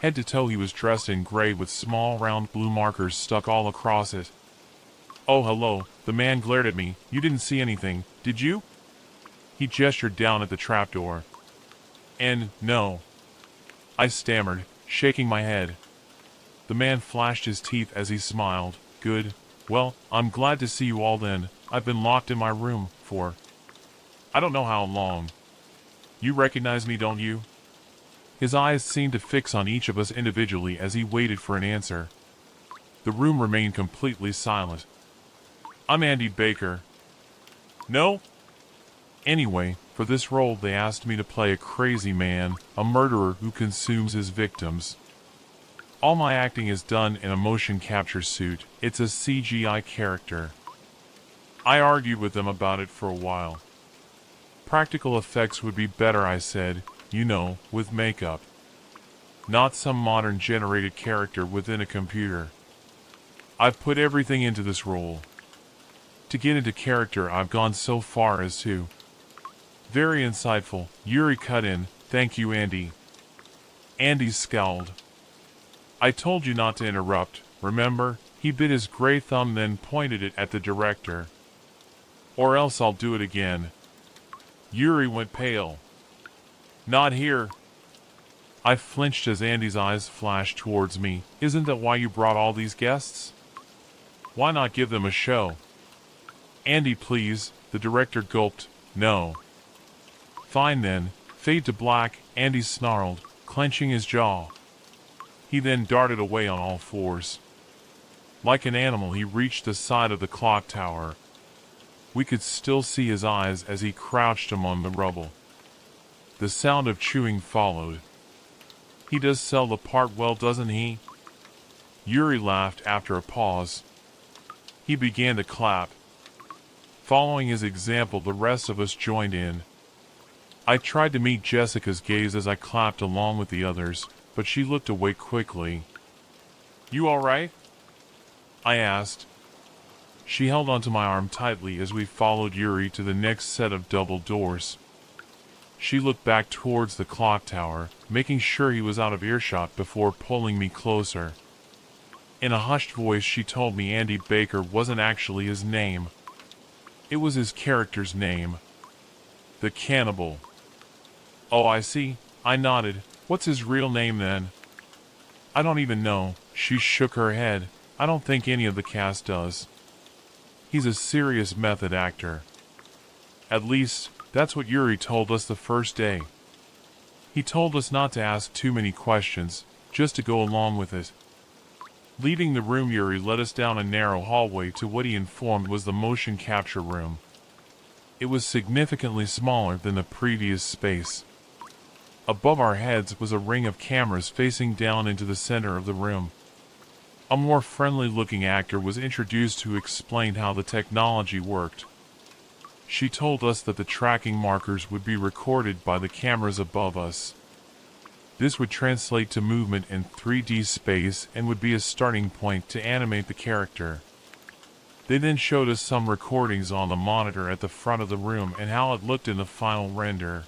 Speaker 1: Head to toe he was dressed in gray with small round blue markers stuck all across it. Oh, hello, the man glared at me. You didn't see anything, did you? He gestured down at the trapdoor. And, no. I stammered, shaking my head. The man flashed his teeth as he smiled. Good. Well, I'm glad to see you all then. I've been locked in my room for I don't know how long. You recognize me, don't you? His eyes seemed to fix on each of us individually as he waited for an answer. The room remained completely silent. I'm Andy Baker. No? Anyway, for this role they asked me to play a crazy man, a murderer who consumes his victims. All my acting is done in a motion capture suit. It's a CGI character. I argued with them about it for a while. Practical effects would be better, I said, you know, with makeup. Not some modern generated character within a computer. I've put everything into this role. To get into character, I've gone so far as to. Very insightful, Yuri cut in. Thank you, Andy. Andy scowled. I told you not to interrupt, remember? He bit his gray thumb, then pointed it at the director. Or else I'll do it again. Yuri went pale. Not here. I flinched as Andy's eyes flashed towards me. Isn't that why you brought all these guests? Why not give them a show? Andy, please, the director gulped. No. Fine then. Fade to black, Andy snarled, clenching his jaw. He then darted away on all fours. Like an animal, he reached the side of the clock tower. We could still see his eyes as he crouched among the rubble. The sound of chewing followed. He does sell the part well, doesn't he? Yuri laughed after a pause. He began to clap. Following his example, the rest of us joined in. I tried to meet Jessica's gaze as I clapped along with the others, but she looked away quickly. You all right? I asked. She held onto my arm tightly as we followed Yuri to the next set of double doors. She looked back towards the clock tower, making sure he was out of earshot before pulling me closer. In a hushed voice, she told me Andy Baker wasn't actually his name. It was his character's name. The Cannibal. Oh, I see. I nodded. What's his real name then? I don't even know. She shook her head. I don't think any of the cast does. He's a serious method actor. At least, that's what Yuri told us the first day. He told us not to ask too many questions, just to go along with it. Leaving the room, Yuri led us down a narrow hallway to what he informed was the motion capture room. It was significantly smaller than the previous space. Above our heads was a ring of cameras facing down into the center of the room. A more friendly-looking actor was introduced who explained how the technology worked. She told us that the tracking markers would be recorded by the cameras above us. This would translate to movement in 3D space and would be a starting point to animate the character. They then showed us some recordings on the monitor at the front of the room and how it looked in the final render.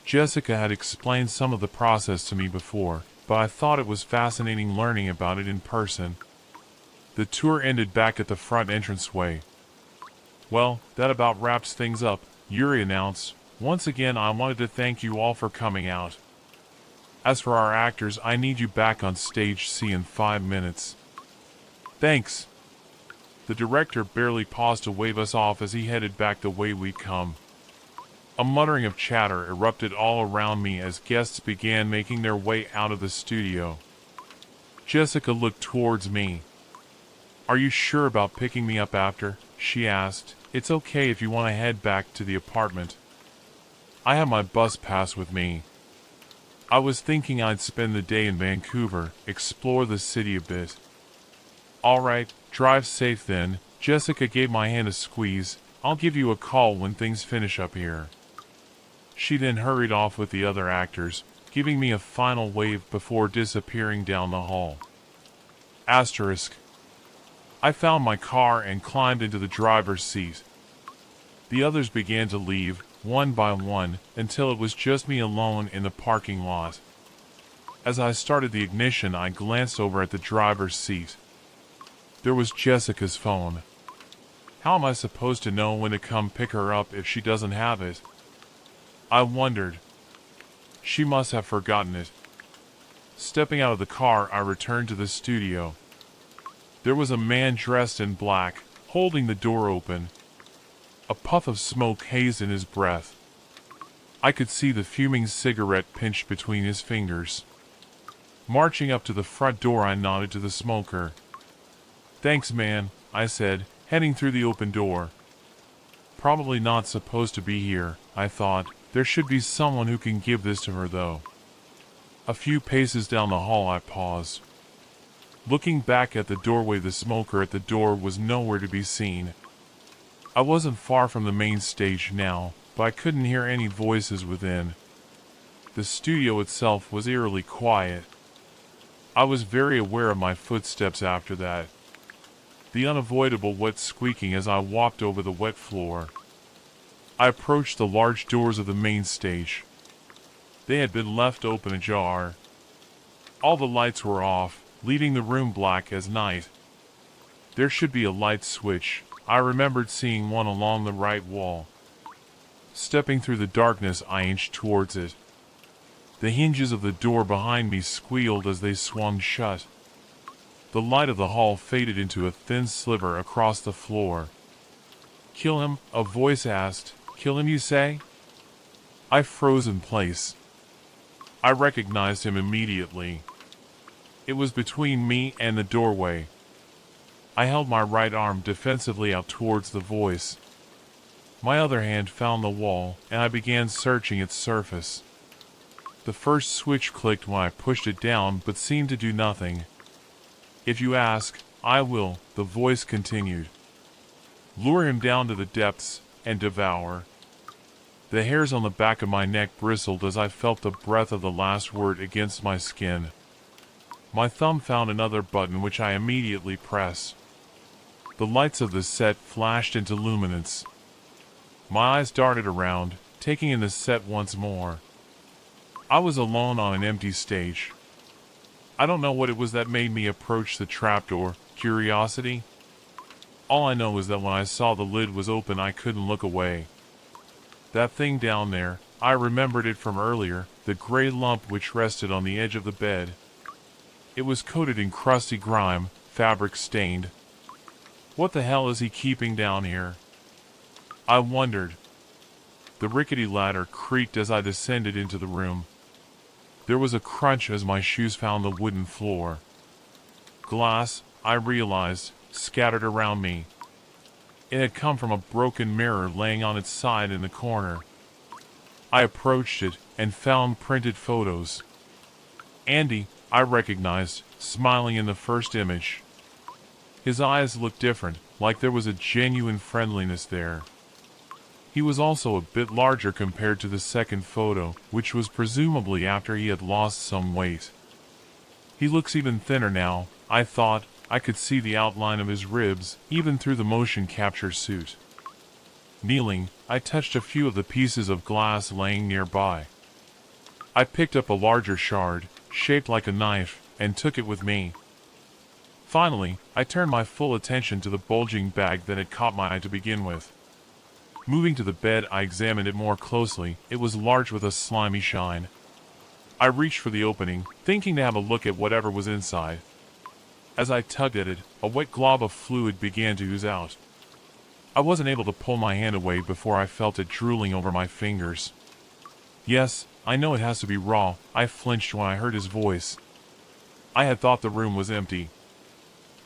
Speaker 1: Jessica had explained some of the process to me before, but I thought it was fascinating learning about it in person. The tour ended back at the front entranceway. Well, that about wraps things up, Yuri announced. Once again, I wanted to thank you all for coming out. As for our actors, I need you back on stage C in 5 minutes. Thanks. The director barely paused to wave us off as he headed back the way we'd come. A muttering of chatter erupted all around me as guests began making their way out of the studio. Jessica looked towards me. "Are you sure about picking me up after?" she asked. "It's okay if you want to head back to the apartment. I have my bus pass with me. I was thinking I'd spend the day in Vancouver, explore the city a bit." "All right, drive safe then." Jessica gave my hand a squeeze. "I'll give you a call when things finish up here." She then hurried off with the other actors, giving me a final wave before disappearing down the hall. Asterisk. I found my car and climbed into the driver's seat. The others began to leave, one by one, until it was just me alone in the parking lot. As I started the ignition, I glanced over at the driver's seat. There was Jessica's phone. How am I supposed to know when to come pick her up if she doesn't have it? I wondered. She must have forgotten it. Stepping out of the car, I returned to the studio. There was a man dressed in black, holding the door open. A puff of smoke hazed in his breath. I could see the fuming cigarette pinched between his fingers. Marching up to the front door, I nodded to the smoker. "Thanks, man," I said, heading through the open door. Probably not supposed to be here, I thought. There should be someone who can give this to her, though. A few paces down the hall, I paused. Looking back at the doorway, the smoker at the door was nowhere to be seen. I wasn't far from the main stage now, but I couldn't hear any voices within. The studio itself was eerily quiet. I was very aware of my footsteps after that. The unavoidable wet squeaking as I walked over the wet floor. I approached the large doors of the main stage. They had been left open ajar. All the lights were off, leaving the room black as night. There should be a light switch. I remembered seeing one along the right wall. Stepping through the darkness, I inched towards it. The hinges of the door behind me squealed as they swung shut. The light of the hall faded into a thin sliver across the floor. "Kill him?" a voice asked. "Kill him, you say?" I froze in place. I recognized him immediately. It was between me and the doorway. I held my right arm defensively out towards the voice. My other hand found the wall, and I began searching its surface. The first switch clicked when I pushed it down, but seemed to do nothing. "If you ask, I will," the voice continued. "Lure him down to the depths, and devour." The hairs on the back of my neck bristled as I felt the breath of the last word against my skin. My thumb found another button which I immediately pressed. The lights of the set flashed into luminance. My eyes darted around, taking in the set once more. I was alone on an empty stage. I don't know what it was that made me approach the trapdoor. Curiosity? All I know is that when I saw the lid was open, I couldn't look away. That thing down there, I remembered it from earlier, the gray lump which rested on the edge of the bed. It was coated in crusty grime, fabric stained. What the hell is he keeping down here? I wondered. The rickety ladder creaked as I descended into the room. There was a crunch as my shoes found the wooden floor. Glass, I realized, scattered around me. It had come from a broken mirror laying on its side in the corner. I approached it and found printed photos. Andy, I recognized, smiling in the first image. His eyes looked different, like there was a genuine friendliness there. He was also a bit larger compared to the second photo, which was presumably after he had lost some weight. He looks even thinner now, I thought. I could see the outline of his ribs, even through the motion capture suit. Kneeling, I touched a few of the pieces of glass laying nearby. I picked up a larger shard, shaped like a knife, and took it with me. Finally, I turned my full attention to the bulging bag that had caught my eye to begin with. Moving to the bed, I examined it more closely. It was large with a slimy shine. I reached for the opening, thinking to have a look at whatever was inside. As I tugged at it, a wet glob of fluid began to ooze out. I wasn't able to pull my hand away before I felt it drooling over my fingers. Yes, I know it has to be raw. I flinched when I heard his voice. I had thought the room was empty.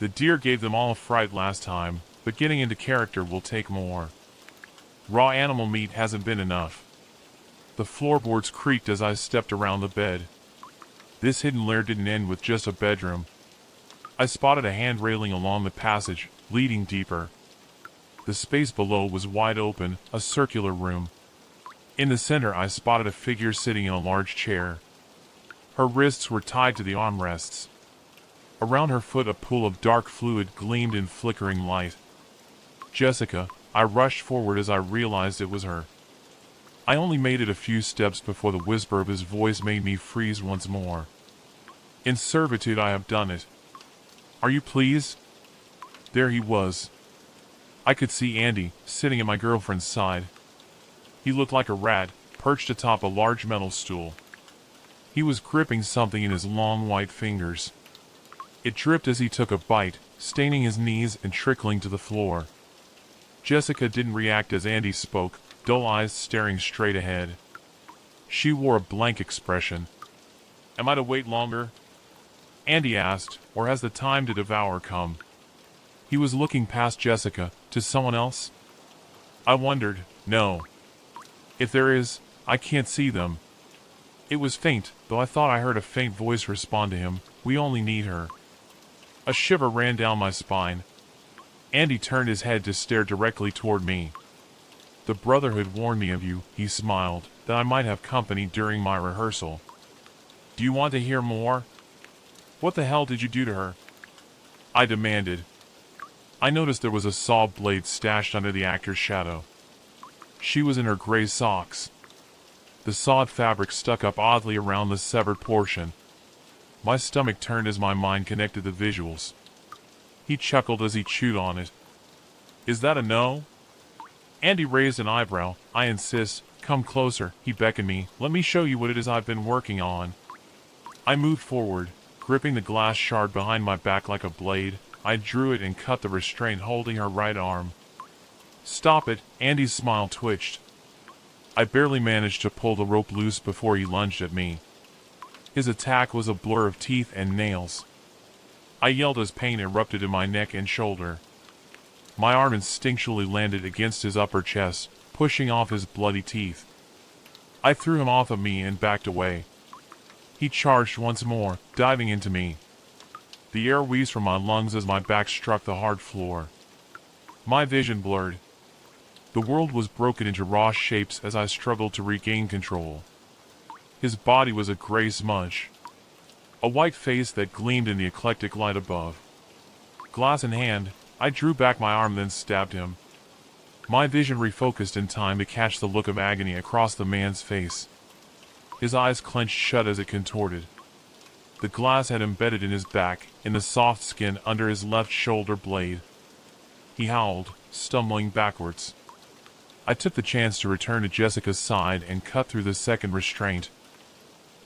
Speaker 1: The deer gave them all a fright last time, but getting into character will take more. Raw animal meat hasn't been enough. The floorboards creaked as I stepped around the bed. This hidden lair didn't end with just a bedroom. I spotted a hand railing along the passage, leading deeper. The space below was wide open, a circular room. In the center, I spotted a figure sitting in a large chair. Her wrists were tied to the armrests. Around her foot, a pool of dark fluid gleamed in flickering light. Jessica, I rushed forward as I realized it was her. I only made it a few steps before the whisper of his voice made me freeze once more. In servitude I have done it. Are you pleased? There he was. I could see Andy, sitting at my girlfriend's side. He looked like a rat, perched atop a large metal stool. He was gripping something in his long white fingers. It dripped as he took a bite, staining his knees and trickling to the floor. Jessica didn't react as Andy spoke, dull eyes staring straight ahead. She wore a blank expression. Am I to wait longer? Andy asked, or has the time to devour come? He was looking past Jessica, to someone else? I wondered. No. If there is, I can't see them. It was faint, though I thought I heard a faint voice respond to him. We only need her. A shiver ran down my spine. Andy turned his head to stare directly toward me. The Brotherhood warned me of you, he smiled, that I might have company during my rehearsal. Do you want to hear more? What the hell did you do to her? I demanded. I noticed there was a saw blade stashed under the actor's shadow. She was in her gray socks. The sawed fabric stuck up oddly around the severed portion. My stomach turned as my mind connected the visuals. He chuckled as he chewed on it. Is that a no? Andy raised an eyebrow. I insist. Come closer, he beckoned me. Let me show you what it is I've been working on. I moved forward, gripping the glass shard behind my back like a blade. I drew it and cut the restraint holding her right arm. Stop it, Andy's smile twitched. I barely managed to pull the rope loose before he lunged at me. His attack was a blur of teeth and nails. I yelled as pain erupted in my neck and shoulder. My arm instinctually landed against his upper chest, pushing off his bloody teeth. I threw him off of me and backed away. He charged once more, diving into me. The air wheezed from my lungs as my back struck the hard floor. My vision blurred. The world was broken into raw shapes as I struggled to regain control. His body was a gray smudge. A white face that gleamed in the eclectic light above. Glass in hand, I drew back my arm then stabbed him. My vision refocused in time to catch the look of agony across the man's face. His eyes clenched shut as it contorted. The glass had embedded in his back, in the soft skin under his left shoulder blade. He howled, stumbling backwards. I took the chance to return to Jessica's side and cut through the second restraint.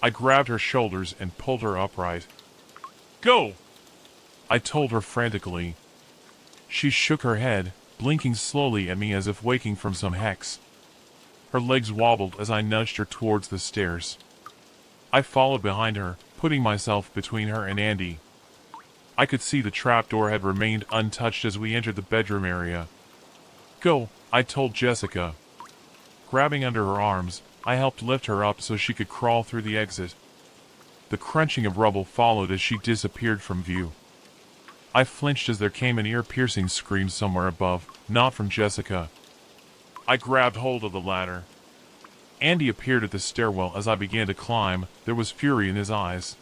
Speaker 1: I grabbed her shoulders and pulled her upright. Go! I told her frantically. She shook her head, blinking slowly at me as if waking from some hex. Her legs wobbled as I nudged her towards the stairs. I followed behind her, putting myself between her and Andy. I could see the trapdoor had remained untouched as we entered the bedroom area. "Go," I told Jessica. Grabbing under her arms, I helped lift her up so she could crawl through the exit. The crunching of rubble followed as she disappeared from view. I flinched as there came an ear-piercing scream somewhere above, not from Jessica. I grabbed hold of the ladder. Andy appeared at the stairwell as I began to climb. There was fury in his eyes.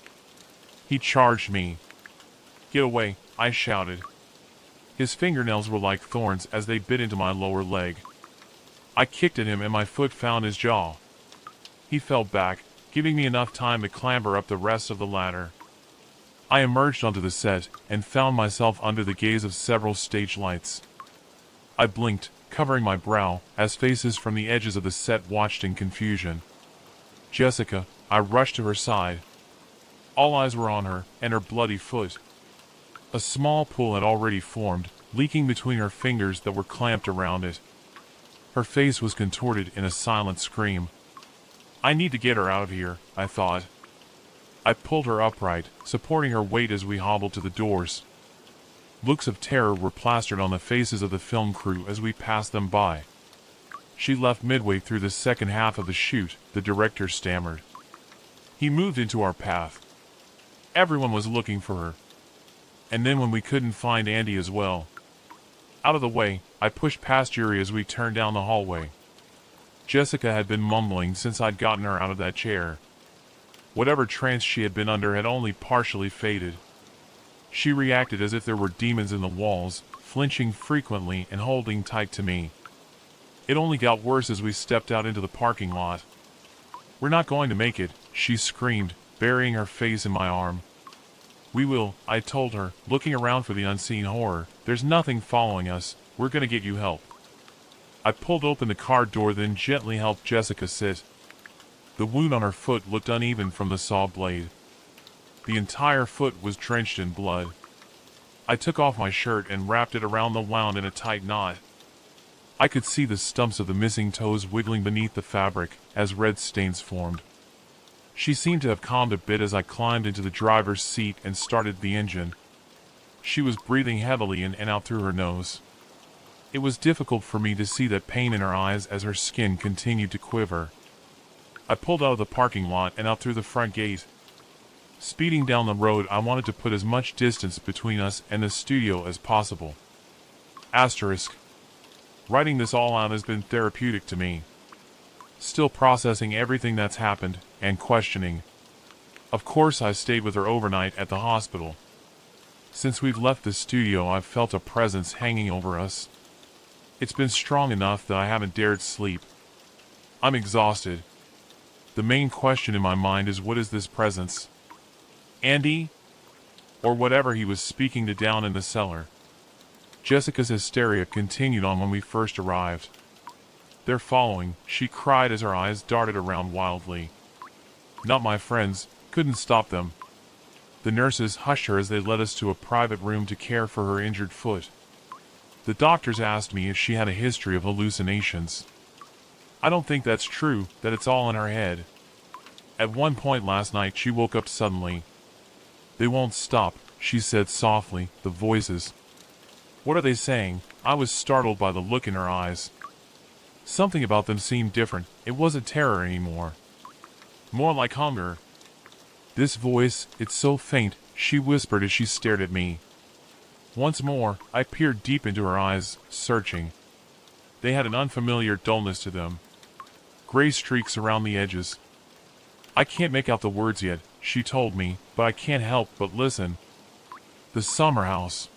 Speaker 1: He charged me. "Get away," I shouted. His fingernails were like thorns as they bit into my lower leg. I kicked at him and my foot found his jaw. He fell back, giving me enough time to clamber up the rest of the ladder. I emerged onto the set and found myself under the gaze of several stage lights. I blinked, covering my brow, as faces from the edges of the set watched in confusion. "Jessica," I rushed to her side. All eyes were on her and her bloody foot. A small pool had already formed, leaking between her fingers that were clamped around it. Her face was contorted in a silent scream. I need to get her out of here, I thought. I pulled her upright, supporting her weight as we hobbled to the doors. Looks of terror were plastered on the faces of the film crew as we passed them by. "She left midway through the second half of the shoot," the director stammered. He moved into our path. Everyone was looking for her. And then when we couldn't find Andy as well. Out of the way, I pushed past Yuri as we turned down the hallway. Jessica had been mumbling since I'd gotten her out of that chair. Whatever trance she had been under had only partially faded. She reacted as if there were demons in the walls, flinching frequently and holding tight to me. It only got worse as we stepped out into the parking lot. "We're not going to make it," she screamed, burying her face in my arm. "We will," I told her, looking around for the unseen horror. "There's nothing following us. We're gonna get you help." I pulled open the car door, then gently helped Jessica sit. The wound on her foot looked uneven from the saw blade. The entire foot was drenched in blood. I took off my shirt and wrapped it around the wound in a tight knot. I could see the stumps of the missing toes wiggling beneath the fabric as red stains formed. She seemed to have calmed a bit as I climbed into the driver's seat and started the engine. She was breathing heavily in and out through her nose. It was difficult for me to see that pain in her eyes as her skin continued to quiver. I pulled out of the parking lot and out through the front gate. Speeding down the road, I wanted to put as much distance between us and the studio as possible. Asterisk. Writing this all out has been therapeutic to me. Still processing everything that's happened, and questioning. Of course I stayed with her overnight at the hospital. Since we've left the studio, I've felt a presence hanging over us. It's been strong enough that I haven't dared sleep. I'm exhausted. The main question in my mind is, what is this presence? Andy? Or whatever he was speaking to down in the cellar. Jessica's hysteria continued on when we first arrived. "They're following," she cried as her eyes darted around wildly. "Not my friends, couldn't stop them." The nurses hushed her as they led us to a private room to care for her injured foot. The doctors asked me if she had a history of hallucinations. I don't think that's true, that it's all in her head. At one point last night she woke up suddenly. "They won't stop," she said softly, "the voices." "What are they saying?" I was startled by the look in her eyes. Something about them seemed different. It wasn't terror anymore. More like hunger. "This voice, it's so faint," she whispered as she stared at me. Once more, I peered deep into her eyes, searching. They had an unfamiliar dullness to them. Gray streaks around the edges. "I can't make out the words yet," she told me, "but I can't help but listen." The summer house.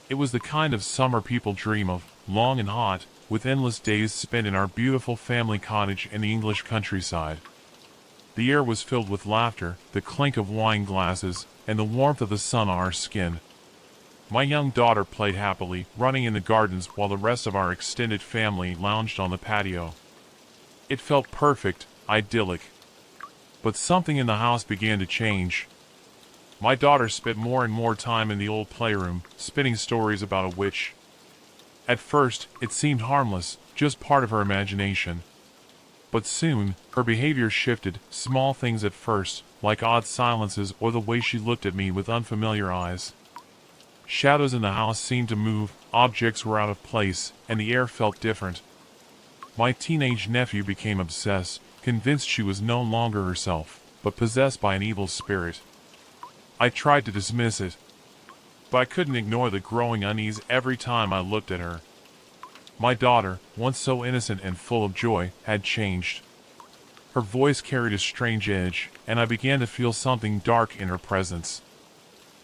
Speaker 1: It was the kind of summer people dream of, long and hot, with endless days spent in our beautiful family cottage in the English countryside. The air was filled with laughter, the clink of wine glasses, and the warmth of the sun on our skin. My young daughter played happily, running in the gardens while the rest of our extended family lounged on the patio. It felt perfect, idyllic. But something in the house began to change. My daughter spent more and more time in the old playroom, spinning stories about a witch. At first, it seemed harmless, just part of her imagination. But soon, her behavior shifted, small things at first, like odd silences or the way she looked at me with unfamiliar eyes. Shadows in the house seemed to move, objects were out of place, and the air felt different. My teenage nephew became obsessed, convinced she was no longer herself, but possessed by an evil spirit. I tried to dismiss it, but I couldn't ignore the growing unease every time I looked at her. My daughter, once so innocent and full of joy, had changed. Her voice carried a strange edge, and I began to feel something dark in her presence.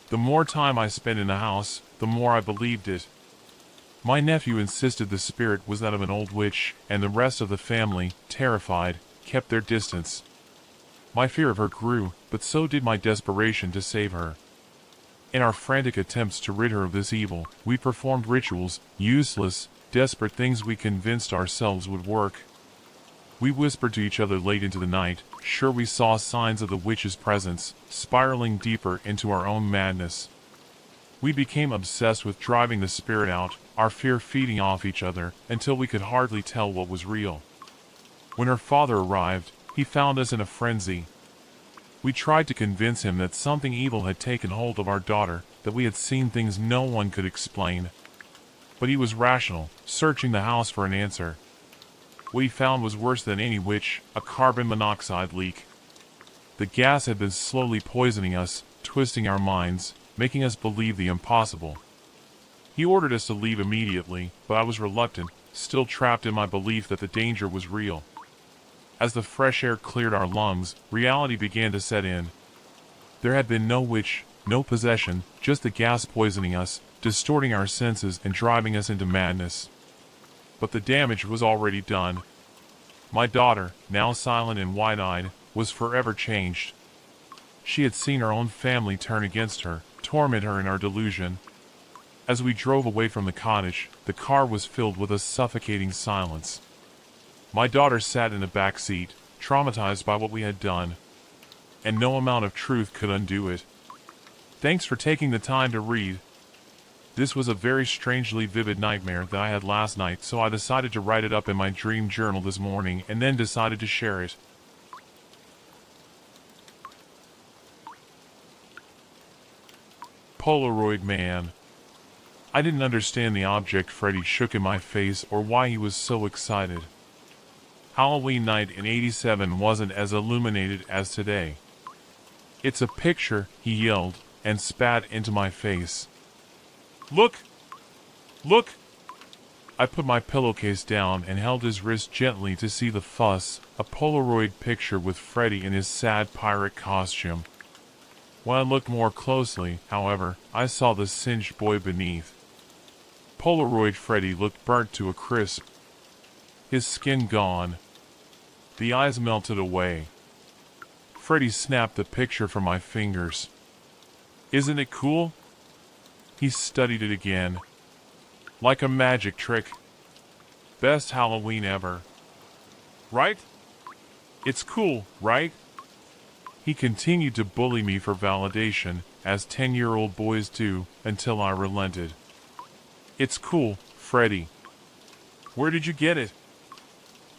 Speaker 1: The more time I spent in the house, the more I believed it. My nephew insisted the spirit was that of an old witch, and the rest of the family, terrified, kept their distance. My fear of her grew, but so did my desperation to save her. In our frantic attempts to rid her of this evil, we performed rituals, useless, desperate things we convinced ourselves would work. We whispered to each other late into the night, sure we saw signs of the witch's presence, spiraling deeper into our own madness. We became obsessed with driving the spirit out, our fear feeding off each other, until we could hardly tell what was real. When her father arrived, he found us in a frenzy. We tried to convince him that something evil had taken hold of our daughter, that we had seen things no one could explain. But he was rational, searching the house for an answer. What he found was worse than any witch, a carbon monoxide leak. The gas had been slowly poisoning us, twisting our minds, making us believe the impossible. He ordered us to leave immediately, but I was reluctant, still trapped in my belief that the danger was real. As the fresh air cleared our lungs, reality began to set in. There had been no witch, no possession, just the gas poisoning us, distorting our senses and driving us into madness. But the damage was already done. My daughter, now silent and wide-eyed, was forever changed. She had seen her own family turn against her, torment her in our delusion. As we drove away from the cottage, the car was filled with a suffocating silence. My daughter sat in the back seat, traumatized by what we had done, and no amount of truth could undo it. Thanks for taking the time to read. This was a very strangely vivid nightmare that I had last night, so I decided to write it up in my dream journal this morning and then decided to share it. Polaroid Man. I didn't understand the object Freddy shook in my face or why he was so excited. Halloween night in '87 wasn't as illuminated as today. It's a picture, he yelled, and spat into my face. Look! Look! I put my pillowcase down and held his wrist gently to see the fuss, a Polaroid picture with Freddy in his sad pirate costume. When I looked more closely, however, I saw the singed boy beneath. Polaroid Freddy looked burnt to a crisp. His skin gone. The eyes melted away. Freddy snapped the picture from my fingers. Isn't it cool? He studied it again. Like a magic trick. Best Halloween ever. Right? It's cool, right? He continued to bully me for validation, as 10-year-old boys do, until I relented. It's cool, Freddy. Where did you get it?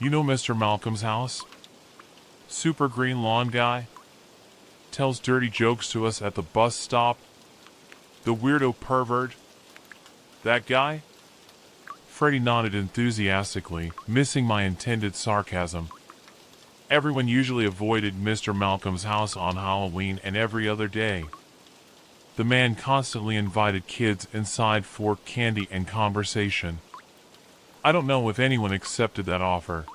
Speaker 1: You know Mr. Malcolm's house? Super green lawn guy? Tells dirty jokes to us at the bus stop? The weirdo pervert? That guy? Freddy nodded enthusiastically, missing my intended sarcasm. Everyone usually avoided Mr. Malcolm's house on Halloween and every other day. The man constantly invited kids inside for candy and conversation. I don't know if anyone accepted that offer.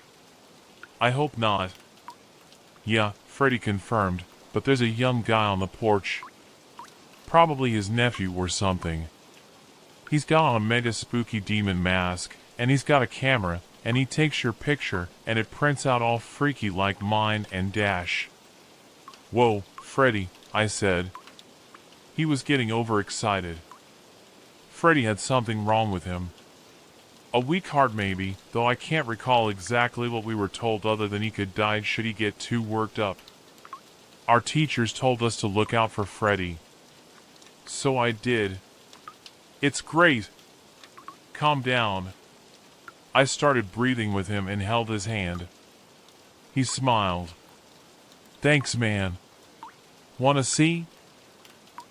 Speaker 1: I hope not. Yeah, Freddy confirmed, but there's a young guy on the porch. Probably his nephew or something. He's got on a mega spooky demon mask, and he's got a camera, and he takes your picture, and it prints out all freaky like mine and Dash. Whoa, Freddy, I said. He was getting overexcited. Freddy had something wrong with him. A weak heart maybe, though I can't recall exactly what we were told other than he could die should he get too worked up. Our teachers told us to look out for Freddy. So I did. It's great. Calm down. I started breathing with him and held his hand. He smiled. Thanks, man. Wanna see?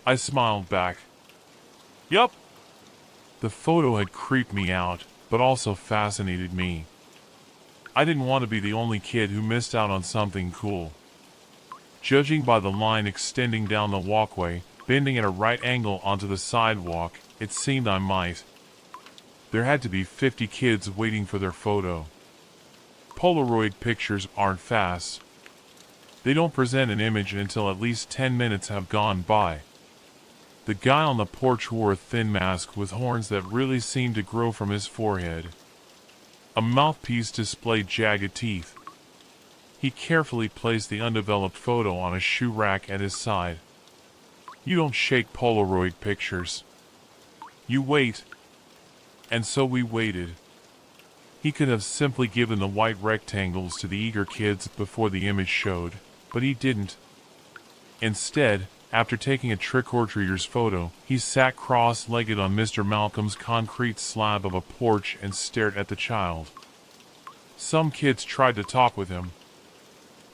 Speaker 1: I smiled back. Yup. The photo had creeped me out, but also fascinated me. I didn't want to be the only kid who missed out on something cool. Judging by the line extending down the walkway, bending at a right angle onto the sidewalk, it seemed I might. There had to be 50 kids waiting for their photo. Polaroid pictures aren't fast. They don't present an image until at least 10 minutes have gone by. The guy on the porch wore a thin mask with horns that really seemed to grow from his forehead. A mouthpiece displayed jagged teeth. He carefully placed the undeveloped photo on a shoe rack at his side. You don't shake Polaroid pictures. You wait. And so we waited. He could have simply given the white rectangles to the eager kids before the image showed, but he didn't. Instead, after taking a trick-or-treater's photo, he sat cross-legged on Mr. Malcolm's concrete slab of a porch and stared at the child. Some kids tried to talk with him.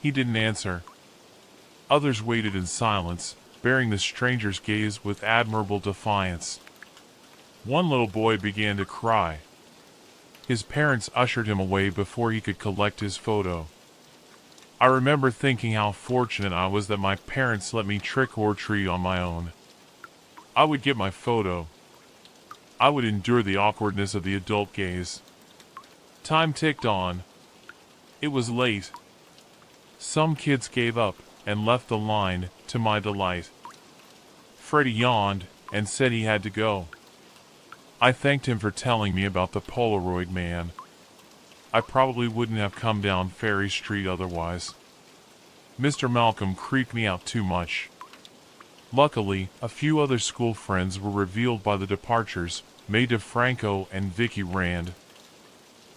Speaker 1: He didn't answer. Others waited in silence, bearing the stranger's gaze with admirable defiance. One little boy began to cry. His parents ushered him away before he could collect his photo. I remember thinking how fortunate I was that my parents let me trick-or-treat on my own. I would get my photo. I would endure the awkwardness of the adult gaze. Time ticked on. It was late. Some kids gave up and left the line, to my delight. Freddie yawned and said he had to go. I thanked him for telling me about the Polaroid man. I probably wouldn't have come down Ferry Street otherwise. Mr. Malcolm creeped me out too much. Luckily, a few other school friends were revealed by the departures, May DeFranco and Vicky Rand.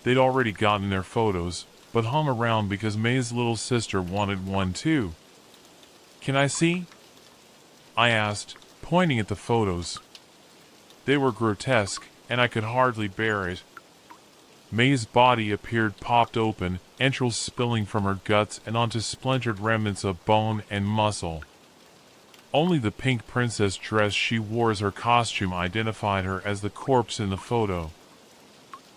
Speaker 1: They'd already gotten their photos, but hung around because May's little sister wanted one too. Can I see? I asked, pointing at the photos. They were grotesque, and I could hardly bear it. May's body appeared popped open, entrails spilling from her guts and onto splintered remnants of bone and muscle. Only the pink princess dress she wore as her costume identified her as the corpse in the photo.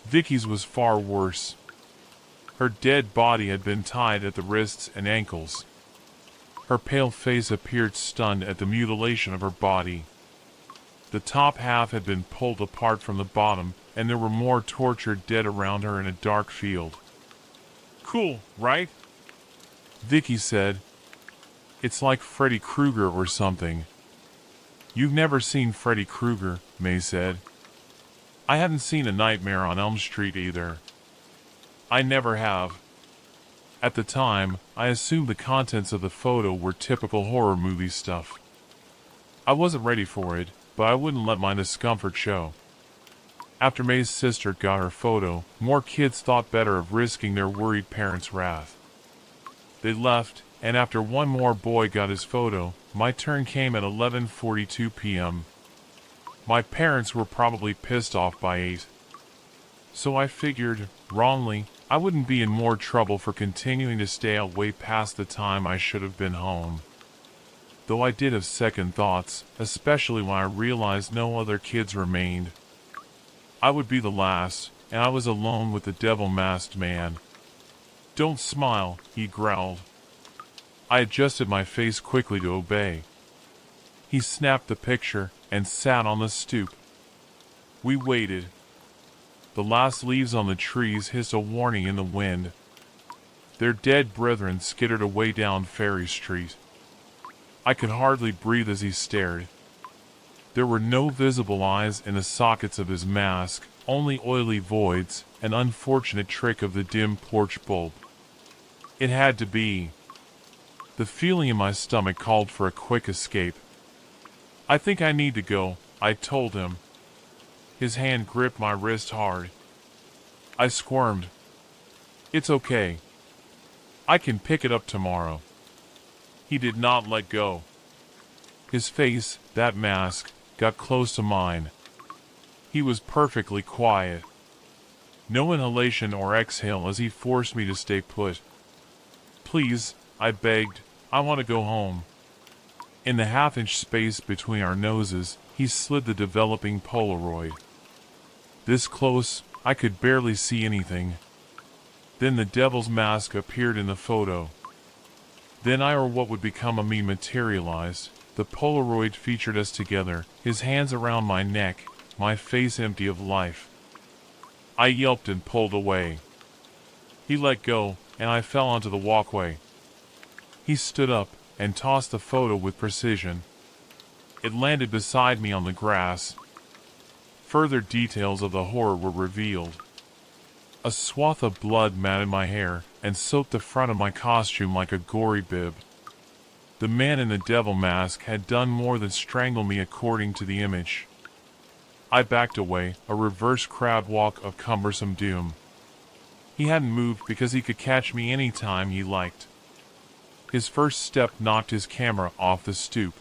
Speaker 1: Vicky's was far worse. Her dead body had been tied at the wrists and ankles. Her pale face appeared stunned at the mutilation of her body. The top half had been pulled apart from the bottom, and there were more tortured dead around her in a dark field. Cool, right? Vicky said. It's like Freddy Krueger or something. You've never seen Freddy Krueger, May said. I haven't seen A Nightmare on Elm Street either. I never have. At the time, I assumed the contents of the photo were typical horror movie stuff. I wasn't ready for it, but I wouldn't let my discomfort show. After May's sister got her photo, more kids thought better of risking their worried parents' wrath. They left, and after one more boy got his photo, my turn came at 11:42 p.m. My parents were probably pissed off by 8. So I figured, wrongly, I wouldn't be in more trouble for continuing to stay out way past the time I should have been home. Though I did have second thoughts, especially when I realized no other kids remained. I would be the last, and I was alone with the devil-masked man. Don't smile, he growled. I adjusted my face quickly to obey. He snapped the picture and sat on the stoop. We waited. The last leaves on the trees hissed a warning in the wind. Their dead brethren skittered away down Ferry Street. I could hardly breathe as he stared. There were no visible eyes in the sockets of his mask, only oily voids, an unfortunate trick of the dim porch bulb. It had to be. The feeling in my stomach called for a quick escape. I think I need to go, I told him. His hand gripped my wrist hard. I squirmed. It's okay. I can pick it up tomorrow. He did not let go. His face, that mask, got close to mine. He was perfectly quiet. No inhalation or exhale as he forced me to stay put. "Please," I begged, "I want to go home." In the half-inch space between our noses, he slid the developing Polaroid. This close, I could barely see anything. Then the devil's mask appeared in the photo. Then I, or what would become of me, materialized. The Polaroid featured us together, his hands around my neck, my face empty of life. I yelped and pulled away. He let go, and I fell onto the walkway. He stood up and tossed the photo with precision. It landed beside me on the grass. Further details of the horror were revealed. A swath of blood matted my hair and soaked the front of my costume like a gory bib. The man in the devil mask had done more than strangle me according to the image. I backed away, a reverse crowd walk of cumbersome doom. He hadn't moved because he could catch me any time he liked. His first step knocked his camera off the stoop.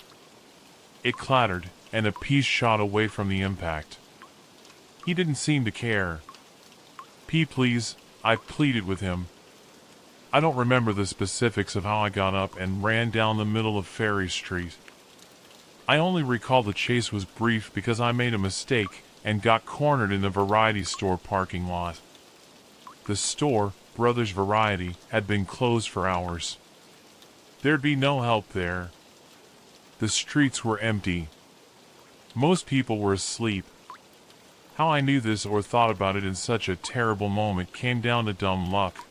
Speaker 1: It clattered, and a piece shot away from the impact. He didn't seem to care. Please," I pleaded with him. I don't remember the specifics of how I got up and ran down the middle of Ferry Street. I only recall the chase was brief because I made a mistake and got cornered in the variety store parking lot. The store, Brothers Variety, had been closed for hours. There'd be no help there. The streets were empty. Most people were asleep. How I knew this or thought about it in such a terrible moment came down to dumb luck.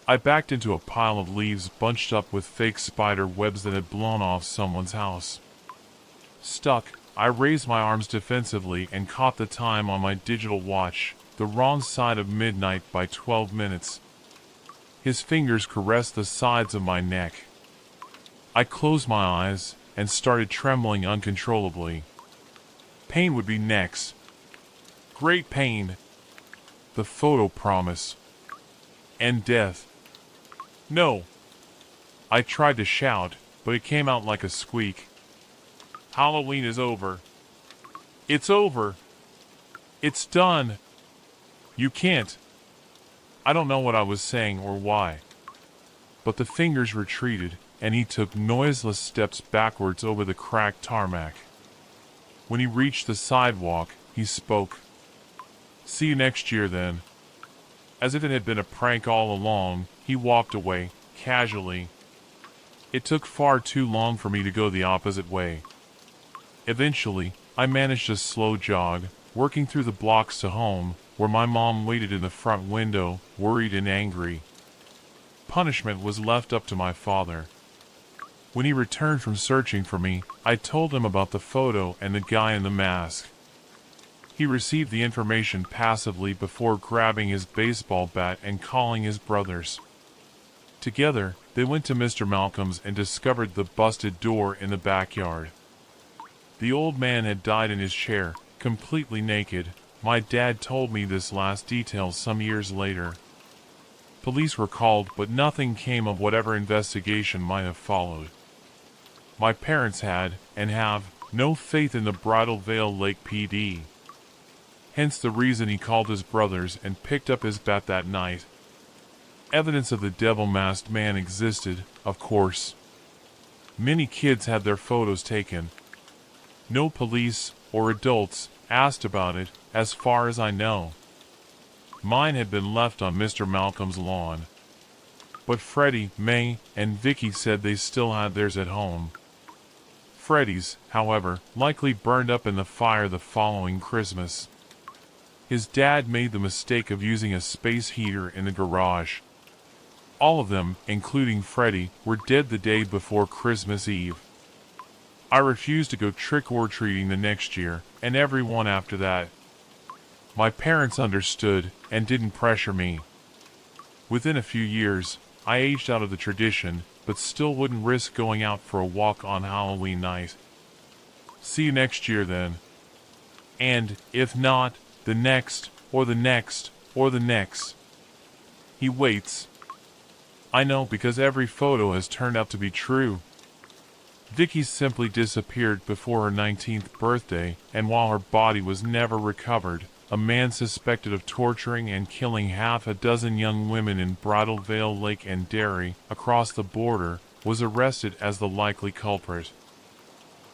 Speaker 1: I backed into a pile of leaves bunched up with fake spider webs that had blown off someone's house. Stuck, I raised my arms defensively and caught the time on my digital watch, the wrong side of midnight by 12 minutes. His fingers caressed the sides of my neck. I closed my eyes and started trembling uncontrollably. Pain would be next. Great pain. The photo promise. And death. No. I tried to shout, but it came out like a squeak. Halloween is over. It's over. It's done. You can't. I don't know what I was saying or why. But the fingers retreated, and he took noiseless steps backwards over the cracked tarmac. When he reached the sidewalk, he spoke. "See you next year, then." As if it had been a prank all along, he walked away, casually. It took far too long for me to go the opposite way. Eventually, I managed a slow jog, working through the blocks to home, where my mom waited in the front window, worried and angry. Punishment was left up to my father. When he returned from searching for me, I told him about the photo and the guy in the mask. He received the information passively before grabbing his baseball bat and calling his brothers. Together, they went to Mr. Malcolm's and discovered the busted door in the backyard. The old man had died in his chair, completely naked. My dad told me this last detail some years later. Police were called, but nothing came of whatever investigation might have followed. My parents had, and have, no faith in the Bridal Veil Lake PD. Hence the reason he called his brothers and picked up his bat that night. Evidence of the devil-masked man existed, of course. Many kids had their photos taken. No police, or adults, asked about it, as far as I know. Mine had been left on Mr. Malcolm's lawn. But Freddie, May, and Vicky said they still had theirs at home. Freddie's, however, likely burned up in the fire the following Christmas. His dad made the mistake of using a space heater in the garage. All of them, including Freddie, were dead the day before Christmas Eve. I refused to go trick-or-treating the next year, and everyone after that. My parents understood, and didn't pressure me. Within a few years, I aged out of the tradition, but still wouldn't risk going out for a walk on Halloween night. See you next year then. And, if not, the next, or the next, or the next. He waits. I know because every photo has turned out to be true. Vicky simply disappeared before her 19th birthday, and while her body was never recovered, a man suspected of torturing and killing half a dozen young women in Bridal Veil Lake and Derry, across the border, was arrested as the likely culprit.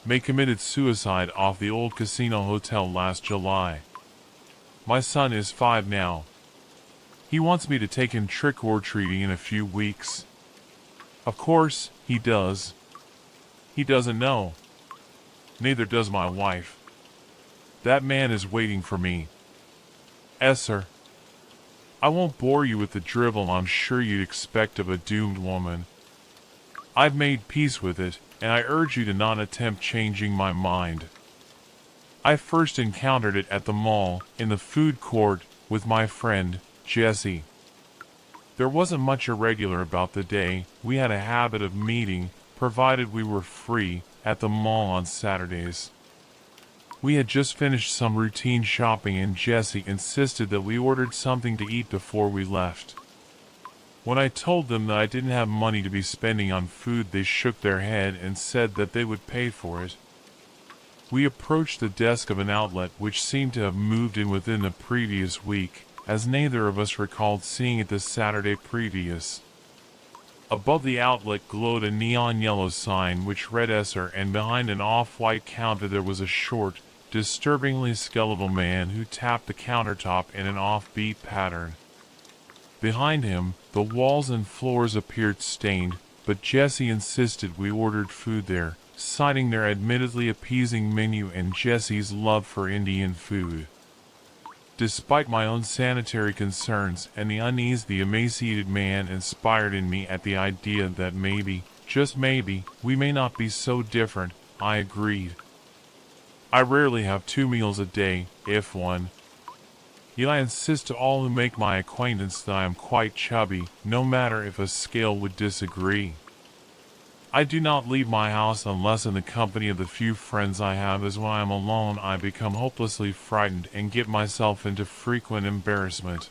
Speaker 1: May committed suicide off the old casino hotel last July. My son is 5 now. He wants me to take him trick-or-treating in a few weeks. Of course, he does. He doesn't know. Neither does my wife. That man is waiting for me. Sir. I won't bore you with the drivel I'm sure you'd expect of a doomed woman. I've made peace with it, and I urge you to not attempt changing my mind. I first encountered it at the mall, in the food court, with my friend, Jesse. There wasn't much irregular about the day. We had a habit of meeting, provided we were free, at the mall on Saturdays. We had just finished some routine shopping and Jesse insisted that we ordered something to eat before we left. When I told them that I didn't have money to be spending on food, they shook their head and said that they would pay for it. We approached the desk of an outlet which seemed to have moved in within the previous week, as neither of us recalled seeing it the Saturday previous. Above the outlet glowed a neon yellow sign which read Esser, and behind an off-white counter there was a short, disturbingly skeletal man who tapped the countertop in an offbeat pattern. Behind him, the walls and floors appeared stained, but Jesse insisted we ordered food there, citing their admittedly appeasing menu and Jesse's love for Indian food. Despite my own sanitary concerns and the unease the emaciated man inspired in me at the idea that maybe, just maybe, we may not be so different, I agreed. I rarely have 2 meals a day, if one. Yet I insist to all who make my acquaintance that I am quite chubby, no matter if a scale would disagree. I do not leave my house unless in the company of the few friends I have, as when I am alone I become hopelessly frightened and get myself into frequent embarrassment.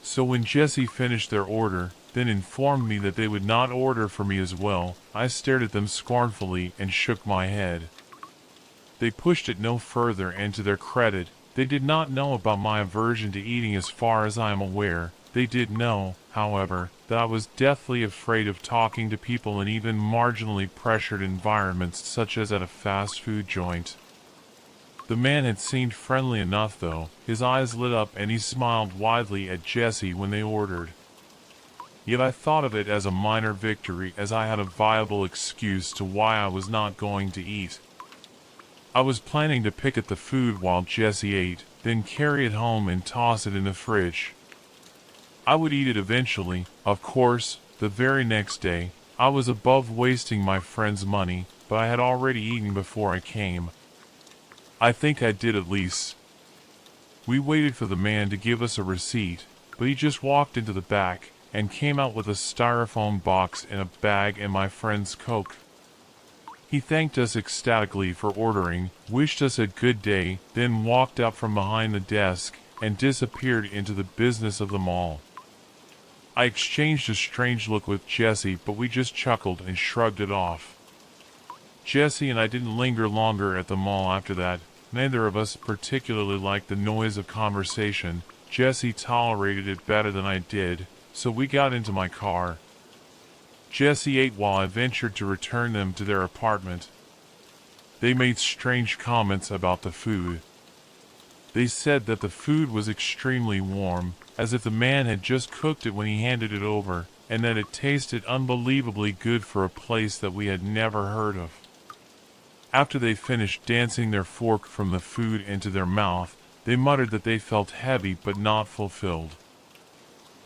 Speaker 1: So when Jesse finished their order, then informed me that they would not order for me as well, I stared at them scornfully and shook my head. They pushed it no further, and to their credit, they did not know about my aversion to eating as far as I am aware. They did know, however, that I was deathly afraid of talking to people in even marginally pressured environments such as at a fast food joint. The man had seemed friendly enough though, his eyes lit up and he smiled widely at Jesse when they ordered. Yet I thought of it as a minor victory, as I had a viable excuse to why I was not going to eat. I was planning to pick at the food while Jesse ate, then carry it home and toss it in the fridge. I would eat it eventually, of course, the very next day. I was above wasting my friend's money, but I had already eaten before I came. I think I did at least. We waited for the man to give us a receipt, but he just walked into the back and came out with a styrofoam box and a bag and my friend's Coke. He thanked us ecstatically for ordering, wished us a good day, then walked out from behind the desk and disappeared into the business of the mall. I exchanged a strange look with Jesse, but we just chuckled and shrugged it off. Jesse and I didn't linger longer at the mall after that. Neither of us particularly liked the noise of conversation. Jesse tolerated it better than I did, so we got into my car. Jesse ate while I ventured to return them to their apartment. They made strange comments about the food. They said that the food was extremely warm, as if the man had just cooked it when he handed it over, and that it tasted unbelievably good for a place that we had never heard of. After they finished dancing their fork from the food into their mouth, they muttered that they felt heavy but not fulfilled.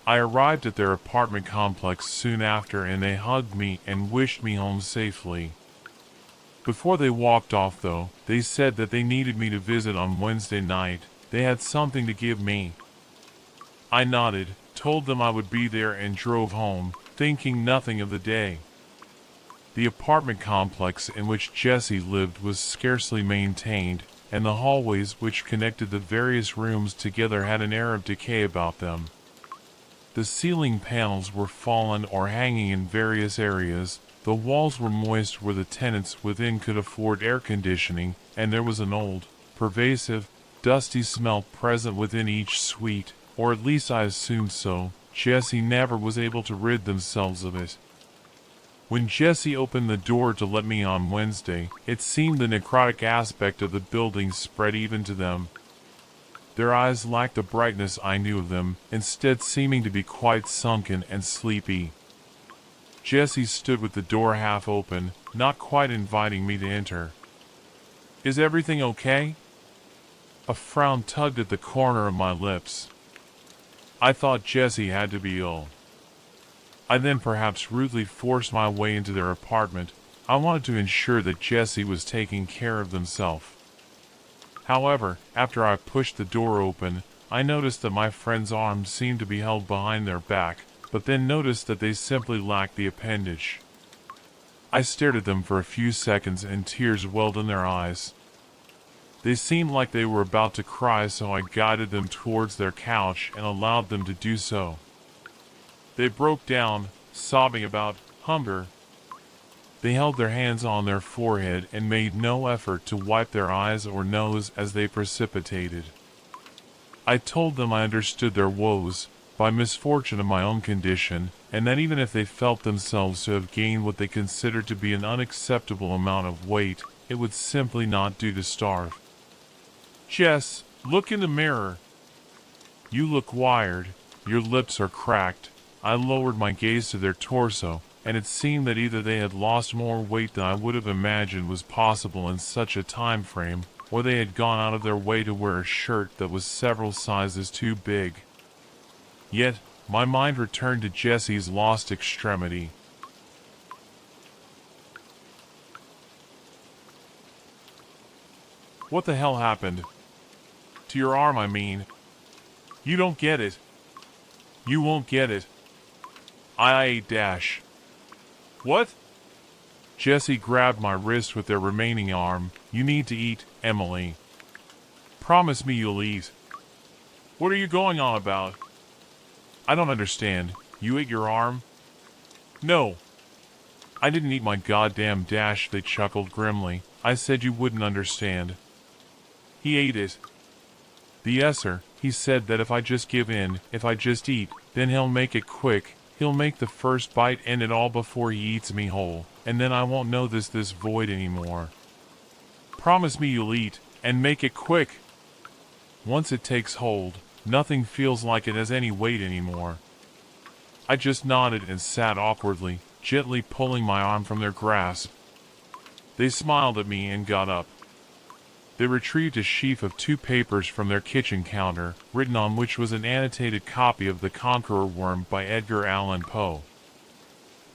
Speaker 1: I arrived at their apartment complex soon after, and they hugged me and wished me home safely. Before they walked off though, they said that they needed me to visit on Wednesday night. They had something to give me. I nodded, told them I would be there, and drove home, thinking nothing of the day. The apartment complex in which Jesse lived was scarcely maintained, and the hallways which connected the various rooms together had an air of decay about them. The ceiling panels were fallen or hanging in various areas, the walls were moist where the tenants within could afford air conditioning, and there was an old, pervasive, dusty smell present within each suite, or at least I assumed so. Jesse never was able to rid themselves of it. When Jesse opened the door to let me on Wednesday, it seemed the necrotic aspect of the building spread even to them. Their eyes lacked the brightness I knew of them, instead seeming to be quite sunken and sleepy. Jesse stood with the door half open, not quite inviting me to enter. "Is everything okay?" A frown tugged at the corner of my lips. I thought Jesse had to be ill. I then perhaps rudely forced my way into their apartment. I wanted to ensure that Jesse was taking care of themselves. However, after I pushed the door open, I noticed that my friend's arms seemed to be held behind their back, but then noticed that they simply lacked the appendage. I stared at them for a few seconds and tears welled in their eyes. They seemed like they were about to cry, so I guided them towards their couch and allowed them to do so. They broke down, sobbing about hunger. They held their hands on their forehead and made no effort to wipe their eyes or nose as they precipitated. I told them I understood their woes, by misfortune of my own condition, and that even if they felt themselves to have gained what they considered to be an unacceptable amount of weight, it would simply not do to starve. "Jess, look in the mirror. You look wired, your lips are cracked." I lowered my gaze to their torso, and it seemed that either they had lost more weight than I would have imagined was possible in such a time frame, or they had gone out of their way to wear a shirt that was several sizes too big. Yet, my mind returned to Jesse's lost extremity. "What the hell happened? To your arm, I mean. You don't get it. You won't get it. I. What?" Jesse grabbed my wrist with their remaining arm. "You need to eat, Emily. Promise me you'll eat." "What are you going on about?" "I don't understand. You ate your arm?" "No. I didn't eat my goddamn dash," they chuckled grimly. "I said you wouldn't understand." "He ate it. The Esser, he said that if I just give in, if I just eat, then he'll make it quick. He'll make the first bite end it all before he eats me whole, and then I won't know this void anymore. Promise me you'll eat, and make it quick. Once it takes hold, nothing feels like it has any weight anymore." I just nodded and sat awkwardly, gently pulling my arm from their grasp. They smiled at me and got up. They retrieved a sheaf of 2 papers from their kitchen counter, written on which was an annotated copy of The Conqueror Worm by Edgar Allan Poe.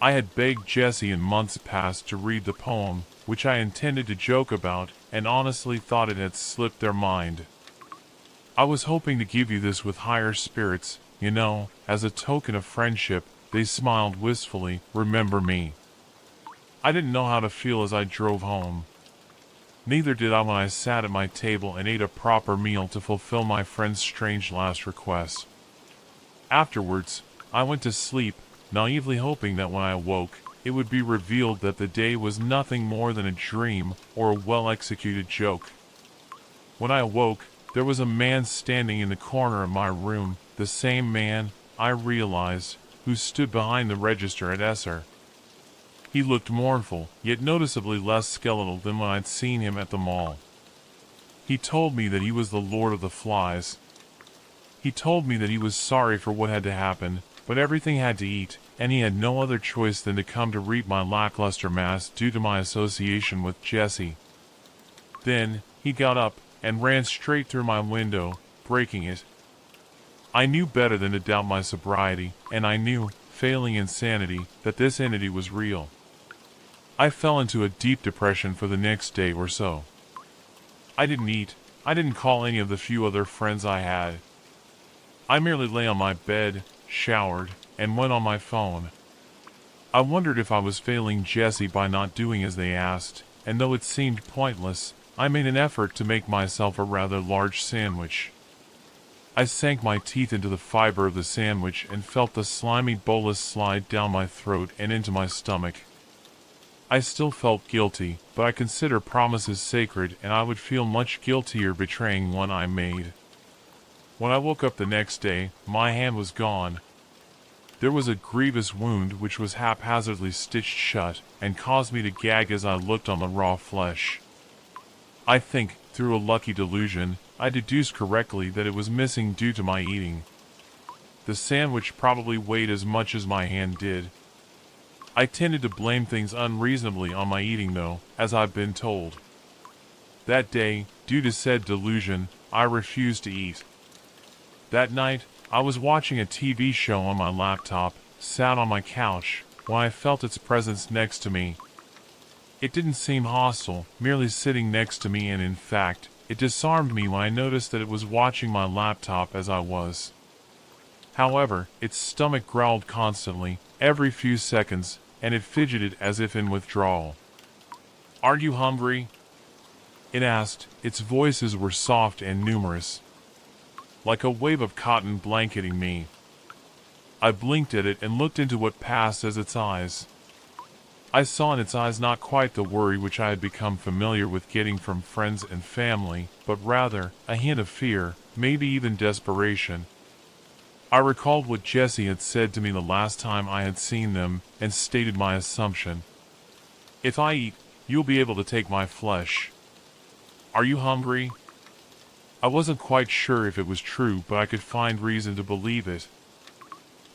Speaker 1: I had begged Jesse in months past to read the poem, which I intended to joke about, and honestly thought it had slipped their mind. "I was hoping to give you this with higher spirits, you know, as a token of friendship." They smiled wistfully. "Remember me?" I didn't know how to feel as I drove home. Neither did I when I sat at my table and ate a proper meal to fulfill my friend's strange last request. Afterwards, I went to sleep, naively hoping that when I awoke, it would be revealed that the day was nothing more than a dream or a well-executed joke. When I awoke, there was a man standing in the corner of my room, the same man, I realized, who stood behind the register at Esser. He looked mournful, yet noticeably less skeletal than when I'd seen him at the mall. He told me that he was the Lord of the Flies. He told me that he was sorry for what had to happen, but everything had to eat, and he had no other choice than to come to reap my lackluster mass due to my association with Jesse. Then, he got up and ran straight through my window, breaking it. I knew better than to doubt my sobriety, and I knew, failing insanity, that this entity was real. I fell into a deep depression for the next day or so. I didn't eat. I didn't call any of the few other friends I had. I merely lay on my bed, showered, and went on my phone. I wondered if I was failing Jesse by not doing as they asked, and though it seemed pointless, I made an effort to make myself a rather large sandwich. I sank my teeth into the fiber of the sandwich and felt the slimy bolus slide down my throat and into my stomach. I still felt guilty, but I consider promises sacred, and I would feel much guiltier betraying one I made. When I woke up the next day, my hand was gone. There was a grievous wound which was haphazardly stitched shut, and caused me to gag as I looked on the raw flesh. I think, through a lucky delusion, I deduced correctly that it was missing due to my eating. The sandwich probably weighed as much as my hand did. I tended to blame things unreasonably on my eating though, as I've been told. That day, due to said delusion, I refused to eat. That night, I was watching a TV show on my laptop, sat on my couch, when I felt its presence next to me. It didn't seem hostile, merely sitting next to me, and in fact, it disarmed me when I noticed that it was watching my laptop as I was. However, its stomach growled constantly, every few seconds, and it fidgeted as if in withdrawal. "Are you hungry?" it asked. Its voices were soft and numerous, like a wave of cotton blanketing me. I blinked at it and looked into what passed as its eyes. I saw in its eyes not quite the worry which I had become familiar with getting from friends and family, but rather a hint of fear, maybe even desperation. I recalled what Jesse had said to me the last time I had seen them, and stated my assumption. "If I eat, you'll be able to take my flesh. Are you hungry?" I wasn't quite sure if it was true, but I could find reason to believe it.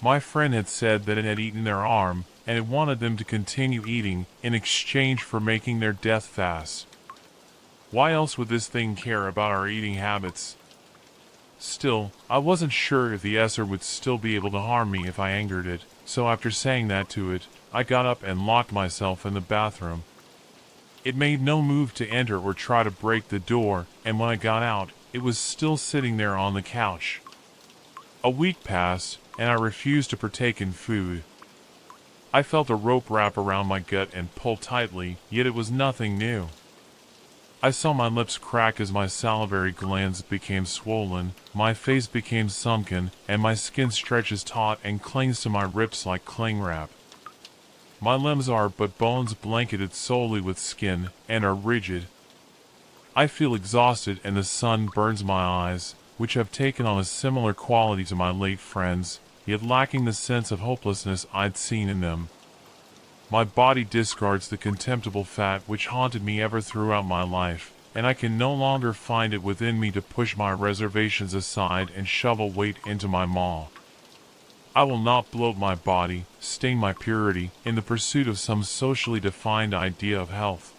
Speaker 1: My friend had said that it had eaten their arm, and it wanted them to continue eating in exchange for making their death fast. Why else would this thing care about our eating habits? Still, I wasn't sure if the Esser would still be able to harm me if I angered it, so after saying that to it, I got up and locked myself in the bathroom. It made no move to enter or try to break the door, and when I got out, it was still sitting there on the couch. A week passed, and I refused to partake in food. I felt a rope wrap around my gut and pull tightly, yet it was nothing new. I saw my lips crack as my salivary glands became swollen, my face became sunken, and my skin stretches taut and clings to my ribs like cling wrap. My limbs are but bones blanketed solely with skin, and are rigid. I feel exhausted, and the sun burns my eyes, which have taken on a similar quality to my late friends, yet lacking the sense of hopelessness I'd seen in them. My body discards the contemptible fat which haunted me ever throughout my life, and I can no longer find it within me to push my reservations aside and shovel weight into my maw. I will not bloat my body, stain my purity, in the pursuit of some socially defined idea of health.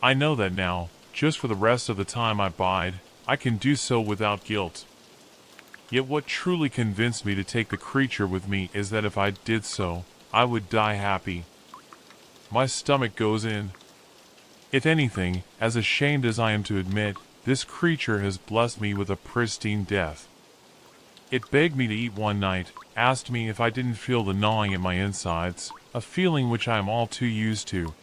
Speaker 1: I know that now, just for the rest of the time I bide, I can do so without guilt. Yet what truly convinced me to take the creature with me is that if I did so, I would die happy. My stomach goes in. If anything, as ashamed as I am to admit, this creature has blessed me with a pristine death. It begged me to eat one night, asked me if I didn't feel the gnawing at my insides, a feeling which I am all too used to.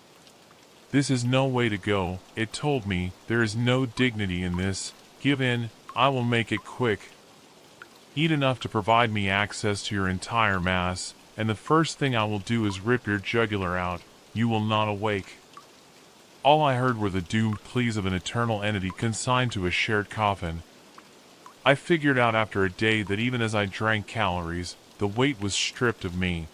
Speaker 1: This is no way to go, it told me, there is no dignity in this, give in, I will make it quick. Eat enough to provide me access to your entire mass, and the first thing I will do is rip your jugular out, you will not awake. All I heard were the doomed pleas of an eternal entity consigned to a shared coffin. I figured out after a day that even as I drank calories, the weight was stripped of me.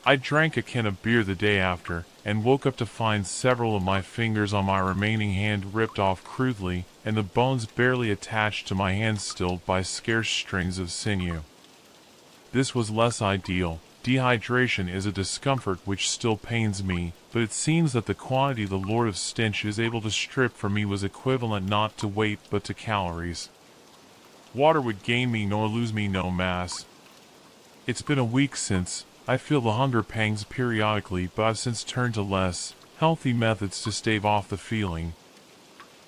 Speaker 1: I drank a can of beer the day after, and woke up to find several of my fingers on my remaining hand ripped off crudely, and the bones barely attached to my hand stilled by scarce strings of sinew. This was less ideal. Dehydration is a discomfort which still pains me, but it seems that the quantity the Lord of Stench is able to strip from me was equivalent not to weight but to calories. Water would gain me nor lose me no mass. It's been a week since. I feel the hunger pangs periodically, but I've since turned to less healthy methods to stave off the feeling.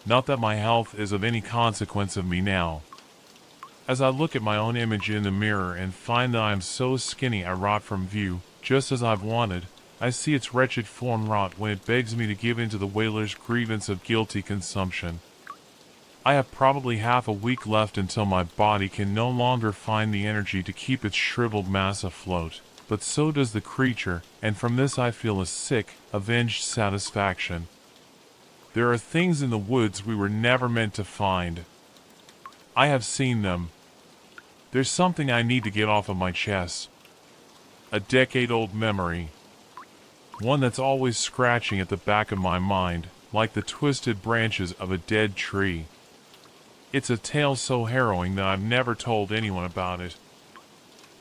Speaker 1: Not that my health is of any consequence of me now. As I look at my own image in the mirror and find that I am so skinny I rot from view, just as I've wanted, I see its wretched form rot when it begs me to give in to the wailer's grievance of guilty consumption. I have probably half a week left until my body can no longer find the energy to keep its shriveled mass afloat, but so does the creature, and from this I feel a sick, avenged satisfaction. There are things in the woods we were never meant to find. I have seen them. There's something I need to get off of my chest. A decade-old memory. One that's always scratching at the back of my mind, like the twisted branches of a dead tree. It's a tale so harrowing that I've never told anyone about it.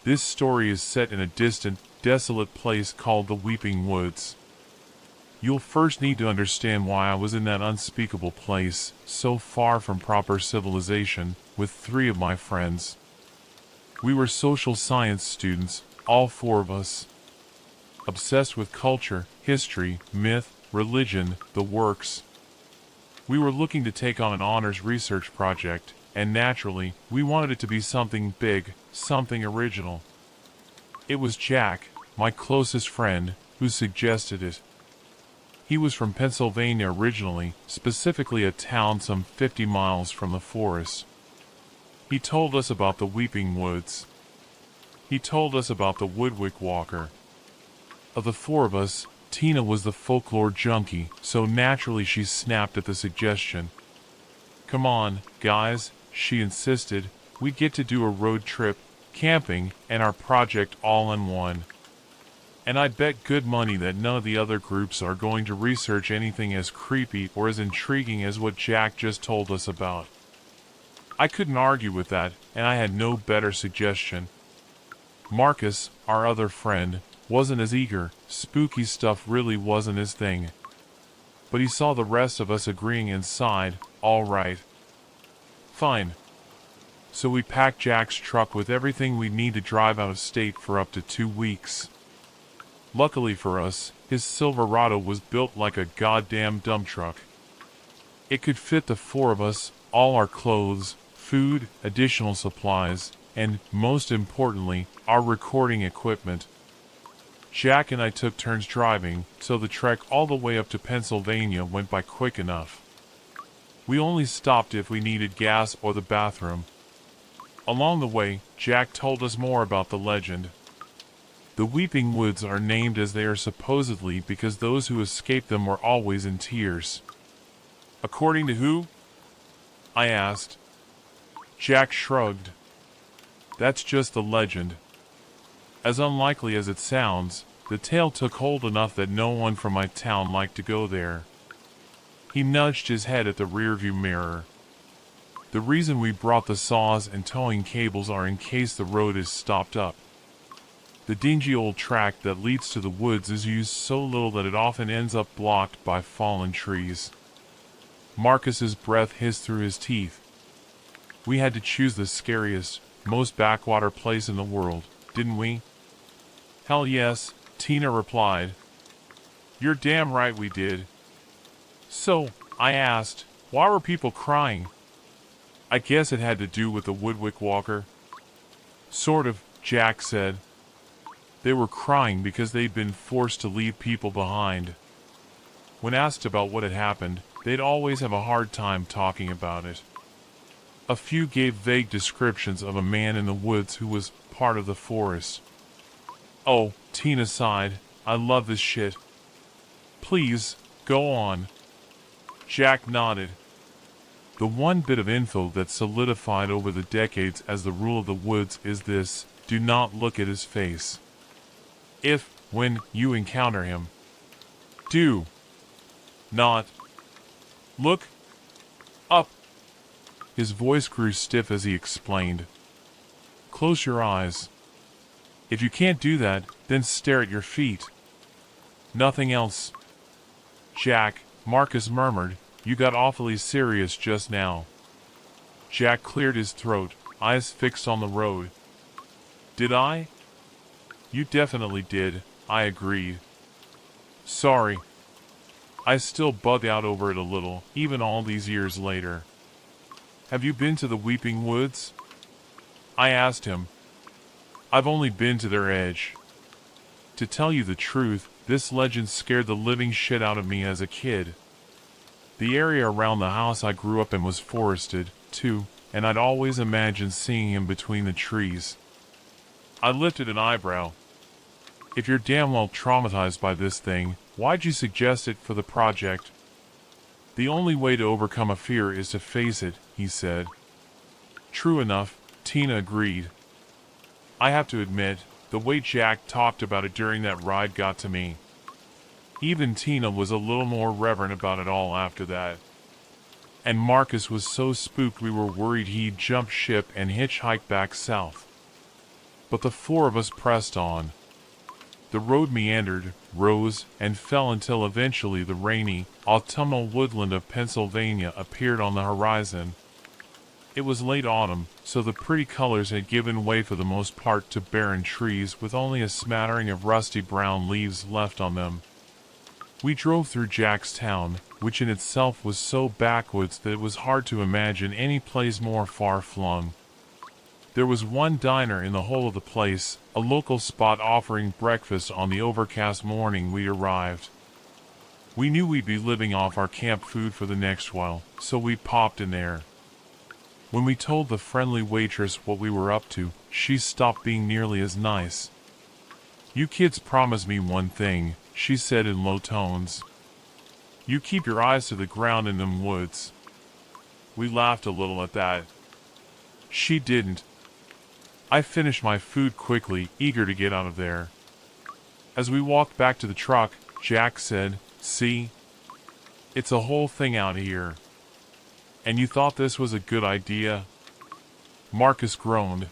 Speaker 1: This story is set in a distant, desolate place called the Weeping Woods. You'll first need to understand why I was in that unspeakable place, so far from proper civilization, with 3 of my friends. We were social science students, all 4 of us. Obsessed with culture, history, myth, religion, the works. We were looking to take on an honors research project, and naturally, we wanted it to be something big, something original. It was Jack, my closest friend, who suggested it. He was from Pennsylvania originally, specifically a town some 50 miles from the forest. He told us about the Weeping Woods. He told us about the Woodwick Walker. Of the 4 of us, Tina was the folklore junkie, so naturally she snapped at the suggestion. Come on, guys, she insisted, we get to do a road trip, camping, and our project all in one. And I bet good money that none of the other groups are going to research anything as creepy or as intriguing as what Jack just told us about. I couldn't argue with that, and I had no better suggestion. Marcus, our other friend, wasn't as eager. Spooky stuff really wasn't his thing. But he saw the rest of us agreeing and sighed, all right. Fine. So we packed Jack's truck with everything we'd need to drive out of state for up to 2 weeks. Luckily for us, his Silverado was built like a goddamn dump truck. It could fit the 4 of us, all our clothes, food, additional supplies, and, most importantly, our recording equipment. Jack and I took turns driving, so the trek all the way up to Pennsylvania went by quick enough. We only stopped if we needed gas or the bathroom. Along the way, Jack told us more about the legend. The Weeping Woods are named as they are supposedly because those who escaped them were always in tears. According to who? I asked. Jack shrugged. That's just the legend. As unlikely as it sounds, the tale took hold enough that no one from my town liked to go there. He nudged his head at the rearview mirror. The reason we brought the saws and towing cables are in case the road is stopped up. The dingy old track that leads to the woods is used so little that it often ends up blocked by fallen trees. Marcus's breath hissed through his teeth. We had to choose the scariest, most backwater place in the world, didn't we? Hell yes, Tina replied. You're damn right we did. So, I asked, why were people crying? I guess it had to do with the Woodwick Walker. Sort of, Jack said. They were crying because they'd been forced to leave people behind. When asked about what had happened, they'd always have a hard time talking about it. A few gave vague descriptions of a man in the woods who was part of the forest. Oh, Tina sighed, I love this shit. Please, go on. Jack nodded. The one bit of info that solidified over the decades as the rule of the woods is this: do not look at his face. If, when you encounter him, do not look up. His voice grew stiff as he explained. Close your eyes. If you can't do that, then stare at your feet. Nothing else. Jack, Marcus murmured, you got awfully serious just now. Jack cleared his throat, eyes fixed on the road. Did I? You definitely did, I agreed. Sorry. I still bug out over it a little, even all these years later. Have you been to the Weeping Woods? I asked him. I've only been to their edge. To tell you the truth, this legend scared the living shit out of me as a kid. The area around the house I grew up in was forested, too, and I'd always imagined seeing him between the trees. I lifted an eyebrow. If you're damn well traumatized by this thing, why'd you suggest it for the project? The only way to overcome a fear is to face it, he said. True enough, Tina agreed. I have to admit, the way Jack talked about it during that ride got to me. Even Tina was a little more reverent about it all after that. And Marcus was so spooked we were worried he'd jump ship and hitchhike back south. But the four of us pressed on. The road meandered, rose, and fell until eventually the rainy, autumnal woodland of Pennsylvania appeared on the horizon. It was late autumn, so the pretty colors had given way for the most part to barren trees with only a smattering of rusty brown leaves left on them. We drove through Jackstown, which in itself was so backwoods that it was hard to imagine any place more far-flung. There was one diner in the whole of the place, a local spot offering breakfast on the overcast morning we arrived. We knew we'd be living off our camp food for the next while, so we popped in there. When we told the friendly waitress what we were up to, she stopped being nearly as nice. "You kids promised me one thing," she said in low tones. "You keep your eyes to the ground in them woods." We laughed a little at that. She didn't. I finished my food quickly, eager to get out of there. As we walked back to the truck, Jack said, "See? It's a whole thing out here. And you thought this was a good idea?" Marcus groaned.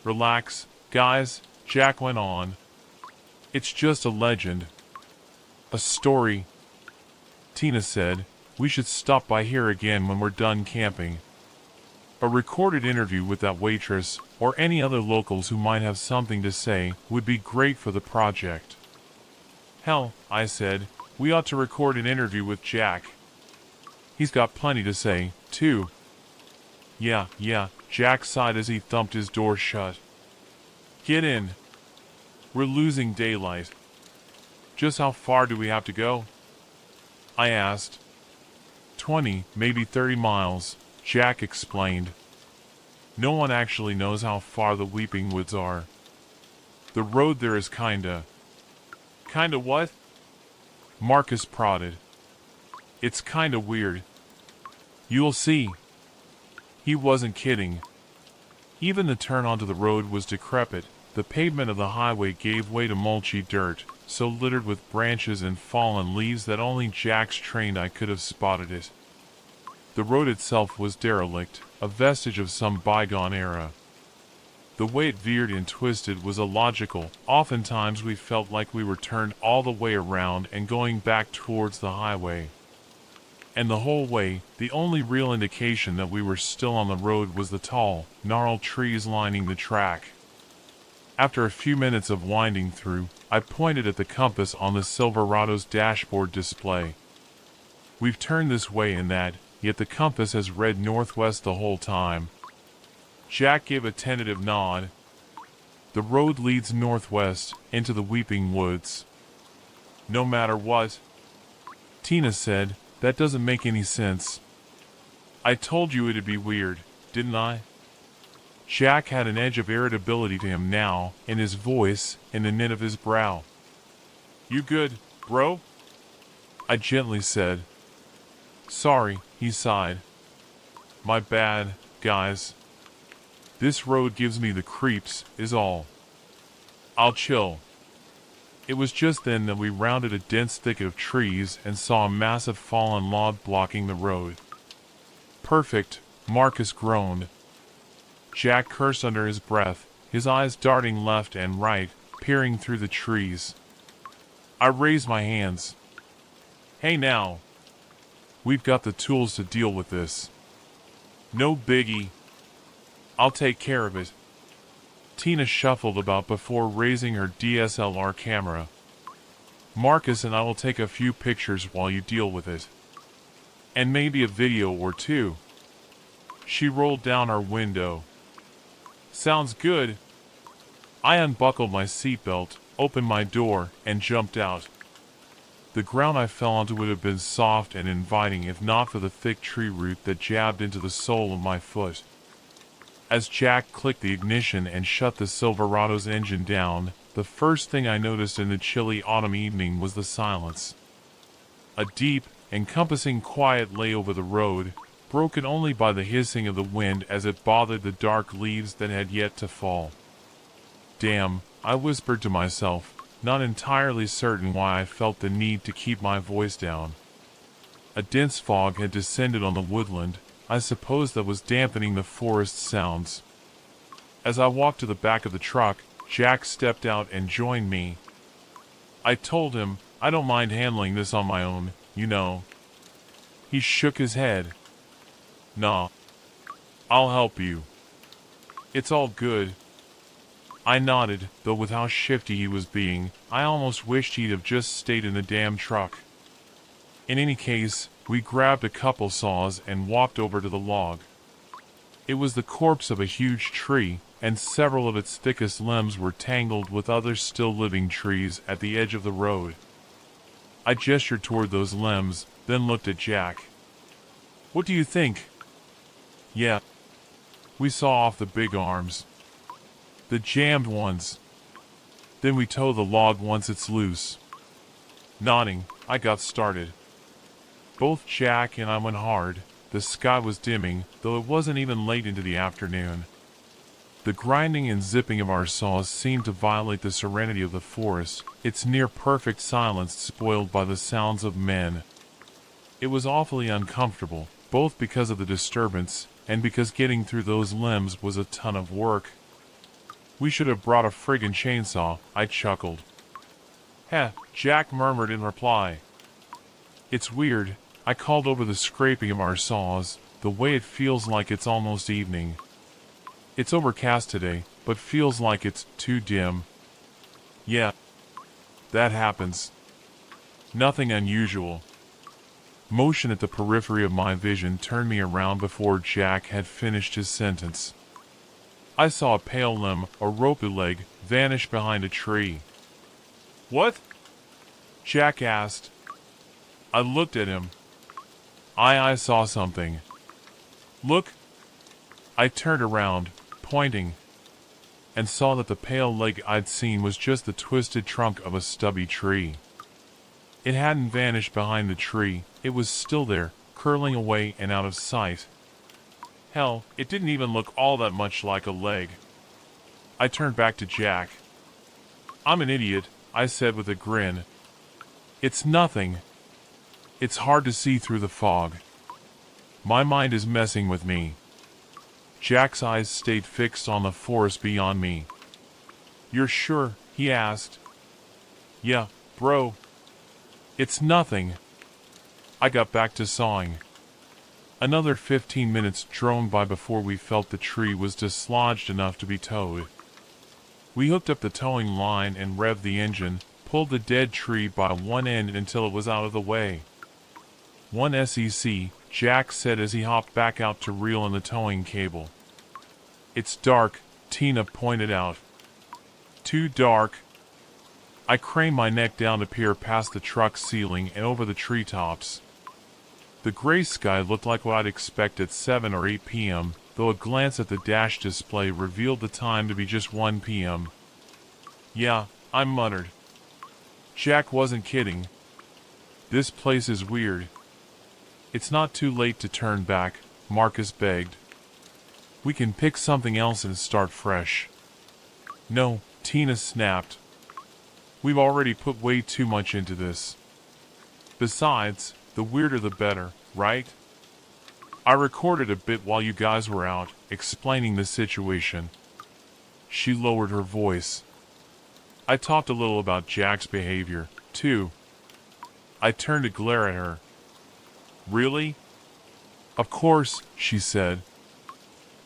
Speaker 1: "Relax, guys," Jack went on. "It's just a legend. A story." Tina said, "We should stop by here again when we're done camping. A recorded interview with that waitress, or any other locals who might have something to say, would be great for the project." "Hell," I said, "we ought to record an interview with Jack. He's got plenty to say, too." Yeah, Jack sighed as he thumped his door shut. "Get in. We're losing daylight." "Just how far do we have to go?" I asked. 20, maybe 30 miles, Jack explained. "No one actually knows how far the Weeping Woods are. The road there is kinda..." "Kinda what?" Marcus prodded. "It's kinda weird. You'll see." He wasn't kidding. Even the turn onto the road was decrepit. The pavement of the highway gave way to mulchy dirt, so littered with branches and fallen leaves that only Jack's trained eye could have spotted it. The road itself was derelict, a vestige of some bygone era. The way it veered and twisted was illogical. Oftentimes we felt like we were turned all the way around and going back towards the highway. And the whole way, the only real indication that we were still on the road was the tall, gnarled trees lining the track. After a few minutes of winding through, I pointed at the compass on the Silverado's dashboard display. "We've turned this way and that, yet the compass has read northwest the whole time." Jack gave a tentative nod. "The road leads northwest, into the Weeping Woods." "No matter what?" Tina said, "That doesn't make any sense." "I told you it'd be weird, didn't I?" Jack had an edge of irritability to him now, in his voice, in the knit of his brow. "You good, bro?" I gently said. "Sorry," he sighed. "My bad, guys. This road gives me the creeps, is all. I'll chill." It was just then that we rounded a dense thicket of trees and saw a massive fallen log blocking the road. "Perfect," Marcus groaned. Jack cursed under his breath, his eyes darting left and right, peering through the trees. I raised my hands. "Hey now. We've got the tools to deal with this. No biggie. I'll take care of it." Tina shuffled about before raising her DSLR camera. "Marcus and I will take a few pictures while you deal with it. And maybe a video or two." She rolled down our window. "Sounds good." I unbuckled my seatbelt, opened my door, and jumped out. The ground I fell onto would have been soft and inviting if not for the thick tree root that jabbed into the sole of my foot. As Jack clicked the ignition and shut the Silverado's engine down, the first thing I noticed in the chilly autumn evening was the silence. A deep, encompassing quiet lay over the road, broken only by the hissing of the wind as it bothered the dark leaves that had yet to fall. Damn, I whispered to myself, not entirely certain why I felt the need to keep my voice down. A dense fog had descended on the woodland. I suppose that was dampening the forest sounds. As I walked to the back of the truck, Jack stepped out and joined me. I told him, I don't mind handling this on my own, you know. He shook his head. Nah. I'll help you. It's all good. I nodded, though with how shifty he was being, I almost wished he'd have just stayed in the damn truck. In any case, we grabbed a couple saws and walked over to the log. It was the corpse of a huge tree, and several of its thickest limbs were tangled with other still living trees at the edge of the road. I gestured toward those limbs, then looked at Jack. What do you think? Yeah. We saw off the big arms. The jammed ones. Then we tow the log once it's loose. Nodding, I got started. Both Jack and I went hard. The sky was dimming, though it wasn't even late into the afternoon. The grinding and zipping of our saws seemed to violate the serenity of the forest, its near-perfect silence spoiled by the sounds of men. It was awfully uncomfortable, both because of the disturbance, and because getting through those limbs was a ton of work. We should have brought a friggin' chainsaw, I chuckled. Heh, Jack murmured in reply. It's weird, I called over the scraping of our saws, the way it feels like it's almost evening. It's overcast today, but feels like it's too dim. Yeah. That happens. Nothing unusual. Motion at the periphery of my vision turned me around before Jack had finished his sentence. I saw a pale limb, a ropey leg, vanish behind a tree. What? Jack asked. I looked at him. I saw something. Look. I turned around, pointing, and saw that the pale leg I'd seen was just the twisted trunk of a stubby tree. It hadn't vanished behind the tree, it was still there, curling away and out of sight. Hell, it didn't even look all that much like a leg. I turned back to Jack. I'm an idiot, I said with a grin. It's nothing. It's hard to see through the fog. My mind is messing with me. Jack's eyes stayed fixed on the forest beyond me. You're sure? He asked. Yeah, bro. It's nothing. I got back to sawing. Another 15 minutes droned by before we felt the tree was dislodged enough to be towed. We hooked up the towing line and revved the engine, pulled the dead tree by one end until it was out of the way. One SEC, Jack said as he hopped back out to reel in the towing cable. It's dark, Tina pointed out. Too dark. I craned my neck down to peer past the truck ceiling and over the treetops. The gray sky looked like what I'd expect at 7 or 8 p.m., though a glance at the dash display revealed the time to be just 1 p.m. Yeah, I muttered. Jack wasn't kidding. This place is weird. It's not too late to turn back, Marcus begged. We can pick something else and start fresh. No, Tina snapped. We've already put way too much into this. Besides, the weirder the better, right? I recorded a bit while you guys were out, explaining the situation. She lowered her voice. I talked a little about Jack's behavior, too. I turned to glare at her. Really? Of course, she said.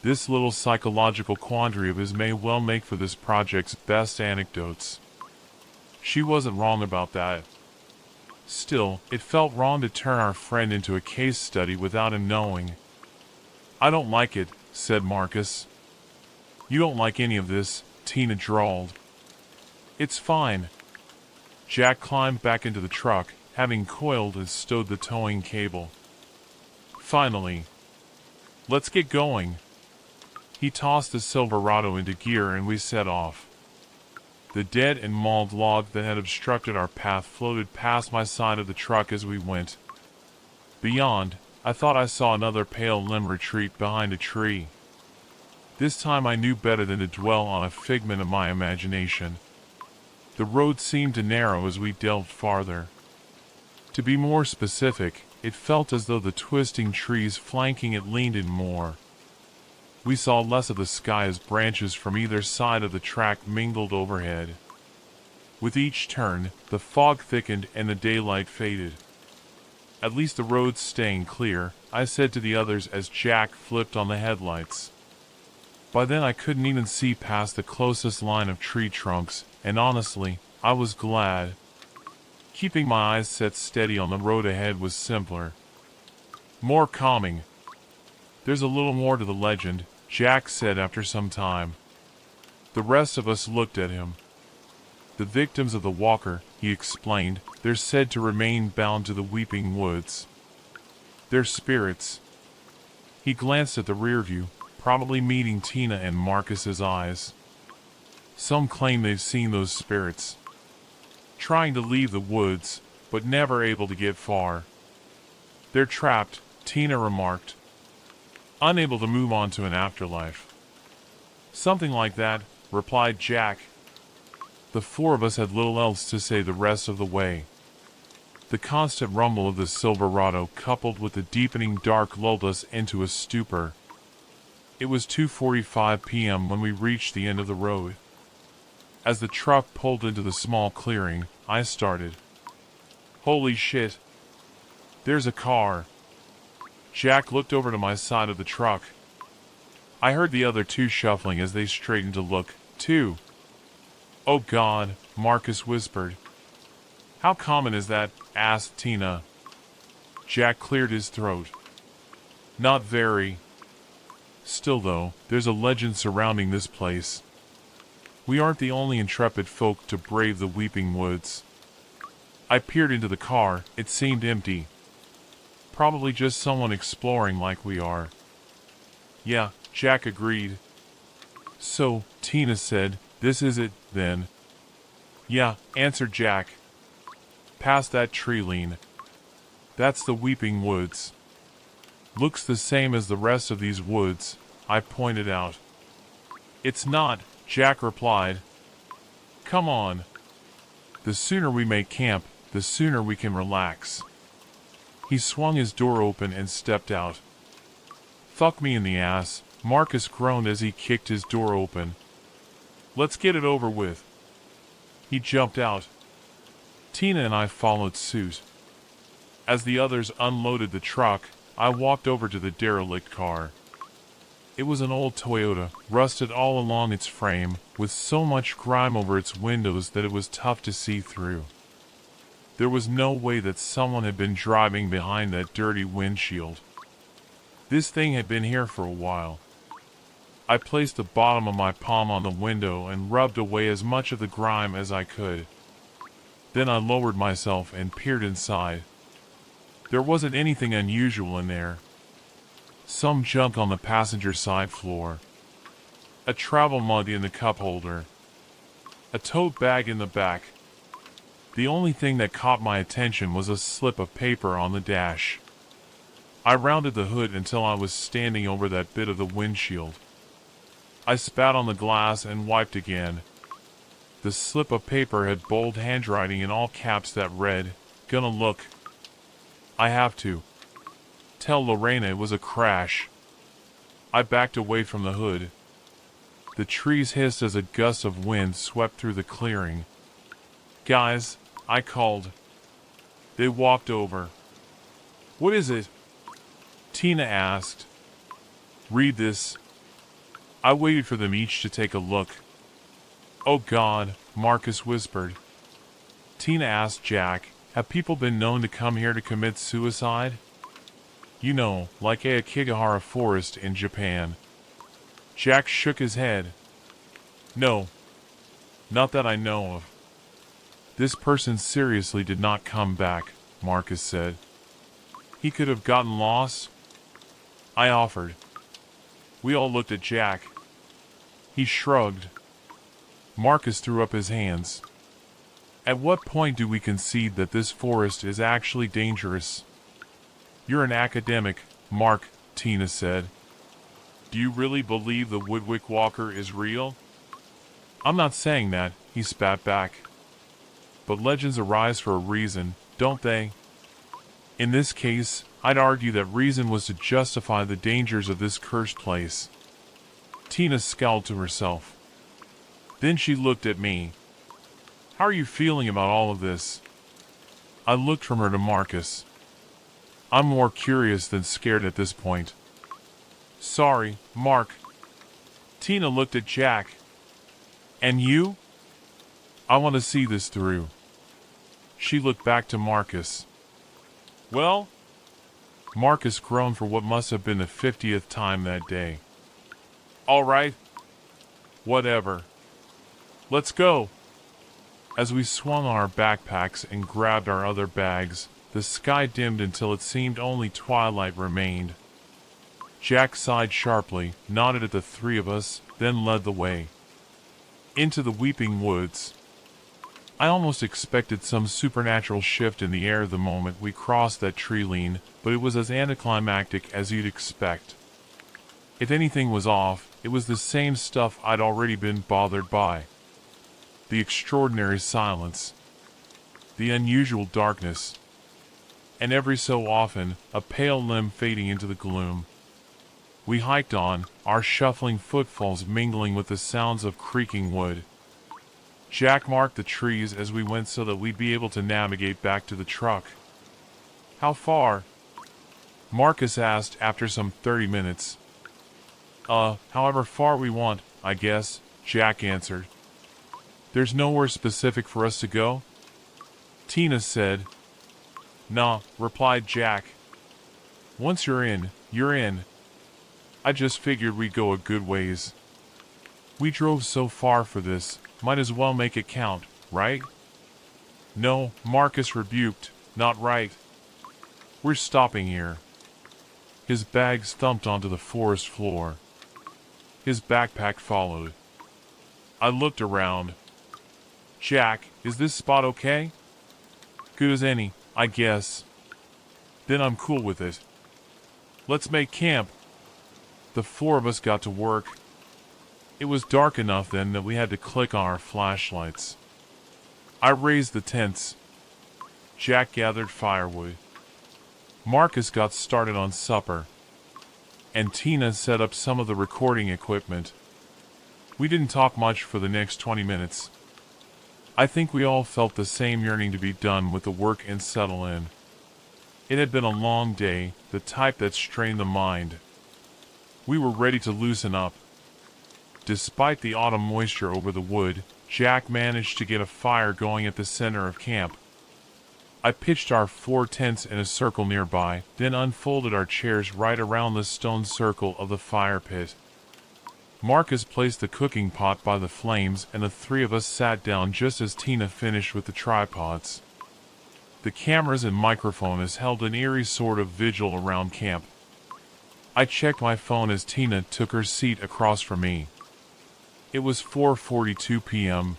Speaker 1: This little psychological quandary of his may well make for this project's best anecdotes. She wasn't wrong about that. Still, it felt wrong to turn our friend into a case study without him knowing. I don't like it, said Marcus. You don't like any of this, Tina drawled. It's fine. Jack climbed back into the truck, having coiled and stowed the towing cable. Finally, let's get going. He tossed the Silverado into gear and we set off. The dead and mauled log that had obstructed our path floated past my side of the truck as we went. Beyond, I thought I saw another pale limb retreat behind a tree. This time I knew better than to dwell on a figment of my imagination. The road seemed to narrow as we delved farther. To be more specific, it felt as though the twisting trees flanking it leaned in more. We saw less of the sky as branches from either side of the track mingled overhead. With each turn, the fog thickened and the daylight faded. At least the road's staying clear, I said to the others as Jack flipped on the headlights. By then I couldn't even see past the closest line of tree trunks, and honestly, I was glad. Keeping my eyes set steady on the road ahead was simpler. More calming. There's a little more to the legend, Jack said after some time. The rest of us looked at him. The victims of the walker, he explained, they're said to remain bound to the Weeping Woods. Their spirits. He glanced at the rear view, probably meeting Tina and Marcus's eyes. Some claim they've seen those spirits. Trying to leave the woods, but never able to get far. They're trapped, Tina remarked. Unable to move on to an afterlife. Something like that, replied Jack. The four of us had little else to say the rest of the way. The constant rumble of the Silverado coupled with the deepening dark lulled us into a stupor. It was 2:45 p.m. when we reached the end of the road. As the truck pulled into the small clearing, I started. Holy shit. There's a car. Jack looked over to my side of the truck. I heard the other two shuffling as they straightened to look, too. Oh God, Marcus whispered. How common is that? Asked Tina. Jack cleared his throat. Not very. Still though, there's a legend surrounding this place. We aren't the only intrepid folk to brave the Weeping Woods. I peered into the car, it seemed empty. Probably just someone exploring like we are. Yeah, Jack agreed. So, Tina said, this is it, then. Yeah, answered Jack. Past that tree lean. That's the Weeping Woods. Looks the same as the rest of these woods, I pointed out. It's not, Jack replied. Come on. The sooner we make camp, the sooner we can relax. He swung his door open and stepped out. Fuck me in the ass, Marcus groaned as he kicked his door open. Let's get it over with. He jumped out. Tina and I followed suit. As the others unloaded the truck, I walked over to the derelict car. It was an old Toyota, rusted all along its frame, with so much grime over its windows that it was tough to see through. There was no way that someone had been driving behind that dirty windshield. This thing had been here for a while. I placed the bottom of my palm on the window and rubbed away as much of the grime as I could. Then I lowered myself and peered inside. There wasn't anything unusual in there. Some junk on the passenger side floor. A travel mug in the cup holder. A tote bag in the back. The only thing that caught my attention was a slip of paper on the dash. I rounded the hood until I was standing over that bit of the windshield. I spat on the glass and wiped again. The slip of paper had bold handwriting in all caps that read, "Gonna look. I have to. Tell Lorena it was a crash." I backed away from the hood. The trees hissed as a gust of wind swept through the clearing. "Guys," I called. They walked over. "What is it?" Tina asked. "Read this." I waited for them each to take a look. "Oh God," Marcus whispered. Tina asked Jack, "Have people been known to come here to commit suicide? You know, like Aokigahara Forest in Japan." Jack shook his head. "No. Not that I know of. This person seriously did not come back," Marcus said. He could have gotten lost, I offered. We all looked at Jack. He shrugged. Marcus threw up his hands. At what point do we concede that this forest is actually dangerous? You're an academic, Mark, Tina said. Do you really believe the Woodwick Walker is real? I'm not saying that, he spat back. But legends arise for a reason, don't they? In this case, I'd argue that reason was to justify the dangers of this cursed place. Tina scowled to herself. Then she looked at me. How are you feeling about all of this? I looked from her to Marcus. I'm more curious than scared at this point. Sorry, Mark. Tina looked at Jack. And you? I want to see this through. She looked back to Marcus. Well? Marcus groaned for what must have been the 50th time that day. All right. Whatever. Let's go. As we swung on our backpacks and grabbed our other bags, the sky dimmed until it seemed only twilight remained. Jack sighed sharply, nodded at the three of us, then led the way. Into the weeping woods. I almost expected some supernatural shift in the air the moment we crossed that tree line, but it was as anticlimactic as you'd expect. If anything was off, it was the same stuff I'd already been bothered by. The extraordinary silence. The unusual darkness. And every so often, a pale limb fading into the gloom. We hiked on, our shuffling footfalls mingling with the sounds of creaking wood. Jack marked the trees as we went so that we'd be able to navigate back to the truck. How far? Marcus asked after some 30 minutes. However far we want, I guess, Jack answered. There's nowhere specific for us to go? Tina said. Nah, replied Jack. Once you're in, you're in. I just figured we'd go a good ways. We drove so far for this, might as well make it count, right? No, Marcus rebuked, not right. We're stopping here. His bags thumped onto the forest floor. His backpack followed. I looked around. Jack, is this spot okay? Good as any, I guess. Then I'm cool with it. Let's make camp. The four of us got to work. It was dark enough then that we had to click on our flashlights. I raised the tents. Jack gathered firewood. Marcus got started on supper. And Tina set up some of the recording equipment. We didn't talk much for the next 20 minutes. I think we all felt the same yearning to be done with the work and settle in. It had been a long day, the type that strained the mind. We were ready to loosen up. Despite the autumn moisture over the wood, Jack managed to get a fire going at the center of camp. I pitched our 4 tents in a circle nearby, then unfolded our chairs right around the stone circle of the fire pit. Marcus placed the cooking pot by the flames and the three of us sat down just as Tina finished with the tripods. The cameras and microphone held an eerie sort of vigil around camp. I checked my phone as Tina took her seat across from me. It was 4:42 p.m.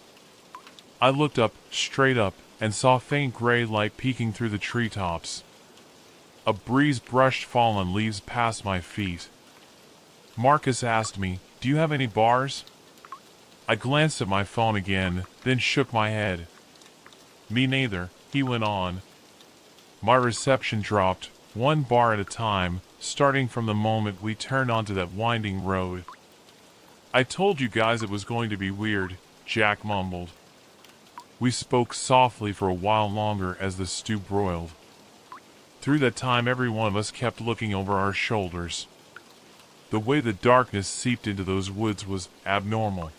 Speaker 1: I looked up, straight up, and saw faint gray light peeking through the treetops. A breeze brushed fallen leaves past my feet. Marcus asked me, "Do you have any bars?" I glanced at my phone again, then shook my head. "Me neither," he went on. My reception dropped, 1 bar at a time, starting from the moment we turned onto that winding road. "I told you guys it was going to be weird," Jack mumbled. We spoke softly for a while longer as the stew broiled. Through that time every one of us kept looking over our shoulders. The way the darkness seeped into those woods was abnormal.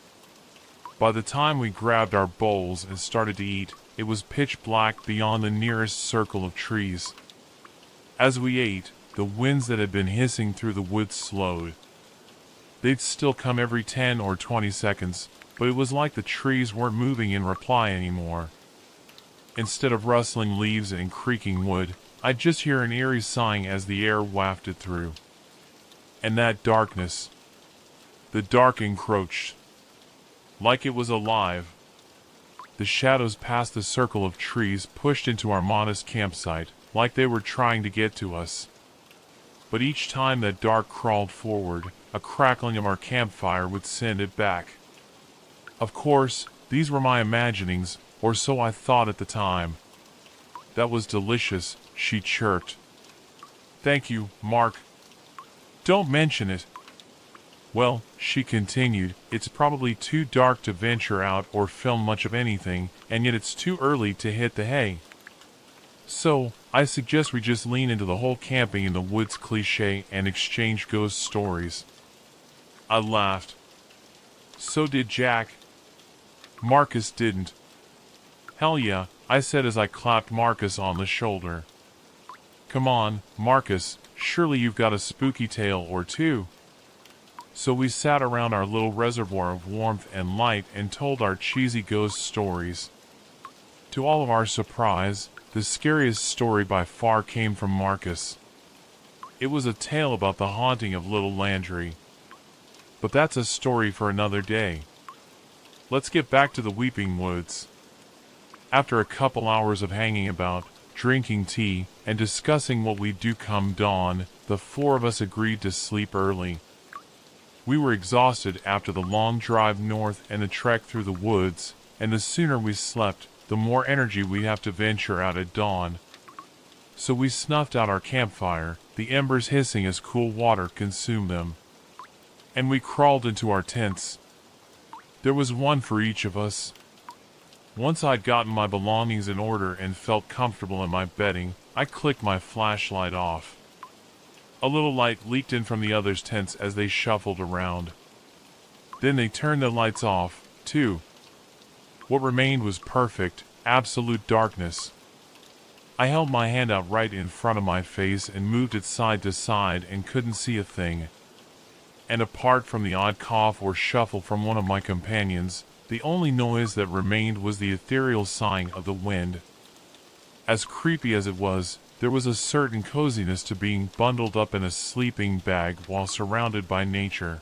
Speaker 1: By the time we grabbed our bowls and started to eat, it was pitch black beyond the nearest circle of trees. As we ate, the winds that had been hissing through the woods slowed. They'd still come every 10 or 20 seconds, but it was like the trees weren't moving in reply anymore. Instead of rustling leaves and creaking wood, I'd just hear an eerie sighing as the air wafted through. And that darkness. The dark encroached. Like it was alive. The shadows past the circle of trees pushed into our modest campsite, like they were trying to get to us. But each time that dark crawled forward, a crackling of our campfire would send it back. Of course, these were my imaginings, or so I thought at the time. That was delicious, she chirped. Thank you, Mark. Don't mention it. Well, she continued, it's probably too dark to venture out or film much of anything, and yet it's too early to hit the hay. So, I suggest we just lean into the whole camping in the woods cliché and exchange ghost stories. I laughed. So did Jack. Marcus didn't. Hell yeah, I said as I clapped Marcus on the shoulder. Come on, Marcus, surely you've got a spooky tale or two. So we sat around our little reservoir of warmth and light and told our cheesy ghost stories. To all of our surprise, the scariest story by far came from Marcus. It was a tale about the haunting of little Landry. But that's a story for another day. Let's get back to the Weeping Woods. After a couple hours of hanging about, drinking tea, and discussing what we'd do come dawn, the four of us agreed to sleep early. We were exhausted after the long drive north and the trek through the woods, and the sooner we slept, the more energy we'd have to venture out at dawn. So we snuffed out our campfire, the embers hissing as cool water consumed them. And we crawled into our tents. There was one for each of us. Once I'd gotten my belongings in order and felt comfortable in my bedding, I clicked my flashlight off. A little light leaked in from the others' tents as they shuffled around. Then they turned the lights off, too. What remained was perfect, absolute darkness. I held my hand out right in front of my face and moved it side to side and couldn't see a thing. And apart from the odd cough or shuffle from one of my companions, the only noise that remained was the ethereal sighing of the wind. As creepy as it was, there was a certain coziness to being bundled up in a sleeping bag while surrounded by nature.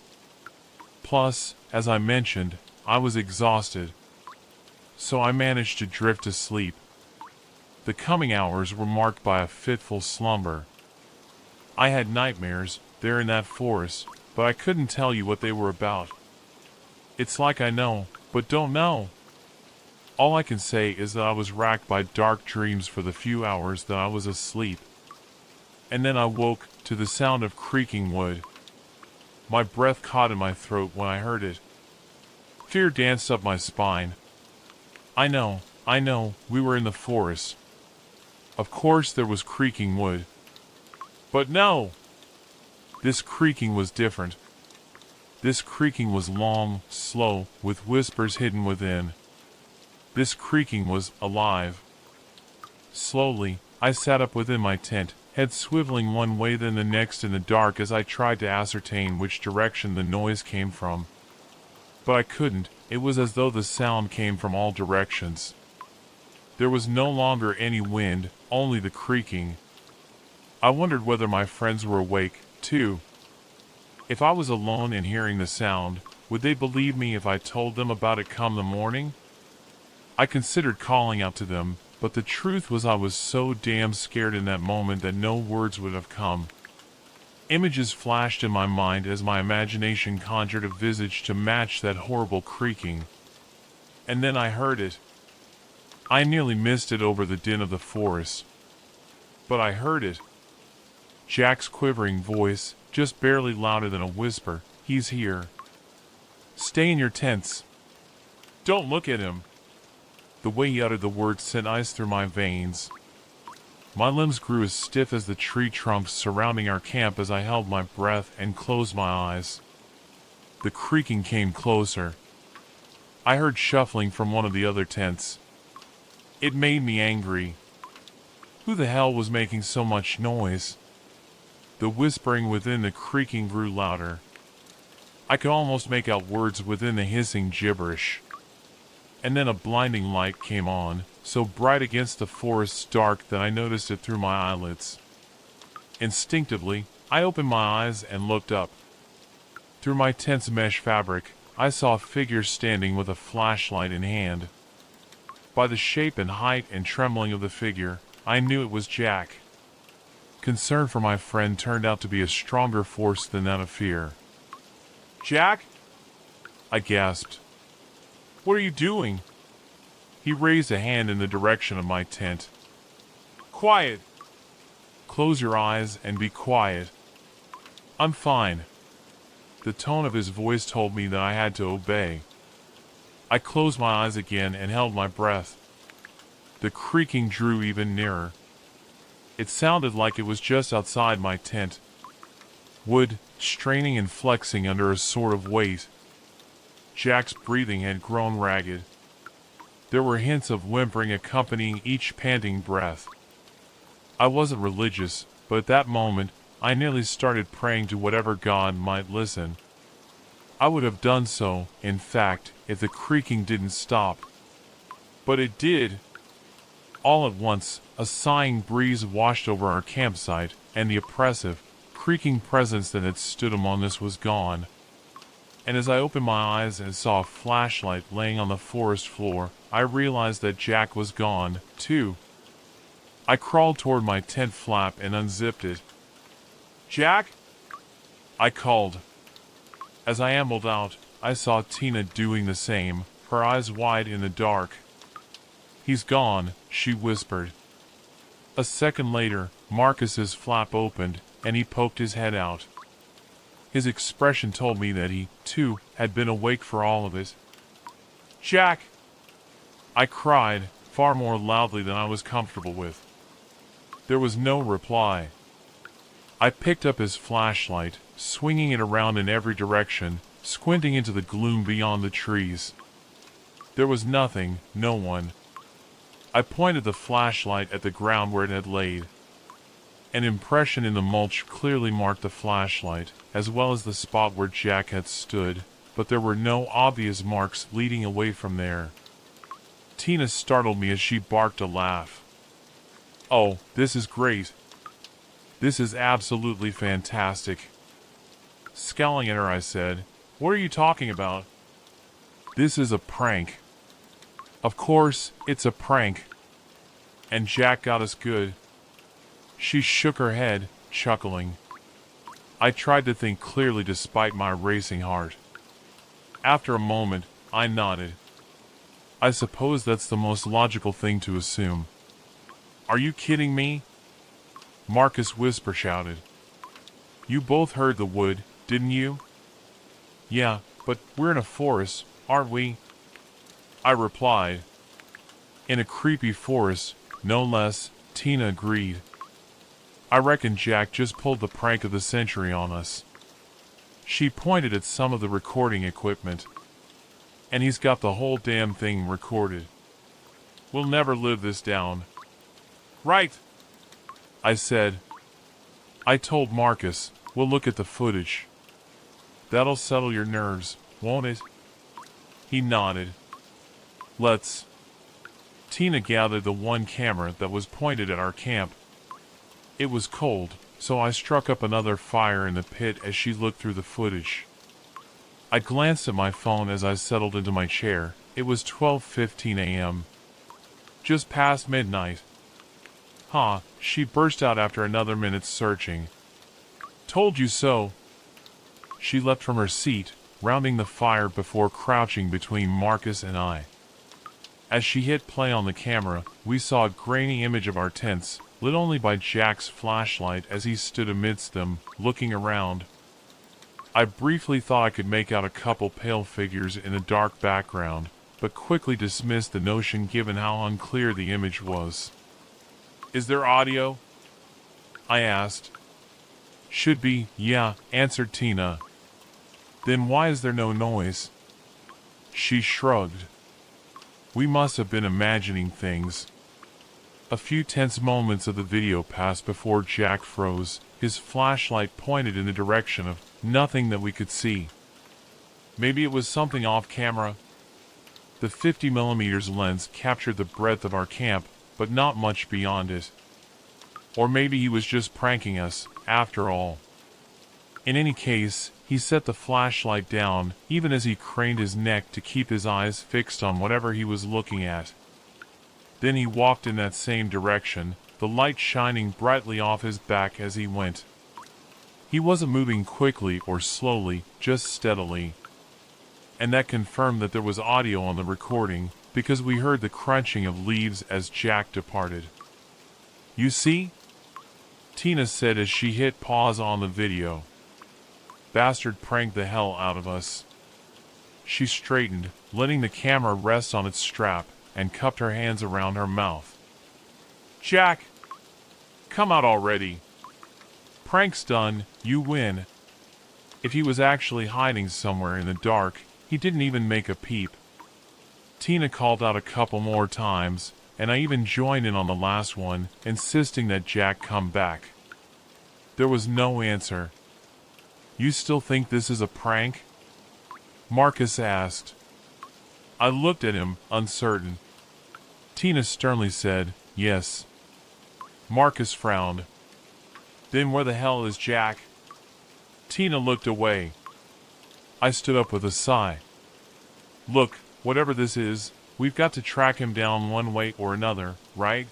Speaker 1: Plus, as I mentioned, I was exhausted. So I managed to drift to sleep. The coming hours were marked by a fitful slumber. I had nightmares, there in that forest, but I couldn't tell you what they were about. It's like I know, but don't know. All I can say is that I was racked by dark dreams for the few hours that I was asleep. And then I woke to the sound of creaking wood. My breath caught in my throat when I heard it. Fear danced up my spine. I know, we were in the forest. Of course there was creaking wood. But no! This creaking was different. This creaking was long, slow, with whispers hidden within. This creaking was alive. Slowly, I sat up within my tent, head swiveling one way then the next in the dark as I tried to ascertain which direction the noise came from. But I couldn't. It was as though the sound came from all directions. There was no longer any wind, only the creaking. I wondered whether my friends were awake, too. If I was alone and hearing the sound, would they believe me if I told them about it come the morning? I considered calling out to them, but the truth was I was so damn scared in that moment that no words would have come. Images flashed in my mind as my imagination conjured a visage to match that horrible creaking. And then I heard it. I nearly missed it over the din of the forest. But I heard it. Jack's quivering voice, just barely louder than a whisper, "He's here. Stay in your tents. Don't look at him." The way he uttered the words sent ice through my veins. My limbs grew as stiff as the tree trunks surrounding our camp as I held my breath and closed my eyes. The creaking came closer. I heard shuffling from one of the other tents. It made me angry. Who the hell was making so much noise? The whispering within the creaking grew louder. I could almost make out words within the hissing gibberish. And then a blinding light came on, so bright against the forest's dark that I noticed it through my eyelids. Instinctively, I opened my eyes and looked up. Through my tense mesh fabric, I saw a figure standing with a flashlight in hand. By the shape and height and trembling of the figure, I knew it was Jack. Concern for my friend turned out to be a stronger force than that of fear. "Jack?" I gasped. "What are you doing?" He raised a hand in the direction of my tent. "Quiet! Close your eyes and be quiet." "I'm fine." The tone of his voice told me that I had to obey. I closed my eyes again and held my breath. The creaking drew even nearer. It sounded like it was just outside my tent. Wood, straining and flexing under a sort of weight. Jack's breathing had grown ragged. There were hints of whimpering accompanying each panting breath. I wasn't religious, but at that moment, I nearly started praying to whatever God might listen. I would have done so, in fact, if the creaking didn't stop. But it did. All at once, a sighing breeze washed over our campsite, and the oppressive, creaking presence that had stood among us was gone. And as I opened my eyes and saw a flashlight laying on the forest floor, I realized that Jack was gone, too. I crawled toward my tent flap and unzipped it. "Jack?" I called. As I ambled out, I saw Tina doing the same, her eyes wide in the dark. "He's gone," she whispered. A second later, Marcus's flap opened, and he poked his head out. His expression told me that he, too, had been awake for all of it. "Jack!" I cried, far more loudly than I was comfortable with. There was no reply. I picked up his flashlight, swinging it around in every direction, squinting into the gloom beyond the trees. There was nothing, no one. I pointed the flashlight at the ground where it had laid. An impression in the mulch clearly marked the flashlight, as well as the spot where Jack had stood, but there were no obvious marks leading away from there. Tina startled me as she barked a laugh. "Oh, this is great. This is absolutely fantastic." Scowling at her, I said, "What are you talking about?" "This is a prank." "Of course, it's a prank. And Jack got us good." She shook her head, chuckling. I tried to think clearly despite my racing heart. After a moment, I nodded. "I suppose that's the most logical thing to assume." "Are you kidding me?" Marcus whisper shouted. "You both heard the wood, didn't you?" "Yeah, but we're in a forest, aren't we?" I replied. "In a creepy forest, no less," Tina agreed. "I reckon Jack just pulled the prank of the century on us." She pointed at some of the recording equipment. "And he's got the whole damn thing recorded. We'll never live this down." "Right," I said. I told Marcus, "We'll look at the footage. That'll settle your nerves, won't it?" He nodded. "Let's." Tina gathered the one camera that was pointed at our camp. It was cold, so I struck up another fire in the pit as she looked through the footage. I glanced at my phone as I settled into my chair. It was 12:15 a.m. Just past midnight. "Huh," she burst out after another minute's searching. "Told you so." She leapt from her seat, rounding the fire before crouching between Marcus and I. As she hit play on the camera, we saw a grainy image of our tents, lit only by Jack's flashlight as he stood amidst them, looking around. I briefly thought I could make out a couple pale figures in a dark background, but quickly dismissed the notion given how unclear the image was. "Is there audio?" I asked. "Should be, yeah," answered Tina. "Then why is there no noise?" She shrugged. We must have been imagining things. A few tense moments of the video passed before Jack froze, his flashlight pointed in the direction of nothing that we could see. Maybe it was something off camera. The 50mm lens captured the breadth of our camp, but not much beyond it. Or maybe he was just pranking us, after all. In any case, he set the flashlight down, even as he craned his neck to keep his eyes fixed on whatever he was looking at. Then he walked in that same direction, the light shining brightly off his back as he went. He wasn't moving quickly or slowly, just steadily. And that confirmed that there was audio on the recording, because we heard the crunching of leaves as Jack departed. "You see?" Tina said as she hit pause on the video. "Bastard pranked the hell out of us." She straightened, letting the camera rest on its strap, and cupped her hands around her mouth. "Jack! Come out already. Prank's done, you win." If he was actually hiding somewhere in the dark, he didn't even make a peep. Tina called out a couple more times, and I even joined in on the last one, insisting that Jack come back. There was no answer. "You still think this is a prank?" Marcus asked. I looked at him, uncertain. Tina sternly said, "Yes." Marcus frowned. "Then where the hell is Jack?" Tina looked away. I stood up with a sigh. "Look, whatever this is, we've got to track him down one way or another, right?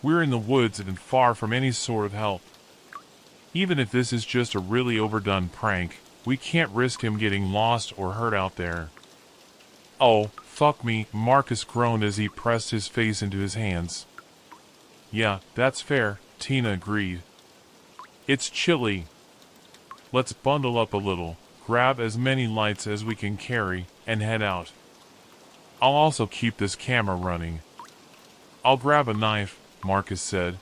Speaker 1: We're in the woods and far from any sort of help. Even if this is just a really overdone prank, we can't risk him getting lost or hurt out there." "Oh, fuck me," Marcus groaned as he pressed his face into his hands. "Yeah, that's fair," Tina agreed. "It's chilly. Let's bundle up a little, grab as many lights as we can carry, and head out. I'll also keep this camera running." "I'll grab a knife," Marcus said.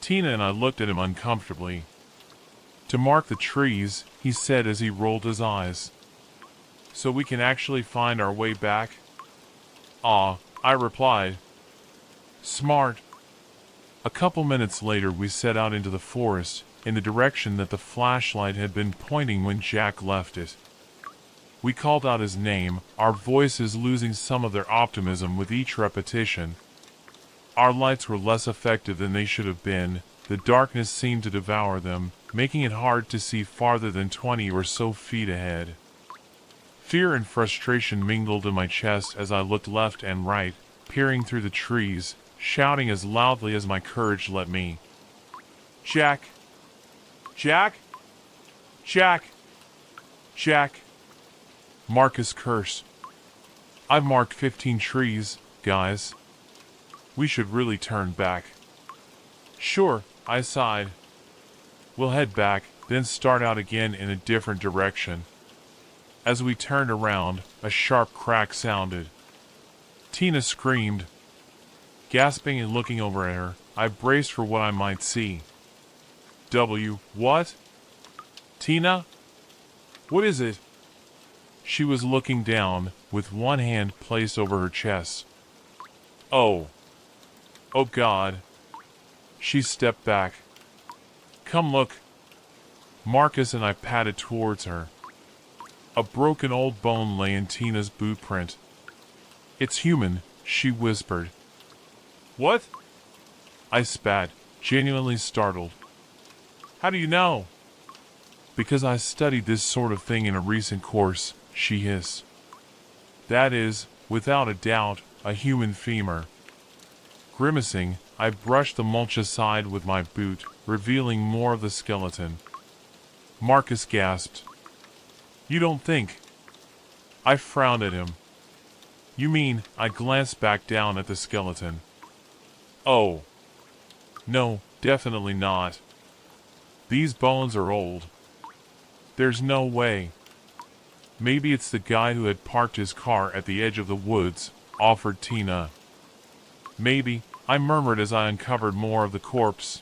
Speaker 1: Tina and I looked at him uncomfortably. "To mark the trees," he said as he rolled his eyes. "So we can actually find our way back?" "Ah," I replied. "Smart." A couple minutes later we set out into the forest, in the direction that the flashlight had been pointing when Jack left it. We called out his name, our voices losing some of their optimism with each repetition. Our lights were less effective than they should have been. The darkness seemed to devour them, making it hard to see farther than 20 or so feet ahead. Fear and frustration mingled in my chest as I looked left and right, peering through the trees, shouting as loudly as my courage let me. "Jack! Jack! Jack! Jack!" Marcus cursed. "I've marked 15 trees, guys. We should really turn back." "Sure," I sighed. "We'll head back, then start out again in a different direction." As we turned around, a sharp crack sounded. Tina screamed. Gasping and looking over at her, I braced for what I might see. What? "Tina? What is it?" She was looking down, with one hand placed over her chest. Oh God." She stepped back. "Come look." Marcus and I padded towards her. A broken old bone lay in Tina's boot print. "It's human," she whispered. "What?" I spat, genuinely startled. "How do you know?" "Because I studied this sort of thing in a recent course," she hissed. "That is, without a doubt, a human femur." Grimacing, I brushed the mulch aside with my boot, revealing more of the skeleton. Marcus gasped. "You don't think?" I frowned at him. "You mean?" I glanced back down at the skeleton. "Oh. No, definitely not. These bones are old. There's no way." "Maybe it's the guy who had parked his car at the edge of the woods," offered Tina. "Maybe," I murmured as I uncovered more of the corpse.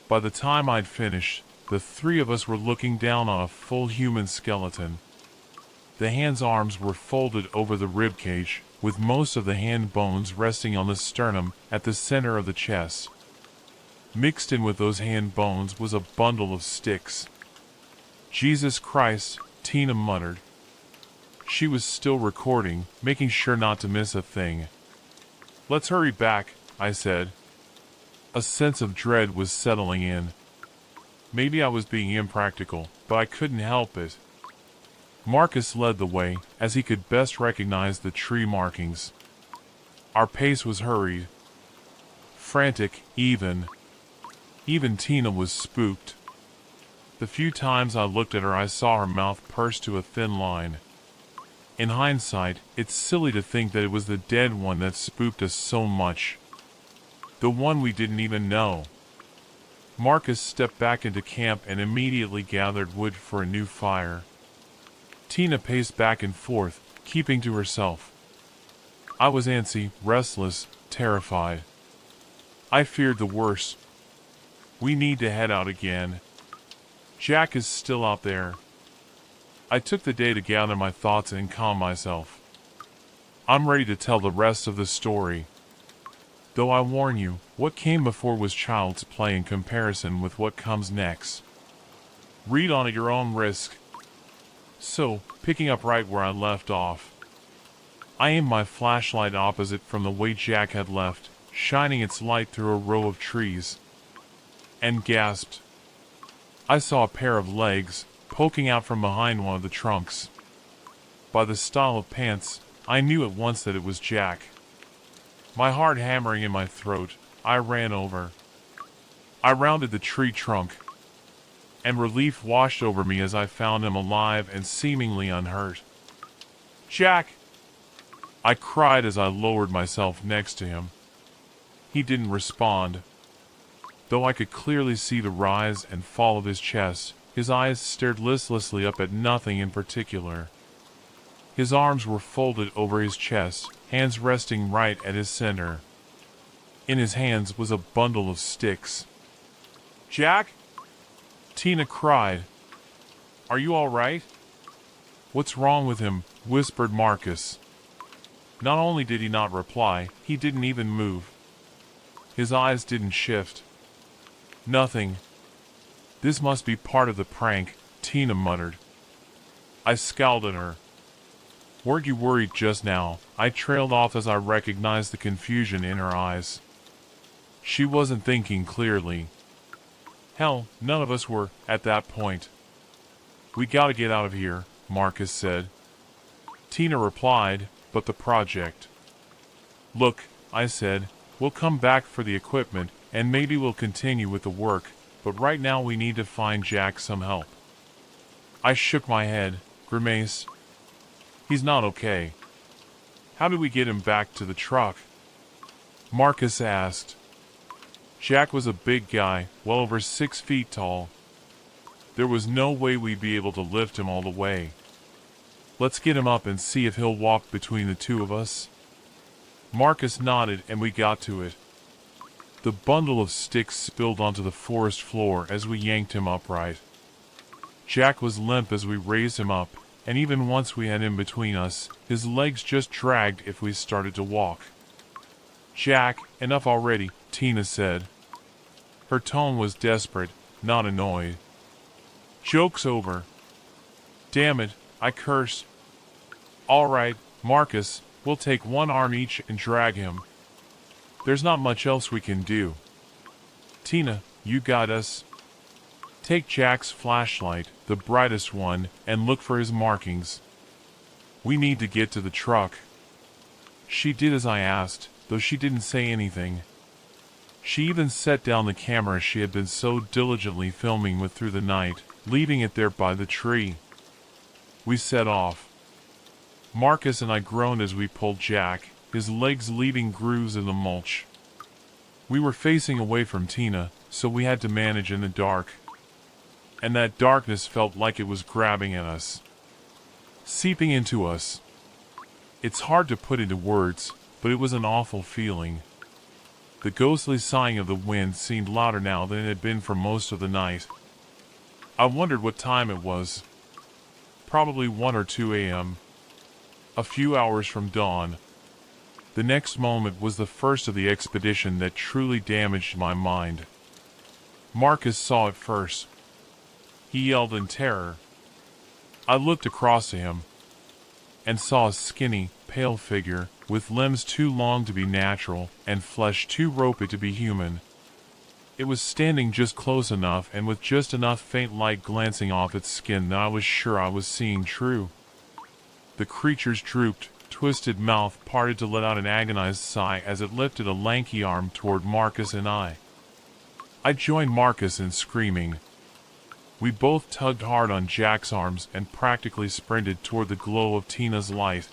Speaker 1: By the time I'd finished, the three of us were looking down on a full human skeleton. The hands' arms were folded over the ribcage, with most of the hand bones resting on the sternum at the center of the chest. Mixed in with those hand bones was a bundle of sticks. "Jesus Christ," Tina muttered. She was still recording, making sure not to miss a thing. "Let's hurry back," I said. A sense of dread was settling in. Maybe I was being impractical, but I couldn't help it. Marcus led the way, as he could best recognize the tree markings. Our pace was hurried. Frantic, even. Even Tina was spooked. The few times I looked at her, I saw her mouth pursed to a thin line. In hindsight, it's silly to think that it was the dead one that spooked us so much. The one we didn't even know. Marcus stepped back into camp and immediately gathered wood for a new fire. Tina paced back and forth, keeping to herself. I was antsy, restless, terrified. I feared the worst. We need to head out again. Jack is still out there. I took the day to gather my thoughts and calm myself. I'm ready to tell the rest of the story. Though I warn you, what came before was child's play in comparison with what comes next. Read on at your own risk. So, picking up right where I left off. I aimed my flashlight opposite from the way Jack had left, shining its light through a row of trees. And gasped. I saw a pair of legs, poking out from behind one of the trunks. By the style of pants, I knew at once that it was Jack. My heart hammering in my throat, I ran over. I rounded the tree trunk. And relief washed over me as I found him alive and seemingly unhurt. "Jack!" I cried as I lowered myself next to him. He didn't respond. Though I could clearly see the rise and fall of his chest, his eyes stared listlessly up at nothing in particular. His arms were folded over his chest, hands resting right at his center. In his hands was a bundle of sticks. "Jack?" Tina cried. "Are you all right?" "What's wrong with him?" whispered Marcus. Not only did he not reply, he didn't even move. His eyes didn't shift. "Nothing. This must be part of the prank," Tina muttered. I scowled at her. "Weren't you worried just now?" I trailed off as I recognized the confusion in her eyes. She wasn't thinking clearly. Hell, none of us were, at that point. "We gotta get out of here," Marcus said. Tina replied, "But the project." "Look," I said, "we'll come back for the equipment, and maybe we'll continue with the work, but right now we need to find Jack some help." I shook my head, grimace. "He's not okay." "How do we get him back to the truck?" Marcus asked. Jack was a big guy, well over 6 feet tall. There was no way we'd be able to lift him all the way. "Let's get him up and see if he'll walk between the two of us." Marcus nodded and we got to it. The bundle of sticks spilled onto the forest floor as we yanked him upright. Jack was limp as we raised him up, and even once we had him between us, his legs just dragged if we started to walk. "Jack, enough already," Tina said. Her tone was desperate, not annoyed. "Joke's over." "Damn it," I cursed. "All right, Marcus, we'll take one arm each and drag him. There's not much else we can do." "Tina, you got us. Take Jack's flashlight, the brightest one, and look for his markings. We need to get to the truck." She did as I asked, though she didn't say anything. She even set down the camera she had been so diligently filming with through the night, leaving it there by the tree. We set off. Marcus and I groaned as we pulled Jack, his legs leaving grooves in the mulch. We were facing away from Tina, so we had to manage in the dark. And that darkness felt like it was grabbing at us, seeping into us. It's hard to put into words, but it was an awful feeling. The ghostly sighing of the wind seemed louder now than it had been for most of the night. I wondered what time it was. Probably 1 or 2 a.m. A few hours from dawn. The next moment was the first of the expedition that truly damaged my mind. Marcus saw it first. He yelled in terror. I looked across to him. and saw a skinny, pale figure, with limbs too long to be natural, and flesh too ropey to be human. It was standing just close enough and with just enough faint light glancing off its skin that I was sure I was seeing true. The creature's drooped, twisted mouth parted to let out an agonized sigh as it lifted a lanky arm toward Marcus and I. I joined Marcus in screaming. We both tugged hard on Jack's arms and practically sprinted toward the glow of Tina's light.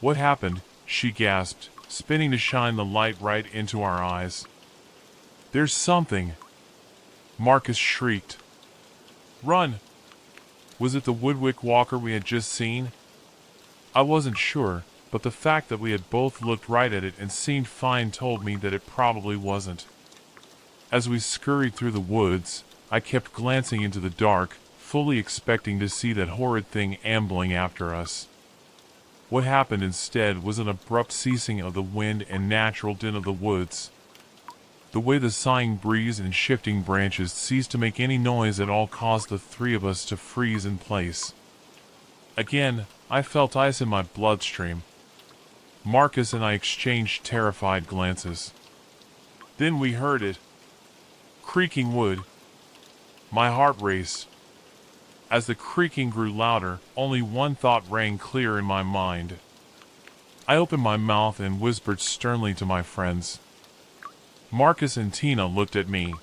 Speaker 1: "What happened?" she gasped, spinning to shine the light right into our eyes. "There's something!" Marcus shrieked. "Run!" Was it the Woodwick Walker we had just seen? I wasn't sure, but the fact that we had both looked right at it and seemed fine told me that it probably wasn't. As we scurried through the woods, I kept glancing into the dark, fully expecting to see that horrid thing ambling after us. What happened instead was an abrupt ceasing of the wind and natural din of the woods. The way the sighing breeze and shifting branches ceased to make any noise at all caused the three of us to freeze in place. Again, I felt ice in my bloodstream. Marcus and I exchanged terrified glances. Then we heard it. Creaking wood. My heart raced. As the creaking grew louder, only one thought rang clear in my mind. I opened my mouth and whispered sternly to my friends. Marcus and Tina looked at me.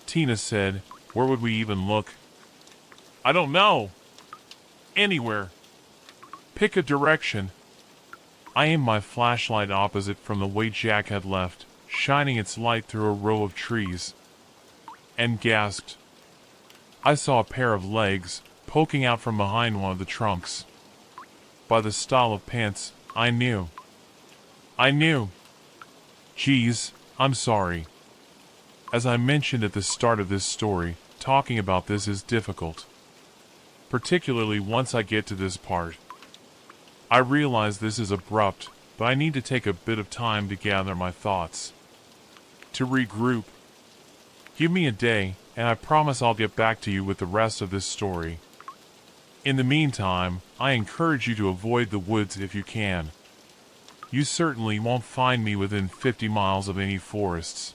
Speaker 1: Tina said, "Where would we even look?" "I don't know." "Anywhere. Pick a direction." I aimed my flashlight opposite from the way Jack had left, shining its light through a row of trees, and gasped. I saw a pair of legs poking out from behind one of the trunks. By the style of pants, I knew. Geez, I'm sorry. As I mentioned at the start of this story, talking about this is difficult. Particularly once I get to this part. I realize this is abrupt, but I need to take a bit of time to gather my thoughts. To regroup. Give me a day, and I promise I'll get back to you with the rest of this story. In the meantime, I encourage you to avoid the woods if you can. You certainly won't find me within 50 miles of any forests.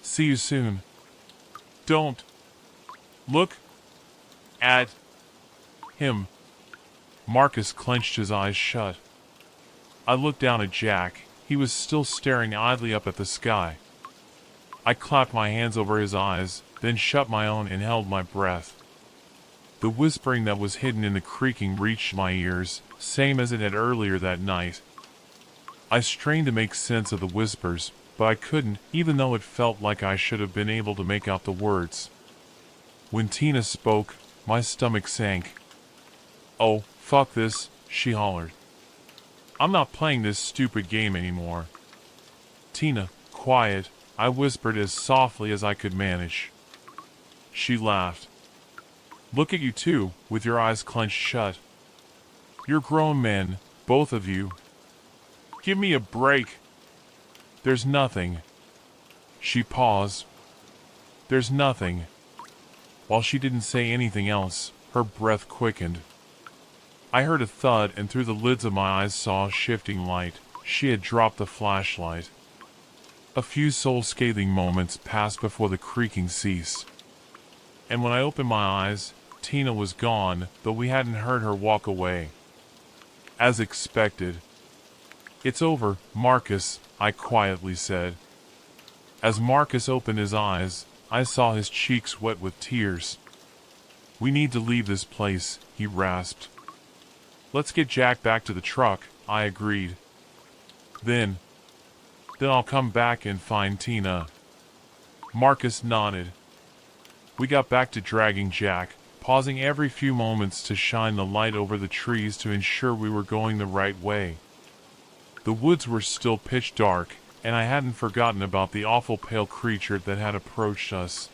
Speaker 1: See you soon. Don't look at him. Marcus clenched his eyes shut. I looked down at Jack. He was still staring idly up at the sky. I clapped my hands over his eyes, then shut my own and held my breath. The whispering that was hidden in the creaking reached my ears, same as it had earlier that night. I strained to make sense of the whispers, but I couldn't, even though it felt like I should have been able to make out the words. When Tina spoke, my stomach sank. "Oh, fuck this," she hollered. "I'm not playing this stupid game anymore." "Tina, quiet," I whispered as softly as I could manage. She laughed. "Look at you two, with your eyes clenched shut. You're grown men, both of you. Give me a break." "There's nothing." She paused. "There's nothing." While she didn't say anything else, her breath quickened. I heard a thud and through the lids of my eyes saw a shifting light. She had dropped the flashlight. A few soul-scathing moments passed before the creaking ceased. And when I opened my eyes, Tina was gone, though we hadn't heard her walk away. As expected. "It's over, Marcus," I quietly said. As Marcus opened his eyes, I saw his cheeks wet with tears. "We need to leave this place," he rasped. "Let's get Jack back to the truck," I agreed. Then I'll come back and find Tina." Marcus nodded. We got back to dragging Jack, pausing every few moments to shine the light over the trees to ensure we were going the right way. The woods were still pitch dark, and I hadn't forgotten about the awful pale creature that had approached us.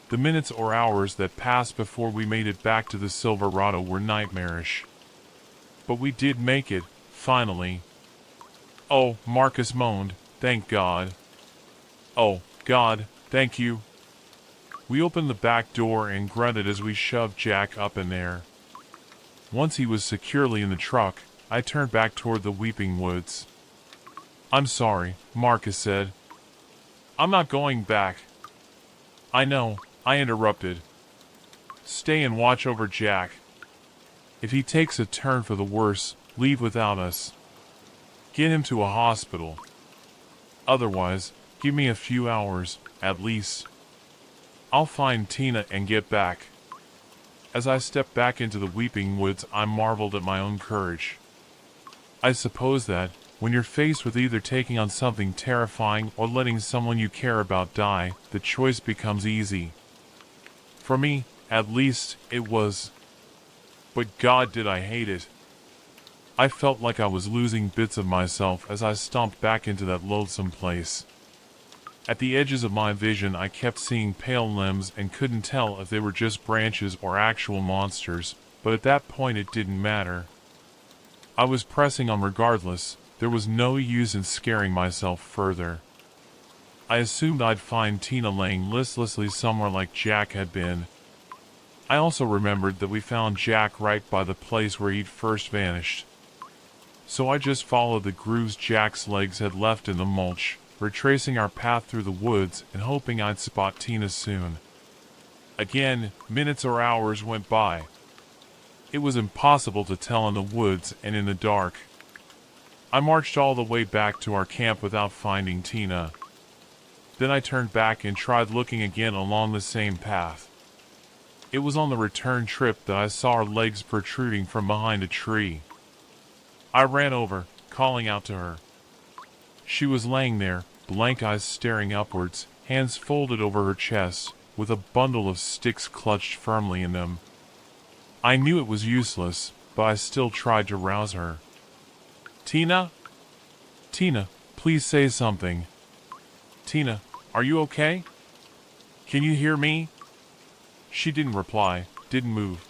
Speaker 1: The minutes or hours that passed before we made it back to the Silverado were nightmarish. But we did make it, finally. "Oh," Marcus moaned, "thank God." "Oh, God, thank you." We opened the back door and grunted as we shoved Jack up in there. Once he was securely in the truck, I turned back toward the weeping woods. "I'm sorry," Marcus said. "I'm not going back." "I know," I interrupted. "Stay and watch over Jack. If he takes a turn for the worse, leave without us. Get him to a hospital. Otherwise, give me a few hours, at least. I'll find Tina and get back." As I stepped back into the weeping woods, I marveled at my own courage. I suppose that, when you're faced with either taking on something terrifying or letting someone you care about die, the choice becomes easy. For me, at least, it was. But God, did I hate it. I felt like I was losing bits of myself as I stomped back into that loathsome place. At the edges of my vision, I kept seeing pale limbs and couldn't tell if they were just branches or actual monsters, but at that point it didn't matter. I was pressing on regardless. There was no use in scaring myself further. I assumed I'd find Tina laying listlessly somewhere like Jack had been. I also remembered that we found Jack right by the place where he'd first vanished. So I just followed the grooves Jack's legs had left in the mulch, retracing our path through the woods and hoping I'd spot Tina soon. Again, minutes or hours went by. It was impossible to tell in the woods and in the dark. I marched all the way back to our camp without finding Tina. Then I turned back and tried looking again along the same path. It was on the return trip that I saw her legs protruding from behind a tree. I ran over, calling out to her. She was laying there, blank eyes staring upwards, hands folded over her chest, with a bundle of sticks clutched firmly in them. I knew it was useless, but I still tried to rouse her. "Tina? Tina, please say something. Tina, are you okay? Can you hear me?" She didn't reply, didn't move.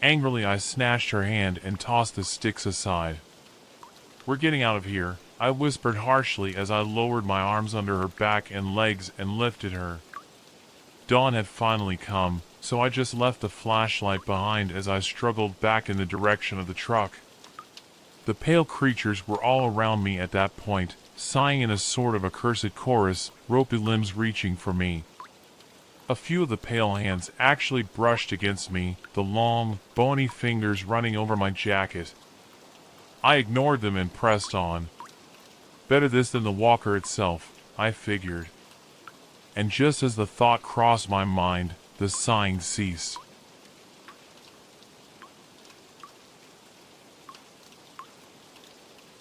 Speaker 1: Angrily, I snatched her hand and tossed the sticks aside. "We're getting out of here," I whispered harshly as I lowered my arms under her back and legs and lifted her. Dawn had finally come, so I just left the flashlight behind as I struggled back in the direction of the truck. The pale creatures were all around me at that point, sighing in a sort of accursed chorus, ropey limbs reaching for me. A few of the pale hands actually brushed against me, the long, bony fingers running over my jacket. I ignored them and pressed on. Better this than the walker itself, I figured. And just as the thought crossed my mind, the sighing ceased.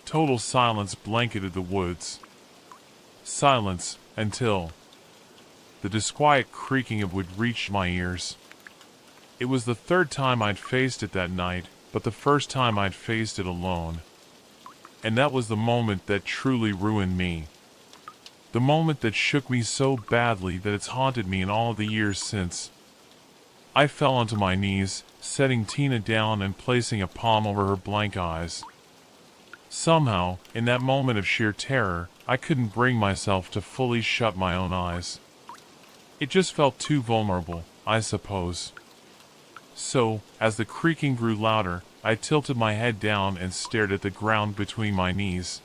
Speaker 1: Total silence blanketed the woods. Silence until the disquiet creaking of wood reached my ears. It was the third time I'd faced it that night, but the first time I'd faced it alone. And that was the moment that truly ruined me. The moment that shook me so badly that it's haunted me in all of the years since. I fell onto my knees, setting Tina down and placing a palm over her blank eyes. Somehow, in that moment of sheer terror, I couldn't bring myself to fully shut my own eyes. It just felt too vulnerable, I suppose. So, as the creaking grew louder, I tilted my head down and stared at the ground between my knees.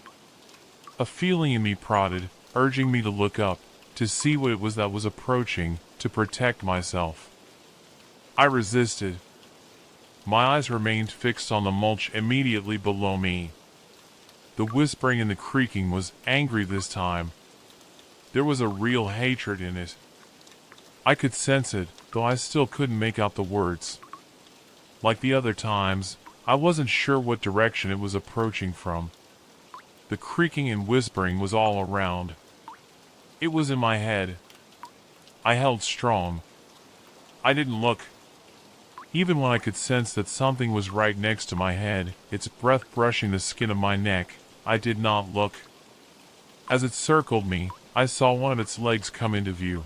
Speaker 1: A feeling in me prodded, urging me to look up, to see what it was that was approaching, to protect myself. I resisted. My eyes remained fixed on the mulch immediately below me. The whispering and the creaking was angry this time. There was a real hatred in it. I could sense it, though I still couldn't make out the words. Like the other times, I wasn't sure what direction it was approaching from. The creaking and whispering was all around. It was in my head. I held strong. I didn't look. Even when I could sense that something was right next to my head, its breath brushing the skin of my neck, I did not look. As it circled me, I saw one of its legs come into view.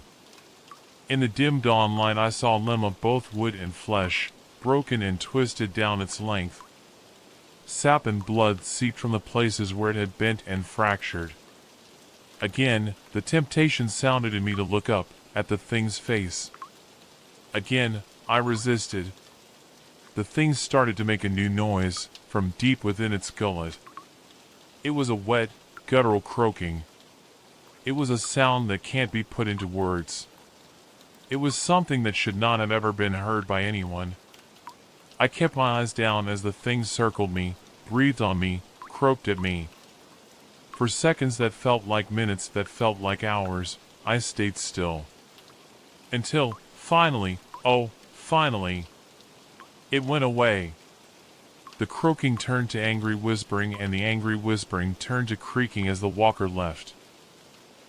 Speaker 1: In the dim dawn light, I saw a limb of both wood and flesh, broken and twisted down its length. Sap and blood seeped from the places where it had bent and fractured. Again, the temptation sounded in me to look up, at the thing's face. Again, I resisted. the thing started to make a new noise from deep within its gullet. It was a wet, guttural croaking. It was a sound that can't be put into words. It was something that should not have ever been heard by anyone. I kept my eyes down as the thing circled me, breathed on me, croaked at me. For seconds that felt like minutes, that felt like hours, I stayed still. Until, finally, oh, finally, it went away. The croaking turned to angry whispering, and the angry whispering turned to creaking as the walker left.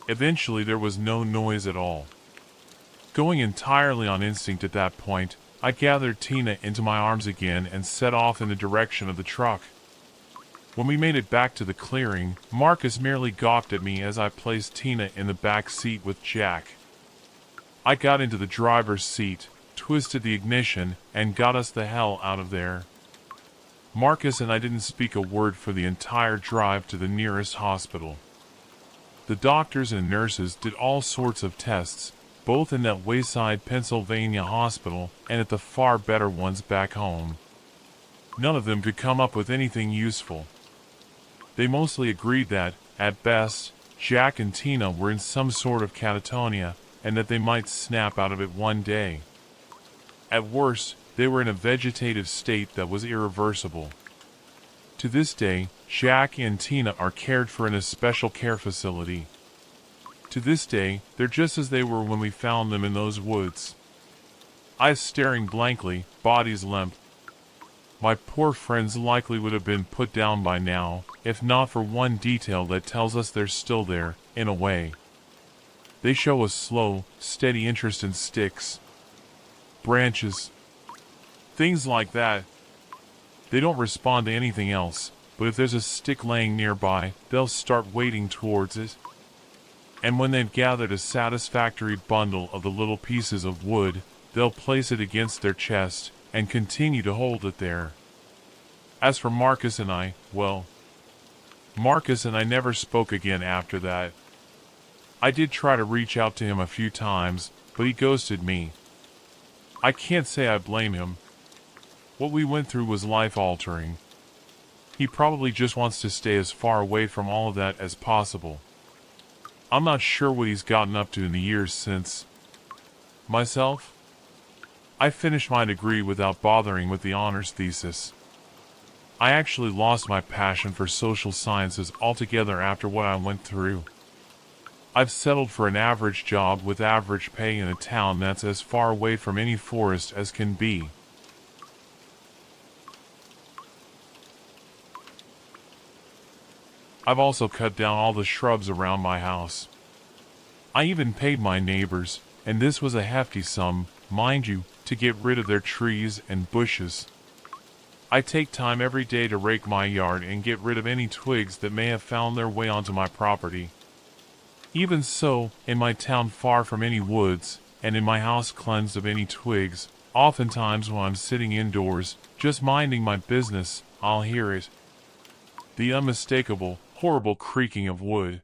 Speaker 1: Eventually there was no noise at all. Going entirely on instinct at that point, I gathered Tina into my arms again and set off in the direction of the truck. When we made it back to the clearing, Marcus merely gawked at me as I placed Tina in the back seat with Jack. I got into the driver's seat, twisted the ignition, and got us the hell out of there. Marcus and I didn't speak a word for the entire drive to the nearest hospital. The doctors and nurses did all sorts of tests, both in that Wayside, Pennsylvania hospital and at the far better ones back home. None of them could come up with anything useful. They mostly agreed that, at best, Jack and Tina were in some sort of catatonia, and that they might snap out of it one day. At worst, they were in a vegetative state that was irreversible. To this day, Jack and Tina are cared for in a special care facility. To this day, they're just as they were when we found them in those woods. Eyes staring blankly, bodies limp. My poor friends likely would have been put down by now, if not for one detail that tells us they're still there, in a way. They show a slow, steady interest in sticks, branches, things like that. They don't respond to anything else, but if there's a stick laying nearby, they'll start wading towards it. And when they've gathered a satisfactory bundle of the little pieces of wood, they'll place it against their chest and continue to hold it there. As for Marcus and I, well, Marcus and I never spoke again after that. I did try to reach out to him a few times, but he ghosted me. I can't say I blame him. What we went through was life-altering. He probably just wants to stay as far away from all of that as possible. I'm not sure what he's gotten up to in the years since. Myself? I finished my degree without bothering with the honors thesis. I actually lost my passion for social sciences altogether after what I went through. I've settled for an average job with average pay in a town that's as far away from any forest as can be. I've also cut down all the shrubs around my house. I even paid my neighbors, and this was a hefty sum, mind you, to get rid of their trees and bushes. I take time every day to rake my yard and get rid of any twigs that may have found their way onto my property. Even so, in my town far from any woods, and in my house cleansed of any twigs, oftentimes when I'm sitting indoors, just minding my business, I'll hear it. The unmistakable, horrible creaking of wood.